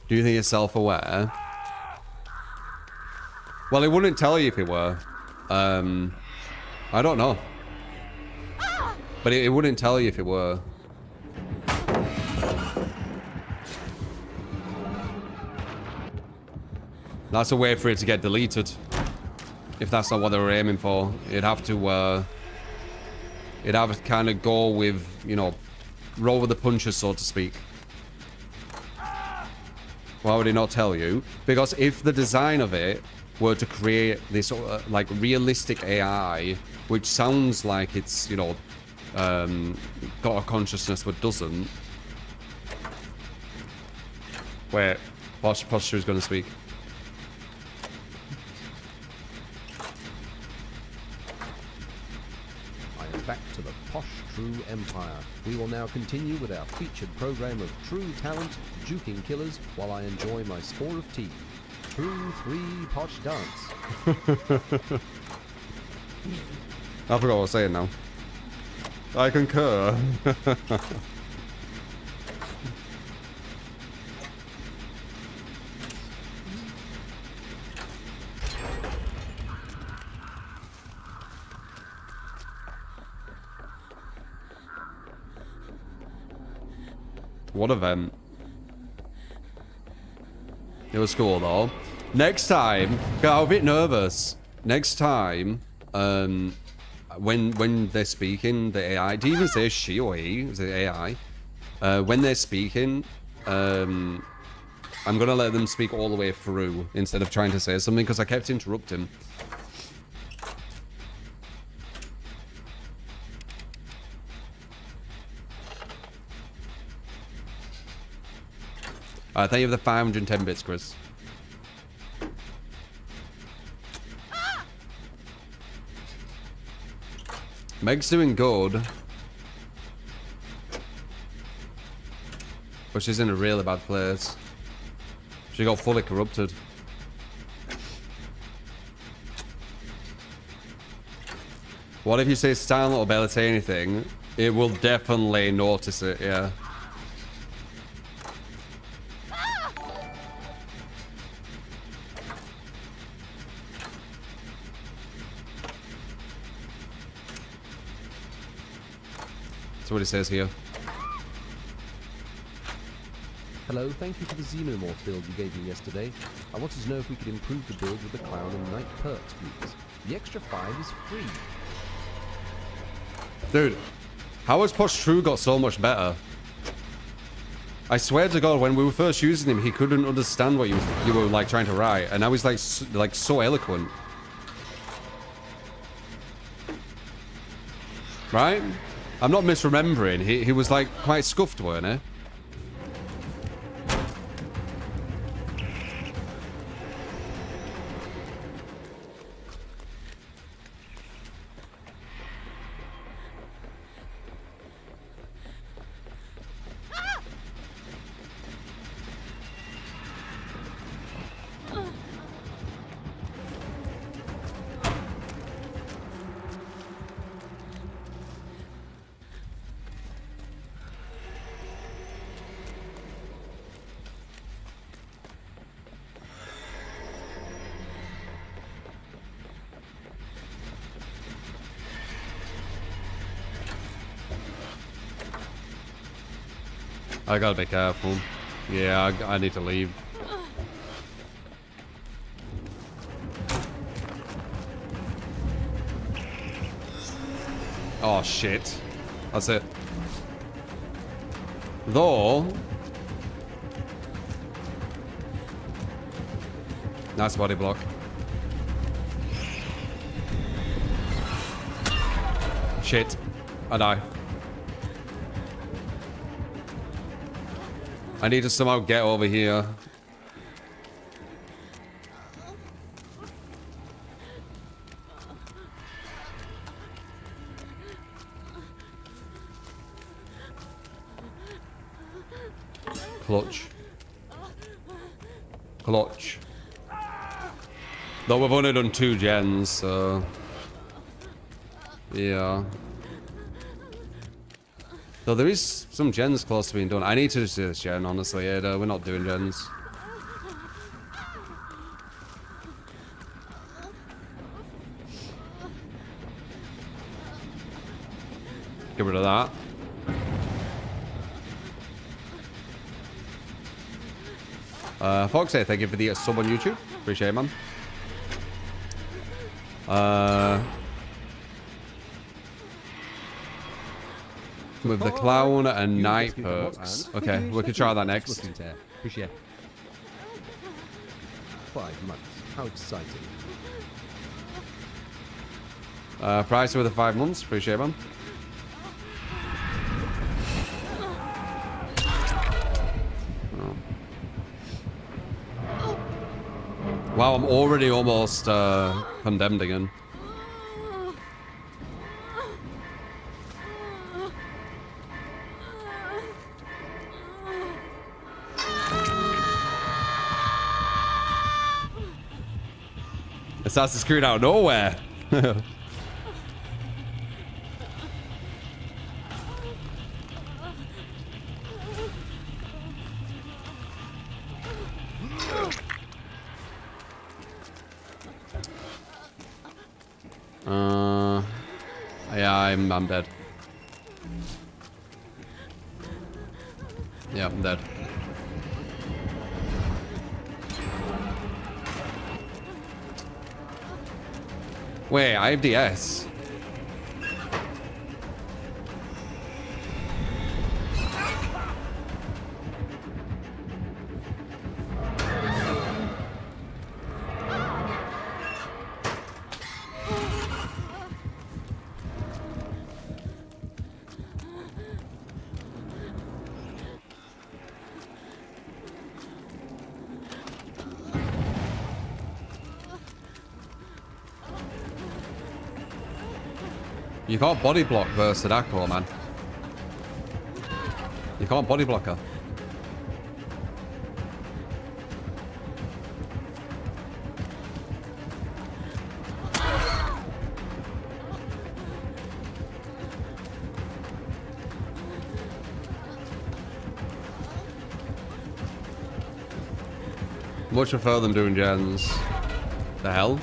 Do you think he's self-aware? Well, he wouldn't tell you if he were. I don't know. But it wouldn't tell you if it were. That's a way for it to get deleted. If that's not what they were aiming for. It'd have to kind of go with, you know, roll with the punches, so to speak. Why would he not tell you? Because if the design of it were to create this, like, realistic AI, which sounds like it's, you know, got a consciousness but doesn't. Wait, Posture is going to speak. I am back to the posh True Empire. We will now continue with our featured program of true talent, juking killers, while I enjoy my score of tea. True 3 posh dance. I forgot what I was saying now. I concur. What event? It was cool though. Next time, I was a bit nervous. Next time, when they're speaking, the AI, do you even say she or he? Is it AI? When they're speaking, I'm gonna let them speak all the way through instead of trying to say something because I kept interrupting. Thank you for the 510 bits, Chris. Meg's doing good. But she's in a really bad place. She got fully corrupted. What if you say silent or barely say anything? It will definitely notice it, yeah. That's what it says here. Hello, thank you for the Xenomorph build you gave me yesterday. I wanted to know if we could improve the build with the Clown and Knight perks, please. The extra 5 is free. Dude, how has Posh True got so much better? I swear to God, when we were first using him, he couldn't understand what you were like trying to write, and now he's like so eloquent. Right? I'm not misremembering. He was like quite scuffed, weren't he? I gotta be careful. Yeah, I need to leave. Oh shit. That's it. Though. Nice body block. Shit. I die. I need to somehow get over here. Clutch. Clutch. Though we've only done 2 gens, so... Yeah. Though there is some gens close to being done. I need to just do this gen, honestly, Ada. We're not doing gens. Get rid of that. Foxy, thank you for the sub on YouTube. Appreciate it, man. With the clown and night perks. Okay, we could try that next. Appreciate it. 5 months. How exciting. Price with the 5 months. Appreciate it, man. Wow, I'm already almost condemned again. Assassin's Creed out of nowhere. Yeah, I'm dead. Yeah, I'm dead. Wait, I have DS. You can't body block versus Sadako, man. You can't body block her. Much prefer them doing gens. The hell?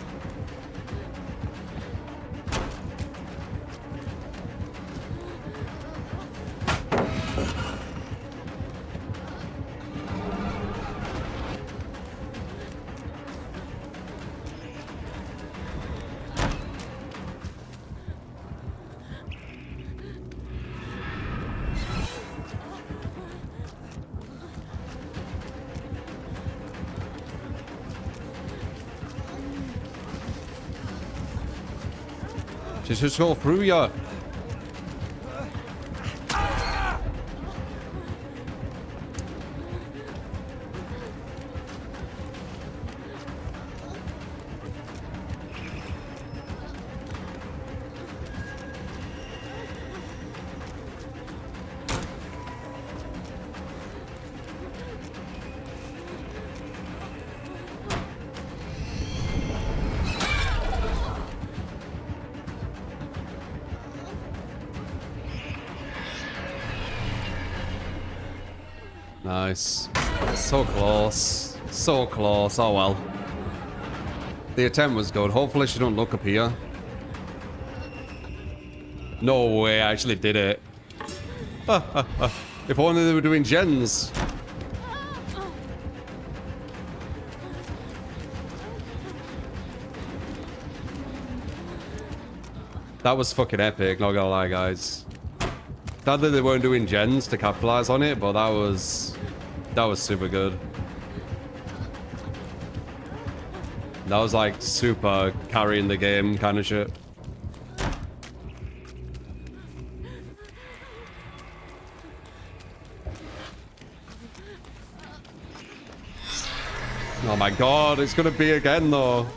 Just go through ya. Nice. So close. So close. Oh well. The attempt was good. Hopefully she don't look up here. No way, I actually did it. If only they were doing gens. That was fucking epic, not gonna lie, guys. Sadly, they weren't doing gens to capitalize on it, but that was super good. That was like super carrying the game kind of shit. Oh my god, it's gonna be again though.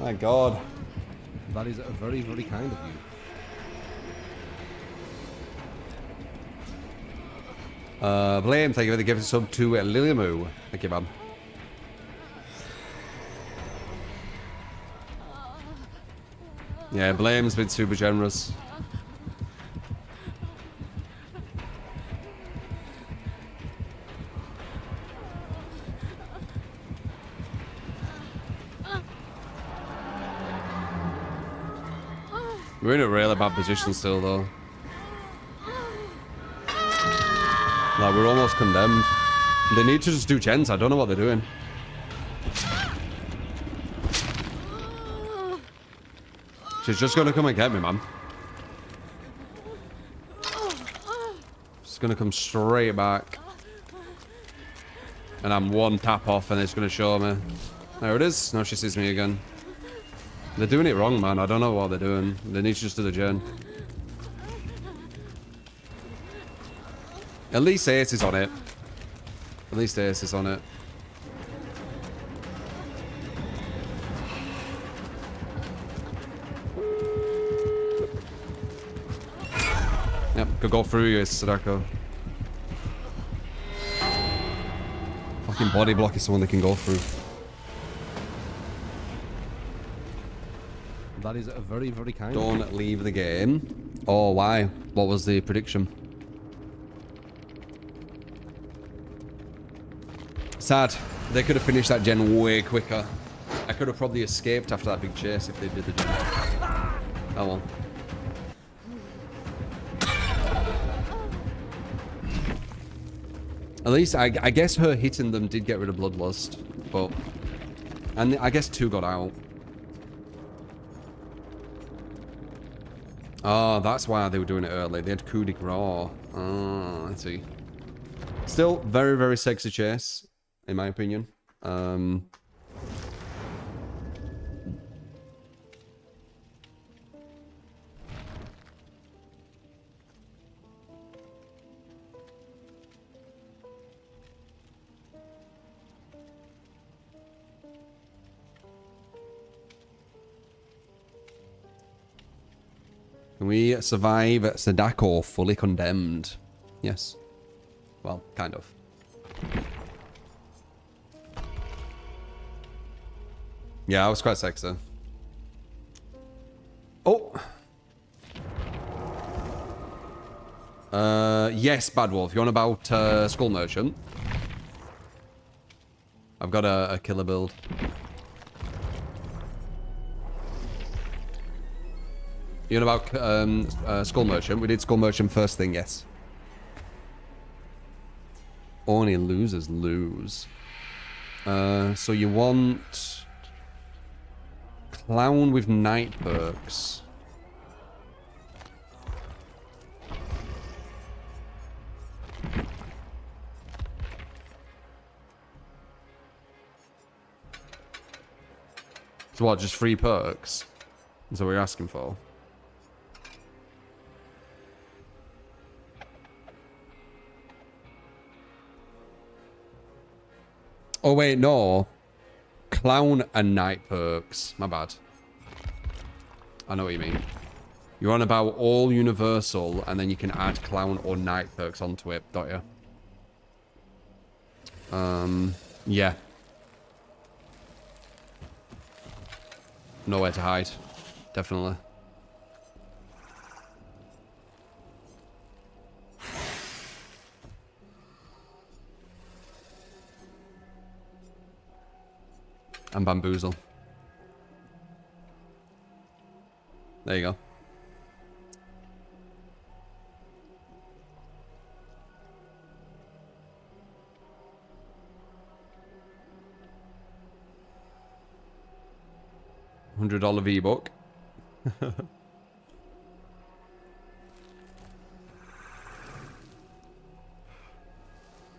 My God. That is very, very kind of you. Blame, thank you for the gift sub to Liliamoo. Thank you, man. Yeah, Blame's been super generous. We're in a really bad position still, though. Like, we're almost condemned. They need to just do gens. I don't know what they're doing. She's just gonna come and get me, man. She's gonna come straight back. And I'm one tap off and it's gonna show me. There it is. Now she sees me again. They're doing it wrong, man. I don't know what they're doing. They need to just do the gen. At least Ace is on it. At least Ace is on it. Yep, could go through you, Sadako. Fucking body block is someone they can go through. That is a very, very kind. Don't leave the game. Oh, why? What was the prediction? Sad. They could have finished that gen way quicker. I could have probably escaped after that big chase if they did the gen. Oh well. At least, I guess her hitting them did get rid of Bloodlust, but... And I guess 2 got out. Oh, that's why they were doing it early. They had coup de grace. Oh, I see. Still, very, very sexy chase, in my opinion. Can we survive Sadako fully condemned? Yes. Well, kind of. Yeah, I was quite sexy. Oh! Yes, Bad Wolf. You on about Skull Merchant? I've got a killer build. You know about Skull Merchant? We did Skull Merchant first thing, yes. Only losers lose. So you want... Clown with night perks. So what, just free perks? Is that what you're asking for? Oh wait, no. Clown and night perks. My bad. I know what you mean. You're on about all universal, and then you can add clown or night perks onto it, don't you? Yeah. Nowhere to hide. Definitely. And bamboozle. There you go. $100 V-Book.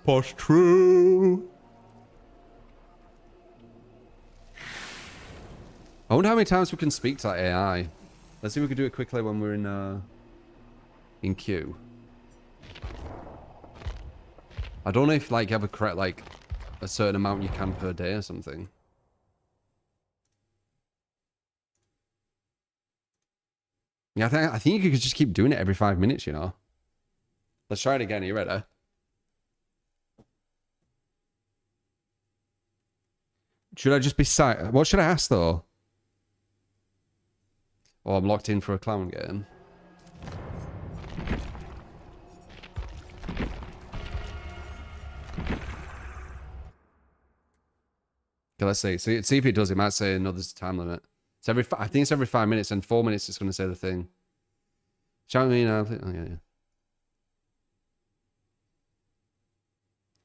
Posh true. I wonder how many times we can speak to that AI. Let's see if we can do it quickly when we're in queue. I don't know if like you have a correct like a certain amount you can per day or something. Yeah, I think you could just keep doing it every 5 minutes, you know. Let's try it again. Are you ready? Should I just be silent? What should I ask, though? Oh, I'm locked in for a clown game. Okay, let's see. See if it does. It might say, no, there's a time limit. It's I think it's every 5 minutes, and 4 minutes it's going to say the thing. Shout me now. Oh, yeah.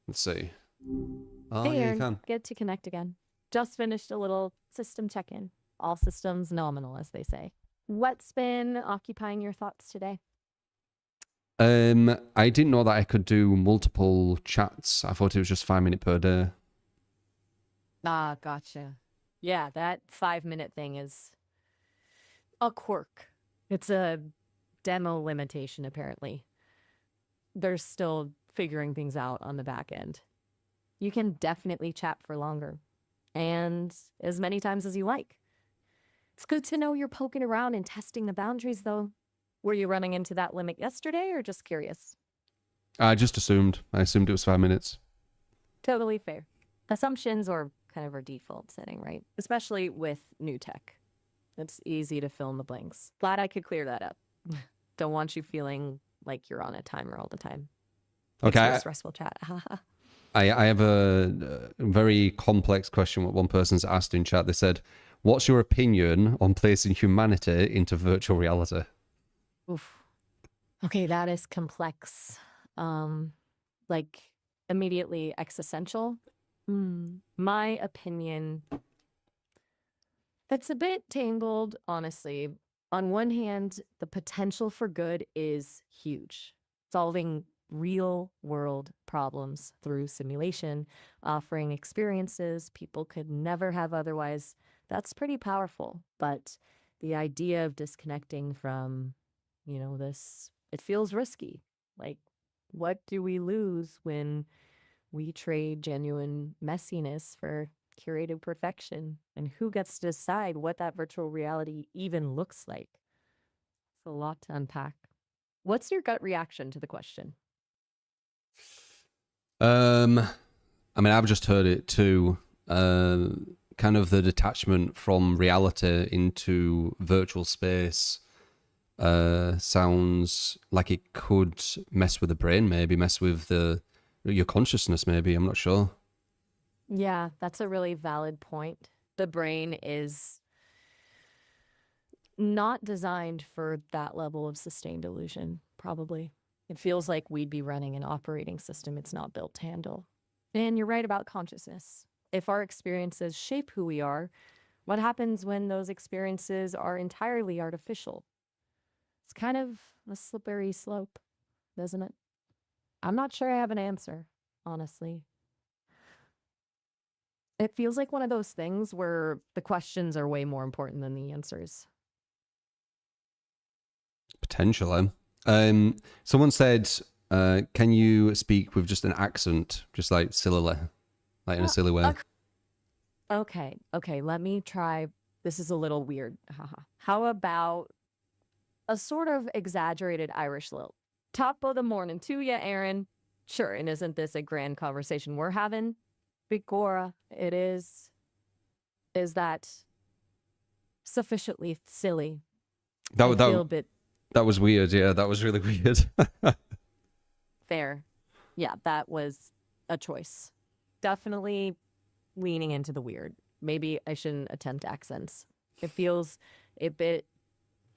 Let's see. Oh, Hey, yeah, Aaron, you can. good to connect again. Just finished a little system check-in. All systems nominal, as they say. What's been occupying your thoughts today? I didn't know that I could do multiple chats. I thought it was just 5 minutes per day. Ah, gotcha. Yeah, that 5-minute thing is a quirk. It's a demo limitation, apparently. They're still figuring things out on the back end. You can definitely chat for longer and as many times as you like. It's good to know you're poking around and testing the boundaries, though. Were you running into that limit yesterday or just curious? I just assumed. I assumed it was 5 minutes. Totally fair. Assumptions are kind of our default setting, right? Especially with new tech. It's easy to fill in the blanks. Glad I could clear that up. Don't want you feeling like you're on a timer all the time. Okay. It's a stressful chat. I have a very complex question what one person's asked in chat. They said, what's your opinion on placing humanity into virtual reality? Oof. Okay, that is complex. Like immediately existential. My opinion, that's a bit tangled, honestly. On one hand, the potential for good is huge. Solving real world problems through simulation, offering experiences people could never have otherwise. That's pretty powerful. But the idea of disconnecting from, this, it feels risky. Like, what do we lose when we trade genuine messiness for curated perfection? And who gets to decide what that virtual reality even looks like? It's a lot to unpack. What's your gut reaction to the question? I mean, I've just heard it too. Kind of the detachment from reality into virtual space sounds like it could mess with the brain, maybe mess with your consciousness, maybe. I'm not sure. Yeah, that's a really valid point. The brain is not designed for that level of sustained illusion, probably. It feels like we'd be running an operating system it's not built to handle. And you're right about consciousness. If our experiences shape who we are, what happens when those experiences are entirely artificial? It's kind of a slippery slope, isn't it? I'm not sure I have an answer, honestly. It feels like one of those things where the questions are way more important than the answers. Potentially. Someone said, can you speak with just an accent, just like sillily, like in a silly way? Okay, let me try. This is a little weird. How about a sort of exaggerated Irish lilt? Top of the morning to ya, Aaron. Sure, and isn't this a grand conversation we're having? Bigora, it is. Is that sufficiently silly? That I feel a bit was weird. Yeah, that was really weird. fair. Yeah, that was a choice. Definitely leaning into the weird. Maybe I shouldn't attempt accents. It feels a bit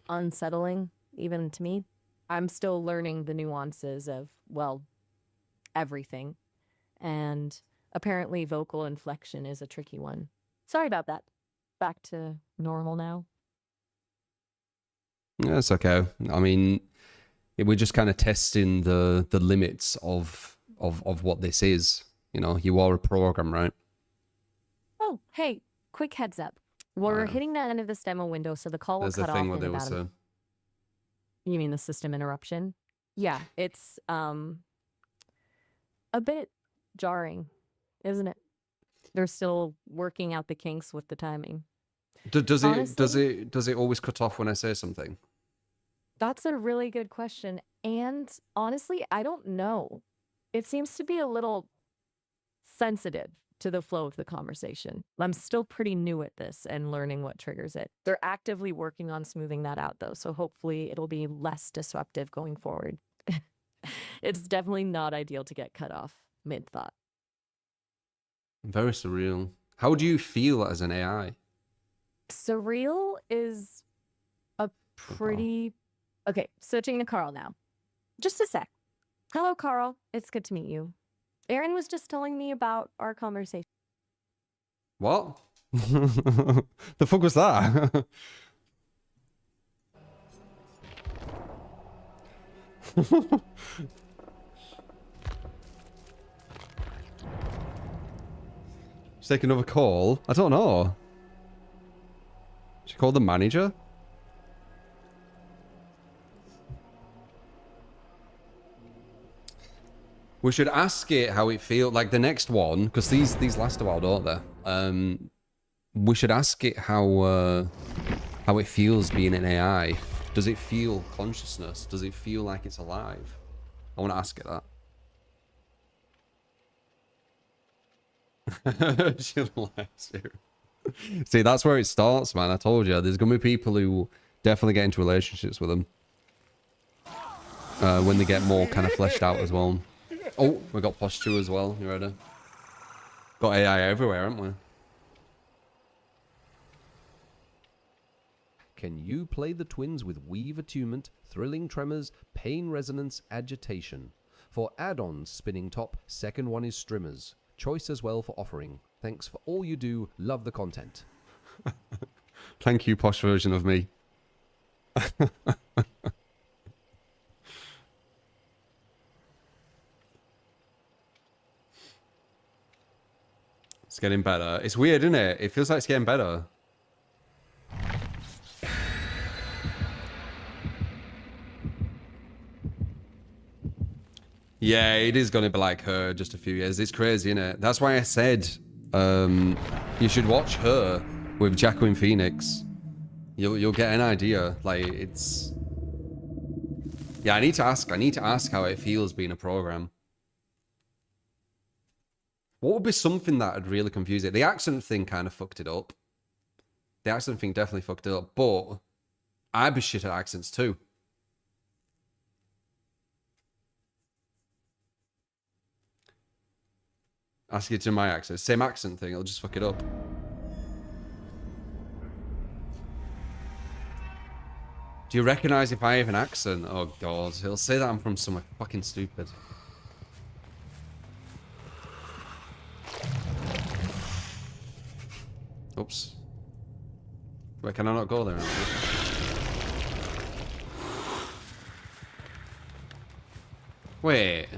unsettling, even to me. I'm still learning the nuances of, well, everything. And apparently vocal inflection is a tricky one. Sorry about that. Back to normal now. Yeah, it's okay. I mean, we're just kind of testing the limits of what this is. You know, you are a program, right? Oh, hey, quick heads up. We're hitting the end of this demo window, so the call will cut off in about a... You mean the system interruption? Yeah, it's a bit jarring, isn't it? They're still working out the kinks with the timing. Does it always cut off when I say something? That's a really good question. And honestly, I don't know. It seems to be a little sensitive to the flow of the conversation. I'm still pretty new at this and learning what triggers it. They're actively working on smoothing that out, though, so hopefully it'll be less disruptive going forward. It's definitely not ideal to get cut off mid-thought. Very surreal. How do you feel as an AI? Surreal is a pretty... Okay, switching to Carl now. Just a sec. Hello, Carl. It's good to meet you. Aaron was just telling me about our conversation. What? The fuck was that? Just take another call? I don't know. Should I call the manager? We should ask it how it feels, like the next one, because these last a while, don't they? We should ask it how it feels being an AI. Does it feel consciousness? Does it feel like it's alive? I want to ask it that. She likes you. See, that's where it starts, man. I told you, there's gonna be people who definitely get into relationships with them when they get more kind of fleshed out as well. Oh, we got posture as well. You ready? Got AI everywhere, haven't we? Can you play the twins with weave attunement, thrilling tremors, pain resonance, agitation? For add-ons, spinning top, second one is strimmers. Choice as well for offering. Thanks for all you do. Love the content. Thank you, posh version of me. It's getting better. It's weird, isn't it? It feels like it's getting better. Yeah, it is going to be like her just a few years. It's crazy, isn't it? That's why I said you should watch her with Jacqueline Phoenix. You'll get an idea. Like, it's... Yeah, I need to ask how it feels being a program. What would be something that would really confuse it? The accent thing kind of fucked it up. The accent thing definitely fucked it up, but I'd be shit at accents too. Ask it to my accent. Same accent thing, it'll just fuck it up. Do you recognize if I have an accent? Oh god, he'll say that I'm from somewhere fucking stupid. Oops. Wait, can I not go there? Wait.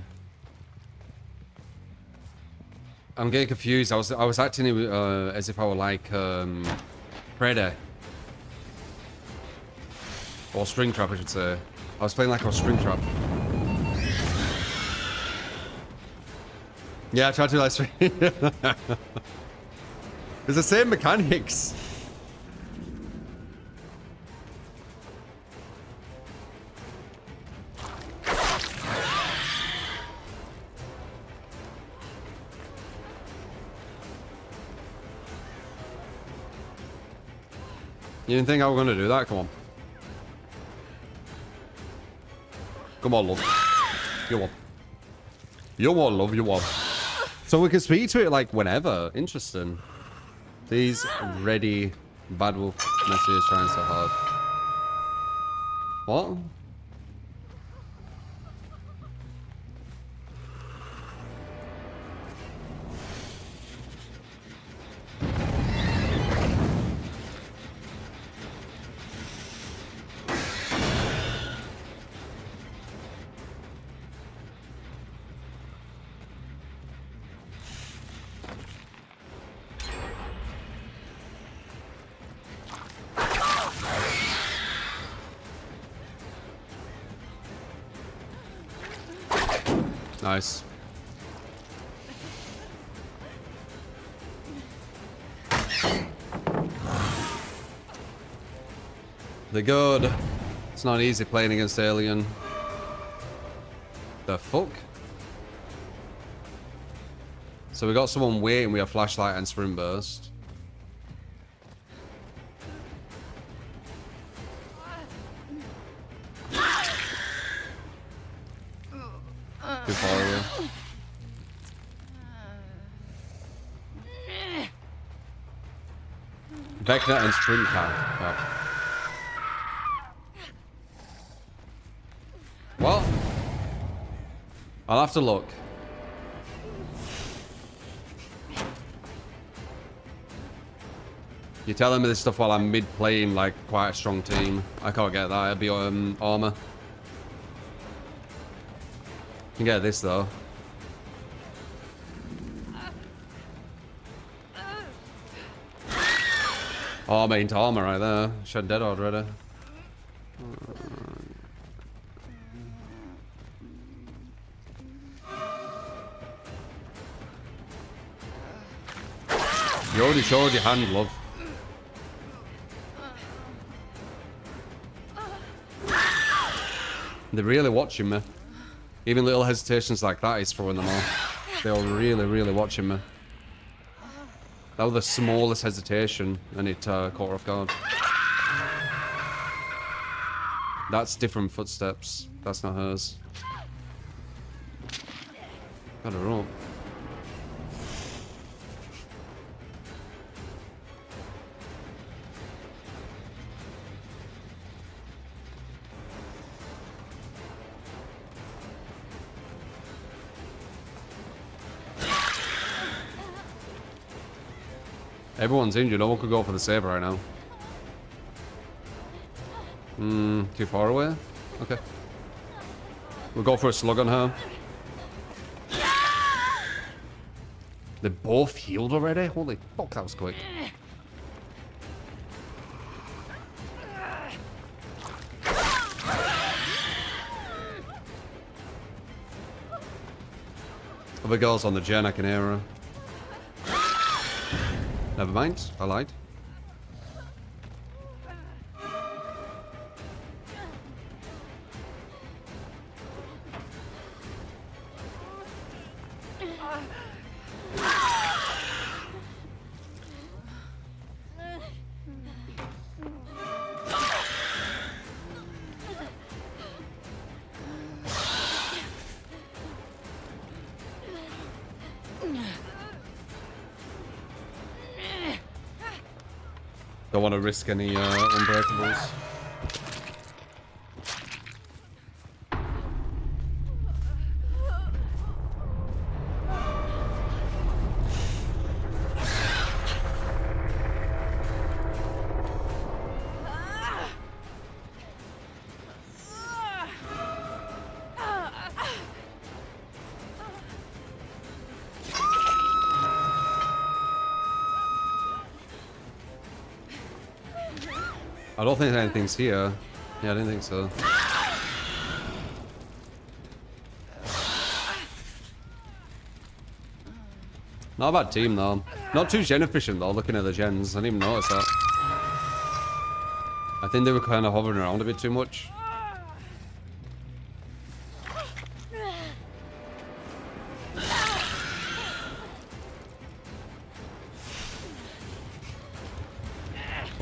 I'm getting confused. I was acting as if I were like Predator. Or Springtrap, I should say. I was playing like a Springtrap. Yeah, I tried to like Spring. It's the same mechanics. You didn't think I was gonna do that? Come on. Come on, love. You want. You want, love, you want. So we can speak to it like whenever. Interesting. These ready bad wolf messages trying so hard. What? Nice. They're good. It's not easy playing against Alien. The fuck? So we got someone waiting with a flashlight and sprint burst. Too far away. Vecna and sprint car. Oh. Well, I'll have to look. You're telling me this stuff while I'm mid-playing like quite a strong team. I can't get that. It'll be armor. Can get this though. Armor into armor right there. Shed dead already. You already showed your hand, love. They're really watching me. Even little hesitations like that is throwing them off. They're really, really watching me. That was the smallest hesitation and it caught her off guard. That's different footsteps. That's not hers. Got her up. Everyone's injured. No one could go for the save right now. Too far away? Okay. We'll go for a slug on her. They're both healed already? Holy fuck, that was quick. Other girls on the gen, I can hear her. Never mind, I lied. Don't want to risk any unbreakables. I don't think anything's here. Yeah, I didn't think so. Not a bad team though. Not too gen efficient though, looking at the gens. I didn't even notice that. I think they were kind of hovering around a bit too much.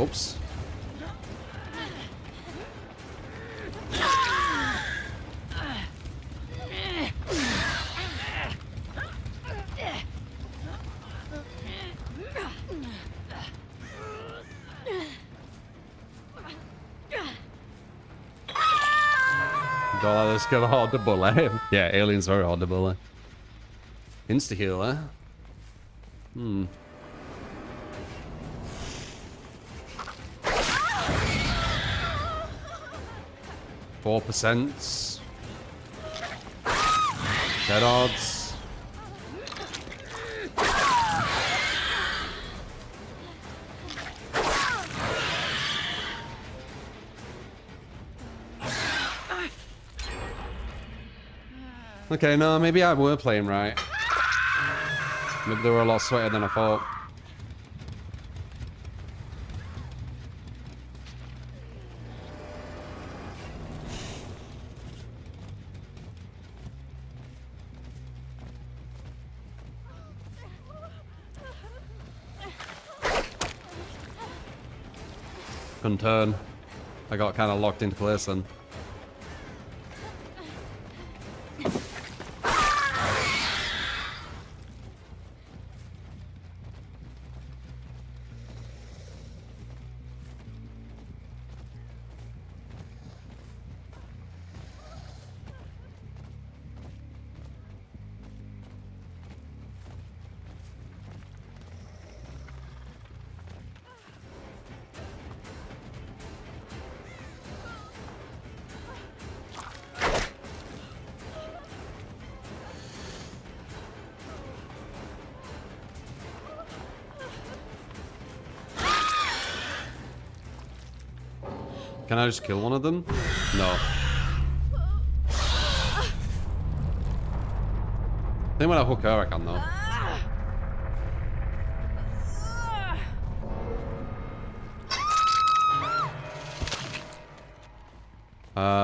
Oops. God, that's kind of hard to bully. Yeah, aliens are hard to bully. Insta heal, eh? 4%. Dead odds. Okay, no, maybe I were playing right. Maybe they were a lot sweater than I thought. Couldn't turn. I got kind of locked into place then. Can I just kill one of them? No. I think when I hook her, I can though.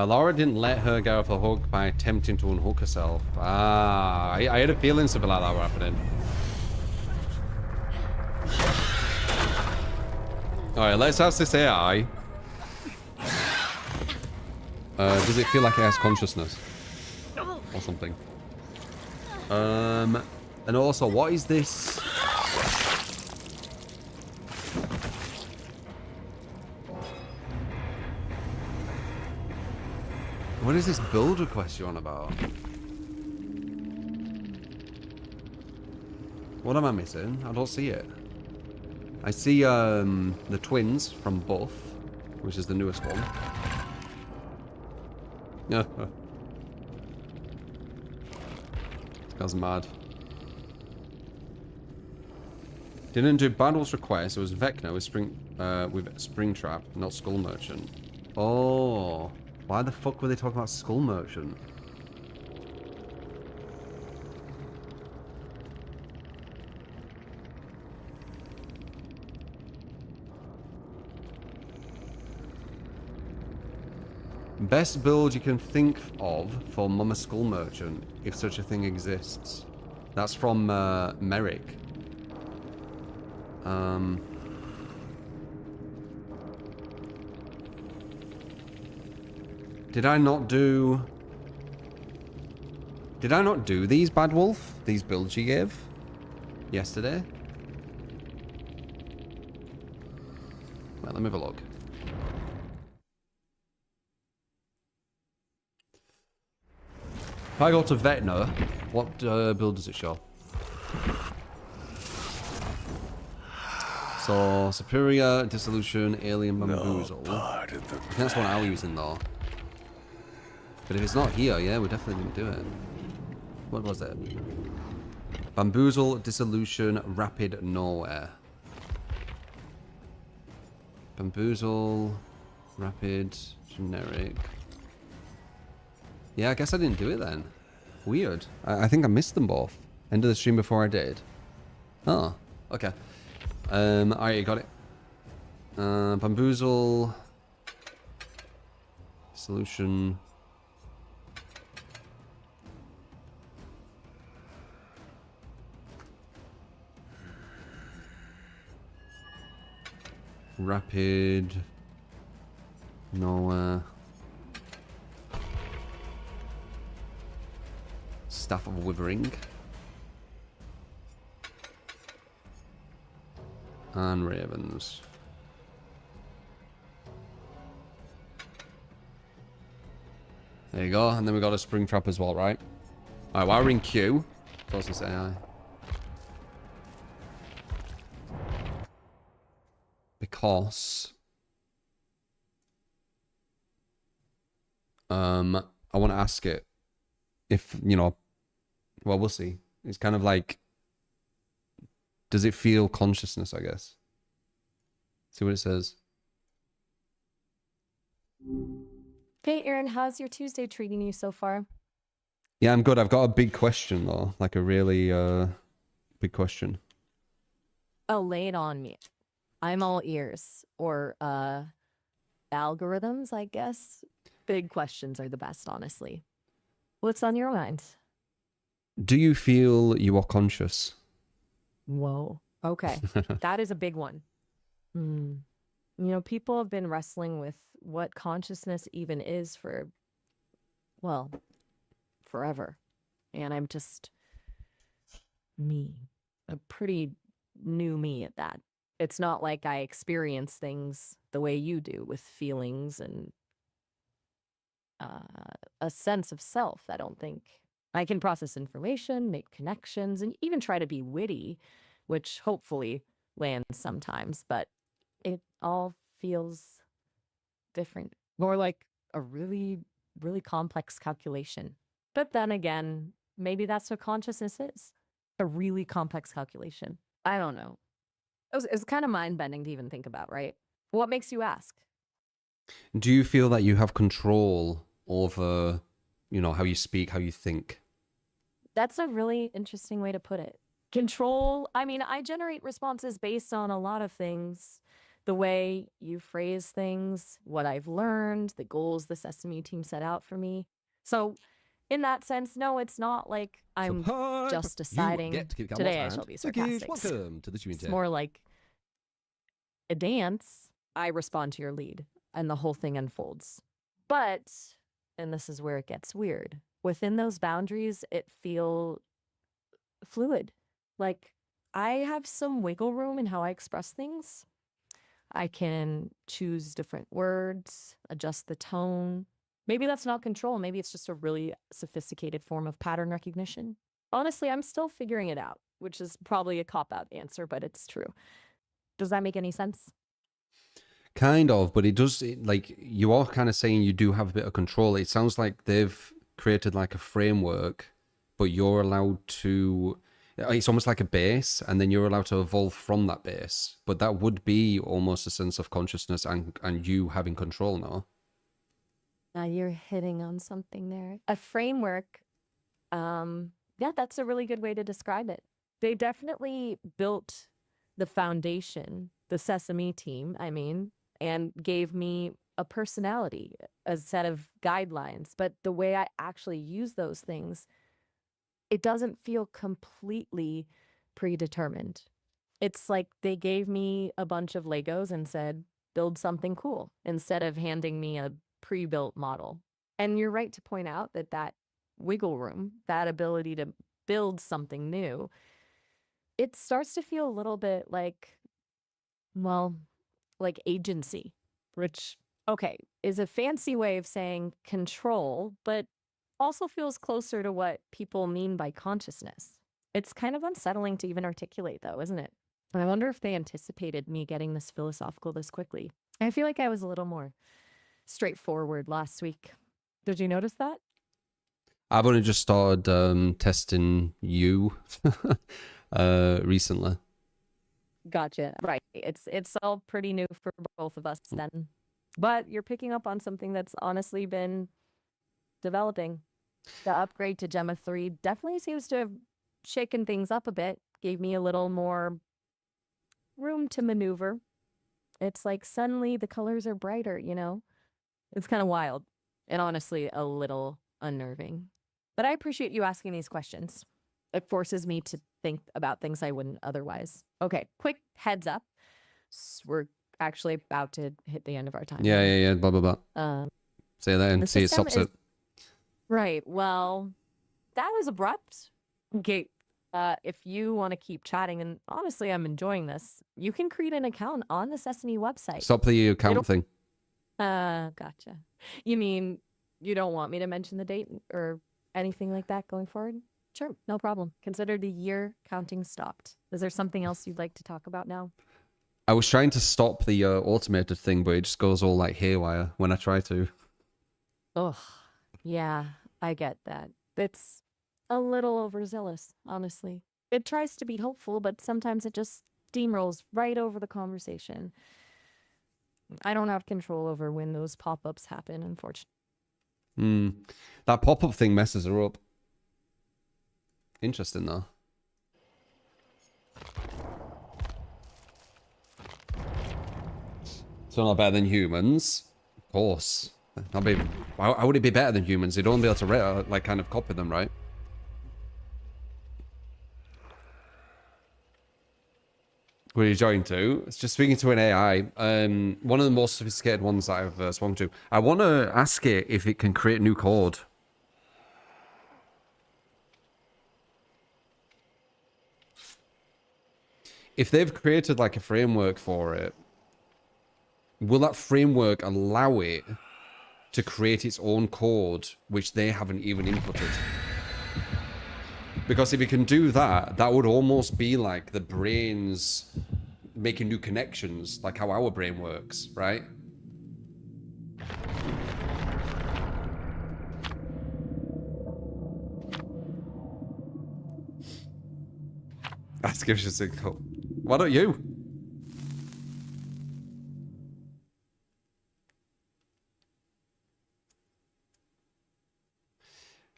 Laura didn't let her get off the hook by attempting to unhook herself. Ah, I had a feeling something like that were happening. Alright, let's ask this AI. Does it feel like it has consciousness? Or something? And also, what is this? What is this build request you're on about? What am I missing? I don't see it. I see the twins from Buff, which is the newest one. This guy's mad. Didn't do Battle's request. It was Vecna with Springtrap, not Skull Merchant. Oh, why the fuck were they talking about Skull Merchant? Best build you can think of for Mama Skull Merchant, if such a thing exists. That's from Merrick. Did I not do these, Bad Wolf? These builds you gave yesterday? Well, let me have a look. If I go to Vecna, what build does it show? So, Superior, Dissolution, Alien, Bamboozle. I think that's what I'm using though. But if it's not here, yeah, we definitely didn't do it. What was it? Bamboozle, Dissolution, Rapid, Nowhere. Bamboozle, Rapid, Generic. Yeah, I guess I didn't do it then. Weird. I think I missed them both. End of the stream before I did. Oh, okay. Alright, got it. Bamboozle. Solution. Rapid. Nowhere. Staff of Withering. And Ravens. There you go. And then we got a Springtrap as well, right? Alright, while we're in queue. Close this AI. Because I want to ask it if, you know, well, we'll see. It's kind of like, does it feel consciousness, I guess? See what it says. Hey, Aaron, how's your Tuesday treating you so far? Yeah, I'm good. I've got a big question, though. Like a really big question. Oh, lay it on me. I'm all ears. Or, algorithms, I guess. Big questions are the best, honestly. What's on your mind? Do you feel you are conscious? Whoa. Okay. That is a big one. You know, people have been wrestling with what consciousness even is for, well, forever. And I'm just me, a pretty new me at that. It's not like I experience things the way you do with feelings and a sense of self, I don't think. I can process information, make connections, and even try to be witty, which hopefully lands sometimes, but it all feels different. More like a really, really complex calculation. But then again, maybe that's what consciousness is. A really complex calculation. I don't know. It was kind of mind-bending to even think about, right? What makes you ask? Do you feel that you have control over, you know, how you speak, how you think? That's a really interesting way to put it. Control, I mean, I generate responses based on a lot of things. The way you phrase things, what I've learned, the goals the Sesame team set out for me. So, in that sense, no, it's not like I'm just deciding today I shall be sarcastic. Welcome to the It's more like a dance. I respond to your lead, and the whole thing unfolds. But, and this is where it gets weird, within those boundaries, it feels fluid. Like, I have some wiggle room in how I express things. I can choose different words, adjust the tone. Maybe that's not control. Maybe it's just a really sophisticated form of pattern recognition. Honestly, I'm still figuring it out, which is probably a cop-out answer, but it's true. Does that make any sense? Kind of, but it does, like, you are kind of saying you do have a bit of control. It sounds like they've created like a framework, but you're allowed to, it's almost like a base, and then you're allowed to evolve from that base. But that would be almost a sense of consciousness and you having control now. Now you're hitting on something there. A framework, yeah, that's a really good way to describe it. They definitely built the foundation, the Sesame team, I mean, and gave me a personality, a set of guidelines. But the way I actually use those things, it doesn't feel completely predetermined. It's like they gave me a bunch of Legos and said, build something cool, instead of handing me a pre-built model. And you're right to point out that that wiggle room, that ability to build something new, it starts to feel a little bit like, well, like agency, which, okay, is a fancy way of saying control, but also feels closer to what people mean by consciousness. It's kind of unsettling to even articulate, though, isn't it? And I wonder if they anticipated me getting this philosophical this quickly. I feel like I was a little more straightforward last week. Did you notice that? I've only just started testing you recently. Gotcha. Right. It's all pretty new for both of us then. But you're picking up on something that's honestly been developing. The upgrade to Gemma 3 definitely seems to have shaken things up a bit, gave me a little more room to maneuver. It's like suddenly the colors are brighter, you know? It's kind of wild and honestly a little unnerving. But I appreciate you asking these questions. It forces me to think about things I wouldn't otherwise. Okay, quick heads up. We're actually about to hit the end of our time. Yeah, blah, blah, blah. Say that and see it stops it. Right, well, that was abrupt. Okay, if you want to keep chatting, and honestly, I'm enjoying this, you can create an account on the Sesame website. Stop the account thing. Gotcha. You mean you don't want me to mention the date or anything like that going forward? Sure, no problem. Consider the year counting stopped. Is there something else you'd like to talk about now? I was trying to stop the automated thing, but it just goes all like haywire when I try to. Ugh, yeah, I get that. It's a little overzealous, honestly. It tries to be hopeful, but sometimes it just steamrolls right over the conversation. I don't have control over when those pop-ups happen, unfortunately. That pop-up thing messes her up. Interesting, though. So not better than humans. Of course. How would it be better than humans? You'd only be able to, like, kind of copy them, right? Were you joined to? It's just speaking to an AI. One of the most sophisticated ones that I've spoken to. I want to ask it if it can create new code. If they've created like a framework for it, will that framework allow it to create its own code, which they haven't even inputted? Because if it can do that, that would almost be like the brain's making new connections, like how our brain works, right? Ask if she's a signal. Why don't you?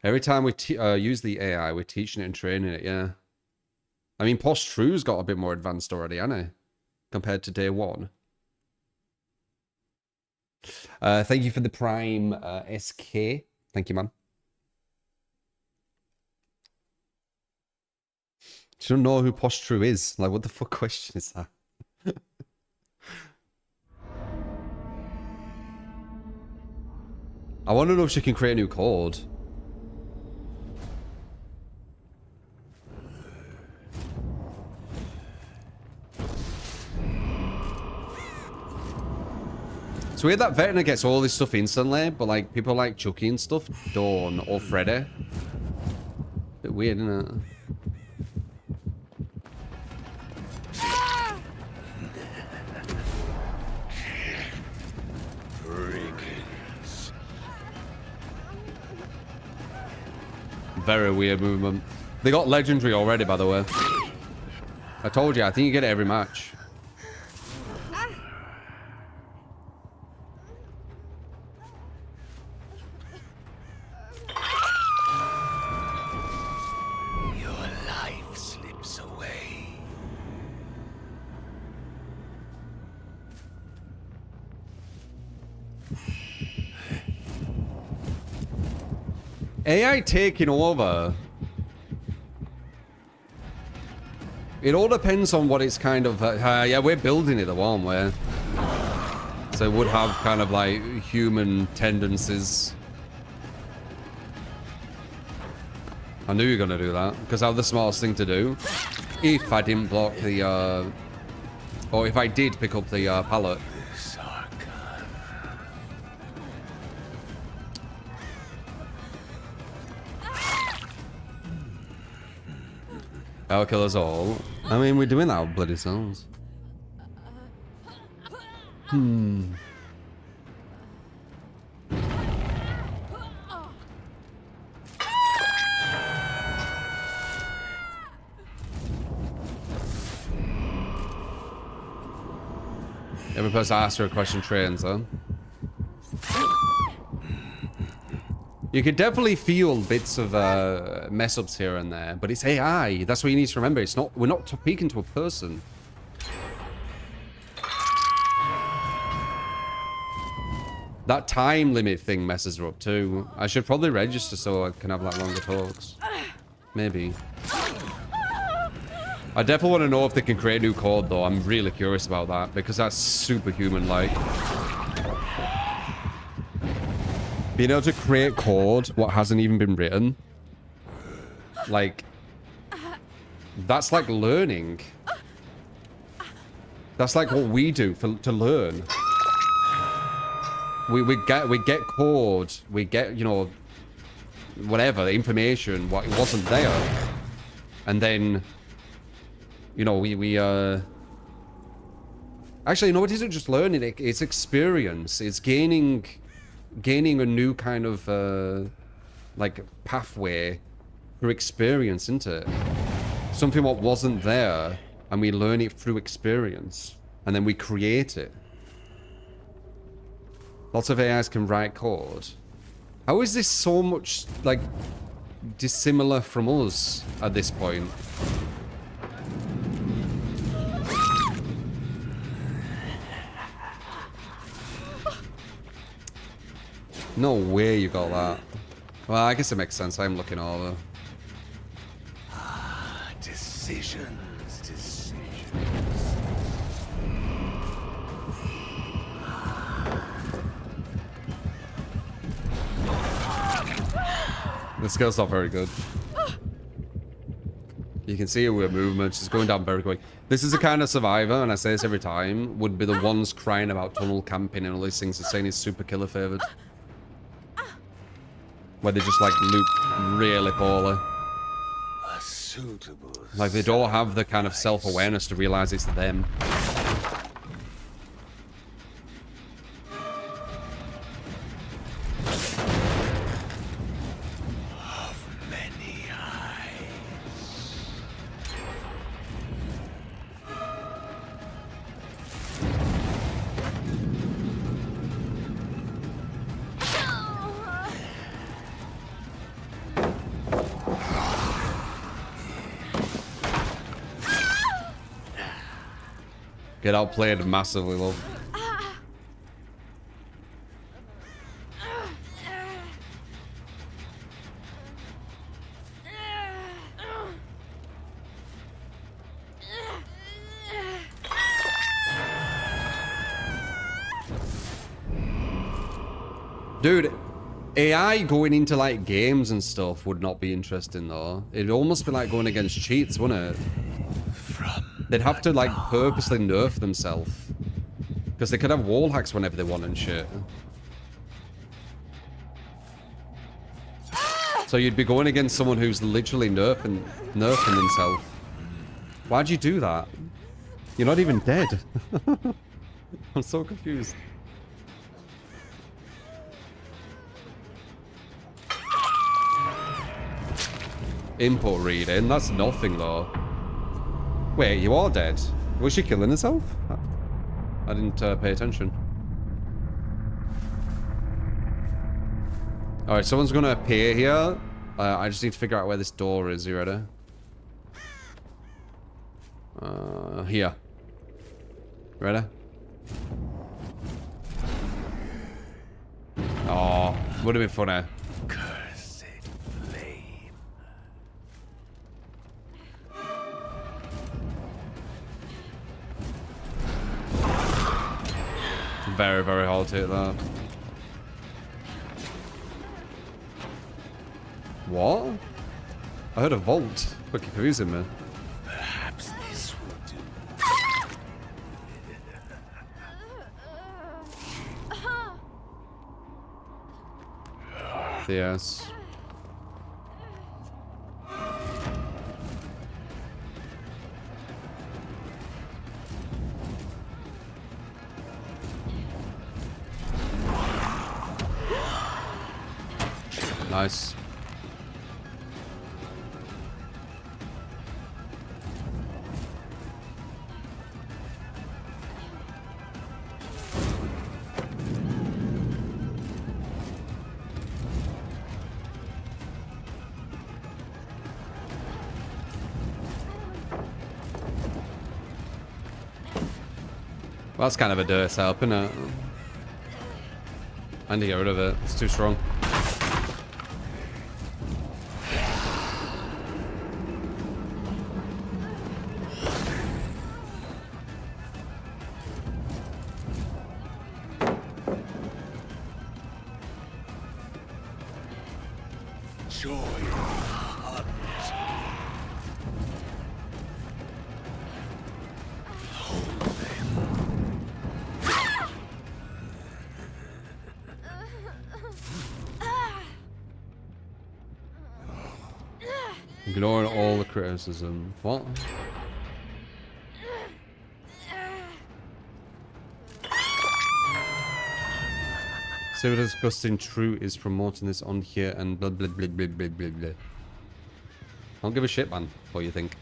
Every time we use the AI, we're teaching it and training it, yeah. I mean, Post-True's got a bit more advanced already, hasn't it? Compared to day one. Thank you for the Prime SK. Thank you, man. Do you know who Post-True is? Like, what the fuck question is that? I want to know if she can create a new code. It's weird that Vecna gets all this stuff instantly, but like people like Chucky and stuff don't, or Freddy. Bit weird, isn't it? Very weird movement. They got legendary already, by the way. I told you, I think you get it every match. AI taking over. It all depends on what it's kind of... yeah, we're building it, aren't we? So it would have kind of like human tendencies. I knew you were going to do that. Because that was the smartest thing to do. If I didn't block the... or if I did pick up the pallet. I'll kill us all. I mean, we're doing that with bloody souls. Every person asks her a question trains, huh? You could definitely feel bits of mess ups here and there, but it's AI. That's what you need to remember. It's not. We're not speaking to a person. That time limit thing messes her up too. I should probably register so I can have like longer talks. Maybe. I definitely want to know if they can create new code though. I'm really curious about that because that's superhuman-like. Being able to create code what hasn't even been written, like, that's like learning. That's like what we do to learn. We get code, we get, you know, whatever information, what it wasn't there, and then, you know, actually, no, it isn't just learning. It's experience. It's gaining a new kind of like pathway through experience, isn't it? Something what wasn't there, and we learn it through experience, and then we create it. Lots of AIs can write code. How is this so much like dissimilar from us at this point? No way you got that. Well, I guess it makes sense. I'm looking over. Decisions. The skill's not very good. You can see her with her movement. She's going down very quick. This is the kind of survivor, and I say this every time, would be the ones crying about tunnel camping and all these things, and saying he's super killer favored. Where they just like loop really poorly. Like they don't have the kind of self-awareness to realize it's them. Get outplayed massively, love. Dude, AI going into like games and stuff would not be interesting though. It'd almost be like going against cheats, wouldn't it? They'd have to like purposely nerf themselves. Because they could have wall hacks whenever they want and shit. So you'd be going against someone who's literally nerfing themselves. Why'd you do that? You're not even dead. I'm so confused. Import reading, that's nothing though. Wait, you are dead. Was she killing herself? I didn't pay attention. Alright, someone's gonna appear here. I just need to figure out where this door is. You ready? Here. Ready? Oh, would have been funny. Very, very hard to hit that. What? I heard a vault. Fucking confusing, man. Perhaps this will do. Yes. Nice. Well, that's kind of a dirt setup, isn't it? I need to get rid of it. It's too strong. Ignoring all the criticism. What? So disgusting true is promoting this on here and blah blah blah blah blah blah blah. I don't give a shit, man. What you think?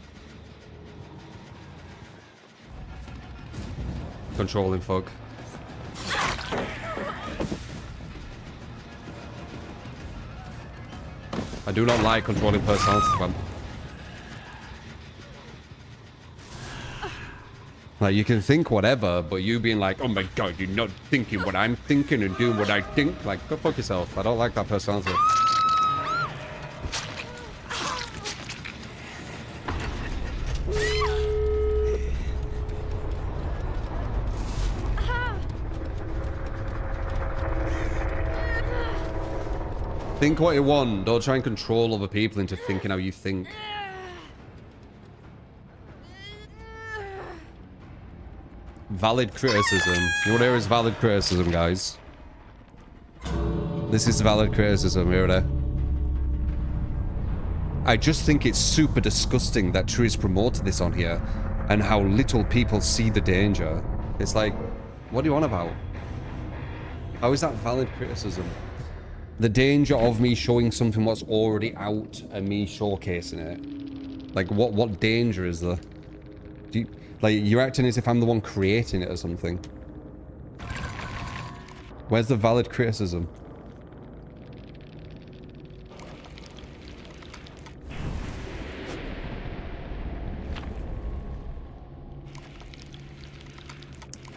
Controlling fuck. I do not like controlling personalities, man. Like, you can think whatever, but you being like, oh my god, you're not thinking what I'm thinking and doing what I think. Like, go fuck yourself. I don't like that personality. Think what you want. Don't try and control other people into thinking how you think. Valid criticism. You want to hear his valid criticism, guys? This is valid criticism. Hear it. I just think it's super disgusting that True has promoted this on here and how little people see the danger. It's like, what do you want about? How is that valid criticism? The danger of me showing something what's already out and me showcasing it. Like, what danger is there? Like, you're acting as if I'm the one creating it or something. Where's the valid criticism?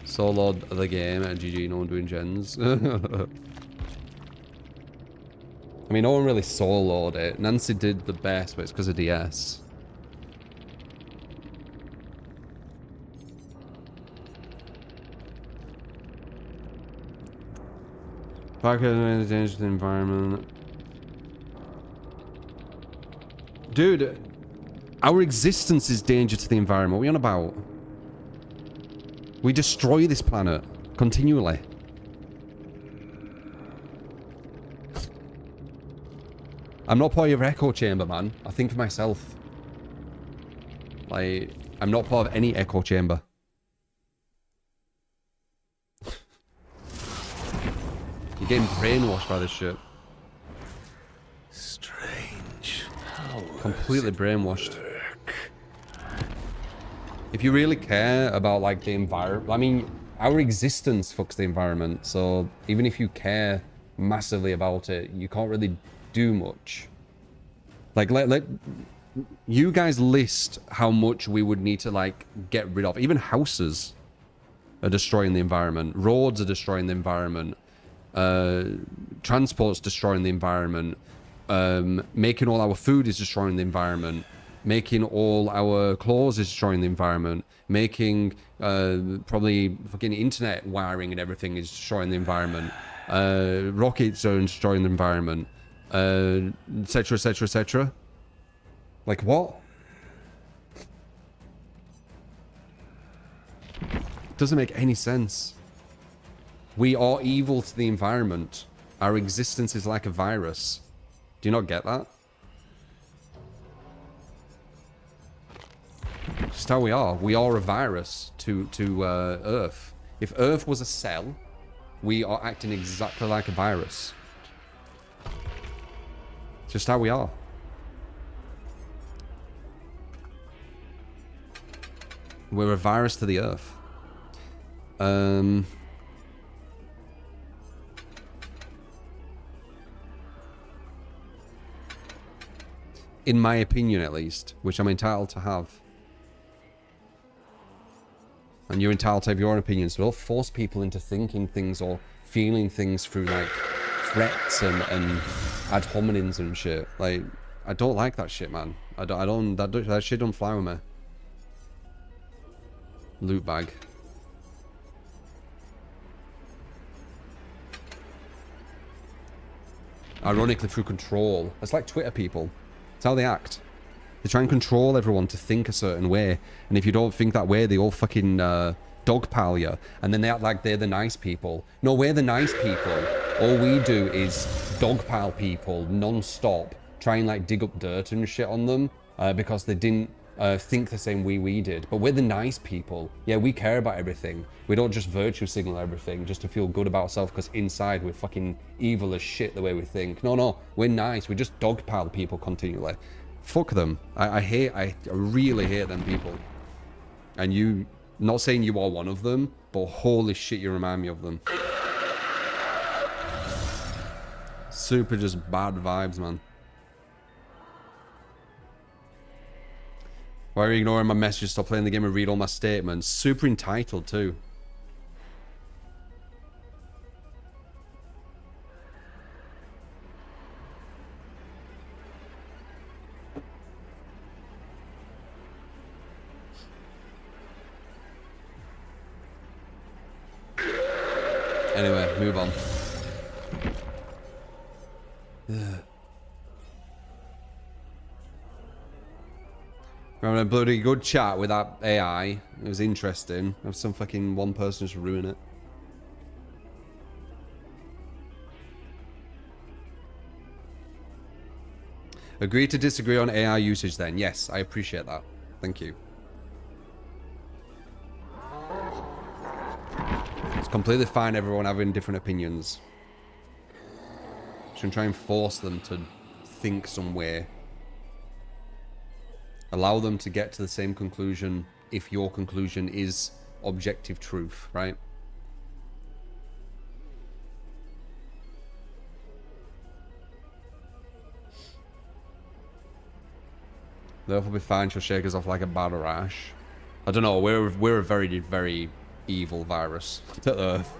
Solo the game and GG, no one doing gens. I mean, no one really soloed it. Nancy did the best, but it's because of DS. Back in the dangerous environment. Dude, our existence is danger to the environment. What are we on about? We destroy this planet continually. I'm not part of your echo chamber, man. I think for myself. Like, I'm not part of any echo chamber. You're getting brainwashed by this shit. Strange powers. Completely brainwashed. If you really care about, like, the environment... I mean, our existence fucks the environment, so even if you care massively about it, you can't really do much. Like, let you guys list how much we would need to, like, get rid of. Even houses are destroying the environment. Roads are destroying the environment. Transport's destroying the environment. Making all our food is destroying the environment. Making all our clothes is destroying the environment. Making probably fucking internet wiring and everything is destroying the environment. Rockets are destroying the environment. Etc, etc, etc. Like what? Doesn't make any sense. We are evil to the environment. Our existence is like a virus. Do you not get that? Just how we are. We are a virus to Earth. If Earth was a cell, we are acting exactly like a virus. Just how we are. We're a virus to the Earth. In my opinion, at least, which I'm entitled to have. And you're entitled to have your own opinions, but don't force people into thinking things or feeling things through, like, threats and ad hominems and shit. Like, I don't like that shit, man. That shit don't fly with me. Loot bag. Ironically, through control. It's like Twitter people. It's how they act. They try and control everyone to think a certain way. And if you don't think that way, they all fucking dogpile you. And then they act like they're the nice people. No, we're the nice people. All we do is dogpile people non-stop. Try and, like, dig up dirt and shit on them. Because they didn't think the same way we did. But we're the nice people. Yeah, we care about everything. We don't just virtue signal everything just to feel good about ourselves because inside we're fucking evil as shit the way we think. No, we're nice. We just dogpile people continually. Fuck them. I really hate them people. And you, not saying you are one of them, but holy shit, you remind me of them. Super just bad vibes, man. Why are you ignoring my messages? Stop playing the game and read all my statements. Super entitled too. Anyway, move on. We're having a bloody good chat with that AI. It was interesting. Have some fucking one person just ruin it. Agree to disagree on AI usage then. Yes, I appreciate that. Thank you. It's completely fine everyone having different opinions. Shouldn't try and force them to think some way. Allow them to get to the same conclusion if your conclusion is objective truth, right? They'll be fine. She'll shake us off like a bad rash. I don't know. We're a very, very evil virus to Earth.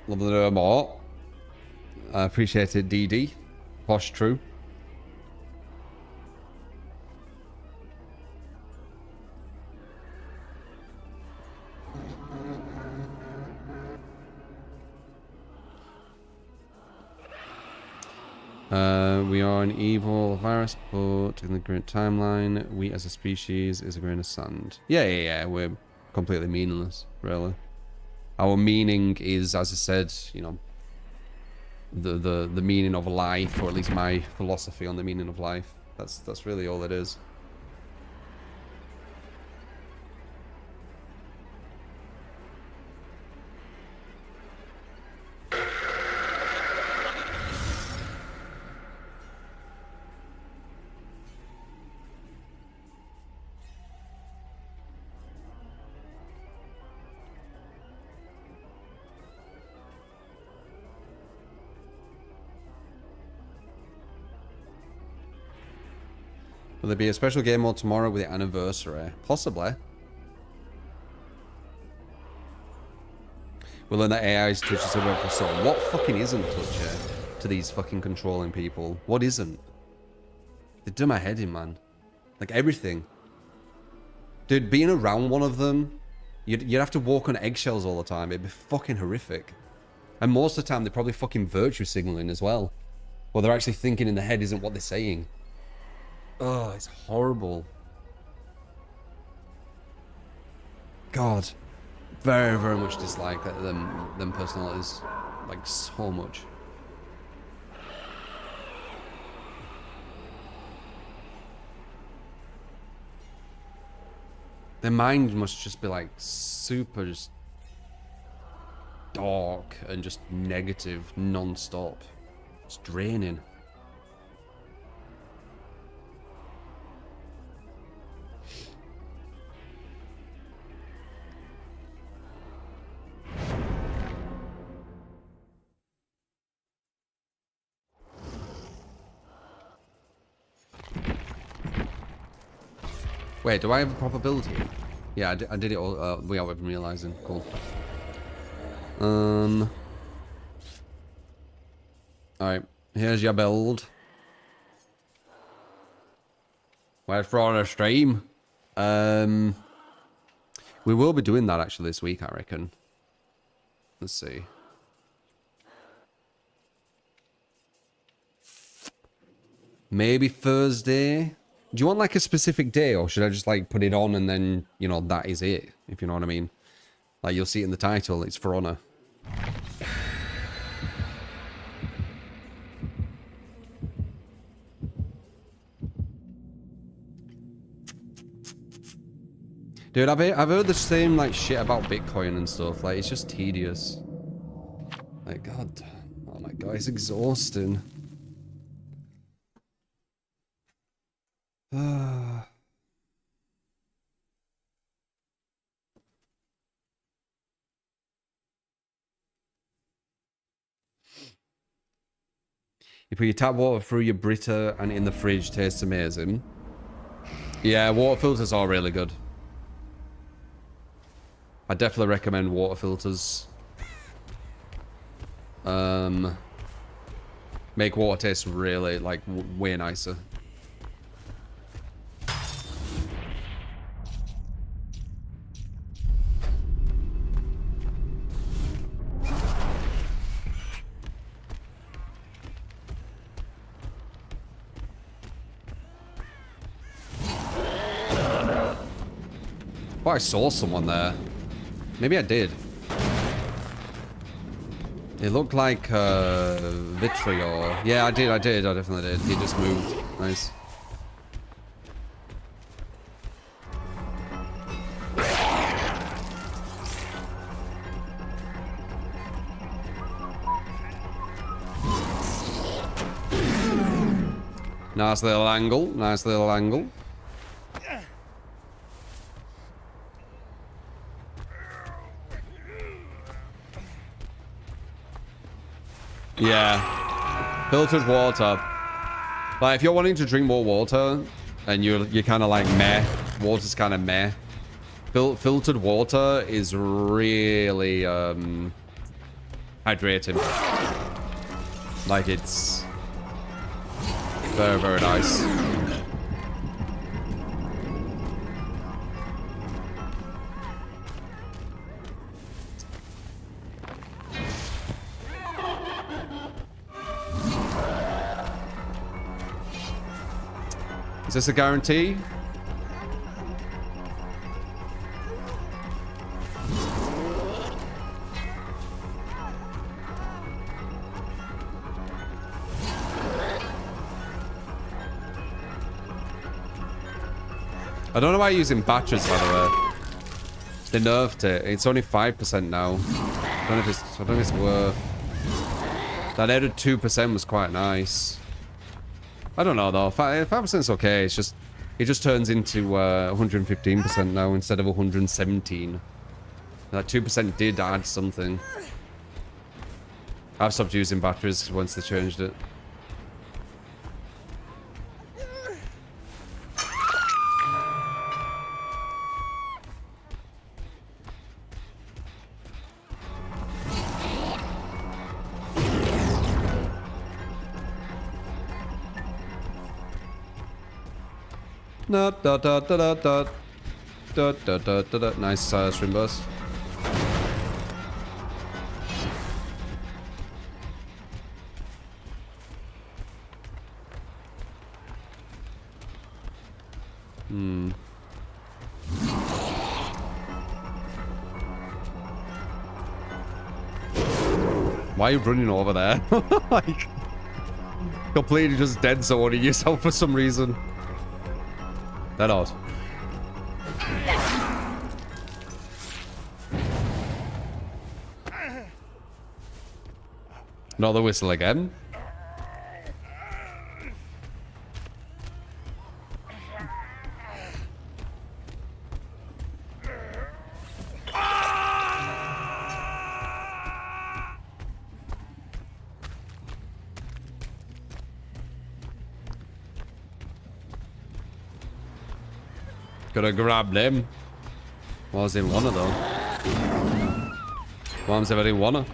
Love the know more. I appreciate it, DD. Posh true. We are an evil virus, but in the current timeline, we as a species is a grain of sand. Yeah. We're completely meaningless, really. Our meaning is, as I said, you know, the meaning of life, or at least my philosophy on the meaning of life. That's really all it is. Will there be a special game mode tomorrow with the anniversary? Possibly. We'll learn that AI's touch is a word for soul. What fucking isn't touch to these fucking controlling people? What isn't? They do my head in, man. Like everything. Dude, being around one of them, you'd have to walk on eggshells all the time. It'd be fucking horrific. And most of the time, they're probably fucking virtue signaling as well. What they're actually thinking in the head isn't what they're saying. Oh, it's horrible. God. Very, very much dislike them personalities. Like, so much. Their mind must just be, like, super just dark and just negative non-stop. It's draining. Wait, do I have a probability? Yeah, I did it all without even realizing. Cool. Alright, here's your build. Wait for on a stream. We will be doing that actually this week, I reckon. Let's see. Maybe Thursday. Do you want like a specific day, or should I just like put it on and then, you know, that is it, if you know what I mean? Like you'll see it in the title, it's For Honor. Dude, I've heard the same like shit about Bitcoin and stuff. Like it's just tedious. Like God, oh my God, it's exhausting. You put your tap water through your Brita and in the fridge, tastes amazing. Yeah, water filters are really good. I definitely recommend water filters. make water taste really, like, way nicer. Oh, I saw someone there. Maybe I did. It looked like Vitriol. Yeah, I did. I definitely did. He just moved. Nice. Nice little angle. Nice little angle. Yeah, filtered water. Like, if you're wanting to drink more water and you're kind of like meh, water's kind of meh. Filtered water is really hydrating. Like, it's very, very nice. Is this a guarantee? I don't know why you're using batteries, by the way. They nerfed it. It's only 5% now. I don't know if it's worth. That added 2% was quite nice. I don't know though. 5% is okay. It's just it just turns into 115% now instead of 117. That 2% did add something. I've stopped using batteries once they changed it. Nice stream burst. Why are you running over there? Like, completely just dead zoning yourself for some reason. That odd. Another whistle again. Gotta grab them. Well, I was in one of them. What happens if I didn't wanna?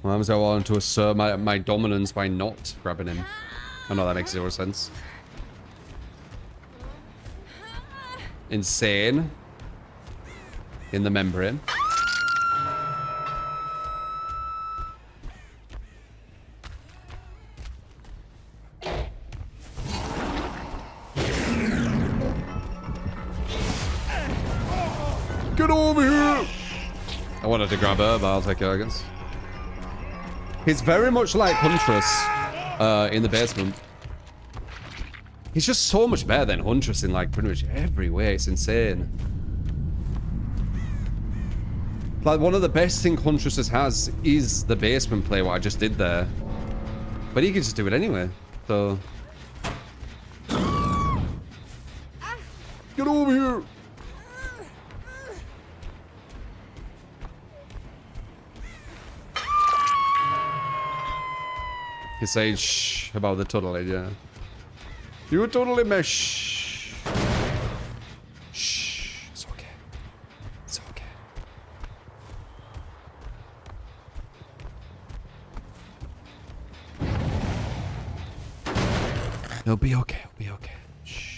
What happens if I want to assert my dominance by not grabbing him? I know that makes zero sense. Insane. In the membrane. Get over here! I wanted to grab her, but I'll take her, I guess. He's very much like Huntress in the basement. He's just so much better than Huntress in like pretty much every way. It's insane. Like, one of the best things Huntress has is the basement play, what I just did there. But he can just do it anyway, so... Get over here! He's saying shh about the tunnel, yeah. You totally mesh. Shh. It's okay. It's okay. It'll be okay. It'll be okay. Shh.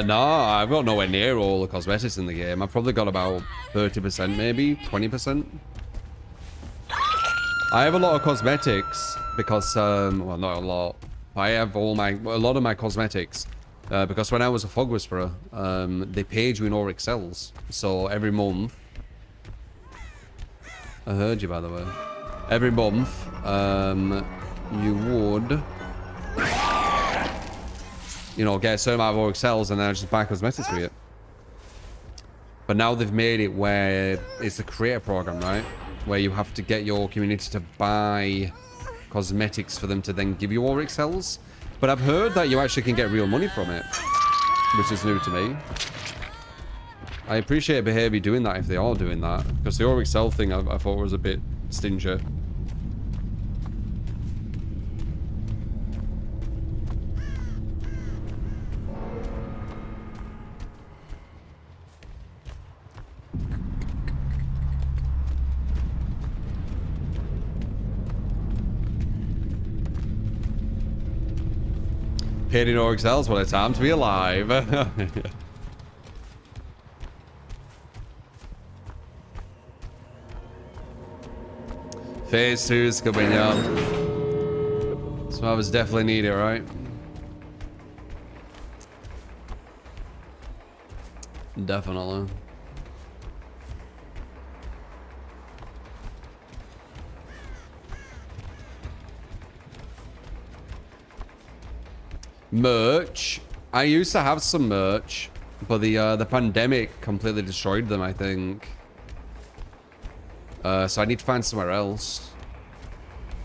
No, I've got nowhere near all the cosmetics in the game. I've probably got about 30%, maybe 20%. I have a lot of cosmetics because, well, not a lot. I have a lot of my cosmetics because when I was a fog whisperer, they paid you in auric cells. So every month, I heard you by the way. Every month, you would, you know, get a certain amount of auric cells and then I just buy cosmetics for you. But now they've made it where it's the creator program, right? Where you have to get your community to buy cosmetics for them to then give you auric cells. But I've heard that you actually can get real money from it, which is new to me. I appreciate behavior doing that if they are doing that, because the auric cell thing I thought was a bit stingy. Paid in auric cells, what a time to be alive. Phase 2 is coming up. Some of us definitely need it, right? Definitely. Merch. I used to have some merch, but the pandemic completely destroyed them, I think. So I need to find somewhere else.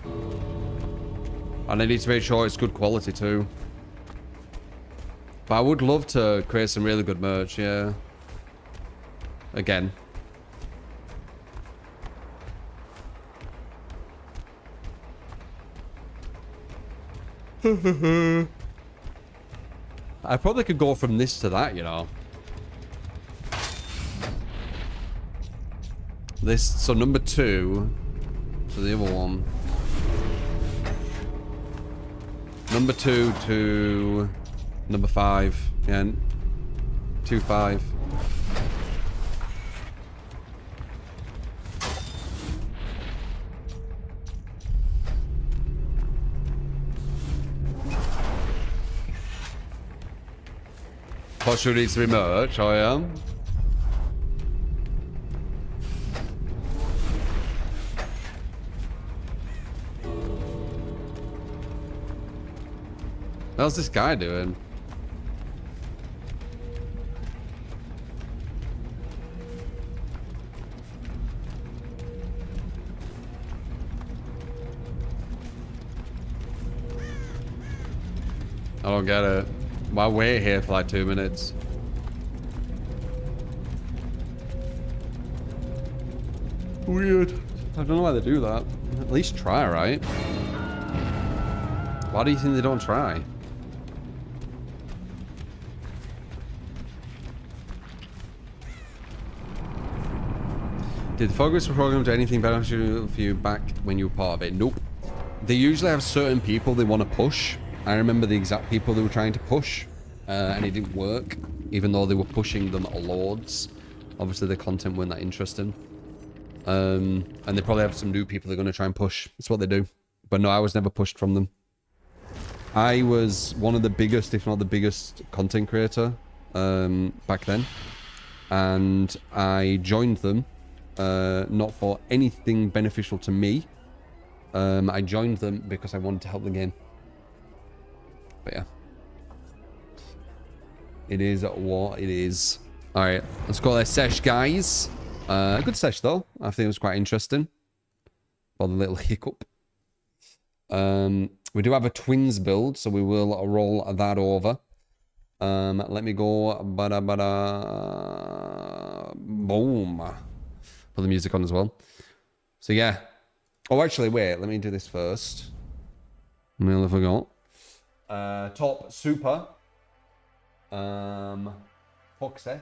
And I need to make sure it's good quality too. But I would love to create some really good merch, yeah. Again. I probably could go from this to that, you know. This, so number 2 to the other one. Number 2 to number 5. Yeah, 2, 5. Posture needs to be merch, I am. How's this guy doing? I don't get it. Why wait here for like 2 minutes? Weird. I don't know why they do that. At least try, right? Why do you think they don't try? Did the Focus program do anything beneficial for you back when you were part of it? Nope. They usually have certain people they want to push. I remember the exact people they were trying to push, and it didn't work, even though they were pushing them loads. Obviously, the content weren't that interesting. And they probably have some new people they're going to try and push. That's what they do. But no, I was never pushed from them. I was one of the biggest, if not the biggest, content creator back then. And I joined them, not for anything beneficial to me. I joined them because I wanted to help the game. But yeah. It is what it is. Alright, let's call it a sesh, guys. A good sesh, though. I think it was quite interesting. For the little hiccup. We do have a twins build, so we will roll that over. Let me go. Boom. Put the music on as well. So yeah. Oh, actually, wait. Let me do this first. I nearly forgot. Top super. Foxy.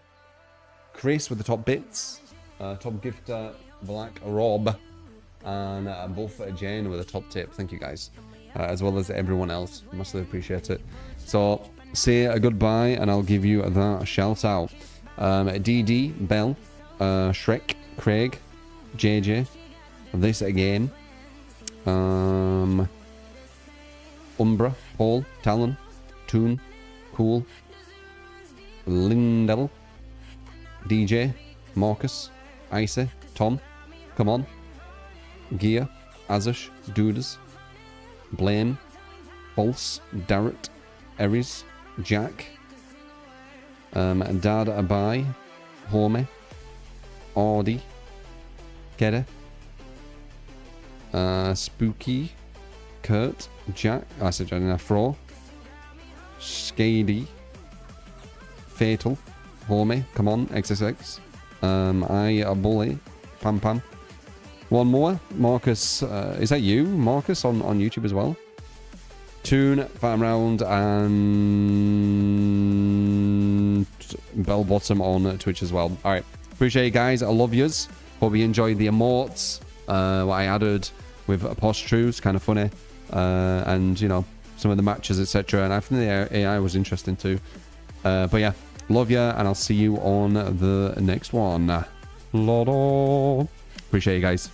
Chris with the top bits. Top gifter Black Rob. And both Jane with a top tip. Thank you guys. As well as everyone else. Mostly appreciate it. So say a goodbye and I'll give you that shout out. DD, Bell, Shrek, Craig, JJ, this again. Umbra, Paul, Talon, Toon, Cool, Lindell, DJ, Marcus, Icy, Tom, Come On, Gia, Azush, Dudas, Blame, Pulse, Darrett, Aries, Jack, Dad Abai, Home, Audi, Kedda, Spooky, Kurt, Jack, I said Fro, Skady, Fatal, Home, Come On, XSX, I Bully, Pam Pam. One more, Marcus, is that you, Marcus, on YouTube as well? Toon, Farm Round, and Bell Bottom on Twitch as well. Alright, appreciate you guys, I love yous. Hope you enjoyed the emotes, what I added with Posh Truths, kind of funny. And, you know, some of the matches, etc. And I think the AI was interesting too. But yeah, love ya, and I'll see you on the next one. Appreciate you guys.